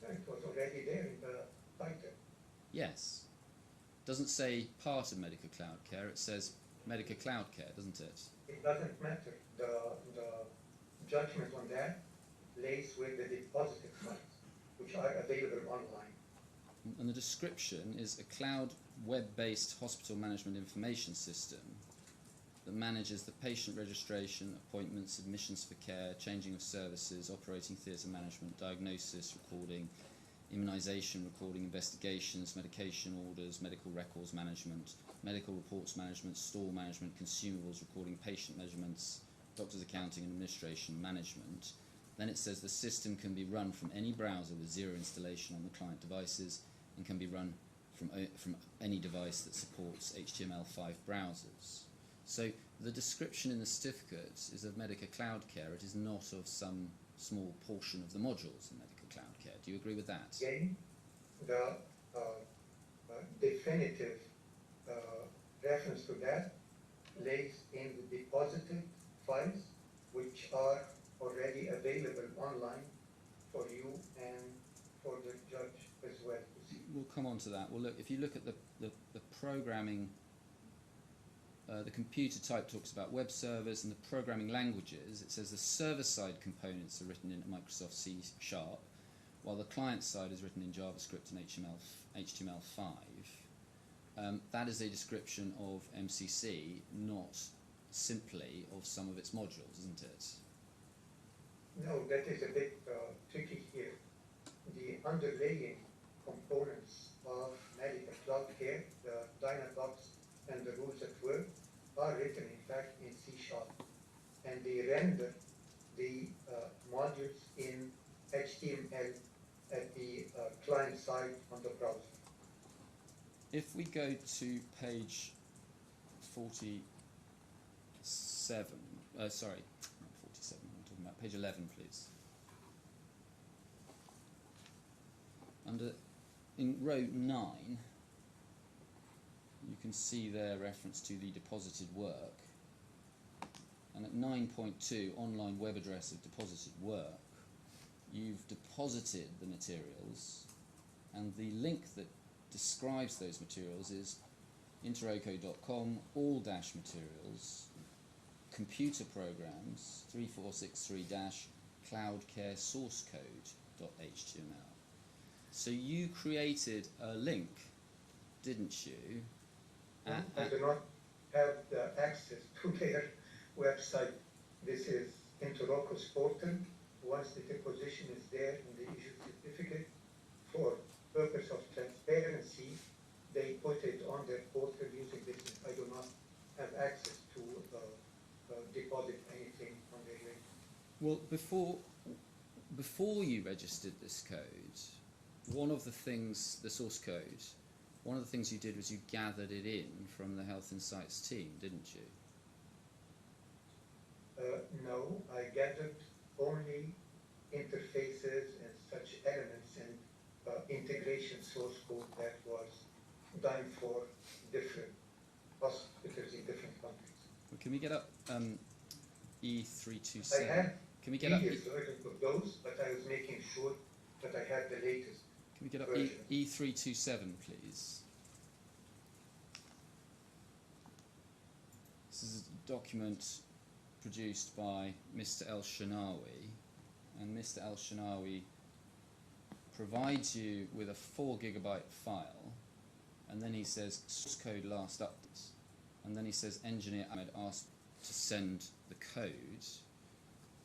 It was already there in the title. Yes. Doesn't say part of Medica Cloud Care, it says Medica Cloud Care, doesn't it? It doesn't matter. The judgment on that lays with the deposited funds, which are available online. And the description is a cloud web-based hospital management information system that manages the patient registration, appointments, admissions for care, changing of services, operating theatre management, diagnosis, recording, immunisation, recording, investigations, medication orders, medical records management, medical reports management, store management, consumables, recording, patient measurements, doctor's accounting and administration management. Then it says the system can be run from any browser with zero installation on the client devices and can be run from any device that supports HTML5 browsers. So the description in the certificate is of Medica Cloud Care. It is not of some small portion of the modules in Medica Cloud Care. Do you agree with that? Again, the definitive reference to that lays in the deposited files, which are already available online for you and for the judge as well to see. We'll come on to that. Well, look, if you look at the programming, the computer type talks about web servers and the programming languages. It says the server-side components are written in Microsoft C#, while the client side is written in JavaScript and HTML5. That is a description of MCC, not simply of some of its modules, isn't it? No, that is a bit tricky here. The underlying components of Medica Cloud Care, the Dynadocs and the rules at work, are written in fact in C#, and they render the modules in HTML at the client side on the browser. If we go to page 47, sorry, not 47, I'm talking about page 11, please. In row 9, you can see their reference to the deposited work. And at 9.2, online web address of deposited work, you've deposited the materials, and the link that describes those materials is interoco.com, all-materials, computer programs, 3463-cloudcare source code.html. So you created a link, didn't you? I do not have the access to their website. This is Interoco's portal. Once the deposition is there in the issue certificate, for purpose of transparency, they put it on their portal using this. I do not have access to deposit anything on their link. Well, before you registered this code, one of the things, the source code, one of the things you did was you gathered it in from the Health Insights team, didn't you? No, I gathered only interfaces and such elements and integration source code that was done for different hospitals in different countries. Well, can we get up E327? I had Can we get up? previous versions of those, but I was making sure that I had the latest. Can we get up version. E327, please? This is a document produced by Mr. El-Shanawi, and Mr. El-Shanawi provides you with a 4 GB file, and then he says source code last update, and then he says engineer Ahmed asked to send the code.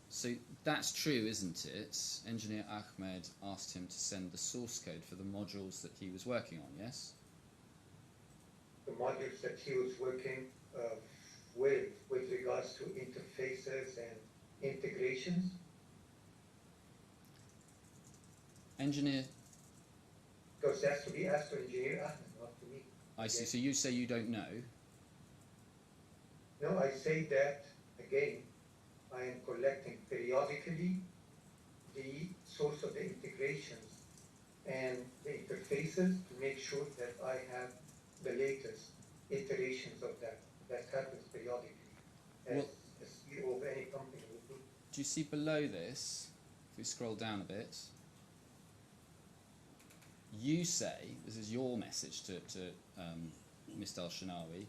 So that's true, isn't it? Engineer Ahmed asked him to send the source code for the modules that he was working on, yes? The modules that he was working with regards to interfaces and integrations. Engineer, Because it has to be asked to engineer Ahmed, not to me. I see. So you say you don't know. No, I say that, again, I am collecting periodically the source of the integrations and the interfaces to make sure that I have the latest iterations of that. That happens periodically. do you see below this, if we scroll down a bit, you say, this is your message to Mr. Al-Shanawi,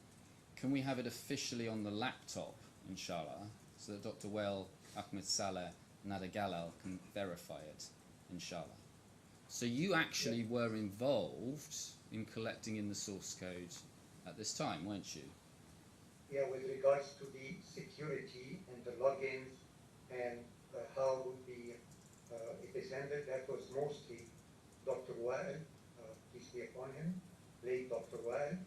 can we have it officially on the laptop, inshallah, so that Dr. Well, Ahmed Saleh, Nada Galal can verify it, inshallah. So you actually were involved in collecting in the source code at this time, weren't you? Yeah, with regards to the security and the logins and how it is handled, that was mostly Dr. Wael, peace be upon him, late Dr. Wael,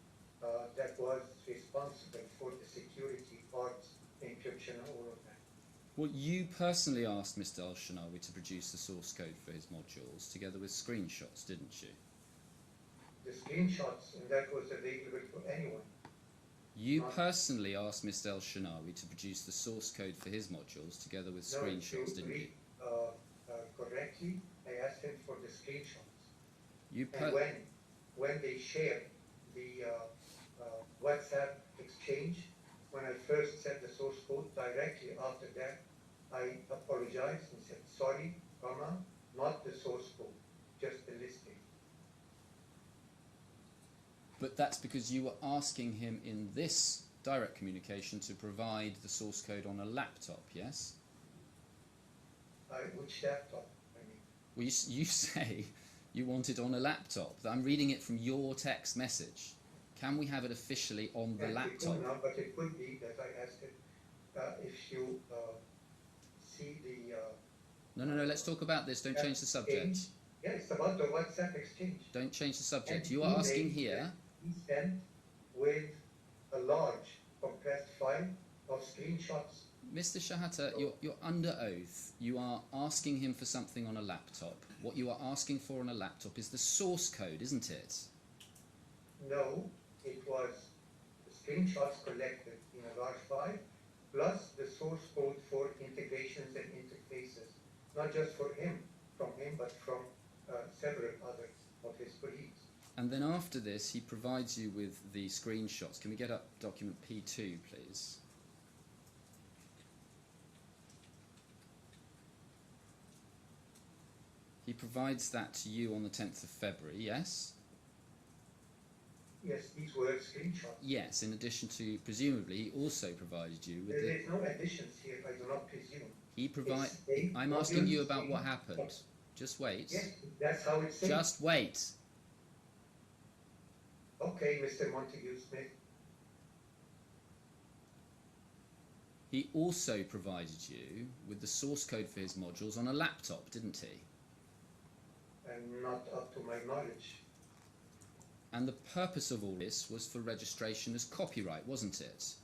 that was responsible for the security parts, encryption and all of that. Well, you personally asked Mr. Al-Shanawi to produce the source code for his modules together with screenshots, didn't you? The screenshots, and that was available for anyone. You personally asked Mr. Al-Shanawi to produce the source code for his modules together with screenshots, didn't you? Correctly, I asked him for the screenshots. You And when they shared the WhatsApp exchange, when I first said the source code, directly after that, I apologized and said, sorry, not the source code, just the listing. But that's because you were asking him in this direct communication to provide the source code on a laptop, yes? Which laptop? I mean, Well, you say you want it on a laptop. I'm reading it from your text message. Can we have it officially on the laptop? No, but it could be that I asked it if you see the... No, let's talk about this. Don't change the subject. Yeah, it's about the WhatsApp exchange. Don't change the subject. And You are asking here... He sent with a large compressed file of screenshots. Mr. Shehata, you're under oath. You are asking him for something on a laptop. What you are asking for on a laptop is the source code, isn't it? No, it was the screenshots collected in a large file, plus the source code for integrations and interfaces, not just from him, but from several others of his colleagues. And then after this, he provides you with the screenshots. Can we get up document P2, please? He provides that to you on the 10th of February, yes? Yes, these were screenshots. Yes, in addition to, presumably, he also provided you with There is no additions here, I do not presume. I'm asking you about what happened. Just wait. Yes, that's how it's said. Just wait. Okay, Mr. Montague Smith. He also provided you with the source code for his modules on a laptop, didn't he? And not up to my knowledge. And the purpose of all this was for registration as copyright, wasn't it?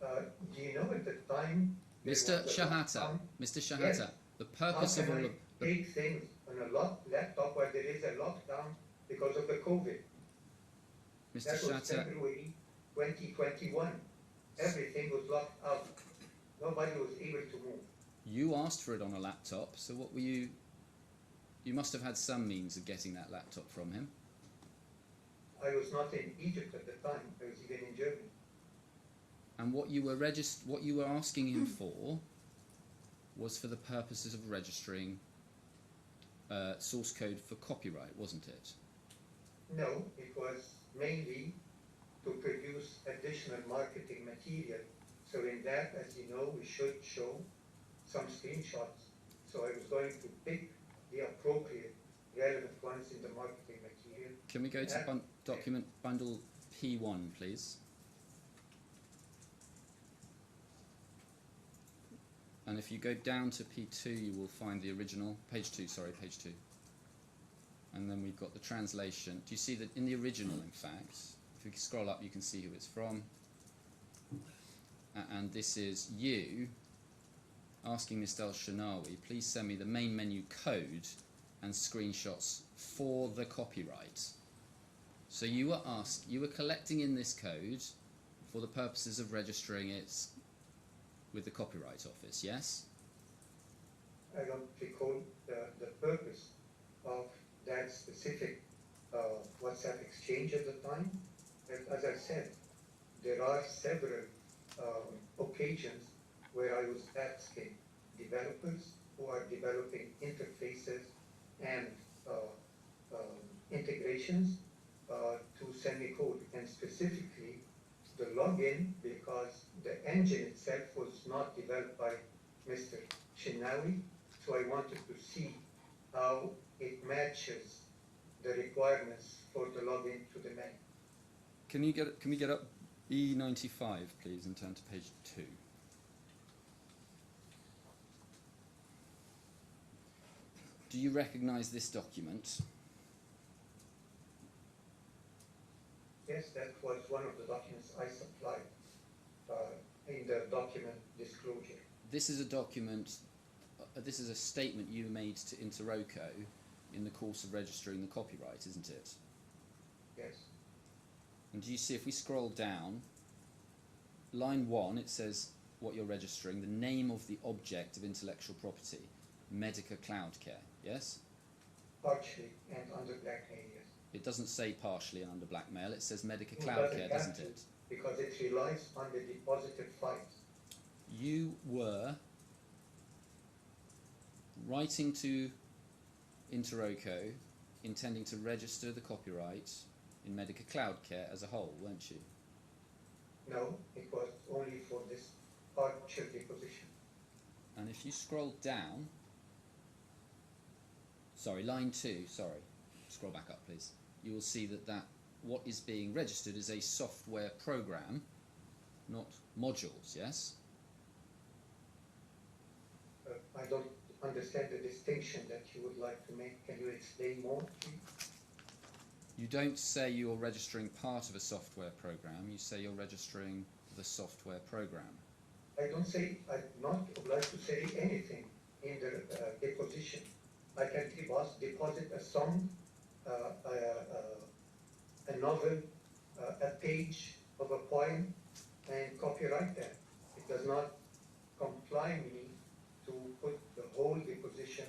Do you know at the time... Mr. Shehata, Yes. the purpose of all of... take things on a laptop where there is a lockdown because of the COVID? Mr. That was Shehata, February 2021. Everything was locked out. Nobody was able to move. you asked for it on a laptop, so what were you... You must have had some means of getting that laptop from him. I was not in Egypt at the time. I was even in Germany. And what you were asking him for was for the purposes of registering source code for copyright, wasn't it? No, it was mainly to produce additional marketing material. So in that, as you know, we should show some screenshots. So I was going to pick the appropriate relevant ones in the marketing material. Can we go to document bundle P1, please? And if you go down to P2, you will find the original, page 2, page 2. And then we've got the translation. Do you see that in the original, in fact, if you scroll up, you can see who it's from. And this is you asking Mr. Al-Shanawi, please send me the main menu code and screenshots for the copyright. So you were collecting in this code for the purposes of registering it with the Copyright Office, yes? I don't recall the purpose of that specific WhatsApp exchange at the time. As I said, there are several occasions where I was asking developers who are developing interfaces and integrations to semi-code, and specifically the login, because the engine itself was not developed by Mr. Shinawi, so I wanted to see how it matches the requirements for the login to the manual. Can we get up E95, please, and turn to page 2? Do you recognise this document? Yes, that was one of the documents I supplied in the document disclosure. This is a document, this is a statement you made to Interroco in the course of registering the copyright, isn't it? Yes. And do you see, if we scroll down, line 1, it says what you're registering, the name of the object of intellectual property, Medica Cloud Care, yes? Partially and under blackmail, yes. It doesn't say partially and under blackmail, it says Medica It Cloud Care, have doesn't to, it? because it relies on the deposited files. You were writing to Interroco intending to register the copyright in Medica Cloud Care as a whole, weren't you? No, it was only for this partial deposition. And if you scroll down, sorry, line 2, sorry, scroll back up please, you will see that what is being registered is a software program, not modules, yes? I don't understand the distinction that you would like to make. Can you explain more, please? You don't say you're registering part of a software program, you say you're registering the software program. I don't say, I'm not obliged to say anything in the deposition. I can deposit a song, a novel, a page of a poem, and copyright that. It does not comply me to put the whole deposition,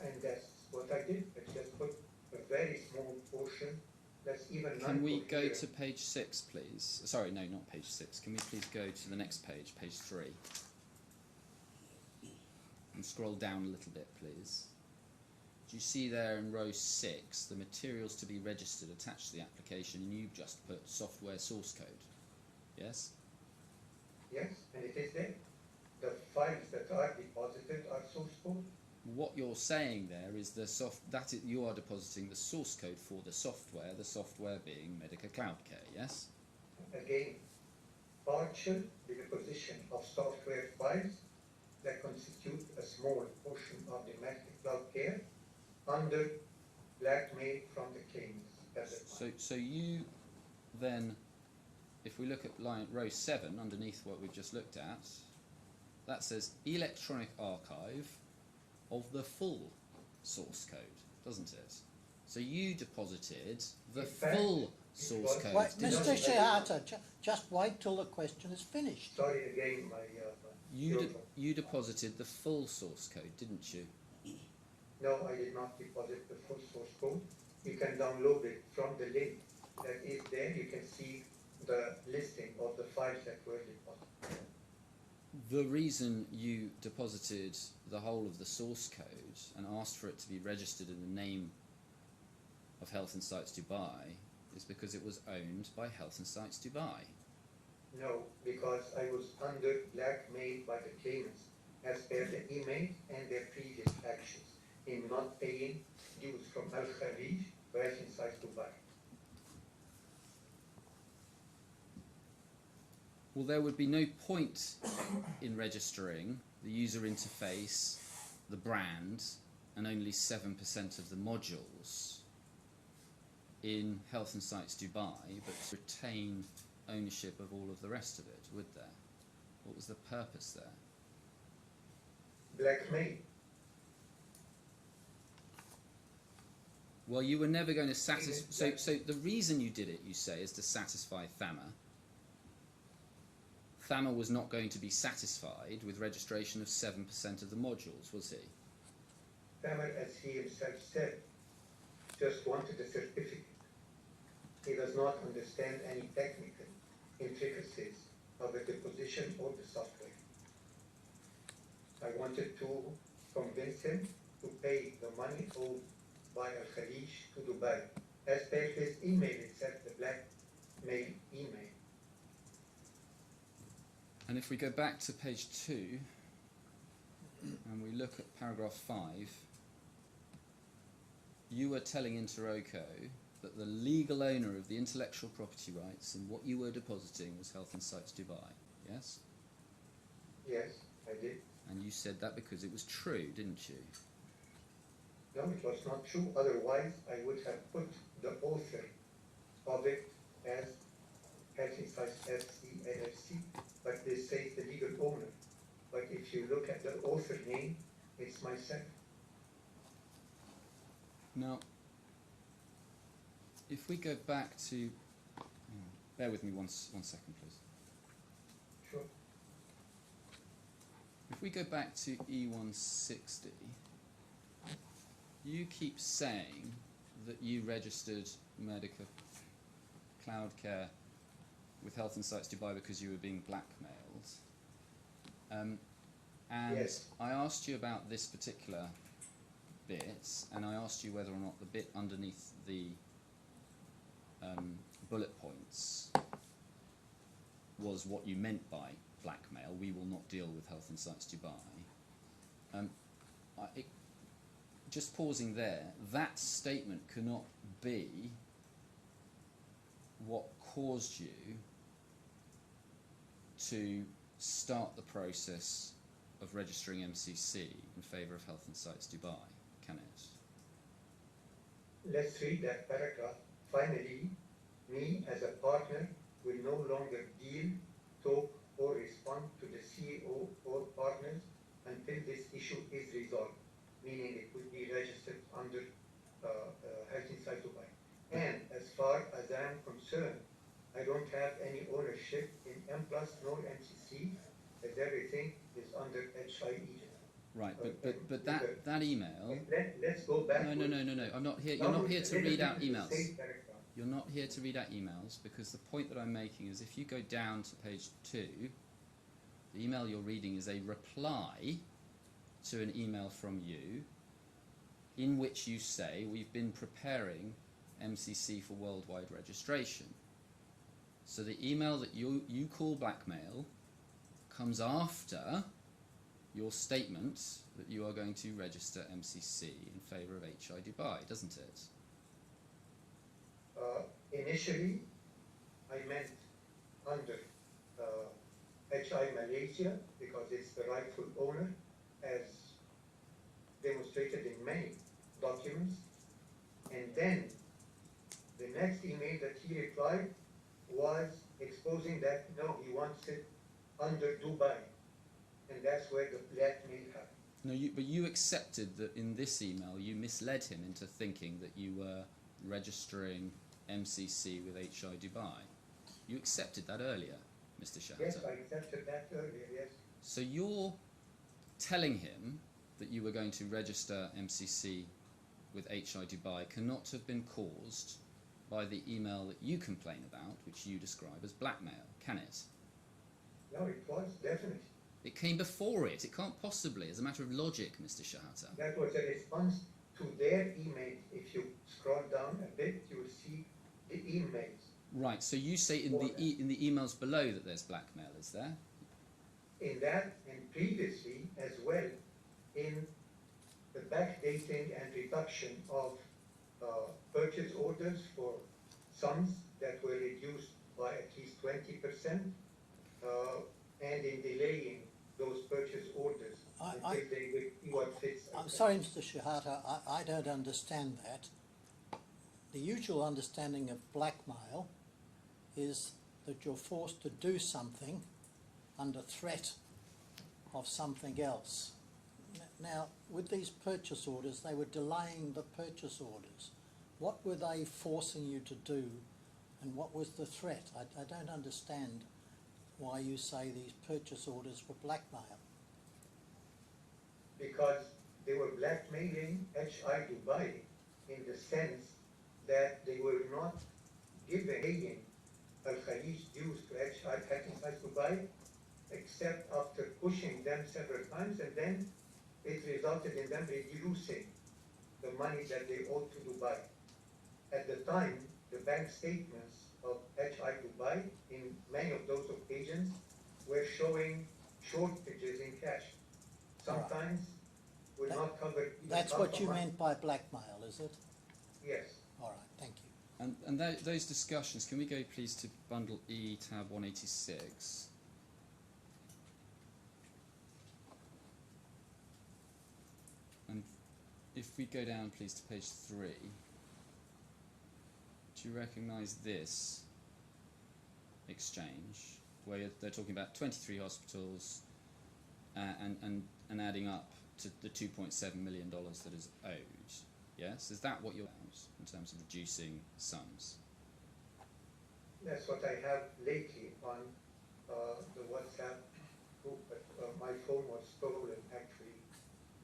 and that's what I did. I just put a very small portion that's even not. Can we go to page 6, please? Sorry, no, not page 6. Can we please go to the next page, page 3? And scroll down a little bit, please. Do you see there in row 6, the materials to be registered attached to the application, and you've just put software source code? Yes? Yes, and it is there. The files that are deposited are source code. What you're saying there is you are depositing the source code for the software being Medica Cloud Care, yes? Again, partial deposition of software files that constitute a small portion of the Medica Cloud Care under blackmail from the claimants. So you then, if we look at row 7 underneath what we've just looked at, that says electronic archive of the full source code, doesn't it? So you deposited the full source code. Wait, Mr. Shehata, just wait till the question is finished. Sorry again, my You deposited the full source code, didn't you? No, I did not deposit the full source code. You can download it from the link that is there. You can see the listing of the files that were deposited. The reason you deposited the whole of the source code and asked for it to be registered in the name of Health Insights Dubai is because it was owned by Health Insights Dubai. No, because I was under blackmail by the claimants as per the email and their previous actions in not paying dues from Al Kharij to Health Insights Dubai. Well, there would be no point in registering the user interface, the brand, and only 7% of the modules in Health Insights Dubai, but to retain ownership of all of the rest of it, would there? What was the purpose there? Blackmail. Well, you were never going to satisfy... So the reason you did it, you say, is to satisfy Thamer. Thamer was not going to be satisfied with registration of 7% of the modules, was he? Thamer, as he himself said, just wanted a certificate. He does not understand any technical intricacies of the deposition or the software. wanted to convince him to pay the money owed by Al Khalij to Dubai, as per his email itself, the blackmail email. And if we go back to page 2 and we look at paragraph 5, you were telling Interroco that the legal owner of the intellectual property rights in what you were depositing was Health and Sites Dubai, yes? Yes, I did. And you said that because it was true, didn't you? No, it was not true. Otherwise, I would have put the author of it as Health and Sites FC LLC, but this says the legal owner. But if you look at the author name, it's myself. Now, if we go back to... bear with me one second, please. Sure. If we go back to E160, you keep saying that you registered Medica Cloud Care with Health and Sites Dubai because you were being blackmailed. And Yes. I asked you about this particular bit, and I asked you whether or not the bit underneath the bullet points was what you meant by blackmail. We will not deal with Health and Sites Dubai. Just pausing there, that statement cannot be what caused you to start the process of registering MCC in favour of Health and Sites Dubai, can it? Let's read that paragraph. Finally, me as a partner will no longer deal, talk, or respond to the CEO or partners until this issue is resolved, meaning it would be registered under Health and Sites Dubai. And as far as I am concerned, I don't have any ownership in M+ nor MCC, as everything is under HI Egypt. Right, but that email... Let's go back. No. I'm not here. You're not here to read out emails. You're not here to read out emails, because the point that I'm making is if you go down to page 2, the email you're reading is a reply to an email from you in which you say we've been preparing MCC for worldwide registration. So the email that you call blackmail comes after your statement that you are going to register MCC in favour of HI Dubai, doesn't it? Initially, I meant under HI Malaysia because it's the rightful owner, as demonstrated in many documents. And then the next email that he replied was exposing that no, he wants it under Dubai, and that's where the blackmail happened. No, but you accepted that in this email you misled him into thinking that you were registering MCC with HI Dubai. You accepted that earlier, Mr. Shehata. Yes, I accepted that earlier, yes. So you're telling him that you were going to register MCC with HI Dubai cannot have been caused by the email that you complain about, which you describe as blackmail, can it? No, it was, definitely. It came before it. It can't possibly, as a matter of logic, Mr. Shehata. That was a response to their email. If you scroll down a bit, you will see the emails. Right, so you say in the emails below that there's blackmail, is there? In that, and previously as well, in the backdating and reduction of purchase orders for sums that were reduced by at least 20%, and in delaying those purchase orders until they would see what fits. I'm sorry, Mr. Shehata, I don't understand that. The usual understanding of blackmail is that you're forced to do something under threat of something else. Now, with these purchase orders, they were delaying the purchase orders. What were they forcing you to do, and what was the threat? I don't understand why you say these purchase orders were blackmail. Because they were blackmailing HI Dubai in the sense that they were not giving Al Khalij dues to HI Dubai except after pushing them several times, and then it resulted in them reducing the money that they owed to Dubai. At the time, the bank statements of HI Dubai in many of those occasions were showing shortages in cash. Sometimes would not cover even That's half what a you month. meant by blackmail, is it? Yes. All right, thank you. And those discussions, can we go please to bundle E, tab 186? And if we go down please to page 3, do you recognise this exchange where they're talking about 23 hospitals and adding up to the $2.7 million that is owed? Yes? Is that what you're about in terms of reducing sums? That's what I have lately on the WhatsApp group, but my phone was stolen actually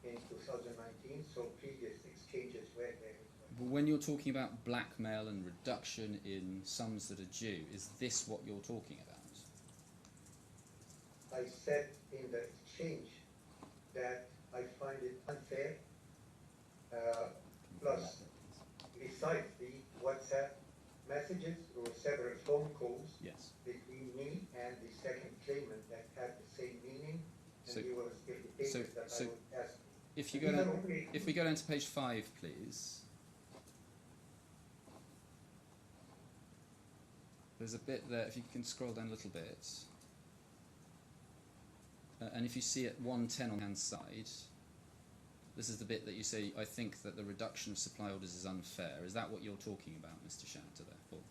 in 2019, so previous exchanges were there. But when you're talking about blackmail and reduction in sums that are due, is this what you're talking about? I said in the exchange that I find it unfair, plus besides the WhatsApp messages, there were several phone calls Yes. between me and the second claimant that had the same meaning, and So- he was irritated that so I would ask. If you These go are down, only- if we go down to page 5, please. There's a bit there, if you can scroll down a little bit. And if you see at 110 on the hand side, this is the bit that you say, I think that the reduction of supply orders is unfair. Is that what you're talking about, Mr. Shehata, therefore?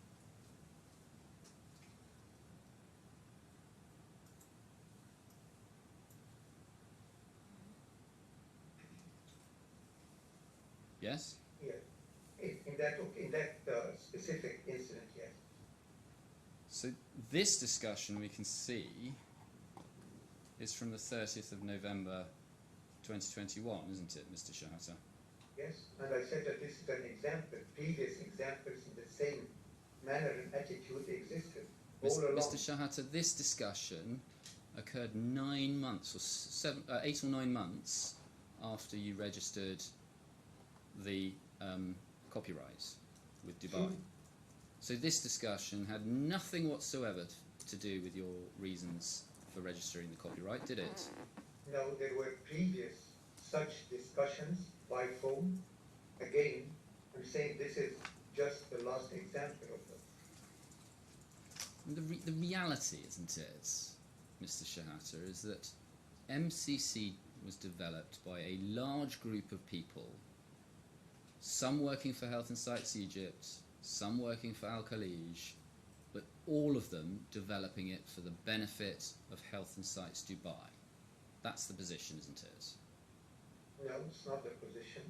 Yes? Yeah, in that specific incident, yes. So this discussion we can see is from the 30th of November 2021, isn't it, Mr. Shehata? Yes, and I said that this is an example. Previous examples in the same manner and attitude existed all along. Mr. Shehata, this discussion occurred 9 months or 8 or 9 months after you registered the copyright with Dubai. Sure. So this discussion had nothing whatsoever to do with your reasons for registering the copyright, did it? No, there were previous such discussions by phone. Again, I'm saying this is just the last example of them. And the reality, isn't it, Mr. Shehata, is that MCC was developed by a large group of people, some working for Health and Sites Egypt, some working for Al Khalij, but all of them developing it for the benefit of Health and Sites Dubai. That's the position, isn't it? No, it's not the position.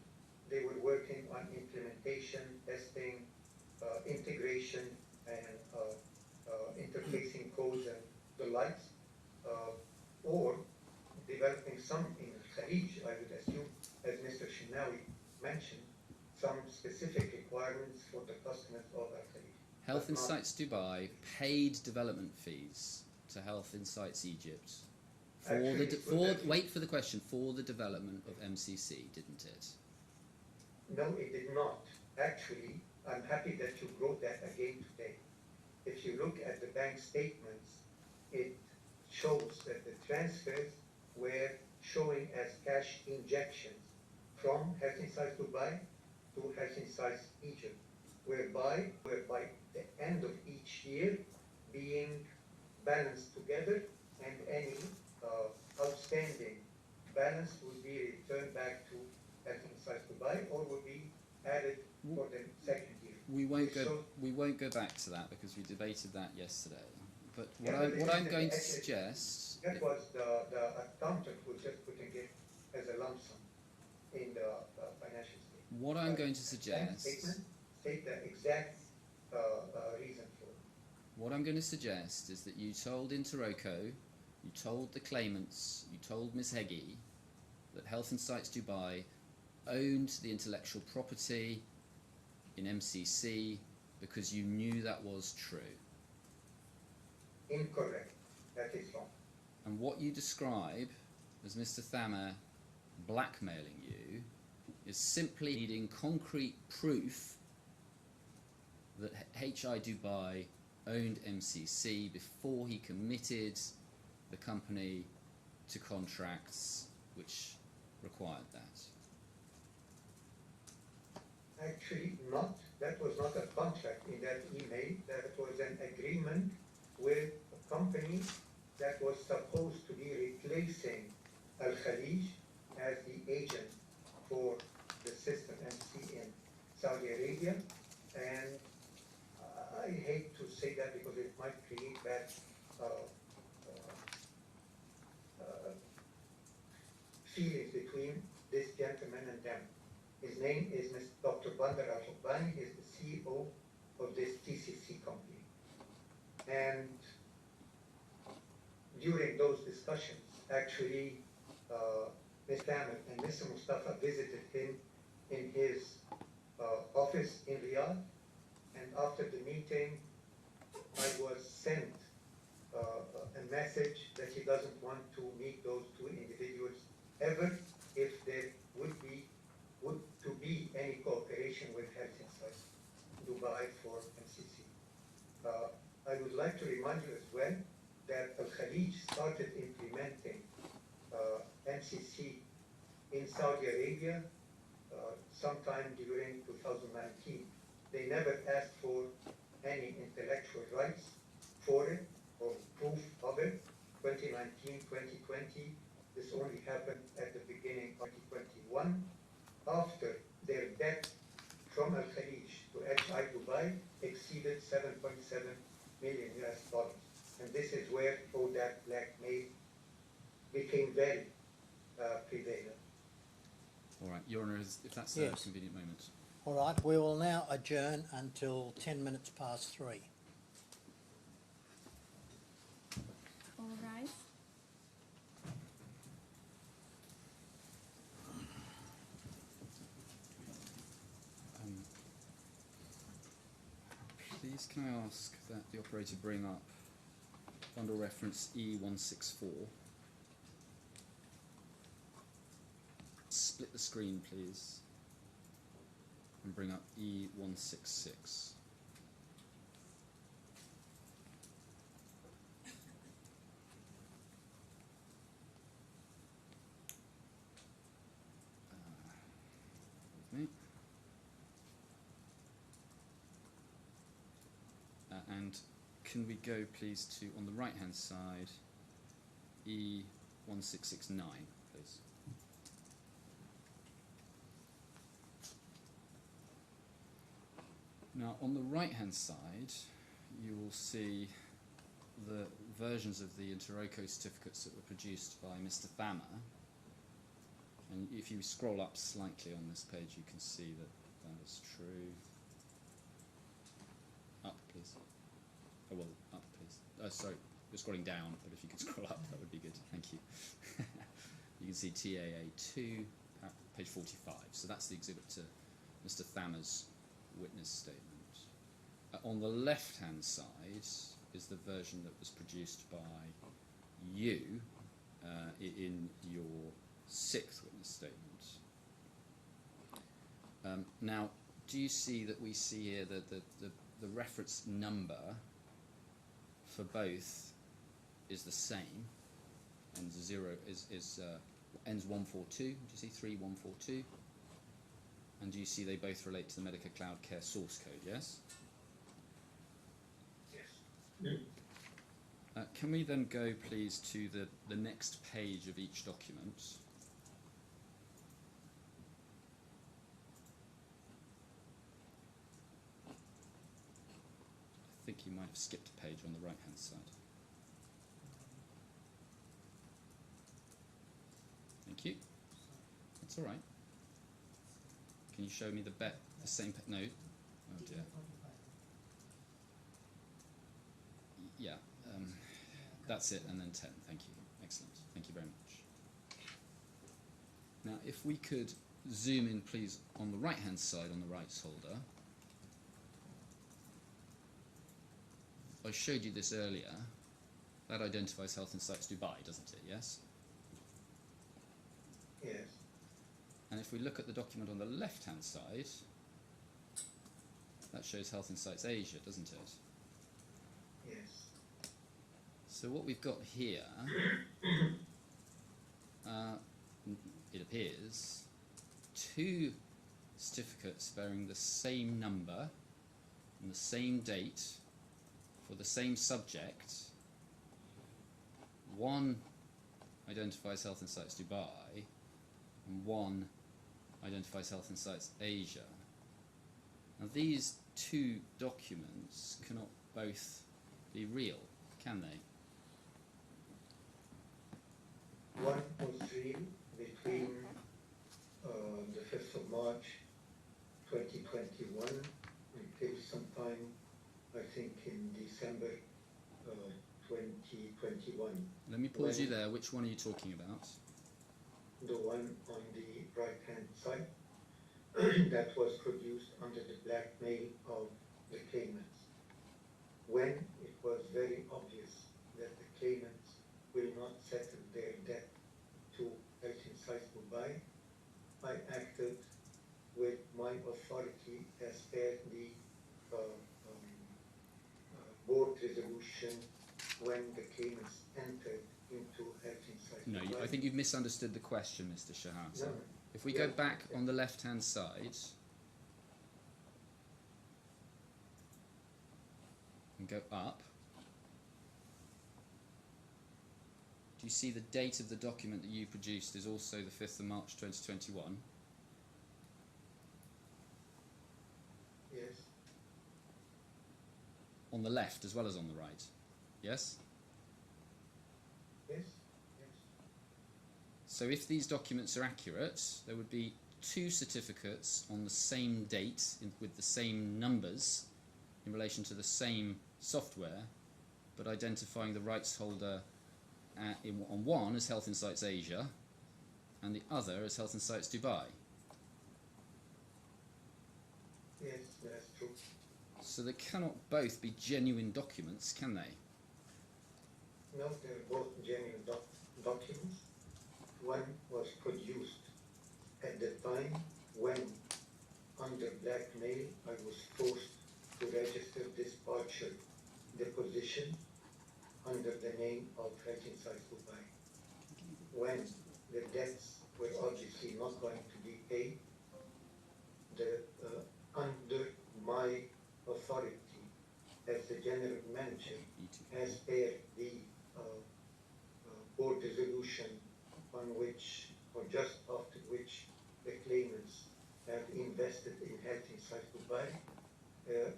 They were working on implementation, testing, integration, and interfacing codes and the likes, or developing some in Khalij, I would assume, as Mr. Shinawi mentioned, some specific requirements for the customers of Al Khalij. Health Insights Dubai paid development fees to Health Insights Egypt for Actually, wait for the question, for the development of MCC, didn't it? No, it did not. Actually, I'm happy that you brought that again today. If you look at the bank statements, it shows that the transfers were showing as cash injections from Health Insights Dubai to Health Insights Egypt, whereby the end of each year being balanced together, and any outstanding balance would be returned back to Health Insights Dubai or would be added for the second year. We won't go. So- We won't go back to that because we debated that yesterday. But Yeah, but what I'm going to actually, suggest. That was the accountant who just putting it as a lump sum in the financial statement. What I'm But going to bank suggest. statement state the exact reason for it. What I'm going to suggest is that you told Interroco, you told the claimants, you told Ms. Heggie that Health Insights Dubai owned the intellectual property in MCC because you knew that was true. Incorrect. That is wrong. And what you describe as Mr. Thamer blackmailing you is simply needing concrete proof that HI Dubai owned MCC before he committed the company to contracts which required that. Actually, not. That was not a contract in that email. That was an agreement with a company that was supposed to be replacing Al Khalij as the agent for the system MC in Saudi Arabia. And I hate to say that because it might create bad feelings between this gentleman and them. His name is Mr. Dr. Bandar Al-Hubbani. He is the CEO of this TCC company. And during those discussions, actually, Ms. Thamer and Mr. Mustafa visited him in his office in Riyadh. And after the meeting, I was sent a message that he doesn't want to meet those two individuals ever if there would to be any cooperation with Health Insights Dubai for MCC. I would like to remind you as well that Al Khalij started implementing MCC in Saudi Arabia sometime during 2019. They never asked for any intellectual rights for it or proof of it. 2019, 2020, this only happened at the beginning of 2021 after their debt from Al Khalij to HI Dubai exceeded $7.7 million US. And this is where all that blackmail became very prevalent. All right, Your Honour, if that's a Yes. convenient moment. All right, we will now adjourn until 10 minutes past 3. All rise. Please can I ask that the operator bring up bundle reference E164. Split the screen, please, and bring up E166. With me. And can we go, please, to, on the right-hand side, E1669, please. Now, on the right-hand side, you will see the versions of the Interroco certificates that were produced by Mr. Thamer. And if you scroll up slightly on this page, you can see that that is true. Up, please. Oh, well, up, please. Sorry, you're scrolling down, but if you could scroll up, that would be good. Thank you. You can see TAA2, page 45. So that's the exhibit to Mr. Thamer's witness statement. On the left-hand side is the version that was produced by you in your 6th witness statement. Now, do you see that we see here that the reference number for both is the same, and ends 142. Do you see 3142? And do you see they both relate to the Medica Cloud Care source code? Yes. Yes. Can we then go, please, to the next page of each document? I think you might have skipped a page on the right-hand side. Thank you. That's all right. Can you show me the same no? Oh dear. Yeah, that's it, and then 10. Thank you. Excellent. Thank you very much. Now, if we could zoom in, please, on the right-hand side on the rights holder. I showed you this earlier. That identifies Health Insights Dubai, doesn't it? Yes? Yes. And if we look at the document on the left-hand side, that shows Health Insights Asia, doesn't it? Yes. So what we've got here, it appears, two certificates bearing the same number and the same date for the same subject. One identifies Health Insights Dubai and one identifies Health Insights Asia. Now these two documents cannot both be real, can they? One was real between the 5th of March 2021 until sometime, I think, in December 2021. Let me pause you there. Which one are you talking about? The one on the right-hand side that was produced under the blackmail of the claimants, when it was very obvious that the claimants will not settle their debt to Health Insights Dubai. I acted with my authority as per the board resolution when the claimants entered into Health Insights No, Dubai. I think you've misunderstood the question, Mr. Shehata. No. If we go back on the left-hand side and go up, do you see the date of the document that you produced is also the 5th of March 2021? Yes. On the left as well as on the right? Yes? Yes. So if these documents are accurate, there would be two certificates on the same date with the same numbers in relation to the same software, but identifying the rights holder on one as Health Insights Asia and the other as Health Insights Dubai. Yes, that's true. So they cannot both be genuine documents, can they? No, they're both genuine documents. One was produced at the time when, under blackmail, I was forced to register this partial deposition under the name of Health Insights Dubai. When the debts were obviously not going to be paid, under my authority as the general manager, as per the board resolution on which, or just after which, the claimants have invested in Health Insights Dubai,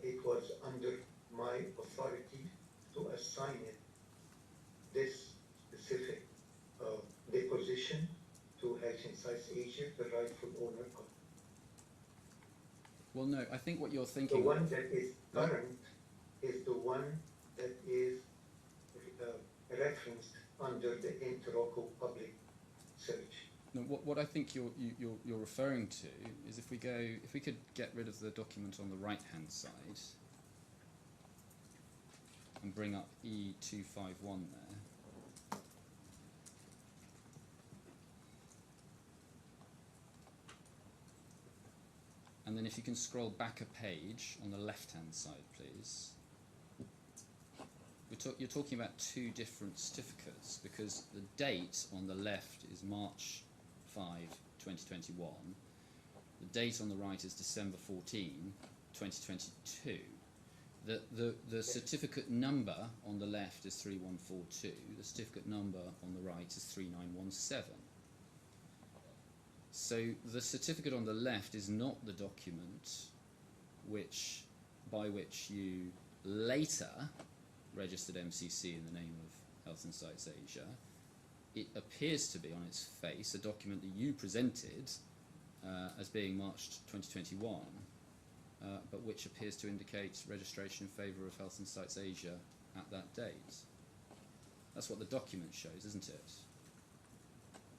it was under my authority to assign it this specific deposition to Health Insights Asia, the rightful owner of. Well, no, I think what you're The thinking... one that is current is the one that is referenced under the Interroco public search. No, what I think you're referring to is if we could get rid of the document on the right-hand side and bring up E251 there. And then if you can scroll back a page on the left-hand side, please. You're talking about two different certificates because the date on the left is March 5, 2021. The date on the right is December 14, 2022. The certificate number on the left is 3142. The certificate number on the right is 3917. So the certificate on the left is not the document by which you later registered MCC in the name of Health Insights Asia. It appears to be on its face a document that you presented as being March 2021, but which appears to indicate registration in favour of Health Insights Asia at that date. That's what the document shows, isn't it?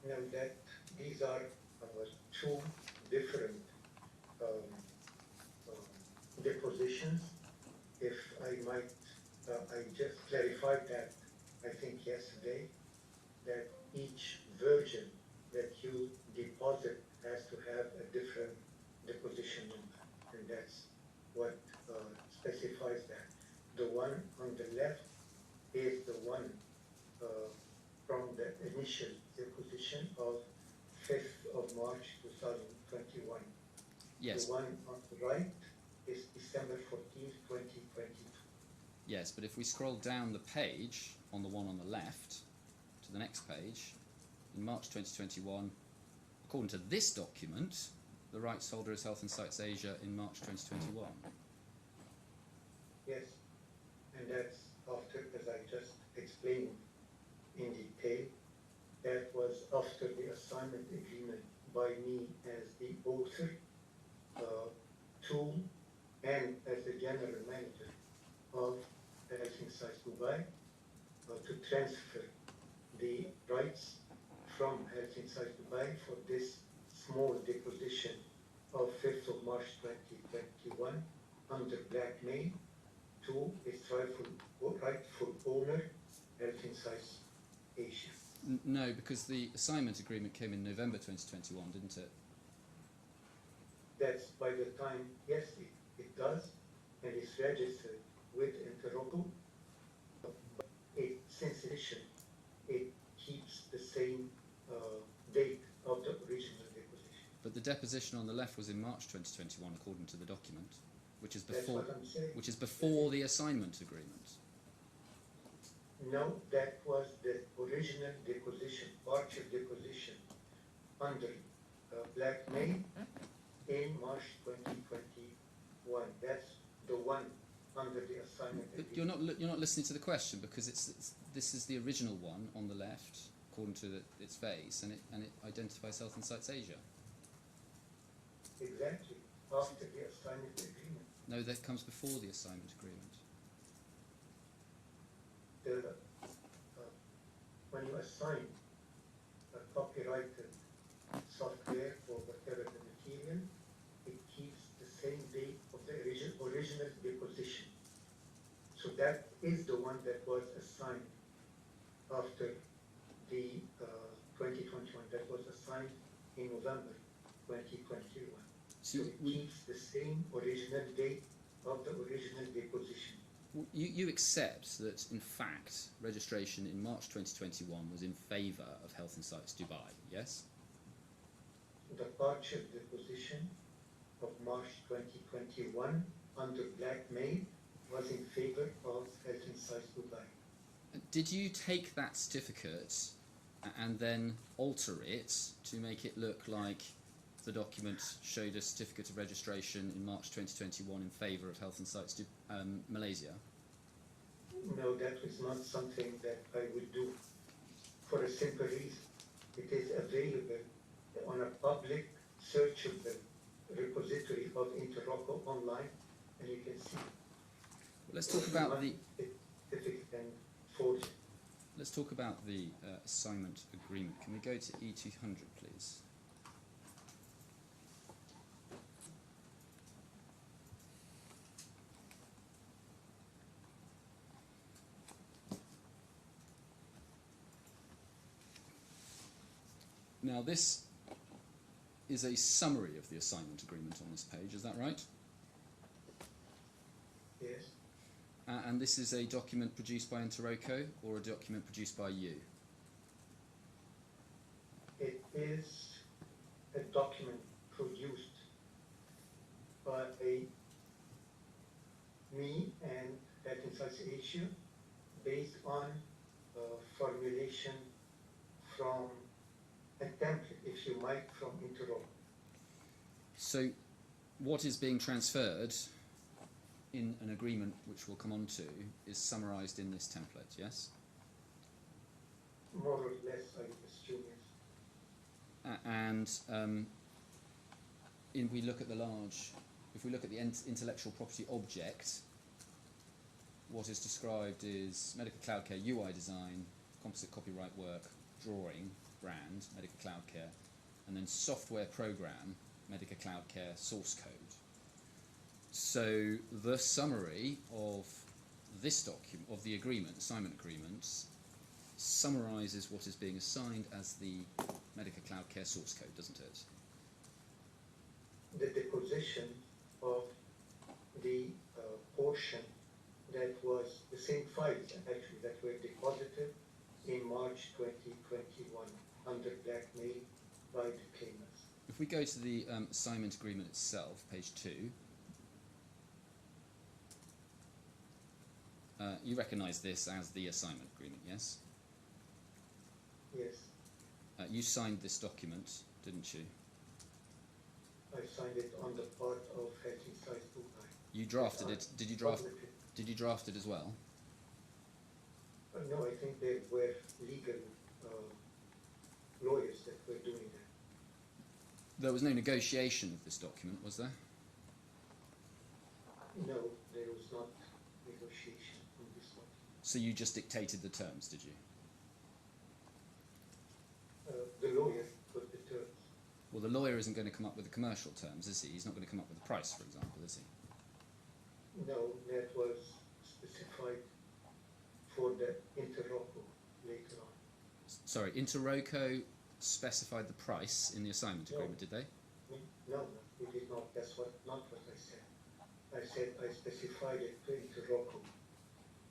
Now that these are two different depositions, if I might, I just clarified that, I think yesterday, that each version that you deposit has to have a different deposition number, and that's what specifies that. The one on the left is the one from the initial deposition of 5th of March 2021. Yes. The one on the right is December 14th, 2022. Yes, but if we scroll down the page on the one on the left to the next page, in March 2021, according to this document, the rights holder is Health Insights Asia in March 2021. Yes, and that's after, as I just explained in detail, that was after the assignment agreement by me as the author to and as the general manager of Health Insights Dubai to transfer the rights from Health Insights Dubai for this small deposition of 5th of March 2021 under blackmail to its rightful owner, Health Insights Asia. No, because the assignment agreement came in November 2021, didn't it? That's by the time, yes, it does, and it's registered with Interrogo. But since edition, it keeps the same date of the original deposition. But the deposition on the left was in March 2021, according to the document, which is That's before, what I'm saying. which is before the assignment agreement. No, that was the original deposition, partial deposition under blackmail in March 2021. That's the one under the assignment But agreement. you're not listening to the question, because this is the original one on the left, according to its face, and it identifies Health Insights Asia. Exactly, after the assignment agreement. No, that comes before the assignment agreement. When you assign a copyrighted software or whatever the material, it keeps the same date of the original deposition. So that is the one that was assigned after the 2021. That was assigned in November 2021. So So it keeps the same original date of the original deposition. you accept that, in fact, registration in March 2021 was in favour of Health Insights Dubai, yes? The partial deposition of March 2021 under blackmail was in favor of Health Insights Dubai. Did you take that certificate and then alter it to make it look like the document showed a certificate of registration in March 2021 in favour of Health Insights Malaysia? No, that was not something that I would do for a simple reason. It is available on a public searchable repository of Interrogo online, and you can see. Let's talk about the. Certificate and forgery. Let's talk about the assignment agreement. Can we go to E200, please? Now, this is a summary of the assignment agreement on this page, is that right? Yes. And this is a document produced by Interrogo or a document produced by you? It is a document produced by me and Health Insights Asia based on formulation from a template, if you might, from Interrogo. So, what is being transferred in an agreement, which we'll come on to, is summarised in this template, yes? More or less, I would assume, yes. If we look at the intellectual property object, what is described is medical cloud care UI design, composite copyright work, drawing, brand, medical cloud care, and then software program, medical cloud care source code. So the summary of this document, of the agreement, assignment agreements, summarises what is being assigned as the medical cloud care source code, doesn't it? the deposition of the portion that was the same files actually that were deposited in March 2021 under blackmail by the claimants. If we go to the assignment agreement itself, page 2, you recognise this as the assignment agreement, yes? Yes, You signed this document, didn't you? I signed it on the part of Health Insights Dubai. You drafted it. Did you draft it as well? No, I think they were legal lawyers that were doing that. There was no negotiation of this document, was there? No, there was not negotiation on this one. So you just dictated the terms, did you? The lawyer put the terms. Well, the lawyer isn't going to come up with the commercial terms, is he? He's not going to come up with a price, for example, is he? No, that was specified for the interlocutor later on. Sorry, Interroco specified the price in the assignment agreement, did they? No, we did not. That's not what I said. I said I specified it to Interloco.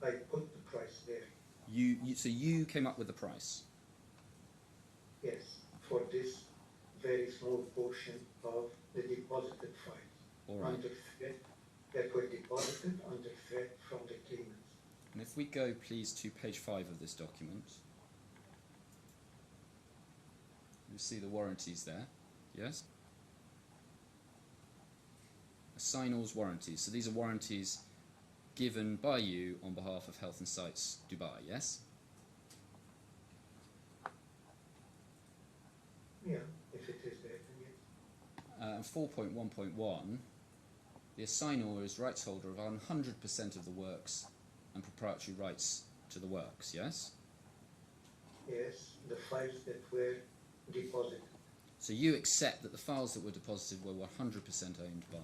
I put the price there. So you came up with the price? Yes, for this very small portion of the deposited files. All right. Under threat, that were deposited under threat from the claimants. And if we go, please, to page 5 of this document, you see the warranties there, yes? Assignors warranties. So these are warranties given by you on behalf of Health Insights Dubai, yes? Yeah, if it is there, then yes. And 4.1.1, the assignor is rights holder of 100% of the works and proprietary rights to the works, yes? Yes, the files that were deposited. So you accept that the files that were deposited were 100% owned by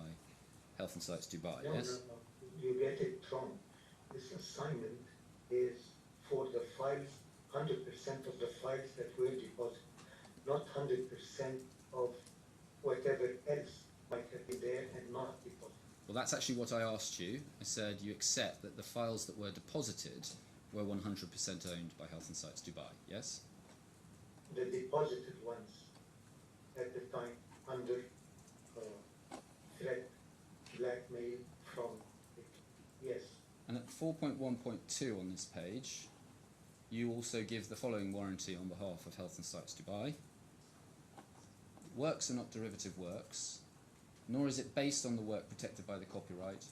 Health Insights Dubai, No, yes? no, you get it wrong. This assignment is for the files, 100% of the files that were deposited, not 100% of whatever else might have been there and not deposited. Well, that's actually what I asked you. I said you accept that the files that were deposited were 100% owned by Health Insights Dubai, yes? The deposited ones at the time under threat, blackmail from it. Yes. And at 4.1.2 on this page, you also give the following warranty on behalf of Health Insights Dubai. Works are not derivative works, nor is it based on the work protected by the copyright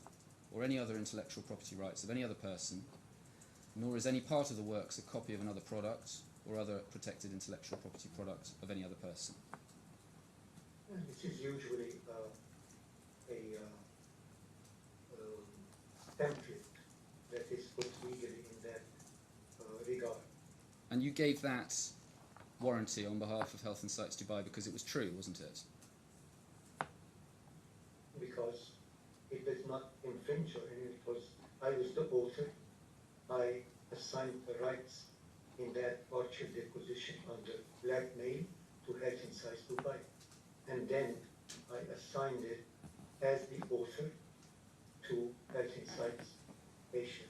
or any other intellectual property rights of any other person, nor is any part of the works a copy of another product or other protected intellectual property product of any other person. And this is usually a template that is put legally in that regard. And you gave that warranty on behalf of Health Insights Dubai because it was true, wasn't it? Because it does not infringe or anything. It was, I was the author. I assigned the rights in that partial deposition under blackmail to Health Insights Dubai. And then I assigned it as the author to Health Insights Asia.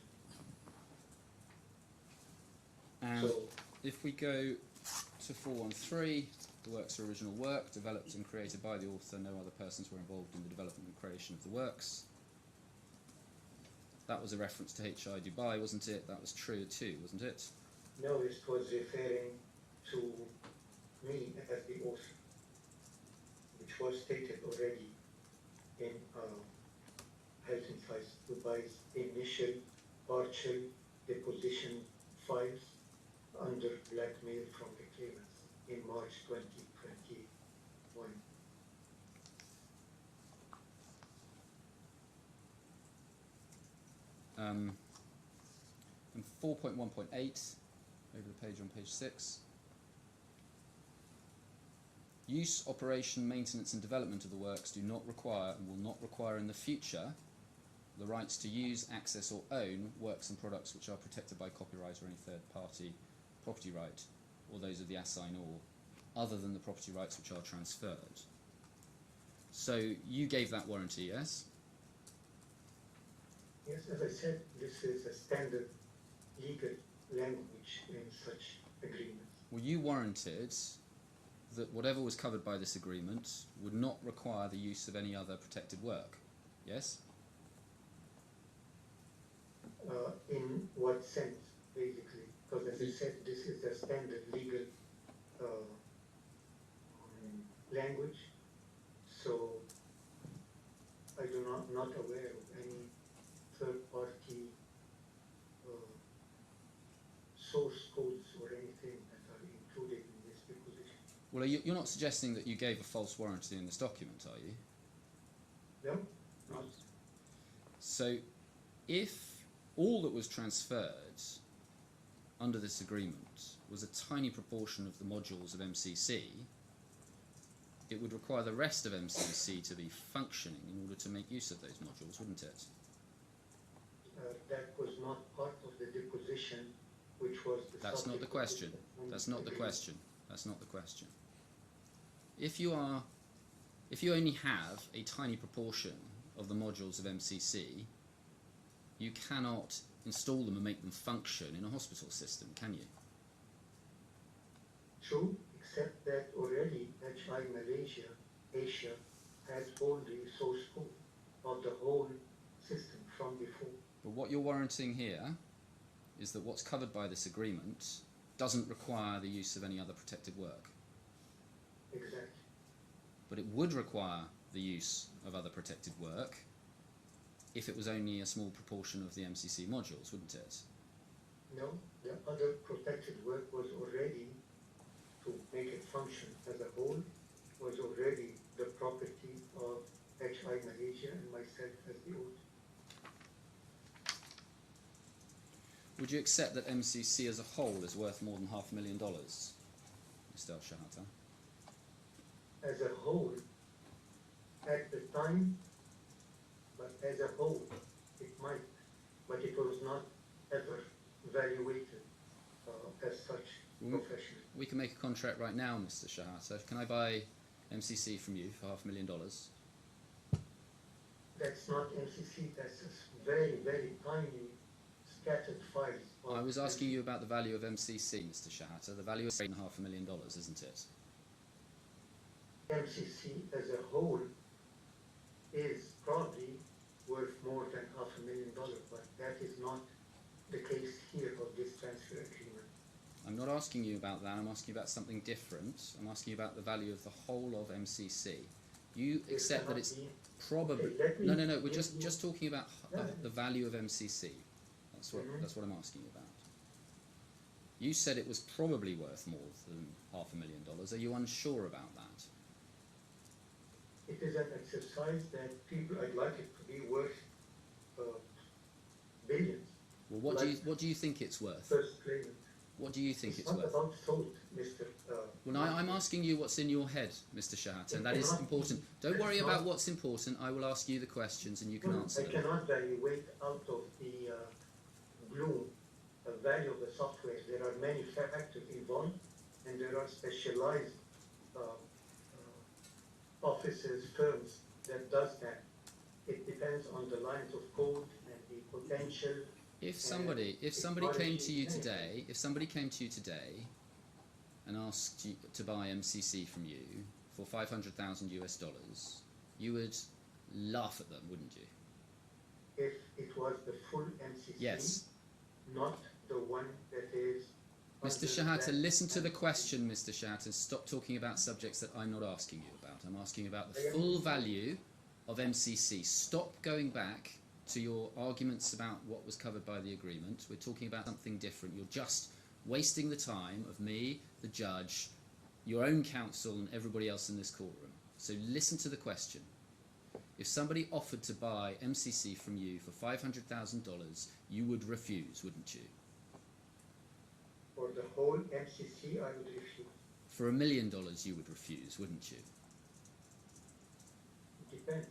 And So, if we go to 413, the works are original work, developed and created by the author, no other persons were involved in the development and creation of the works. That was a reference to HI Dubai, wasn't it? That was true too, wasn't it? no, it was referring to me as the author, which was stated already in Health Insights Dubai's initial partial deposition files under blackmail from the claimants in March 2021. And 4.1.8, over the page on page 6. Use, operation, maintenance and development of the works do not require and will not require in the future the rights to use, access or own works and products which are protected by copyright or any third party property right, or those of the assignor, other than the property rights which are transferred. So you gave that warranty, yes? Yes, as I said, this is a standard legal language in such agreements. Well, you warranted that whatever was covered by this agreement would not require the use of any other protected work, yes? In what sense, basically? Because as I said, this is a standard legal language, so I do not aware of any third-party source codes or anything that are included in this deposition. Well, you're not suggesting that you gave a false warranty in this document, are you? No, not. So, if all that was transferred under this agreement was a tiny proportion of the modules of MCC, it would require the rest of MCC to be functioning in order to make use of those modules, wouldn't it? That was not part of the deposition, which was the That's not the question. That's not the question. That's not the question. If you only have a tiny proportion of the modules of MCC, you cannot install them and make them function in a hospital system, can you? True, except that already HI Malaysia, Asia, has all the source code of the whole system from before. But what you're warranting here is that what's covered by this agreement doesn't require the use of any other protected work. Exactly. But it would require the use of other protected work if it was only a small proportion of the MCC modules, wouldn't it? No, the other protected work was already, to make it function as a whole, was already the property of HI Malaysia and myself as the owner. Would you accept that MCC as a whole is worth more than $500,000, Mr. Shehata? As a whole, at the time, but as a whole, it might, but it was not ever evaluated as such professionally. We can make a contract right now, Mr. Shehata. Can I buy MCC from you for $500,000? That's not MCC, that's a very, very tiny scattered files. I was asking you about the value of MCC, Mr. Shehata. The value is $8.5 million, isn't it? MCC as a whole is probably worth more than $500,000, but that is not the case here of this transfer agreement. I'm not asking you about that. I'm asking you about something different. I'm asking you about the value of the whole of MCC. You accept that it's probably... Okay, No, we're just talking about the value of MCC. That's what I'm asking you about. You said it was probably worth more than $500,000. Are you unsure about that? It is an exercise that people, I'd like it to be worth billions. Well, what do you think it's worth? First claimant. What do you think it's not worth? about thought, Mr. Well, I'm asking you what's in your head, Mr. Shehata, and that is important. Don't worry about what's important. I will ask you the questions and you can answer I them. cannot evaluate out of the blue value of the software. There are many factors involved, and there are specialized offices, firms that does that. It depends on the lines of code and the potential. If somebody came to you today, and asked you to buy MCC from you for $500,000, you would laugh at them, wouldn't you? If it was the full MCC, Yes. not the one that is. Mr. Shehata, listen to the question, Mr. Shehata. Stop talking about subjects that I'm not asking you about. I'm asking about the full value of MCC. Stop going back to your arguments about what was covered by the agreement. We're talking about something different. You're just wasting the time of me, the judge, your own counsel, and everybody else in this courtroom. So listen to the question. If somebody offered to buy MCC from you for $500,000, you would refuse, wouldn't you? For the whole MCC, I would refuse. For $1 million, you would refuse, wouldn't you? It depends.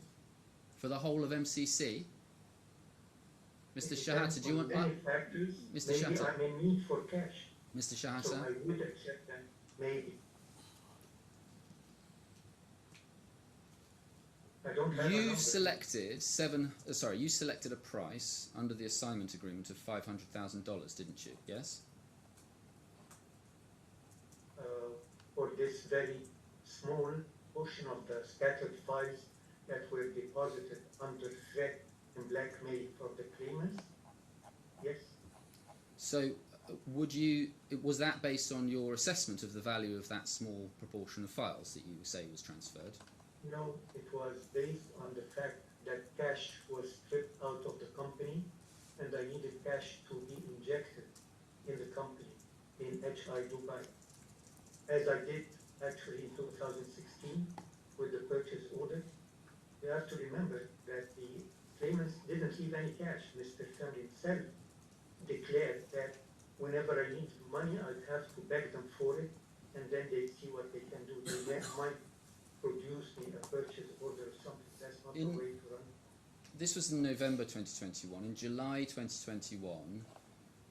For the whole of MCC? Mr. It Shehata, depends do you on want... many factors. Mr. Maybe Shehata. I may need for cash. Mr. So Shehata, I would accept that, maybe. I don't have a You number. you selected a price under the assignment agreement of $500,000, didn't you? Yes? For this very small portion of the scattered files that were deposited under threat and blackmail from the claimants? Yes. So, was that based on your assessment of the value of that small proportion of files that you say was transferred? No, it was based on the fact that cash was stripped out of the company and I needed cash to be injected in the company in HI Dubai. As I did actually in 2016 with the purchase order. You have to remember that the claimants didn't leave any cash. Mr. Thamer himself declared that whenever I need money, I'd have to beg them for it, and then they'd see what they can do. They might produce me a purchase order or something. That's not the way to run. This was in November 2021. In July 2021,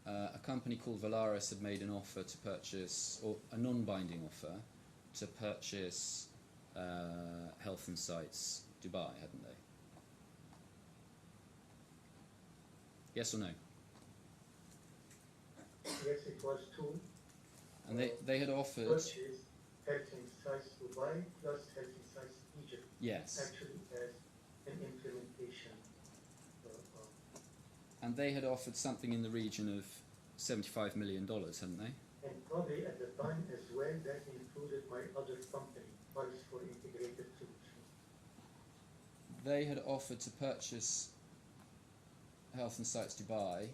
a company called Valaris had made an offer to purchase, or a non-binding offer, to purchase Health and Sites Dubai, hadn't they? Yes or no? Yes, it was to And they had offered... purchase Health and Sites Dubai plus Health and Sites Egypt. Yes. Actually as an implementation. And they had offered something in the region of $75 million, hadn't they? And probably at the time as well, that included my other company, Pulse for Integrated Solutions. They had offered to purchase Health and Sites Dubai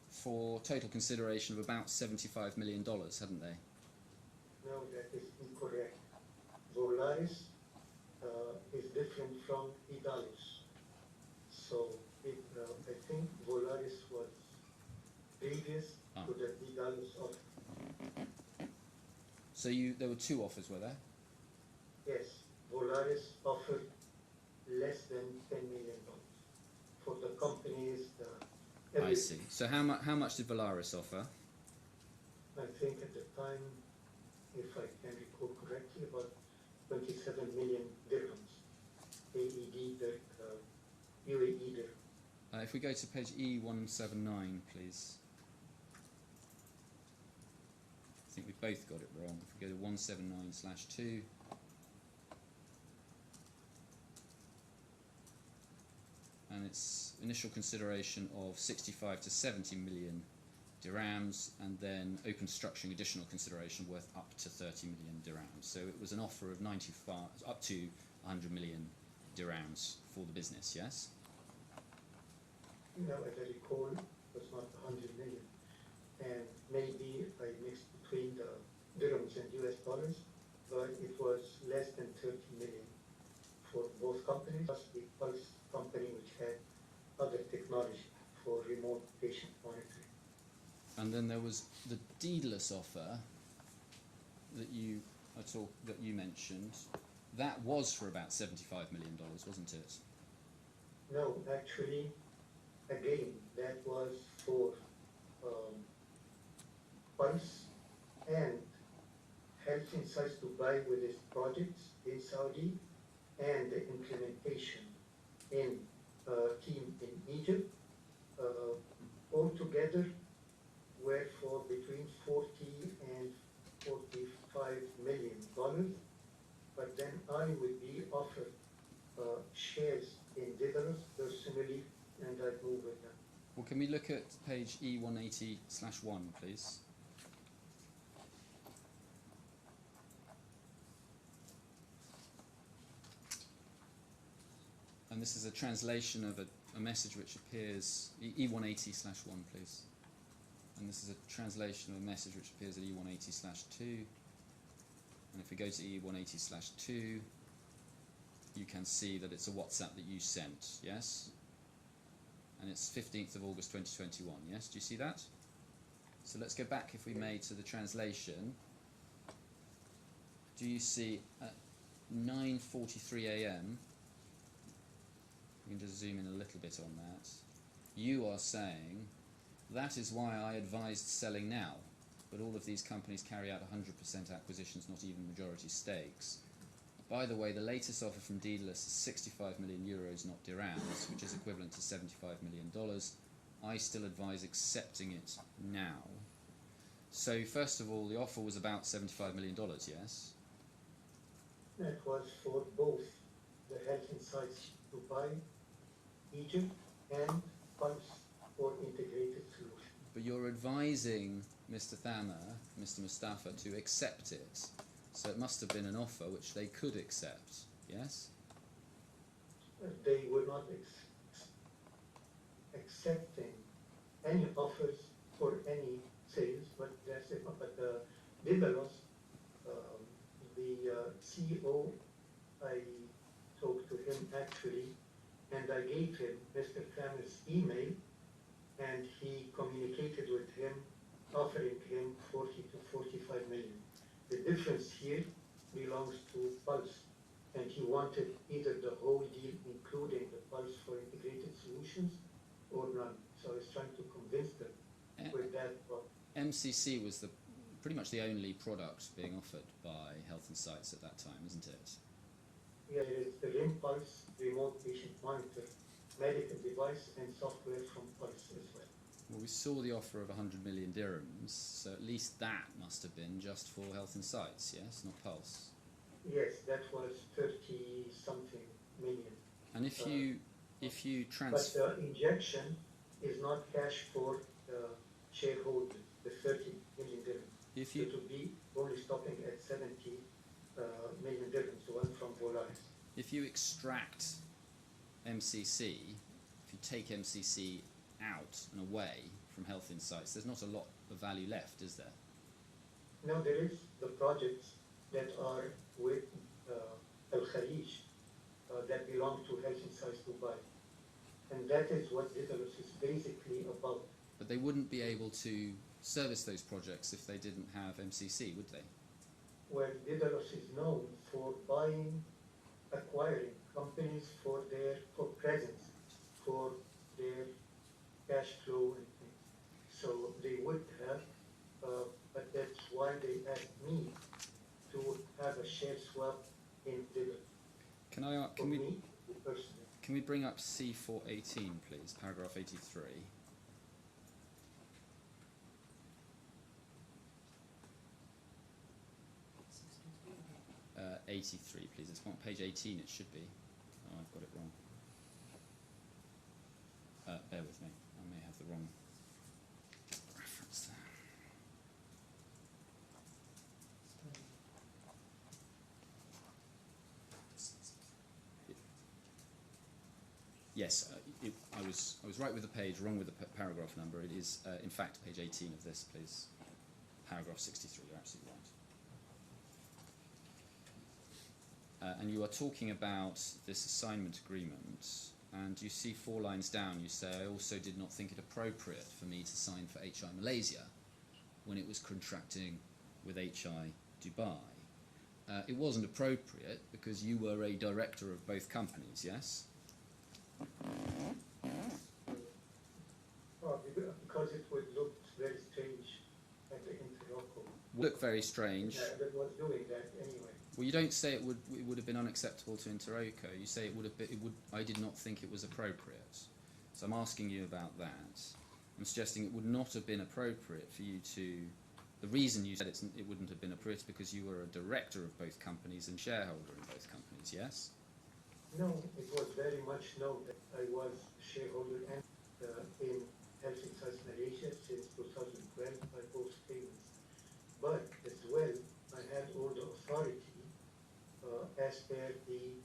for total consideration of about $75 million, hadn't they? No, that is incorrect. Volaris is different from Idalus. So I think Volaris was previous to the Idalus offer. So there were two offers, were there? Yes, Volaris offered less than $10 million for the companies. I see. So how much did Valaris offer? I think at the time, if I can recall correctly, about 27 million dirhams, AED, UAE dirham. If we go to page E179, please. I think we've both got it wrong. If we go to 179/2. And its initial consideration of 65 to 70 million dirhams, and then open structuring additional consideration worth up to 30 million dirhams. So it was an offer of 95 up to 100 million dirhams for the business, yes? No, as I recall, it was not 100 million. And maybe I mixed between the dirhams and US dollars, but it was less than 30 million for both companies, plus the Pulse company, which had other technology for remote patient monitoring. And then there was the deedless offer that you mentioned. That was for about $75 million, wasn't it? No, actually, again, that was for Pulse and Health Insights Dubai with its projects in Saudi and the implementation in team in Egypt, altogether were for between 40 and $45 million, but then I would be offered shares in Didaros personally, and I'd move with them. Well, can we look at page E180/1, please? And this is a translation of a message which appears, E180/1, please. And this is a translation of a message which appears at E180/2. And if we go to E180/2, you can see that it's a WhatsApp that you sent, yes? And it's 15th of August 2021, yes? Do you see that? So let's go back, if we may, to the translation. Do you see at 9:43 a.m., we can just zoom in a little bit on that, you are saying, that is why I advised selling now, but all of these companies carry out 100% acquisitions, not even majority stakes. by the way, the latest offer from Daedalus is 65 million euros, not dirhams, which is equivalent to $75 million. I still advise accepting it now. So, first of all, the offer was about $75 million, yes? That was for both the Health Insights Dubai, Egypt, and Pulse for integrated solution. But you're advising Mr. Thamer, Mr. Mustafa, to accept it. So it must have been an offer which they could accept, yes? They were not accepting any offers for any sales, but that's it. But Daedalus, the CEO, I talked to him actually, and I gave him Mr. Thamer's email, and he communicated with him, offering him 40 to 45 million. The difference here belongs to Pulse, and he wanted either the whole deal, including the Pulse for integrated solutions, or none. So I was trying to convince them with that. MCC was pretty much the only product being offered by Health Insights at that time, isn't it? Yeah, it's the RIM Pulse remote patient monitor, medical device, and software from Pulse as well. Well, we saw the offer of 100 million dirhams, so at least that must have been just for Health Insights, yes, not Pulse. Yes, that was 30-something million. And if you transfer, But the injection is not cash for shareholders, the 30 million dirhams. if you It will be only stopping at 70 million dirhams, one from Polaris. if you extract MCC, if you take MCC out and away from Health Insights, there's not a lot of value left, is there? Now there is the projects that are with Al Khalij that belong to Health Insights Dubai. And that is what Daedalus is basically about. But they wouldn't be able to service those projects if they didn't have MCC, would they? Where Daedalus is known for acquiring companies for presence, for their cash flow and things. So they would have, but that's why they asked me to have a share swap in Daedalus. Can we bring up C418, please, paragraph 83? 83, please. It's on page 18, it should be. Oh, I've got it wrong. Bear with me. I may have the wrong reference there. Yes, I was right with the page, wrong with the paragraph number. It is, in fact, page 18 of this, please. Paragraph 63, you're absolutely right. And you are talking about this assignment agreement, and you see 4 lines down, you say, I also did not think it appropriate for me to sign for HI Malaysia when it was contracting with HI Dubai. It wasn't appropriate because you were a director of both companies, yes? Because it would look very strange at the interlocal. Look very strange. That was doing that anyway. Well, you don't say it would have been unacceptable to Interoco. You say I did not think it was appropriate. So I'm asking you about that. I'm suggesting it would not have been appropriate for you to. The reason you said it wouldn't have been appropriate is because you were a director of both companies and shareholder in both companies. Yes. No, it was very much known that I was shareholder and in Health Insights Malaysia since 2012 by both payments. But as well, I had all the authority as per the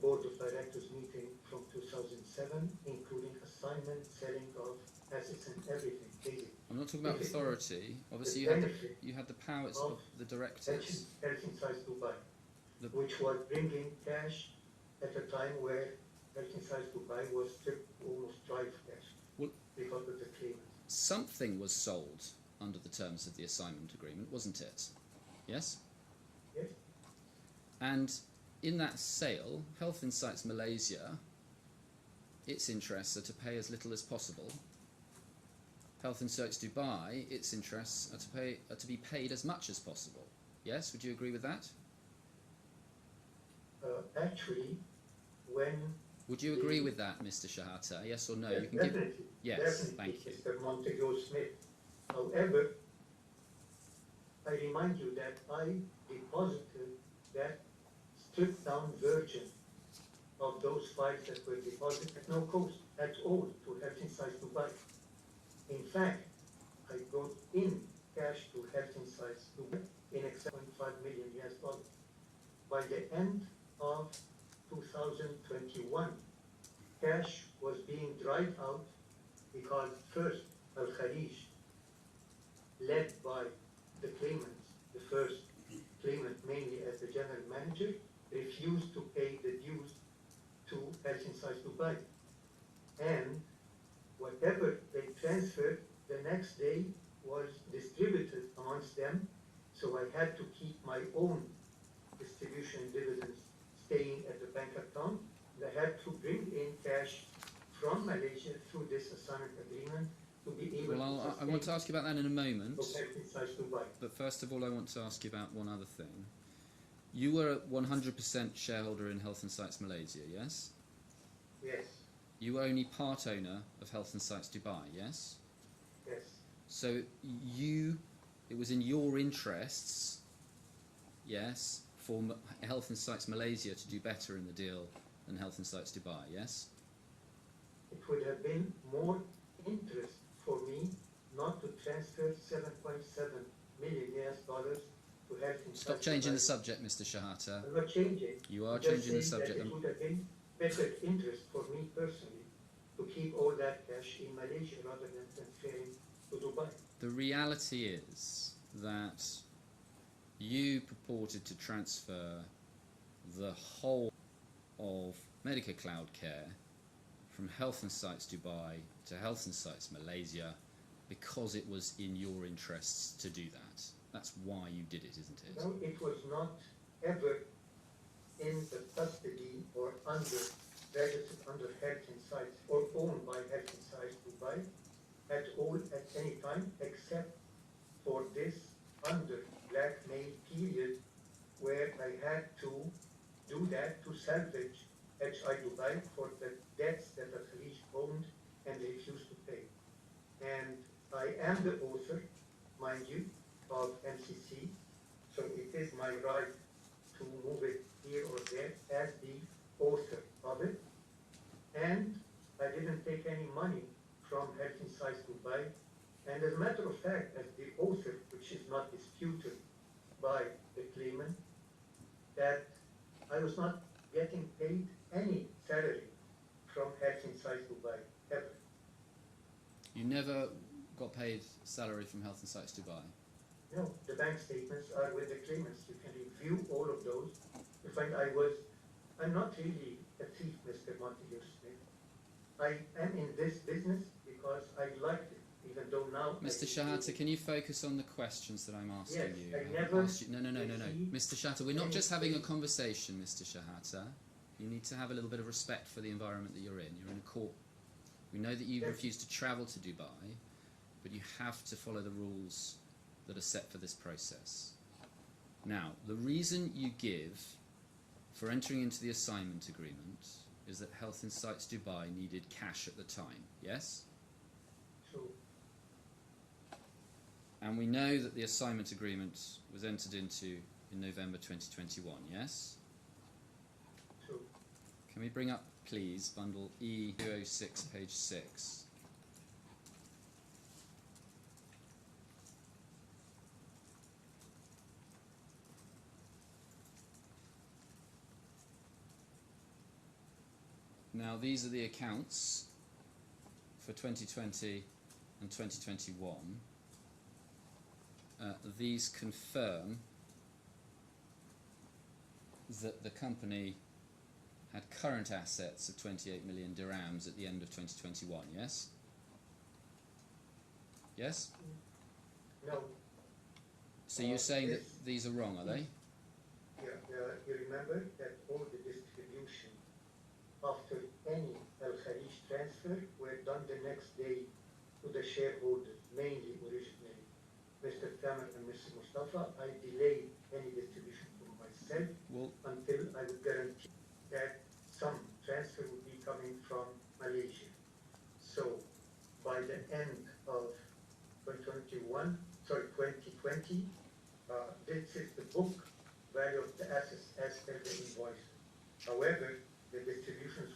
Board of Directors meeting from 2007, including assignment, selling of assets and everything, basically. I'm not talking about authority. Obviously, you had the powers of the directors. Health Insights Dubai, which was bringing cash at a time where Health Insights Dubai was almost dry for cash because of the claimants. Something was sold under the terms of the assignment agreement, wasn't it? Yes? Yes. And in that sale, Health Insights Malaysia, its interests are to pay as little as possible. Health Insights Dubai, its interests are to be paid as much as possible. Yes? Would you agree with that? Actually, when Would you agree with that, Mr. Shehata? Yes or no? You can definitely, give. Yes, definitely, thank you. Mr. Montague Smith. However, I remind you that I deposited that stripped down version of those files that were deposited at no cost at all to Health Insights Dubai. In fact, I brought in cash to Health Insights Dubai in excess of $1.5 million US dollars. By the end of 2021, cash was being dried out because first Al Khalij, led by the claimants, the first claimant mainly as the general manager, refused to pay the dues to Health Insights Dubai. And whatever they transferred the next day was distributed amongst them, so I had to keep my own distribution dividends staying at the bank account. I had to bring in cash from Malaysia through this assignment agreement to be able Well, to I want to ask you about that in a moment. Health Insights Dubai. But first of all, I want to ask you about one other thing. You were a 100% shareholder in Health Insights Malaysia, yes? Yes, You were only part owner of Health Insights Dubai, yes? yes, So it was in your interests, yes, for Health Insights Malaysia to do better in the deal than Health Insights Dubai, yes? it would have been more interest for me not to transfer 7.7 million US dollars to Health Insights. Stop changing the Dubai. subject, Mr. Shehata. I'm not changing. You are I'm just changing the saying that subject. it would have been better interest for me personally to keep all that cash in Malaysia rather than transferring to Dubai. The reality is that you purported to transfer the whole of Medica Cloud Care from Health Insights Dubai to Health Insights Malaysia because it was in your interests to do that. That's why you did it, isn't it? No, it was not ever in the custody or registered under Health Insights or owned by Health Insights Dubai at all at any time except for this under blackmail period where I had to do that to salvage HI Dubai for the debts that Al Khalij owned and refused to pay. And I am the author, mind you, of MCC, so it is my right to move it here or there as the author of it. And I didn't take any money from Health Insights Dubai. And as a matter of fact, as the author, which is not disputed by the claimant, that I was not getting paid any salary from Health Insights Dubai, ever. You never got paid salary from Health Insights Dubai? No, the bank statements are with the claimants. You can review all of those. You find I'm not really a thief, Mr. Montague Smith. I am in this business because I liked it, even though now... Mr. Shehata, can you focus on the questions that I'm asking Yes, you? I haven't never asked you. No. Mr. Shehata, we're not just having a conversation, Mr. Shehata. You need to have a little bit of respect for the environment that you're in. You're in a court. We know that you refuse to travel to Dubai, but you have to follow the rules that are set for this process. Now, the reason you give for entering into the assignment agreement is that Health Insights Dubai needed cash at the time, yes? True. And we know that the assignment agreement was entered into in November 2021, yes? True. Can we bring up, please, bundle E206, page 6? Now, these are the accounts for 2020 and 2021. These confirm that the company had current assets of 28 million dirhams at the end of 2021, yes? Yes? No. So you're saying that these are wrong, are they? Yeah, you remember that all the distribution after any Al Khalij transfer were done the next day to the shareholders, mainly originally Mr. Thamer and Mr. Mustafa. I delayed any distribution for myself said, Well, until I would guarantee that some transfer would be coming from Malaysia. So by the end of 2020, this is the book value of the assets as per the invoice. However, the distributions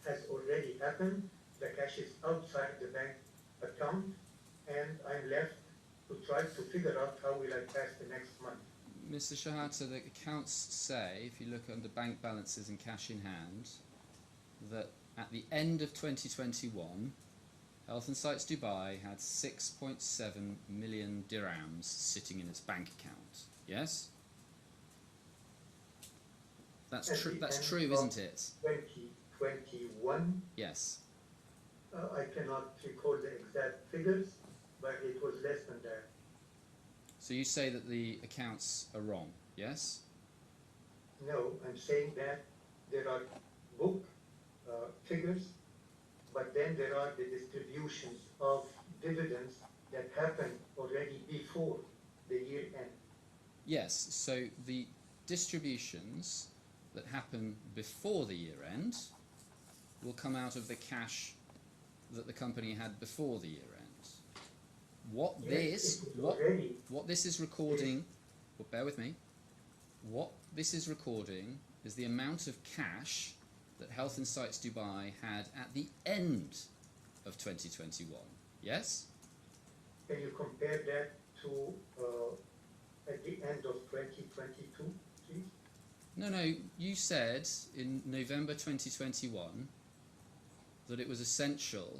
has already happened, the cash is outside the bank account, and I'm left to try to figure out how will I pass the next month. Mr. Shehata, the accounts say, if you look under bank balances and cash in hand, that at the end of 2021, Health and Sites Dubai had 6.7 million dirhams sitting in its bank account. Yes? That's true. That's true, isn't it? 2021, Yes. I cannot recall the exact figures, but it was less than that. So you say that the accounts are wrong. Yes? No, I'm saying that there are book figures, but then there are the distributions of dividends that happened already before the year end. Yes. So the distributions that happen before the year end will come out of the cash that the company had before the year end. What this is recording, well, bear with me. What this is recording is the amount of cash that Health and Sites Dubai had at the end of 2021. Yes? Can you compare that to at the end of 2022, please? No, you said in November 2021 that it was essential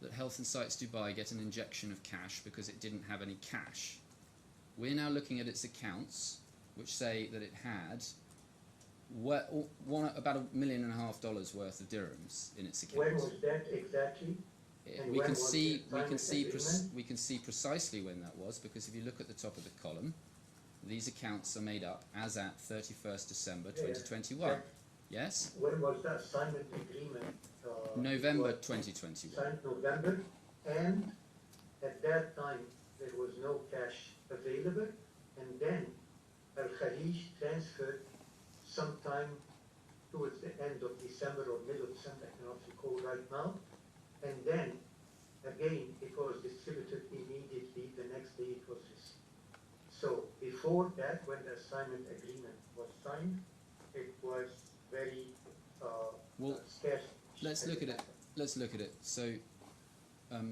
that Health and Sites Dubai get an injection of cash because it didn't have any cash. We're now looking at its accounts, which say that it had about $1.5 million worth of dirhams in its accounts. When was that exactly? And We when can was see the agreement? we can see precisely when that was, because if you look at the top of the column, these accounts are made up as at 31st December 2021. Yeah. Yes? When was the assignment agreement? November was 2021. Signed November, and at that time there was no cash available, and then Al Khalij transferred sometime towards the end of December or middle of December, I cannot recall right now, and then again it was distributed immediately the next day it was received. So before that, when the assignment agreement was signed, it was very scarce. Let's look at it. Let's look at it. So, if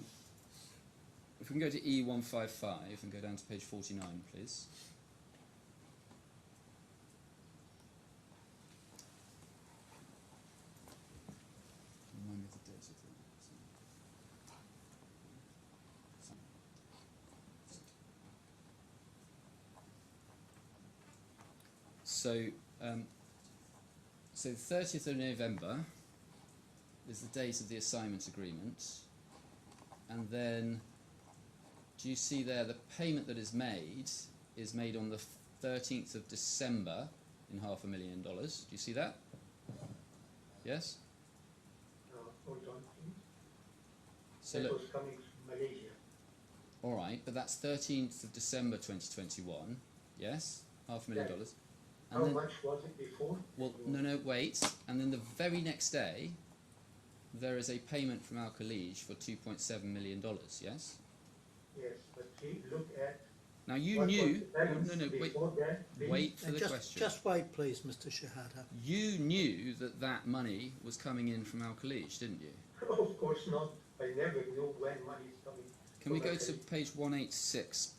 we can go to E155 and go down to page 49, please. Remind me of the date of So 30th of November is the date of the assignment agreement, and then do you see there the payment that is made on the 13th of December in $500,000. Do you see that? Yes? Hold on, please. So That look, was coming from Malaysia. alright, but that's 13th of December 2021, yes? $500,000. How much was it before? Well, no, wait. And then the very next day, there is a payment from Al Khalij for $2.7 million, yes? Yes, but please look at. Now you what knew, was the balance wait, before that, please. wait for the just, question. just wait, please, Mr. Shehata. You knew that that money was coming in from Al Khalij, didn't you? Of course not. I never knew when money is coming. Can we from go Al to Khalij. page 186,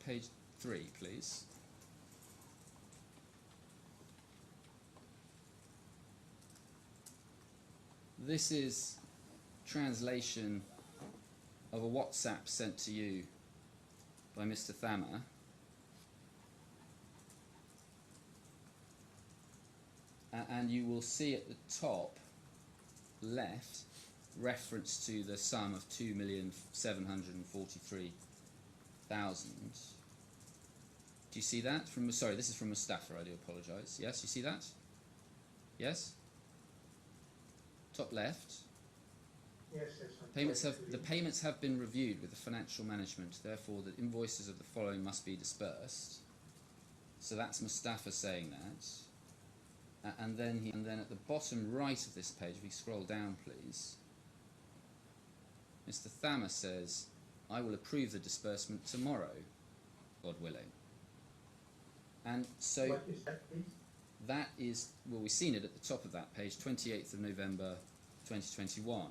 page 3, please? This is translation of a WhatsApp sent to you by Mr. Thamer. And you will see at the top left reference to the sum of 2,743,000. Do you see that? Sorry, this is from Mustafa, I do apologise. Yes, you see that? Yes? Top left. Yes, yes. The payments have been reviewed with the financial management, therefore the invoices of the following must be dispersed. So that's Mustafa saying that. And then at the bottom right of this page, if you scroll down please, Mr. Thamer says, I will approve the disbursement tomorrow, God willing. And so What is that, please? that is, well, we've seen it at the top of that page, 28th of November 2021.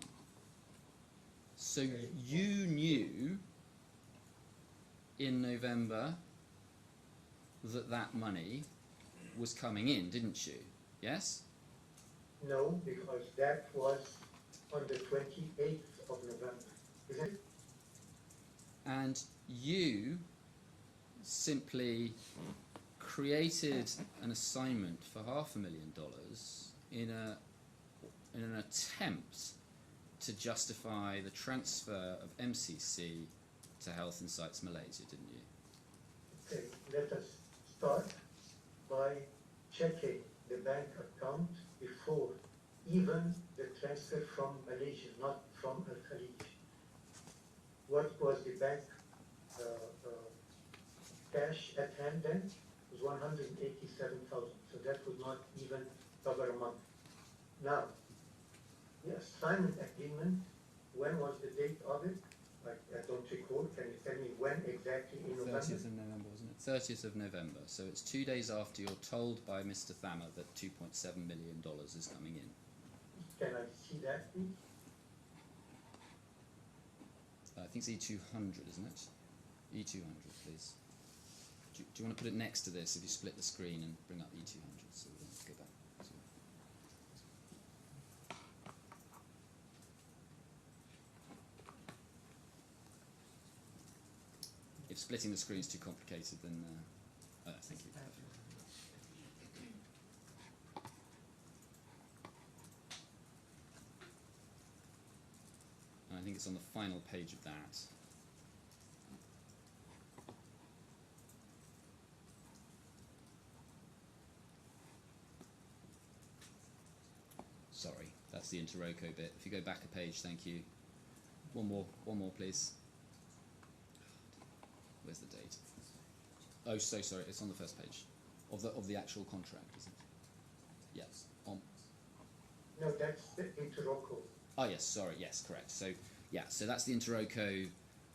So you knew in November that that money was coming in, didn't you? Yes? No, because that was on the 28th of November, isn't it? And you simply created an assignment for $500,000 in an attempt to justify the transfer of MCC to Health Insights Malaysia, didn't you? Okay, let us start by checking the bank account before even the transfer from Malaysia, not from Al Khalij. What was the bank cash at hand then? It was 187,000, so that would not even cover a month. Now, the assignment agreement, when was the date of it? I don't recall. Can you tell me when exactly in November? 30th of November, wasn't it? 30th of November. So it's 2 days after you're told by Mr. Thamer that $2.7 million is coming in. Can I see that, please? I think it's E200, isn't it? E200, please. Do you want to put it next to this if you split the screen and bring up E200 so we don't go back to it? If splitting the screen is too complicated, then thank you. And I think it's on the final page of that. Sorry, that's the Interroco bit. If you go back a page, thank you. One more, please. Where's the date? Oh, so sorry. It's on the first page of the actual contract, isn't it? Yes. No, that's the Interroco. Oh yes, sorry. Yes, correct. So yeah, so that's the Interroco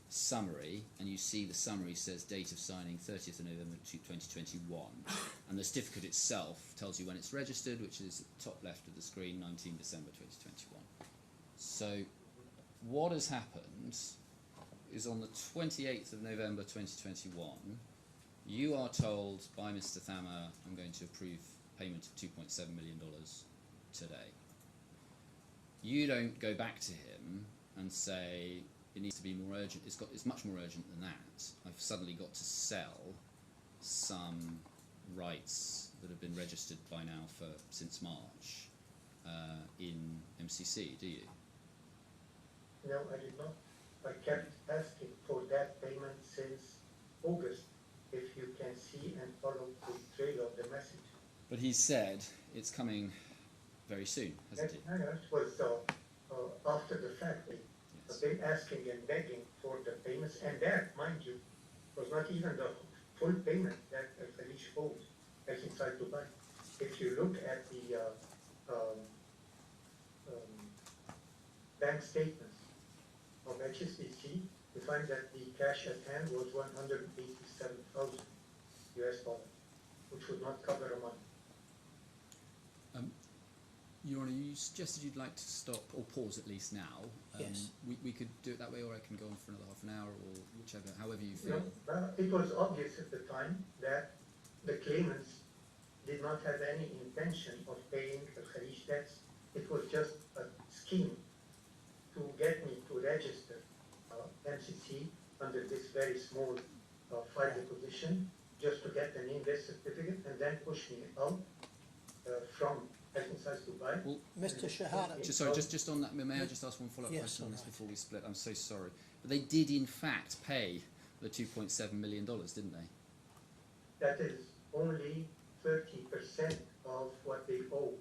summary, and you see the summary says date of signing 30th of November 2021, and the certificate itself tells you when it's registered, which is at the top left of the screen, 19 December 2021. So what has happened is on the 28th of November 2021, you are told by Mr. Thamer, I'm going to approve payment of $2.7 million today. You don't go back to him and say, it needs to be more urgent, it's much more urgent than that. I've suddenly got to sell some rights that have been registered by now since March in MCC, do you? No, I did not. I kept asking for that payment since August, if you can see and follow the trail of the message. But he said it's coming very soon, hasn't he? No, it was after the fact. Yes. I've been asking and begging for the payments, and that, mind you, was not even the full payment that Khalij owes as inside Dubai. If you look at the bank statements of HSBC, you find that the cash at hand was 187,000 US dollars, which would not cover a month. Your Honour, you suggested you'd like to stop or pause at least now. Yes. We could do it that way, or I can go on for another half an hour, or whichever, however you feel. No, it was obvious at the time that the claimants did not have any intention of paying the Khalij debts. It was just a scheme to get me to register MCC under this very small file deposition, just to get an invest certificate and then push me out from Exercise Dubai. Well, Mr. Shehata, just on that, may I just ask one follow-up Yes, question on this all right. before we split? I'm so sorry. But they did in fact pay the $2.7 million, didn't they? That is only 30% of what they owe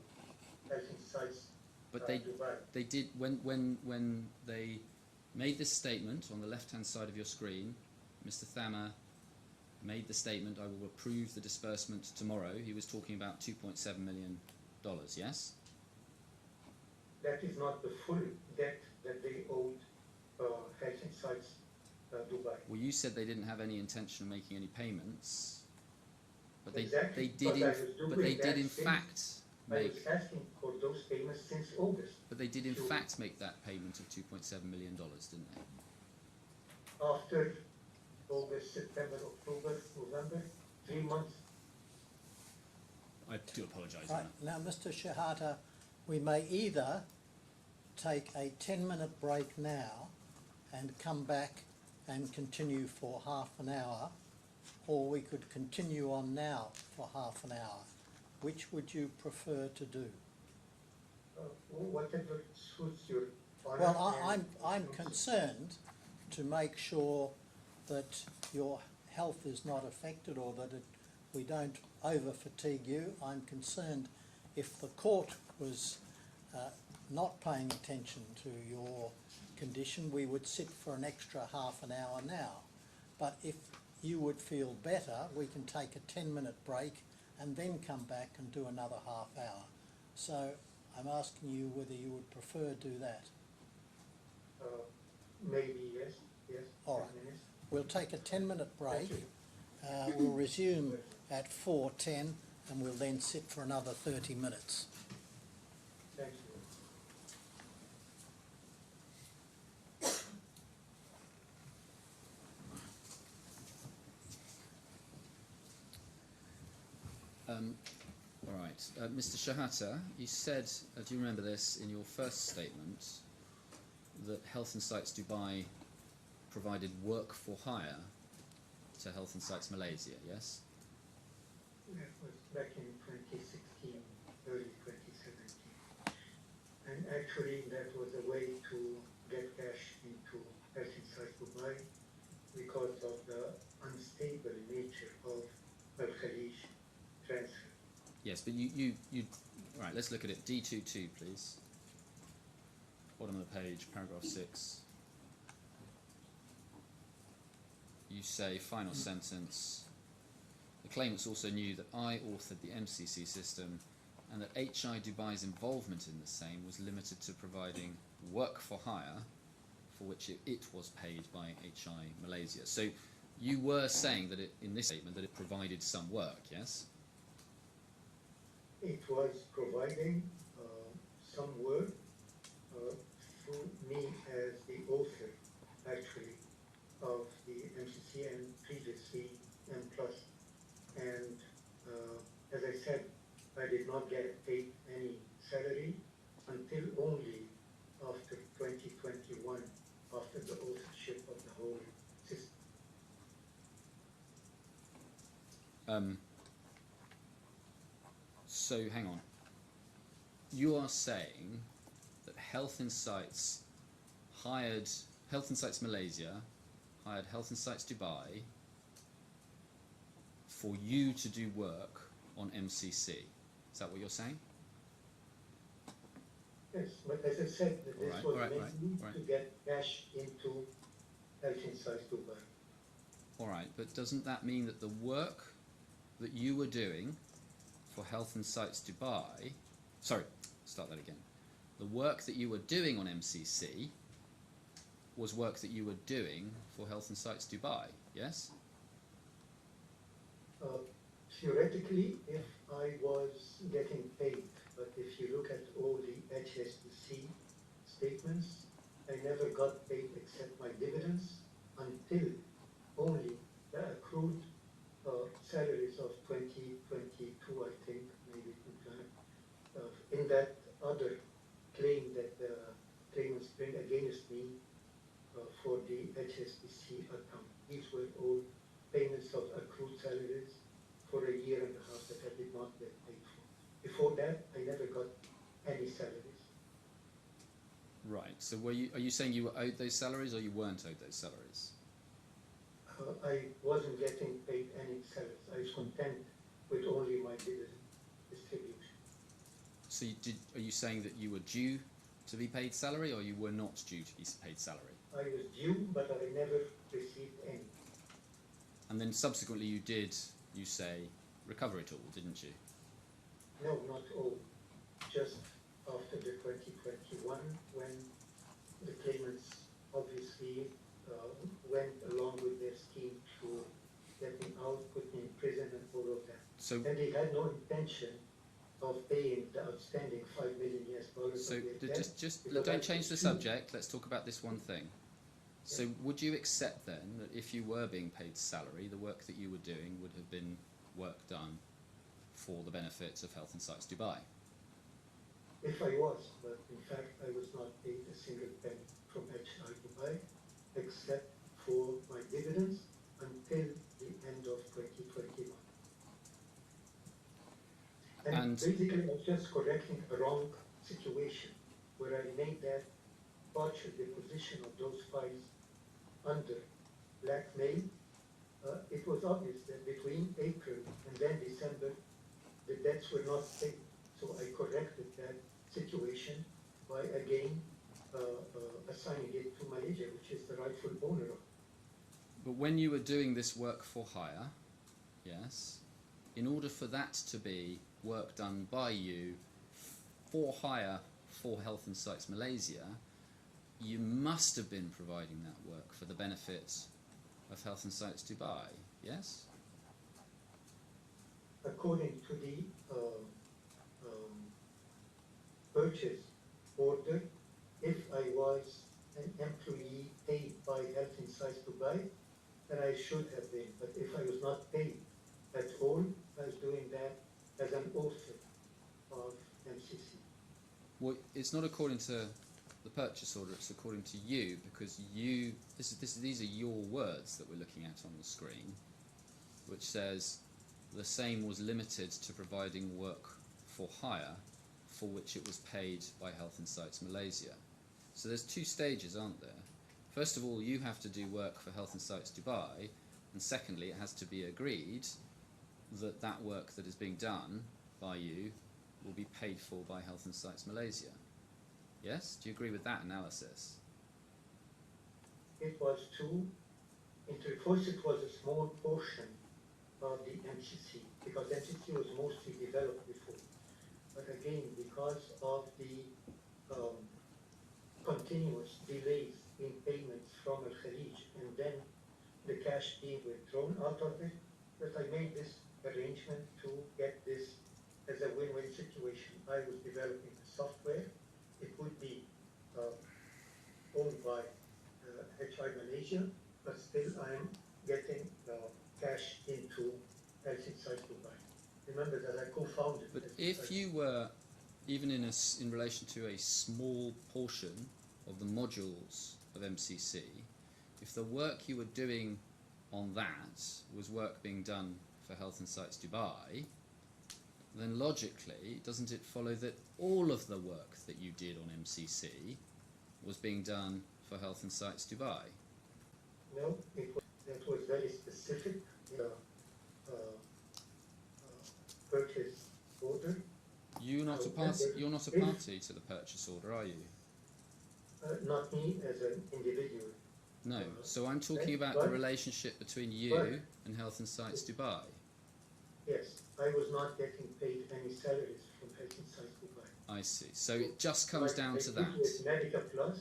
Exercise But Dubai. they did, when they made this statement on the left-hand side of your screen, Mr. Thamer made the statement, I will approve the disbursement tomorrow, he was talking about $2.7 million, yes? That is not the full debt that they owed Health Insights Dubai. Well, you said they didn't have any intention of making any payments, but Exactly, they did in fact I make. was asking for those payments since August. But they did in fact make that payment of $2.7 million, didn't they? After August, September, October, November, 3 months. I do apologise. Right, now, Mr. Shehata, we may either take a 10-minute break now and come back and continue for half an hour, or we could continue on now for half an hour. Which would you prefer to do? Whatever suits your final. Well, I'm concerned to make sure that your health is not affected or that we don't over-fatigue you. I'm concerned if the court was not paying attention to your condition, we would sit for an extra half an hour now. But if you would feel better, we can take a 10-minute break and then come back and do another half hour. So I'm asking you whether you would prefer to do that. Maybe yes. All right. 10 minutes. We'll take a 10-minute break. We'll resume at 4:10 and we'll then sit for another 30 minutes. Thank you. All right, Mr. Shehata, you said, do you remember this, in your first statement, that Health Insights Dubai provided work for hire to Health Insights Malaysia, yes? That was back in 2016, early 2017. And actually that was a way to get cash into Health Insights Dubai because of the unstable nature of Al-Khalij transfer. Yes, but all right, let's look at it. D22, please. Bottom of the page, paragraph 6. You say, final sentence, the claimants also knew that I authored the MCC system and that HI Dubai's involvement in the same was limited to providing work for hire, for which it was paid by HI Malaysia. So you were saying that in this statement that it provided some work, yes? It was providing some work through me as the author, actually, of the MCC and previously M+. And as I said, I did not get paid any salary until only after 2021, after the authorship of the whole system. So hang on. You are saying that Health Insights Malaysia hired Health Insights Dubai for you to do work on MCC. Is that what you're saying? Yes, but as I said, that this was mainly right. to get cash into Health Insights Dubai. All right, but doesn't that mean that the work that you were doing for Health Insights Dubai, sorry, start that again. The work that you were doing on MCC was work that you were doing for Health Insights Dubai, yes? Theoretically, if I was getting paid, but if you look at all the HSBC statements, I never got paid except my dividends until only the accrued salaries of 2022, I think, maybe in that other claim that the claimants bring against me for the HSBC account. These were all payments of accrued salaries for a year and a half that I did not get paid for. Before that, I never got any salaries. Right, so are you saying you were owed those salaries or you weren't owed those salaries? I wasn't getting paid any salaries. I was content with only my dividend distribution. So are you saying that you were due to be paid salary or you were not due to be paid salary? I was due, but I never received any. And And then subsequently you say, recover it all, didn't you? No, not all. Just after the 2021, when the claimants obviously went along with their scheme to get me out, put me in prison and all of that. So, And they had no intention of paying the outstanding $5 million so of their debt. just because don't I change the could sue. subject. Let's talk about this one thing. So, would you accept then that if you were being paid salary, the work that you were doing would have been work done for the benefits of Health Insights Dubai? If I was, but in fact I was not paid a single penny from HI Dubai except for my dividends until the end of 2021. And basically I was just correcting a wrong situation where I made that partial deposition of those files under blackmail. It was obvious that between April and then December the debts were not paid. So I corrected that situation by again assigning it to Malaysia, which is the rightful owner of it. But when you were doing this work for hire, yes, in order for that to be work done by you for hire for Health Insights Malaysia, you must have been providing that work for the benefit of Health Insights Dubai, yes? According to the purchase order, if I was an employee paid by Health Insights Dubai, then I should have been. But if I was not paid at all, I was doing that as an author of MCC. Well, it's not according to the purchase order, it's according to you, because you, these are your words that we're looking at on the screen, which says the same was limited to providing work for hire for which it was paid by Health Insights Malaysia. So there's two stages, aren't there? First of all, you have to do work for Health Insights Dubai, and secondly, it has to be agreed that that work that is being done by you will be paid for by Health Insights Malaysia. Yes? Do you agree with that analysis? It was first it was a small portion of the MCC, because MCC was mostly developed before. But again, because of the continuous delays in payments from Al Khalij and then the cash being withdrawn out of it, that I made this arrangement to get this as a win-win situation. I was developing the software. It would be owned by HI Malaysia, but still I'm getting cash into Health Insights Dubai. Remember that I co-founded. But if you were, even in relation to a small portion of the modules of MCC, if the work you were doing on that was work being done for Health Insights Dubai, then logically, doesn't it follow that all of the work that you did on MCC was being done for Health Insights Dubai? No, that was very specific. Purchase order. You're not a party to the purchase order, are you? Not me as an individual. No. So I'm talking about the relationship between you and Health Insights Dubai. Yes, I was not getting paid any salaries from Health Insights Dubai. I see. So it just comes down to that. With Medica Plus,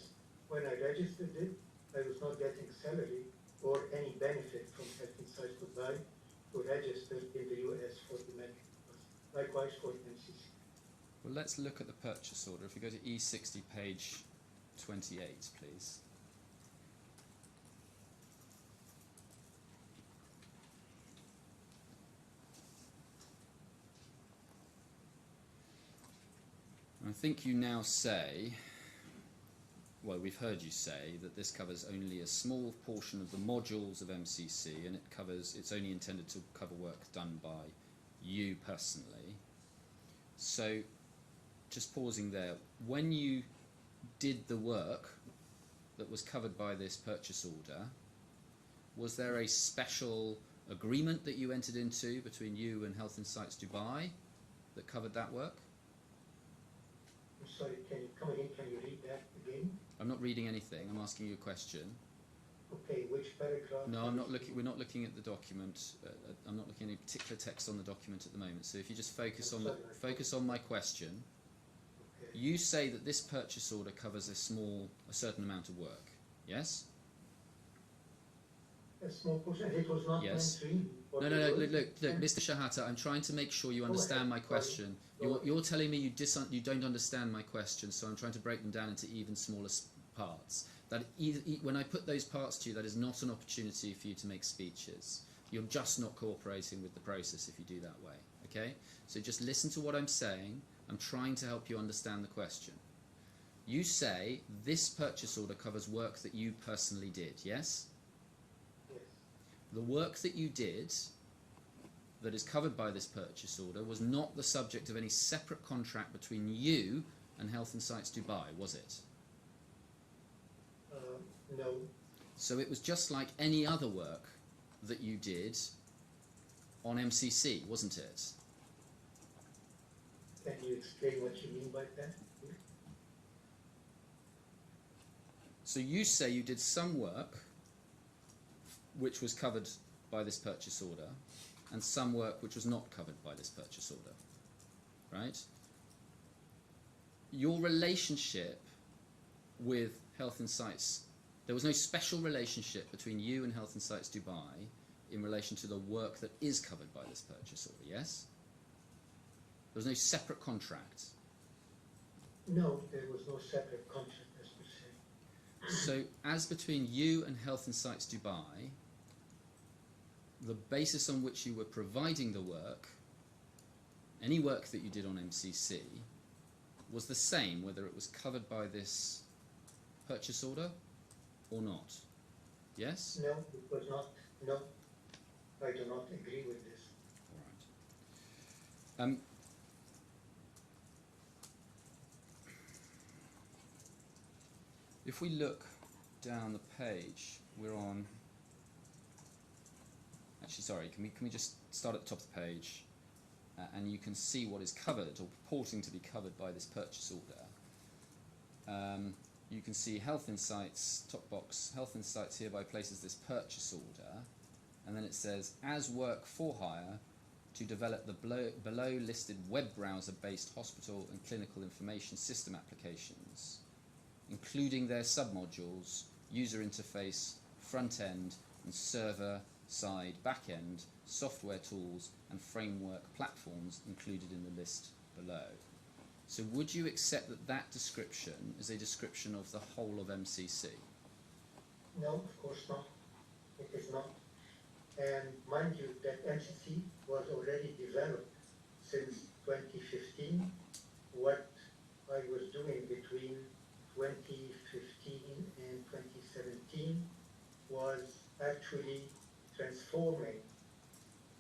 when I registered it, I was not getting salary or any benefit from Health Insights Dubai to register in the US for the Medica Plus. Likewise for MCC. Well, let's look at the purchase order. If you go to E60 page 28, please. I think you now say, well, we've heard you say that this covers only a small portion of the modules of MCC, and it's only intended to cover work done by you personally. So, just pausing there, when you did the work that was covered by this purchase order, was there a special agreement that you entered into between you and Health Insights Dubai that covered that work? I'm sorry, can you come again? Can you read that again? I'm not reading anything, I'm asking you a question. Okay, which paragraph? No, I'm not looking. We're not looking at the document. I'm not looking at any particular text on the document at the moment. So if you just focus on focus on my question, Okay. you say that this purchase order covers a certain amount of work. Yes. A small portion, and it was not Yes. mainstream. No, look, Mr. Shehata, I'm trying to make sure you understand my question. You're telling me you don't understand my question, so I'm trying to break them down into even smaller parts. That when I put those parts to you, that is not an opportunity for you to make speeches. You're just not cooperating with the process if you do that way. Okay? So just listen to what I'm saying. I'm trying to help you understand the question. You say this purchase order covers work that you personally did, yes? Yes. The work that you did that is covered by this purchase order was not the subject of any separate contract between you and Health and Sites Dubai, was it? No. So it was just like any other work that you did on MCC, wasn't it? Can you explain what you mean by that? So you say you did some work which was covered by this purchase order and some work which was not covered by this purchase order, right? Your relationship with Health and Sites, there was no special relationship between you and Health and Sites Dubai in relation to the work that is covered by this purchase order, yes? There was no separate contract. No, there was no separate contract, as per se. So, as between you and Health and Sites Dubai, the basis on which you were providing the work, any work that you did on MCC, was the same whether it was covered by this purchase order or not. Yes? No, it was not. No, I do not agree with this. All right. If we look down the page, we're on. Actually, sorry. Can we just start at the top of the page, and you can see what is covered or purporting to be covered by this purchase order. You can see Health Insights, top box, Health Insights hereby places this purchase order, and then it says, as work for hire to develop the below listed web browser based hospital and clinical information system applications, including their submodules, user interface, front end, and server side back end, software tools, and framework platforms included in the list below. So would you accept that that description is a description of the whole of MCC? No, of course not. It is not. And mind you, that MCC was already developed since 2015. What I was doing between 2015 and 2017 was actually transforming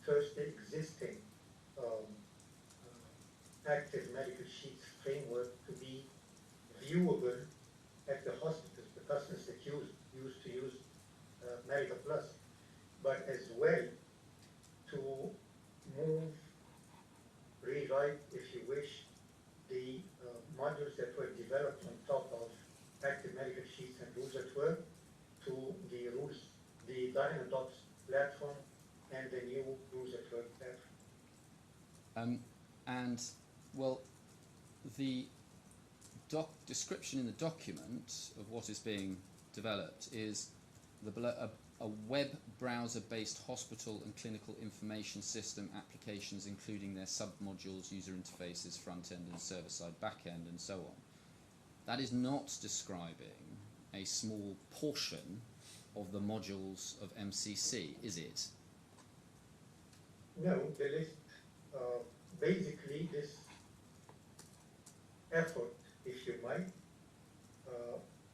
first the existing active medical sheets framework to be viewable at the hospitals, the customers that used to use Medical Plus, but as well to move, rewrite, if you wish, the modules that were developed on top of active medical sheets and rules at work to the rules, the Dynadocs platform and the new rules at work platform. And, well, the description in the document of what is being developed is a web browser-based hospital and clinical information system applications, including their submodules, user interfaces, front-end and server-side back-end, and so on. That is not describing a small portion of the modules of MCC, is it? No, the list, basically this effort, if you might,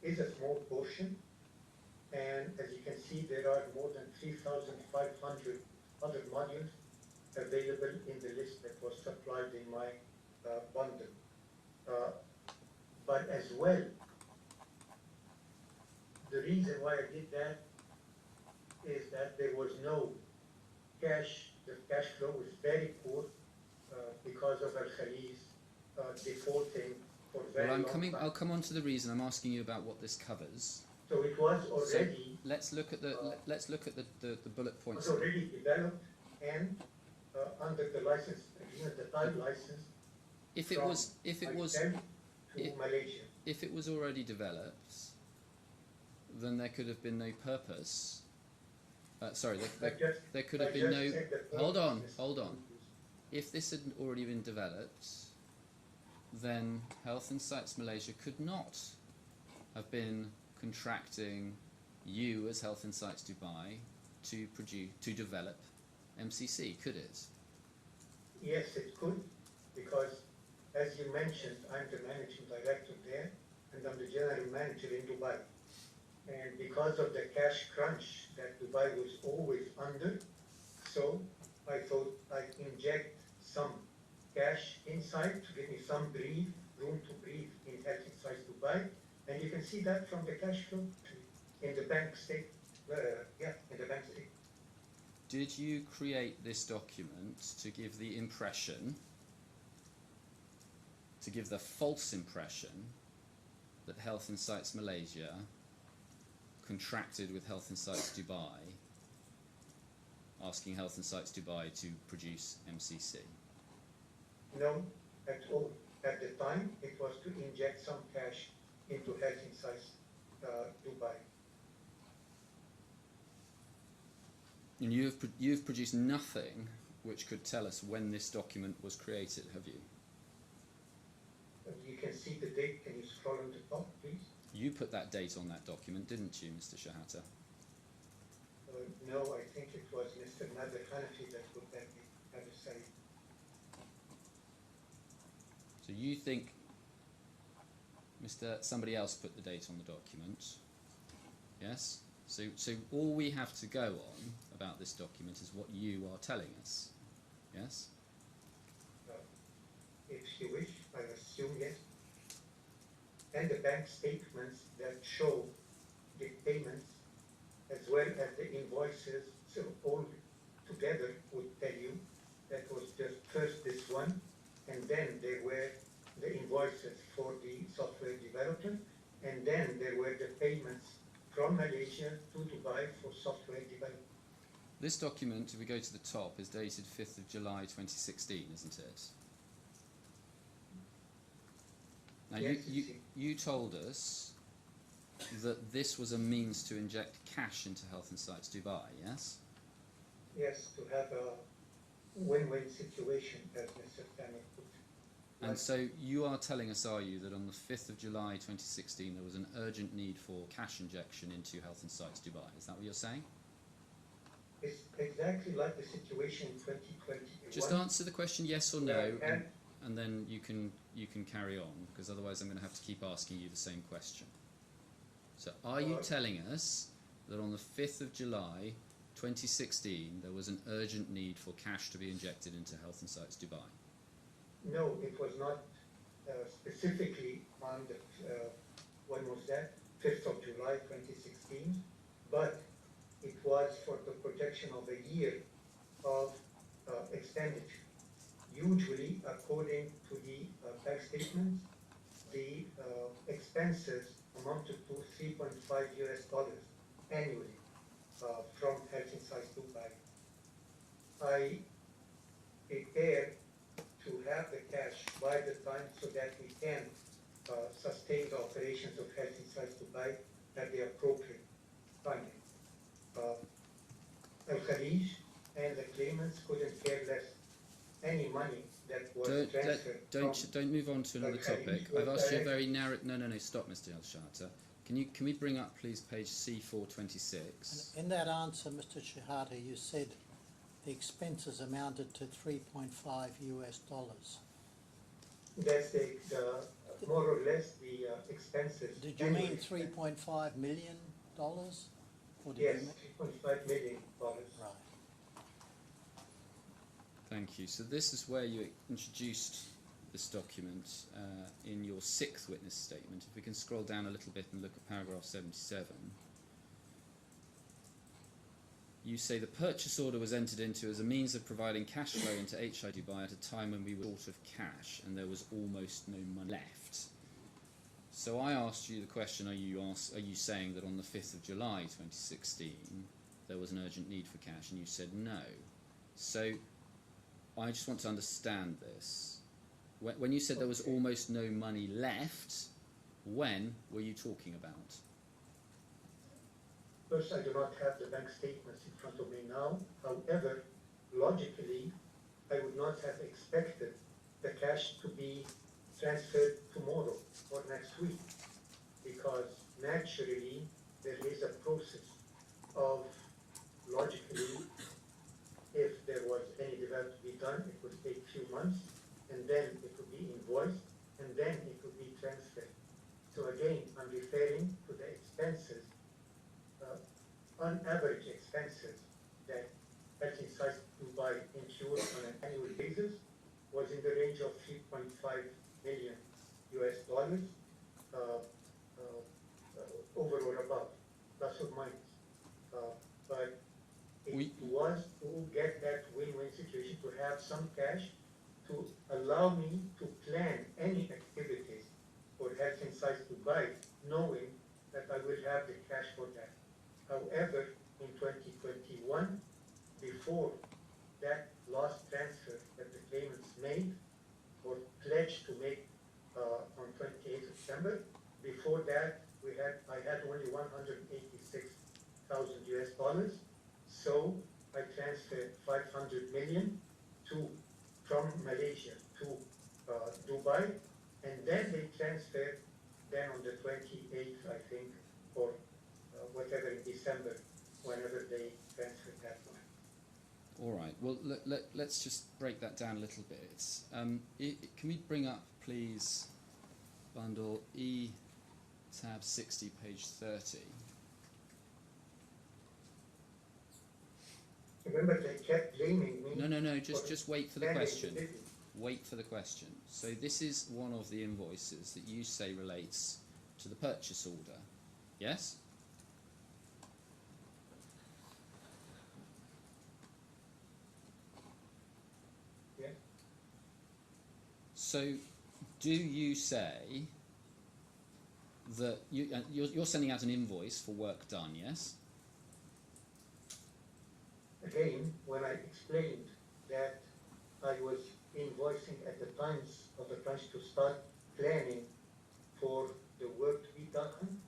is a small portion, and as you can see, there are more than 3,500 other modules available in the list that was supplied in my bundle. But as well, the reason why I did that is that there was no cash, the cash flow was very poor because of Al Khalil's defaulting for very long time. I'll come on to the reason. I'm asking you about what this covers. So it was already Let's look at the bullet was points. already developed and under the license agreement, the type license If it from was Pakistan to Malaysia. if it was already developed, then there could have been no purpose. Sorry, there could have been no. Hold on. If this had already been developed, then Health and Sites Malaysia could not have been contracting you as Health and Sites Dubai to develop MCC, could it? Yes, it could, because as you mentioned, I'm the managing director there, and I'm the general manager in Dubai. And because of the cash crunch that Dubai was always under, so I thought I'd inject some cash inside to give me some room to breathe in Health and Sites Dubai. And you can see that from the cash flow in the bank state. In the bank state. Did you create this document to give the impression, to give the false impression that Health and Sites Malaysia contracted with Health and Sites Dubai, asking Health and Sites Dubai to produce MCC? No, at all. At the time, it was to inject some cash into Health and Sites Dubai. And you've produced nothing which could tell us when this document was created, have you? You can see the date. Can you scroll on the top, please? You put that date on that document, didn't you, Mr. Shehata? No, I think it was Mr. Nader Hanafi that put that at the site. So you think somebody else put the date on the document? Yes? So all we have to go on about this document is what you are telling us. Yes? If you wish, I assume yes. And the bank statements that show the payments as well as the invoices, so all together would tell you that was just first this one, and then there were the invoices for the software development, and then there were the payments from Malaysia to Dubai for software development. This document, if we go to the top, is dated 5th of July 2016, isn't it? Now, Yes, you told us that this was a means to inject cash into Health and Sites Dubai, yes? Yes, to have a win-win situation, as Mr. Thamer put. And so you are telling us, are you, that on the 5th of July 2016 there was an urgent need for cash injection into Health and Sites Dubai? Is that what you're saying? It's exactly like the situation in 2021. Just answer the question yes or no, And and then you can carry on, because otherwise I'm going to have to keep asking you the same question. So are you telling us that on the 5th of July 2016 there was an urgent need for cash to be injected into Health and Sites Dubai? no, it was not specifically on the, when was that? 5th of July 2016, but it was for the projection of a year of expenditure. Usually, according to the bank statements, the expenses amounted to $3.5 annually from Health and Sites Dubai. I prepared to have the cash by the time so that we can sustain the operations of Health and Sites Dubai at the appropriate timing. Al-Khalij and the claimants couldn't care less. Any money that was transferred Don't move on to another topic. I've asked you a very narrow... No, stop, Mr. Shehata. Can we bring up, please, page C426? In that answer, Mr. Shehata, you said the expenses amounted to $3.5 US. That's the more or less the expenses. Did you mean $3.5 million? Or did Yes, you $3.5 million. Right. Thank you. So this is where you introduced this document in your 6th witness statement. If we can scroll down a little bit and look at paragraph 77. You say the purchase order was entered into as a means of providing cash flow into HI Dubai at a time when we were short of cash and there was almost no money left. So I asked you the question, are you saying that on the 5th of July 2016 there was an urgent need for cash, and you said no. So I just want to understand this. When you said there was almost no money left, when were you talking about? First, I do not have the bank statements in front of me now. However, logically, I would not have expected the cash to be transferred tomorrow or next week, because naturally there is a process of, logically, if there was any development to be done, it would take a few months, and then it would be invoiced, and then it would be transferred. So again, I'm referring to the expenses, on average expenses that Health Insights Dubai incurred on an annual basis was in the range of 3.5 million US dollars, over or above, plus or minus. But it was to get that win-win situation, to have some cash to allow me to plan any activities for Health Insights Dubai, knowing that I will have the cash for that. However, in 2021, before that last transfer that the claimants made or pledged to make on 28th of December, before that I had only 186,000 US dollars. So I transferred 500 million from Malaysia to Dubai, and then they transferred then on the 28th, I think, or whatever in December, whenever they transferred that one. All right. Well, let's just break that down a little bit. Can we bring up, please, bundle E tab 60, page 30? Remember, they kept blaming me. No. Just wait for the question. Wait for the question. So this is one of the invoices that you say relates to the purchase order. Yes? Yeah. So, do you say that you're sending out an invoice for work done? Yes. Again, when I explained that I was invoicing at the times of the plans to start planning for the work to be done,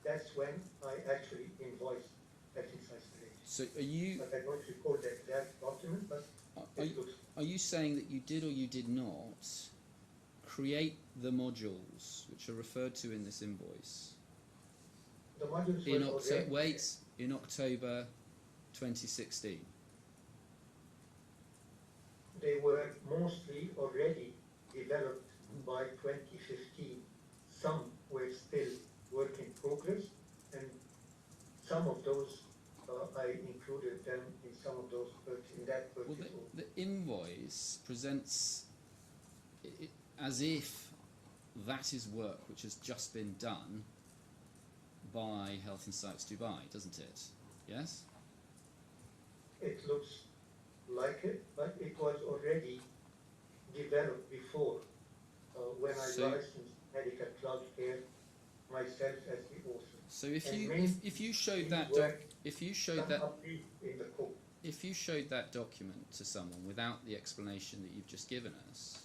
that's when I actually invoiced that installation. So are you? But I don't recall the exact document, but are you saying that you did or you did not create the modules which are referred to in this invoice? The modules were in October 2016. They were mostly already developed by 2015. Some were still work in progress, and some of those I included them in some of those in that purchase order. Well, the invoice presents it as if that is work which has just been done by Health Insights Dubai, doesn't it? Yes? It looks like it, but it was already developed before when I licensed Medical Cloud Care myself as the author. So if you showed that document to someone without the explanation that you've just given us,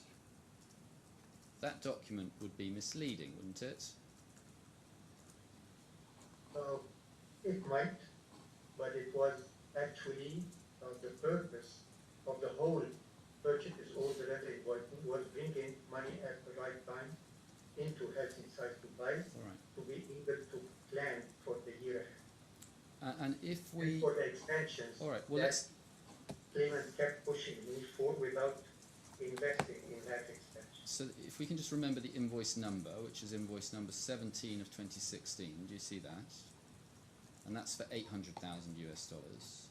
that document would be misleading, wouldn't it? It might, but it was actually the purpose of the whole purchase order that it was bringing money at the right time into Health Insights Dubai to be able to plan for the year ahead. And if we... And for the extensions that claimants kept pushing me for without investing in that extension. So if we can just remember the invoice number, which is invoice number 17 of 2016, do you see that? And that's for 800,000 US dollars.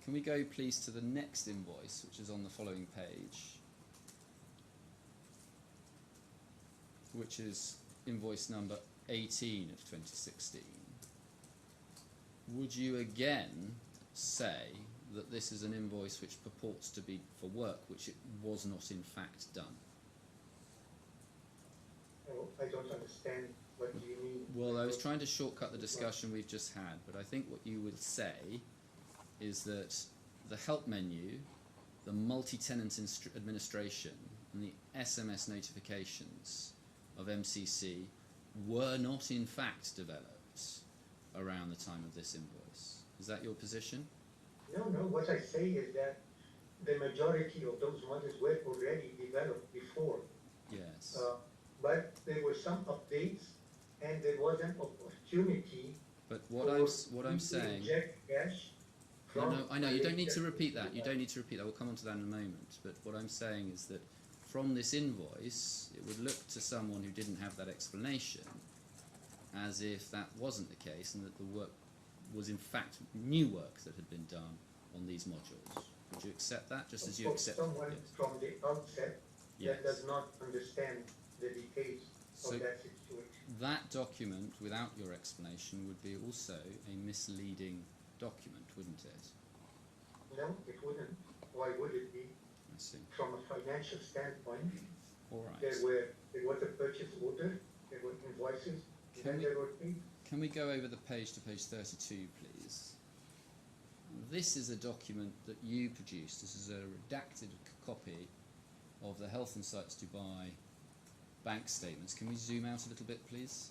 Can we go please to the next invoice, which is on the following page, which is invoice number 18 of 2016. Would you again say that this is an invoice which purports to be for work which it was not in fact done? Oh, I don't understand what you mean. Well, I was trying to shortcut the discussion we've just had, but I think what you would say is that the help menu, the multi-tenant administration, and the SMS notifications of MCC were not in fact developed around the time of this invoice. Is that your position? No, what I say is that the majority of those models were already developed before. Yes. But there were some updates, and there was an opportunity. But what I'm saying. Inject cash. No, I know you don't need to repeat that. You don't need to repeat that. We'll come on to that in a moment. But what I'm saying is that from this invoice, it would look to someone who didn't have that explanation as if that wasn't the case, and that the work was in fact new work that had been done on these modules. Would you accept that, just as you accept? Someone yes. from the outset Yes. that does not understand the details So of that situation. that document, without your explanation, would be also a misleading document, wouldn't it? No, it wouldn't. Why would it be? I see. From a financial standpoint, All right. there was a purchase order, there were invoices, Can and we- there were paid. Can we go over the page to page 32, please? This is a document that you produced. This is a redacted copy of the Health and Sites Dubai bank statements. Can we zoom out a little bit, please?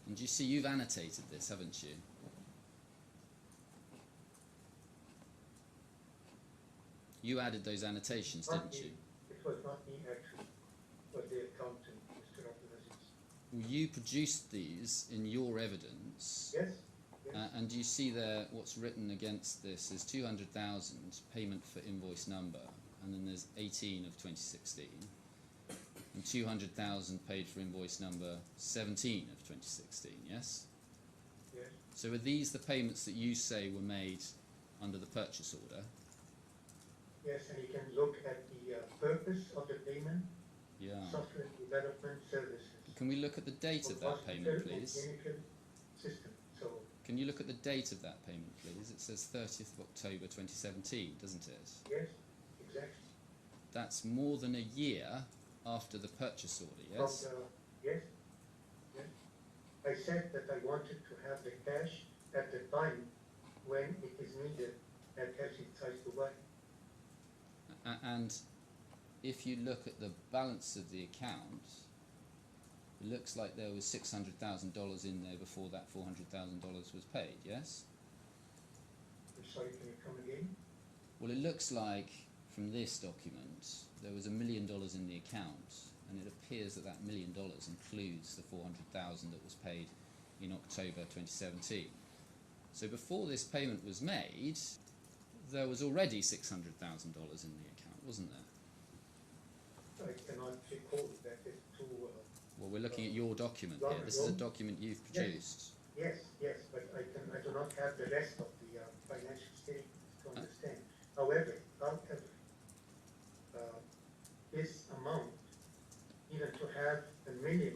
And you see you've annotated this, haven't you? You added those annotations, Not didn't me. you? It was not me actually, but the accountant, Mr. Abdulaziz. Well, you produced these in your evidence. Yes? Yes. And you see there what's written against this is 200,000 payment for invoice number, and then there's 18 of 2016, and 200,000 paid for invoice number 17 of 2016. Yes. Yes. So are these the payments that you say were made under the purchase order? Yes, and you can look at the purpose of the payment, Yeah. software development services. Can we look at the date of that payment, please? Clinical system. So Can you look at the date of that payment, please? It says 30th of October 2017, doesn't it? yes, exactly. That's more than a year after the purchase order, yes? From yes, yes. I said that I wanted to have the cash at the time when it is needed at Health Sites Dubai. And if you look at the balance of the account, it looks like there was $600,000 in there before that $400,000 was paid, yes? I'm sorry, can you come again? Well, it looks like from this document there was $1 million in the account, and it appears that that $1 million includes the $400,000 that was paid in October 2017. So before this payment was made, there was already $600,000 in the account, wasn't there? I cannot recall that. It's too. Well, we're looking at your document here. This is a document you've produced. Yes, but I do not have the rest of the financial statements to understand. However, this amount, even to have $1 million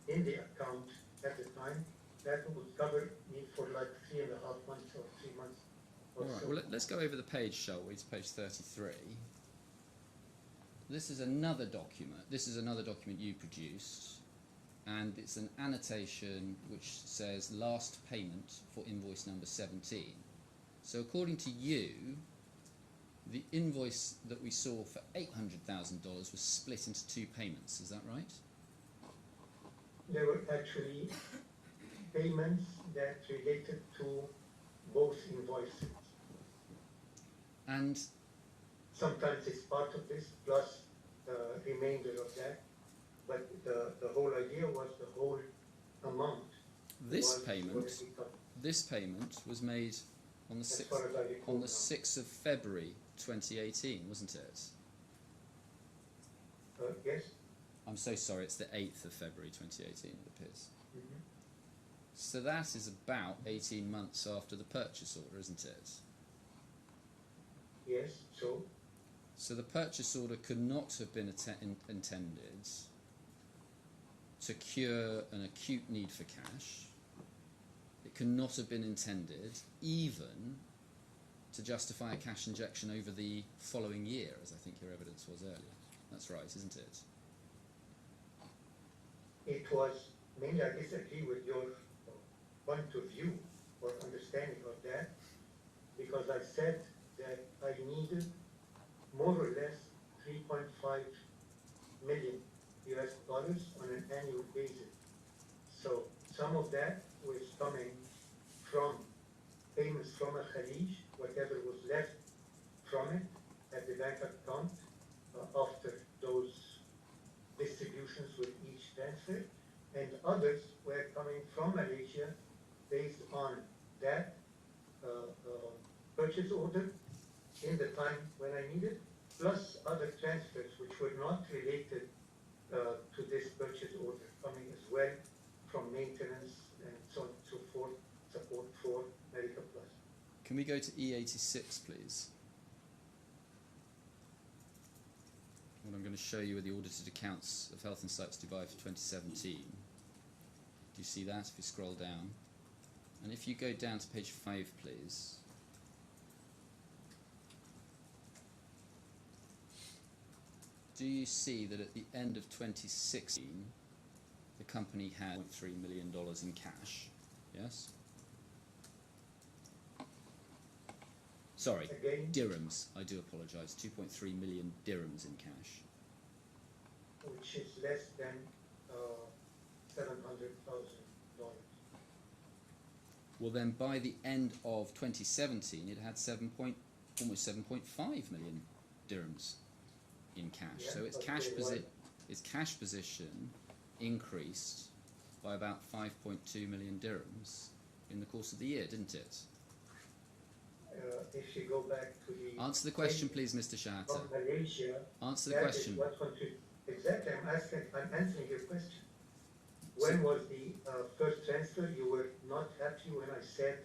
in the account at the time, that would cover me for like 3.5 months or 3 months or All right. so. Well, let's go over the page, shall we? It's page 33. This is another document. This is another document you produced, and it's an annotation which says last payment for invoice number 17. So according to you, the invoice that we saw for $800,000 was split into 2 payments. Is that right? There were actually payments that related to both invoices. And Sometimes it's part of this plus the remainder of that, but the whole idea was the whole amount. this was payment, going to be covered. this payment was made on the As 6th, far as I recall on the now. 6th of February 2018, wasn't it? Yes. I'm so sorry, it's the 8th of February 2018, it appears. Mhm. So that is about 18 months after the purchase order, isn't it? Yes. So So the purchase order could not have been intended to cure an acute need for cash. It cannot have been intended even to justify a cash injection over the following year, as I think your evidence was earlier. That's right, isn't it? it was mainly, I disagree with your point of view or understanding of that, because I said that I needed more or less 3.5 million US dollars on an annual basis. So some of that was coming from payments from Al Khalij, whatever was left from it at the bank account after those distributions with each transfer, and others were coming from Malaysia based on that purchase order in the time when I needed, plus other transfers which were not related to this purchase order, coming as well from maintenance and so on and so forth, support for Medica Plus. Can we go to E86, please? What I'm going to show you are the audited accounts of Health Insights Dubai for 2017. Do you see that if you scroll down? And if you go down to page 5, please. Do you see that at the end of 2016, the company had $3 million in cash? Yes? Sorry, Again, dirhams. I do apologise. 2.3 million dirhams in cash. which is less than $700,000. Well, then by the end of 2017, it had almost 7.5 million dirhams in cash. Yeah, So its cash position increased by about 5.2 million dirhams in the course of the year, didn't it? If you go back to the Answer the question, please, Mr. Shehata. from Malaysia, Answer the that question. is what exactly, I'm answering your question. When was the first transfer? You were not happy when I said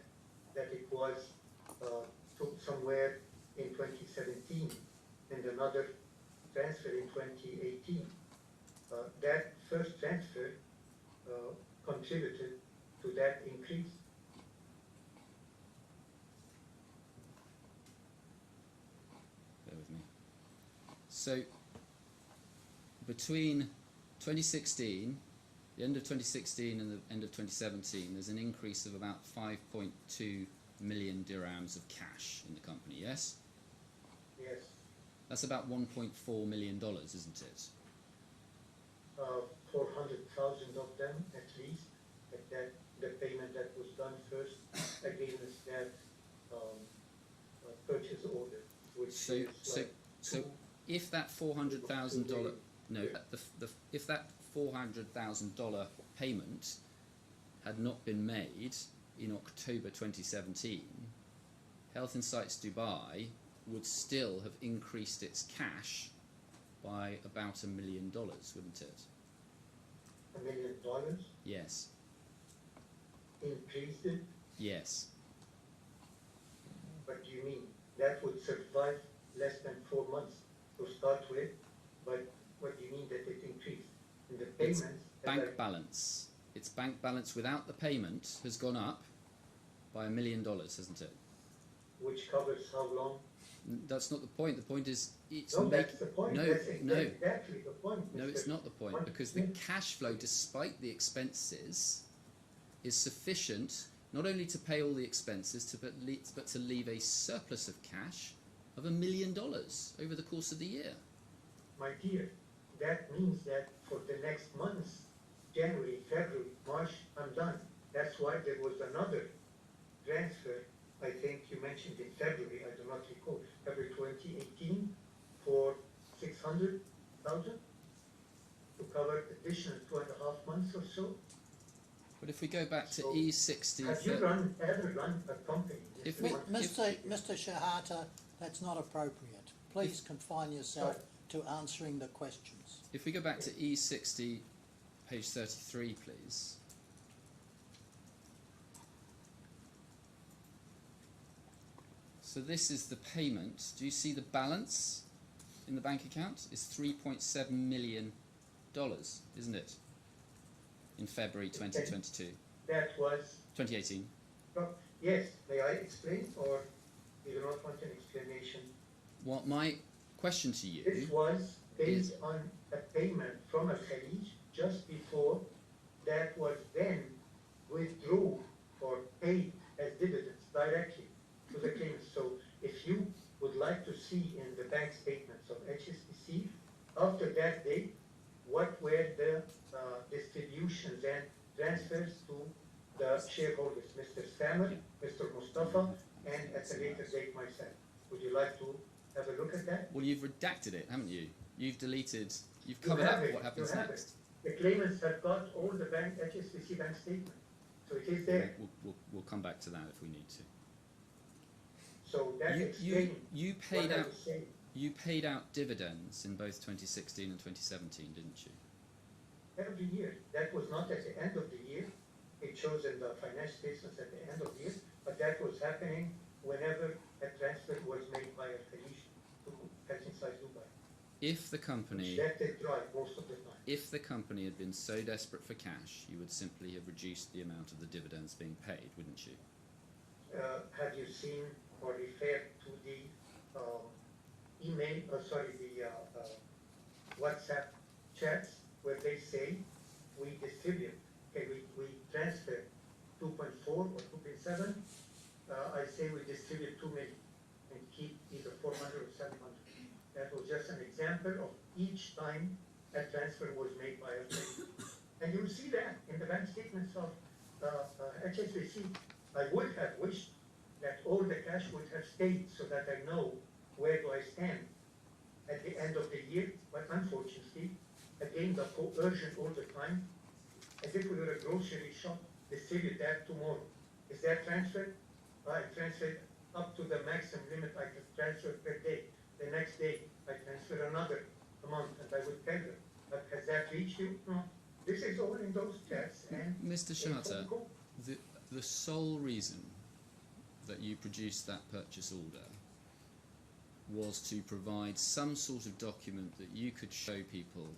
that it was somewhere in 2017 and another transfer in 2018. That first transfer contributed to that increase. Bear with me. So, between 2016, the end of 2016 and the end of 2017, there's an increase of about 5.2 million dirhams of cash in the company, yes? Yes. That's about $1.4 million, isn't it? 400,000 of them at least, at that, the payment that was done first against that purchase order, which is So if that $400,000, if that $400,000 payment had not been made in October 2017, Health Insights Dubai would still have increased its cash by about $1 million, wouldn't it? $1 million Yes. increased it. Yes. What do you mean? That would survive less than 4 months to start with, but what do you mean that it increased? And the Its payments... bank balance. Its bank balance without the payment has gone up by $1 million, hasn't it? Which covers how long? That's not the point. The point is it's No, that's the point. No, That's no. exactly the point. No, Mr. it's not the point, Point. because the cash flow, despite the expenses, is sufficient not only to pay all the expenses, but to leave a surplus of cash of $1 million over the course of the year. My dear, that means that for the next months, January, February, March, I'm done. That's why there was another transfer, I think you mentioned in February, I do not recall, February 2018, for 600,000 to cover additional 2.5 months or so. But if we go back to So, E60... Have you ever run a company? If Mi- we- Mr. Shehata, that's not appropriate. Please confine yourself to answering the questions. If we go back to E60, page 33, please. So this is the payment. Do you see the balance in the bank account? It's $3.7 million, isn't it? In February 2022. That was, 2018. yes, may I explain, or you do not want an explanation? What my question to This you... was based on a payment from Al Khalij just before that was then withdrew or paid as dividends directly to the claimants. So if you would like to see in the bank statements of HSBC, after that date, what were the distributions and transfers to the shareholders, Mr. Thamer, Mr. Mustafa, and at a later date myself. Would you like to have a look at that? Well, you've redacted it, haven't you? You've deleted, you've covered up what happens next. The claimants have got all the bank HSBC bank statement, so it is there. We'll come back to that if we need to. So that explains You what paid I out was saying. you paid out dividends in both 2016 and 2017, didn't you? Every year. That was not at the end of the year. It shows in the financial statements at the end of the year, but that was happening whenever a transfer was made by a Khaleej to Hutchinson Dubai. If the company That they drive most of the time. If the company had been so desperate for cash, you would simply have reduced the amount of the dividends being paid, wouldn't you? Have you seen or referred to the WhatsApp chats where they say we distribute, okay, we transfer 2.4 or 2.7, I say we distribute 2 million and keep either 400 or 700. That was just an example of each time a transfer was made by a client. And you'll see that in the bank statements of HSBC. I would have wished that all the cash would have stayed so that I know where do I stand at the end of the year, but unfortunately, again, the coercion all the time, as if we were a grocery shop, distribute that tomorrow. Is that transferred? I transferred up to the maximum limit I could transfer per day. The next day, I transfer another amount, and I would tell them, but has that reached you? No. This is all in those chats. And Mr. Shehata, the sole reason that you produced that purchase order was to provide some sort of document that you could show people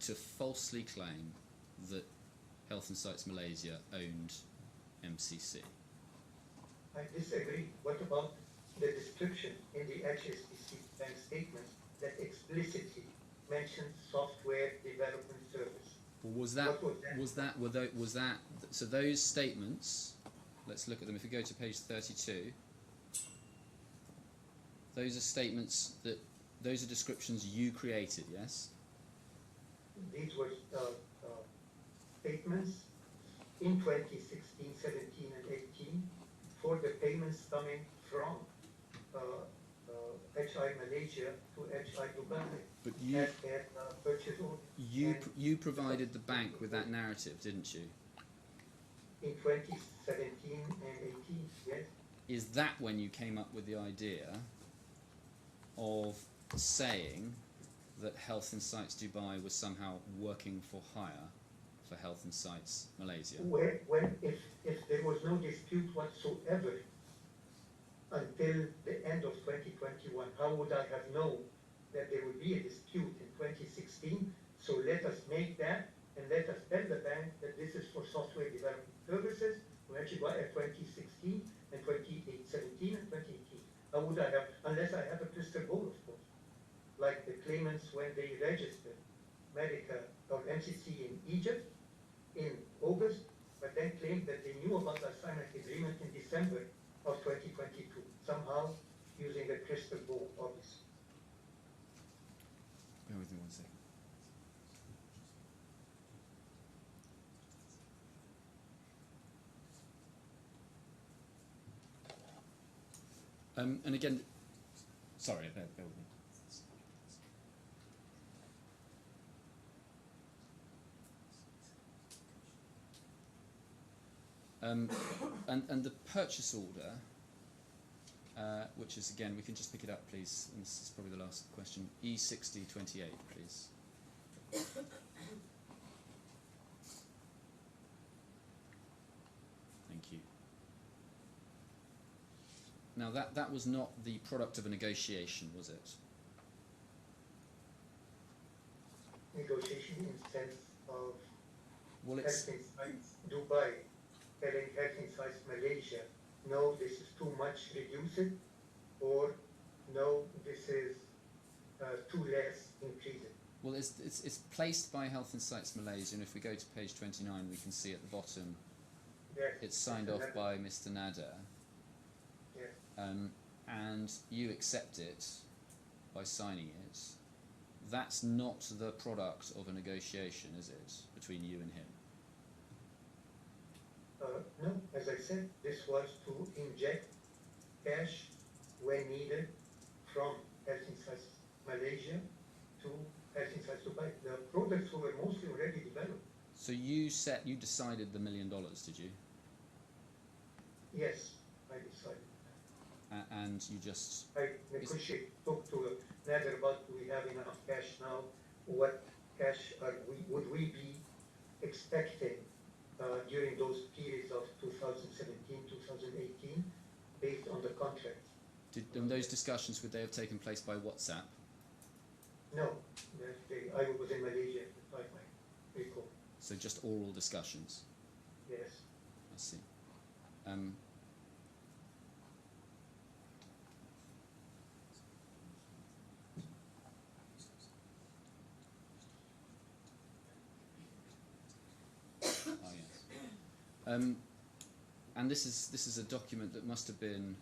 to falsely claim that Health and Sites Malaysia owned MCC. I disagree. What about the description in the HSBC bank statements that explicitly mentions software development service? Well, was that so those statements, let's look at them. If we go to page 32, those are statements those are descriptions you created, yes? These were statements in 2016, 17 and 18 for the payments coming from HI Malaysia to HI Dubai. But purchase order. You provided the bank with that narrative, didn't you? In 2017 and 18, yes. Is that when you came up with the idea of saying that Health and Sites Dubai was somehow working for hire for Health and Sites Malaysia? If there was no dispute whatsoever until the end of 2021, how would I have known that there would be a dispute in 2016? So let us make that, and let us tell the bank that this is for software development services, which is at 2016 and 2017 and 2018. How would I have, unless I have a crystal ball, of course, like the claimants when they registered Medica or MCC in Egypt in August, but then claimed that they knew about the assignment agreement in December of 2022, somehow using a crystal ball, obviously. Bear with me 1 second. And again, sorry, bear with me. And the purchase order, which is, again, we can just pick it up, please, and this is probably the last question, E6028, please. Thank you. Now, that was not the product of a negotiation, was it? Negotiation in the sense of Well, it's... Health Insights Dubai telling Health Insights Malaysia, no, this is too much, reduce it, or no, this is too less, increase it. Well, it's placed by Health and Sites Malaysia, and if we go to page 29, we can see at the bottom Yes. it's signed off by Mr. Nader, Yes. and you accept it by signing it. That's not the product of a negotiation, is it, between you and him? No, as I said, this was to inject cash when needed from Health Insights Malaysia to Health Insights Dubai. The products were mostly already developed. So you decided the $1 million, did you? Yes, I decided. And you just... I negotiate, talk to Nader about, do we have enough cash now? What cash would we be expecting during those periods of 2017, 2018, based on the contract? And those discussions, would they have taken place by WhatsApp? No, I was in Malaysia at the time, I recall. So just oral discussions? Yes. I see. Oh, yes. And this is a document that must have been,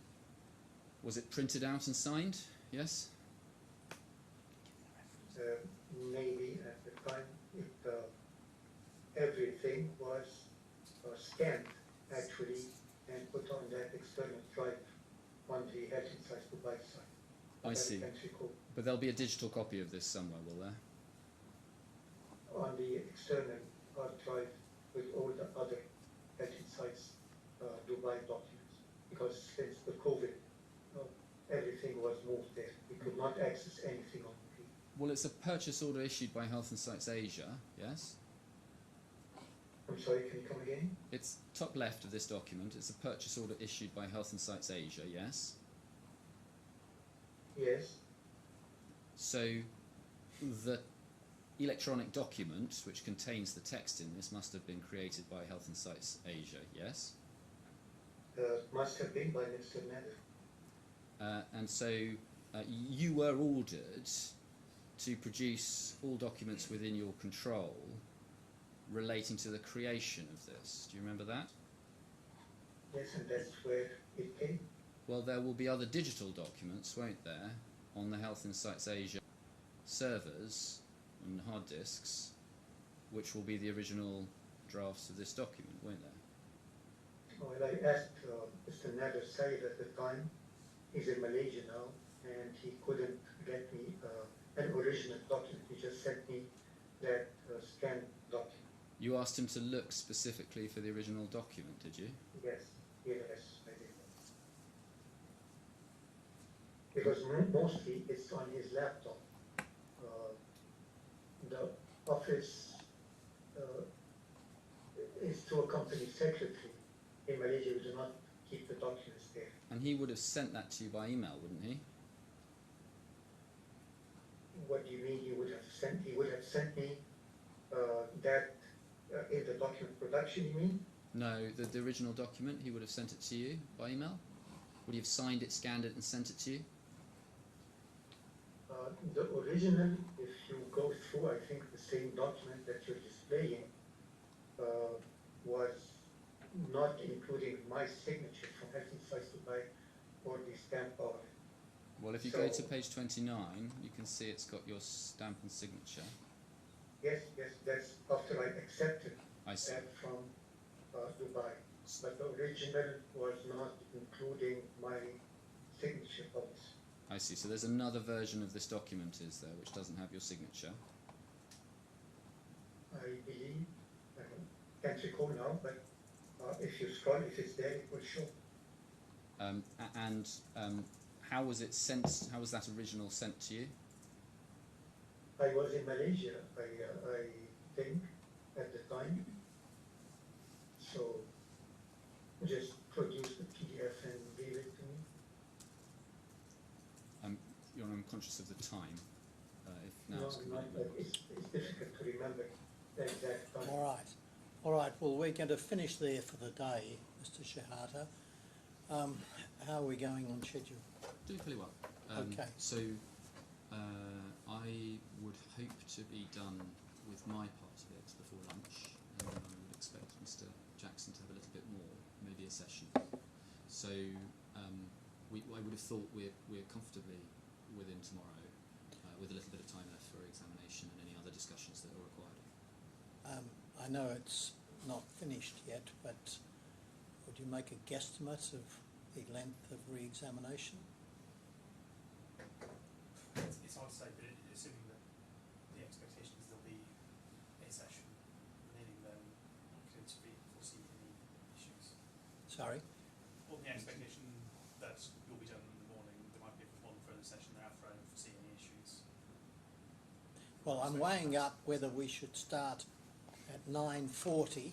was it printed out and signed? Yes? Maybe at the time, everything was scanned actually and put on that external drive on the Health Insights Dubai site. I see. But there'll be a digital copy of this somewhere, will there? On the external hard drive with all the other Health Insights Dubai documents, because since the COVID, everything was moved there. We could not access anything on the field. Well, it's a purchase order issued by Health and Sites Asia, yes? I'm sorry, can you come again? It's top left of this document. It's a purchase order issued by Health and Sites Asia, yes? Yes. So the electronic document which contains the text in this must have been created by Health and Sites Asia, yes? Must have been by Mr. Nader. And so you were ordered to produce all documents within your control relating to the creation of this. Do you remember that? Yes, and that's where it came. Well, there will be other digital documents, won't there, on the Health and Sites Asia servers and hard disks, which will be the original drafts of this document, won't there? Well, I asked Mr. Nader Said at the time, he's in Malaysia now, and he couldn't get me an original document. He just sent me that scanned document. You asked him to look specifically for the original document, did you? Yes, yes, I did. Because mostly it's on his laptop. The office is to a company secretary. In Malaysia, we do not keep the documents there. And he would have sent that to you by email, wouldn't he? What do you mean he would have sent? He would have sent me that in the document production, you mean? No, the original document, he would have sent it to you by email? Would he have signed it, scanned it and sent it to you? The original, if you go through, I think the same document that you're displaying was not including my signature from Health Insights Dubai or the stamp power. Well, if you go to page 29, you can see it's got your stamp and signature. Yes, that's after I accepted I see. that from Dubai. But the original was not including my signature policy. I see. So there's another version of this document, is there, which doesn't have your signature? I believe, I can't recall now, but if you scroll, if it's there, it will show. How was it sent? How was that original sent to you? I was in Malaysia, I think, at the time. So just produced the PDF and gave it to me. I'm conscious of the time. If now No, it's not, convenient. it's difficult to remember the exact time. All right. Well, we're going to finish there for the day, Mr. Shehata. How are we going on schedule? Doing pretty well. Okay. So I would hope to be done with my part of it before lunch, and then I would expect Mr. Jackson to have a little bit more, maybe a session. So I would have thought we're comfortably within tomorrow, with a little bit of time left for examination and any other discussions that are required. I know it's not finished yet, but would you make a guesstimate of the length of re-examination? It's hard to say, but assuming that the expectation is there'll be a session remaining, then could we foresee any issues? Sorry? On the expectation that you'll be done in the morning, there might be one further session thereafter. I don't foresee any issues. Well, I'm weighing up whether we should start at 9:40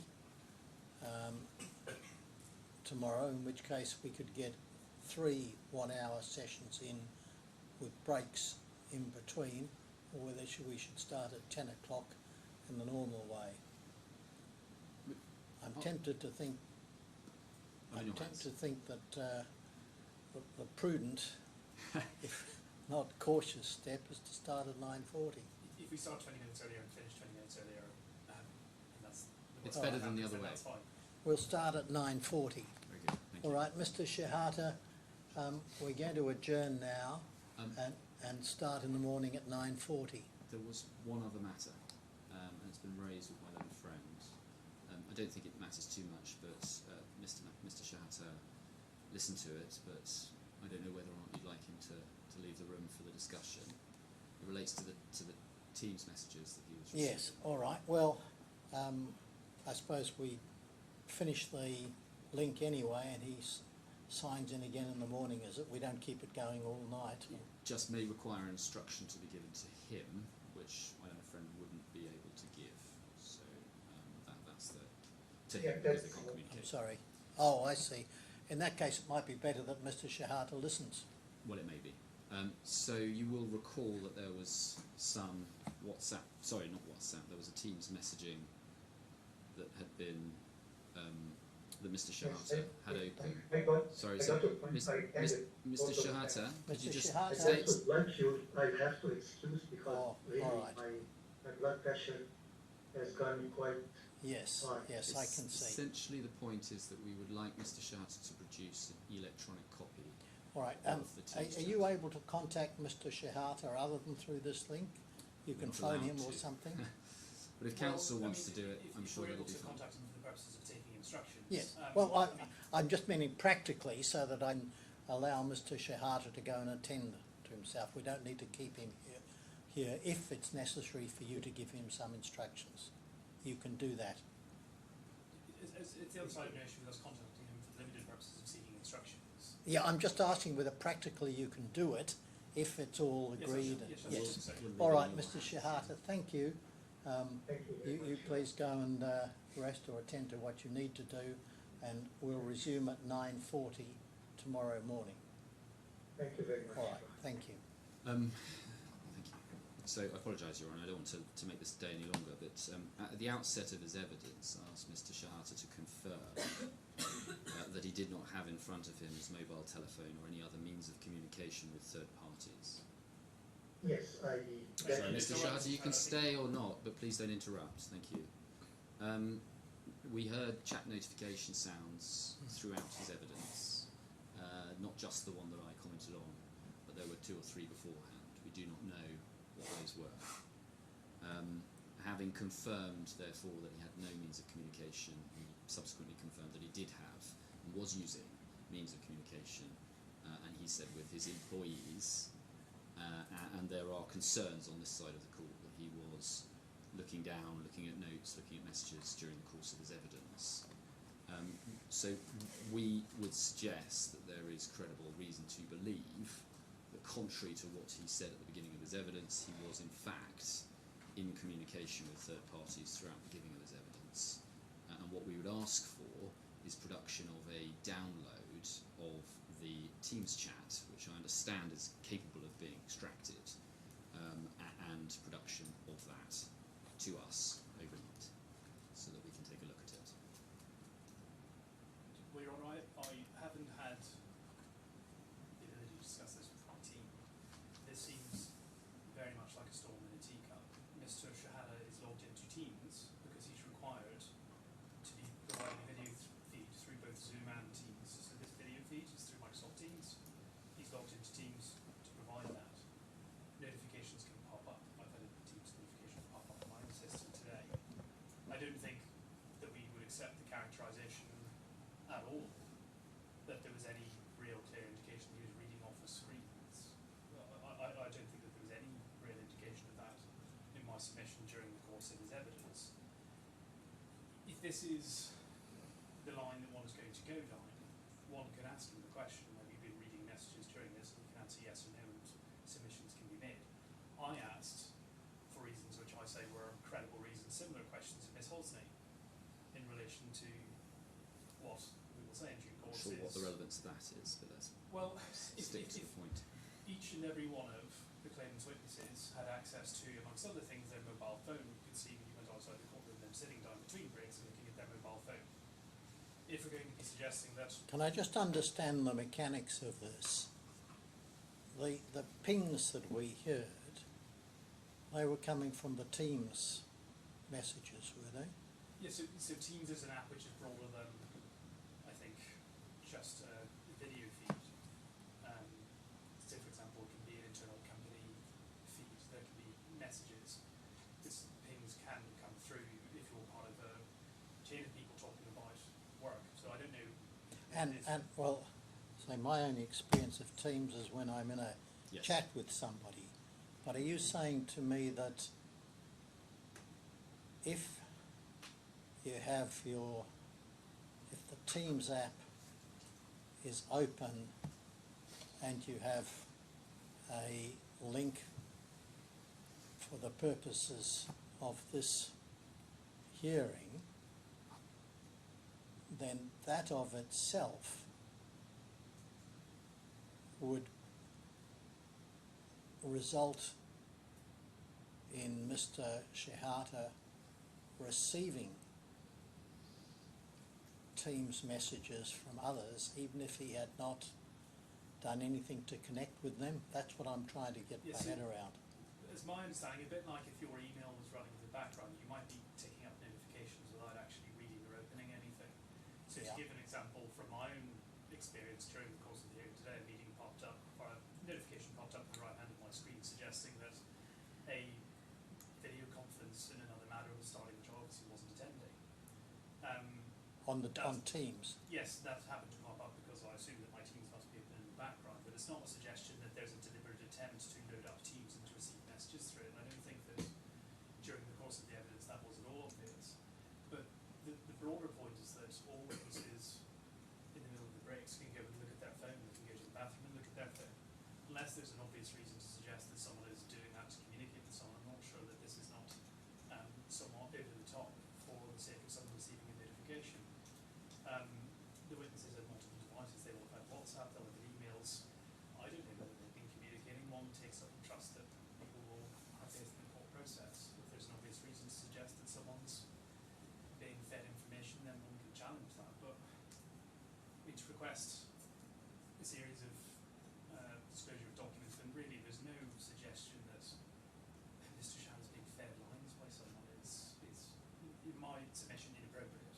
tomorrow, in which case we could get 3 one-hour sessions in with breaks in between, or whether we should start at 10 o'clock in the normal way. I'm tempted to think that the prudent, if not cautious step is to start at 9:40. If we start 20 minutes earlier and finish 20 minutes earlier, and that's It's better than the other way. That's fine. We'll start at 9:40. Very good, thank you. All right, Mr. Shehata, we're going to adjourn now and start in the morning at 9:40. There was one other matter, and it's been raised with my learned friend. I don't think it matters too much, but Mr. Shehata listened to it, but I don't know whether or not you'd like him to leave the room for the discussion. It relates to the Teams messages that he was receiving. Yes, all right. Well, I suppose we finish the link anyway, and he signs in again in the morning, is it? We don't keep it going all night. It just may require instruction to be given to him, which my learned friend wouldn't be able to give. So that's the to him, because they can't I'm communicate. sorry. Oh, I see. In that case, it might be better that Mr. Shehata listens. Well, it may be. So you will recall that there was some there was a Teams messaging that had been, that Mr. Shehata had opened. Sorry, so Mr. Shehata, could you Mr. just Shehata? I would like you, I have to excuse because Oh, really all right. my blood pressure has gone quite Yes, Fine. yes, I can see. Essentially, the point is that we would like Mr. Shehata to produce an electronic copy. All right. of the Teams Are you chat. able to contact Mr. Shehata other than through this link? You can Not phone him allowed or to. something? But if council wants to do it, if I'm sure we're that'll able be to fine. contact him for the purposes of taking instructions. Yes. Um, Well, I mean, I'm just meaning practically so that I allow Mr. Shehata to go and attend to himself. We don't need to keep him here if it's necessary for you to give him some instructions. You can do that. it's the other side of the issue with us contacting him for limited purposes of seeking instructions. Yeah, I'm just asking whether practically you can do it if it's all Yes, I agreed. should- and- yes, I Yes. should say. Wouldn't All be right, any Mr. more. Shehata, thank you. Thank you very You much. please go and rest or attend to what you need to do, and we'll resume at 9:40 tomorrow morning. Thank you very much. All right, thank you. Thank you. So I apologise, Your Honour, I don't want to make this day any longer, but at the outset of his evidence, I asked Mr. Shehata to confirm that he did not have in front of him his mobile telephone or any other means of communication with third parties. Yes, Sorry, definitely- Mr. Shehata, you can stay or not, but please don't interrupt. Thank you. We heard chat notification sounds throughout his evidence, not just the one that I commented on, but there were 2 or 3 beforehand. We do not know what those were. Having confirmed, therefore, that he had no means of communication, he subsequently confirmed that he did have and was using means of communication, and he said with his employees. And there are concerns on this side of the court that he was looking down, looking at notes, looking at messages during the course of his evidence. So we would suggest that there is credible reason to believe that, contrary to what he said at the beginning of his evidence, he was in fact in communication with third parties throughout the giving of his evidence. And what we would ask for is production of a download of the Teams chat, which I understand is capable of being extracted, and production of that to us overnight, so that we can take a look at it. Well, Your Honour, I haven't had the ability to discuss this with my team. This seems submission during the course of his evidence. If this is the line that one is going to go down, one can ask him the question, have you been reading messages during this, and he can answer yes or no, and submissions can be made. I asked, for reasons which I say were credible reasons, similar questions of Ms. Holsney in relation to what we will say in due I'm course not sure is... what the relevance of that is, but let's Well, stick to the point. each and every one of the claimant's witnesses had access to, amongst other things, their mobile phone. You could see when you went outside the courtroom them sitting down between breaks and looking at their mobile phone. If we're going to be suggesting that... Can I just understand the mechanics of this? The pings that we heard, they were coming from the Teams messages, were they? Yeah, so Teams is an app which is broader than, I think, just a video feed. So, for example, it can be an internal company feed, there can be messages. This pings can come through if you're part of a chain of people talking about work. So I don't know. And well, say my only experience of Teams is when I'm in a Yes. chat with somebody. But are you saying to me that if you have if the Teams app is open and you have a link for the purposes of this hearing, then that of itself would result in Mr. Shehata receiving Teams messages from others, even if he had not done anything to connect with them? That's what I'm trying to get Yes, my head around. As my understanding, a bit like if your email was running in the background, you might be taking up notifications without actually reading or opening anything. So Yeah. to give an example from my own experience during the course of the hearing today, a meeting popped up, or a notification popped up on the right hand of my screen suggesting that a video conference in another matter was starting, which I obviously wasn't attending. On Teams. Yes, that happened to pop up because I assume that my Teams must be open in the background, but it's not a suggestion that there's a deliberate attempt to load up Teams and to receive messages through it. And I don't think that during the course of the evidence that was at all obvious. But the broader point is that all witnesses in the middle of the breaks can go and look at their phone, they can go to the bathroom and look at their phone. Unless there's an obvious reason to suggest that someone is doing that to communicate with someone, I'm not sure that this is not somewhat over the top for the sake of someone receiving a notification. The witnesses have multiple devices, they will have had WhatsApp, they'll have had emails. I don't know whether they've been communicating. One takes up the trust that people will have faith in the court process. If there's an obvious reason to suggest that someone's being fed information, then one can challenge that. But we to request a series of disclosure of documents, then really there's no suggestion that Mr. Shah's being fed lines by someone. It's in my submission, inappropriate.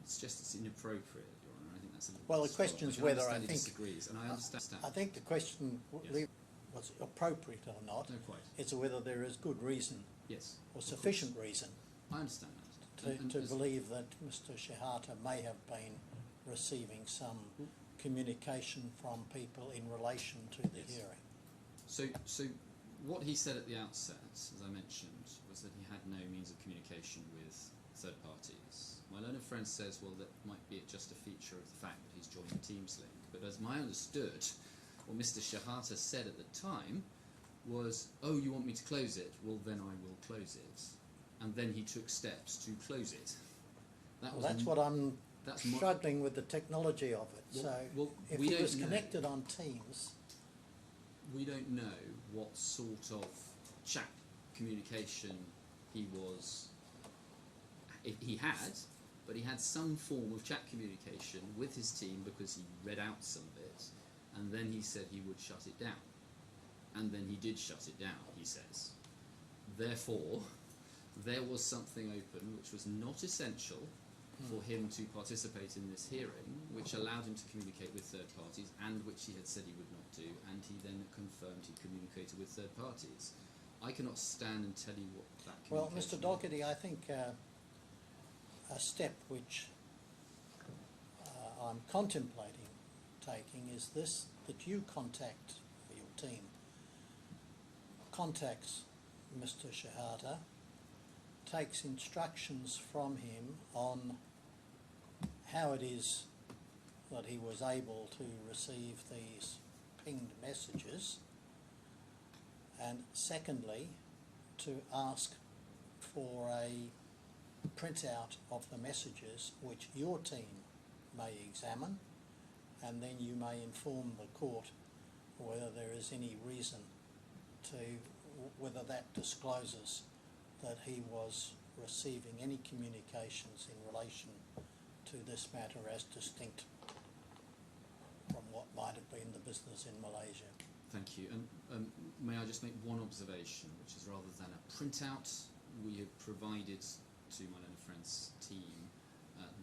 It's just it's inappropriate, Your Honour. I think that's a little Well, bit the question is strong. whether understand I he think- disagrees, and I understand. I think the question Yes. was appropriate or not. No, quite. It's whether there is good reason Yes. or of sufficient reason course. I understand that. to as- believe that Mr. Shehata may have been receiving some communication from people in relation to the Yes. hearing. So what he said at the outset, as I mentioned, was that he had no means of communication with third parties. My learned friend says, well, that might be just a feature of the fact that he's joined the Teams link. But as I understood, what Mr. Shehata said at the time was, oh, you want me to close it? Well, then I will close it. And then he took steps to close it. Well, that's what I'm that's my- struggling with the technology of it. Well- So well, if we he don't was know. connected on Teams, We don't know what sort of chat communication he was. He had, but he had some form of chat communication with his team because he read out some of it, and then he said he would shut it down, and then he did shut it down. He says, therefore, there was something open which was not essential for him to participate in this hearing, which allowed him to communicate with third parties, and which he had said he would not do, and he then confirmed he communicated with third parties. I cannot stand and tell you what that well, communication Mr. Doherty, I think a step which I'm contemplating taking is this, that you contact your team, contacts Mr. Shehata, takes instructions from him on how it is that he was able to receive these pinged messages, and secondly, to ask for a printout of the messages which your team may examine, and then you may inform the court whether there is any reason to, whether that discloses that he was receiving any communications in relation to this matter as distinct from what might have been the business in Malaysia. Thank you. And may I just make one observation, which is rather than a printout, we have provided to my learned friend's team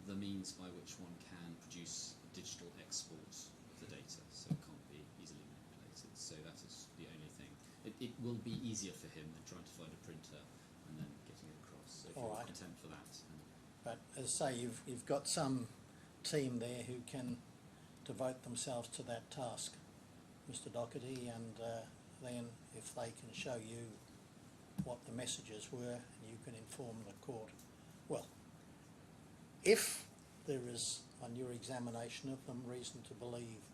the means by which one can produce a digital export of the data, so it can't be easily manipulated. So that is the only thing. It will be easier for him than trying to find a printer and then getting it across. So if you're content for that. But as I say, you've got some team there who can devote themselves to that task, Mr. Doherty, and then if they can show you what the messages were, you can inform the court. Well, if there is, on your examination of them, reason to believe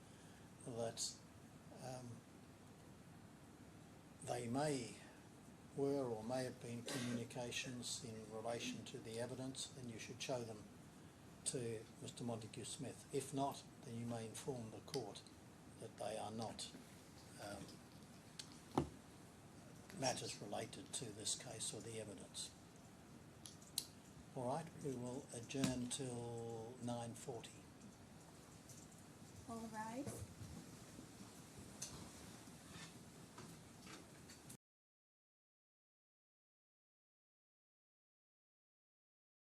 that they were or may have been communications in relation to the evidence, then you should show them to Mr. Montague-Smith. If not, then you may inform the court that they are not matters related to this case or the evidence. All right, we will adjourn till 9:40. All rise.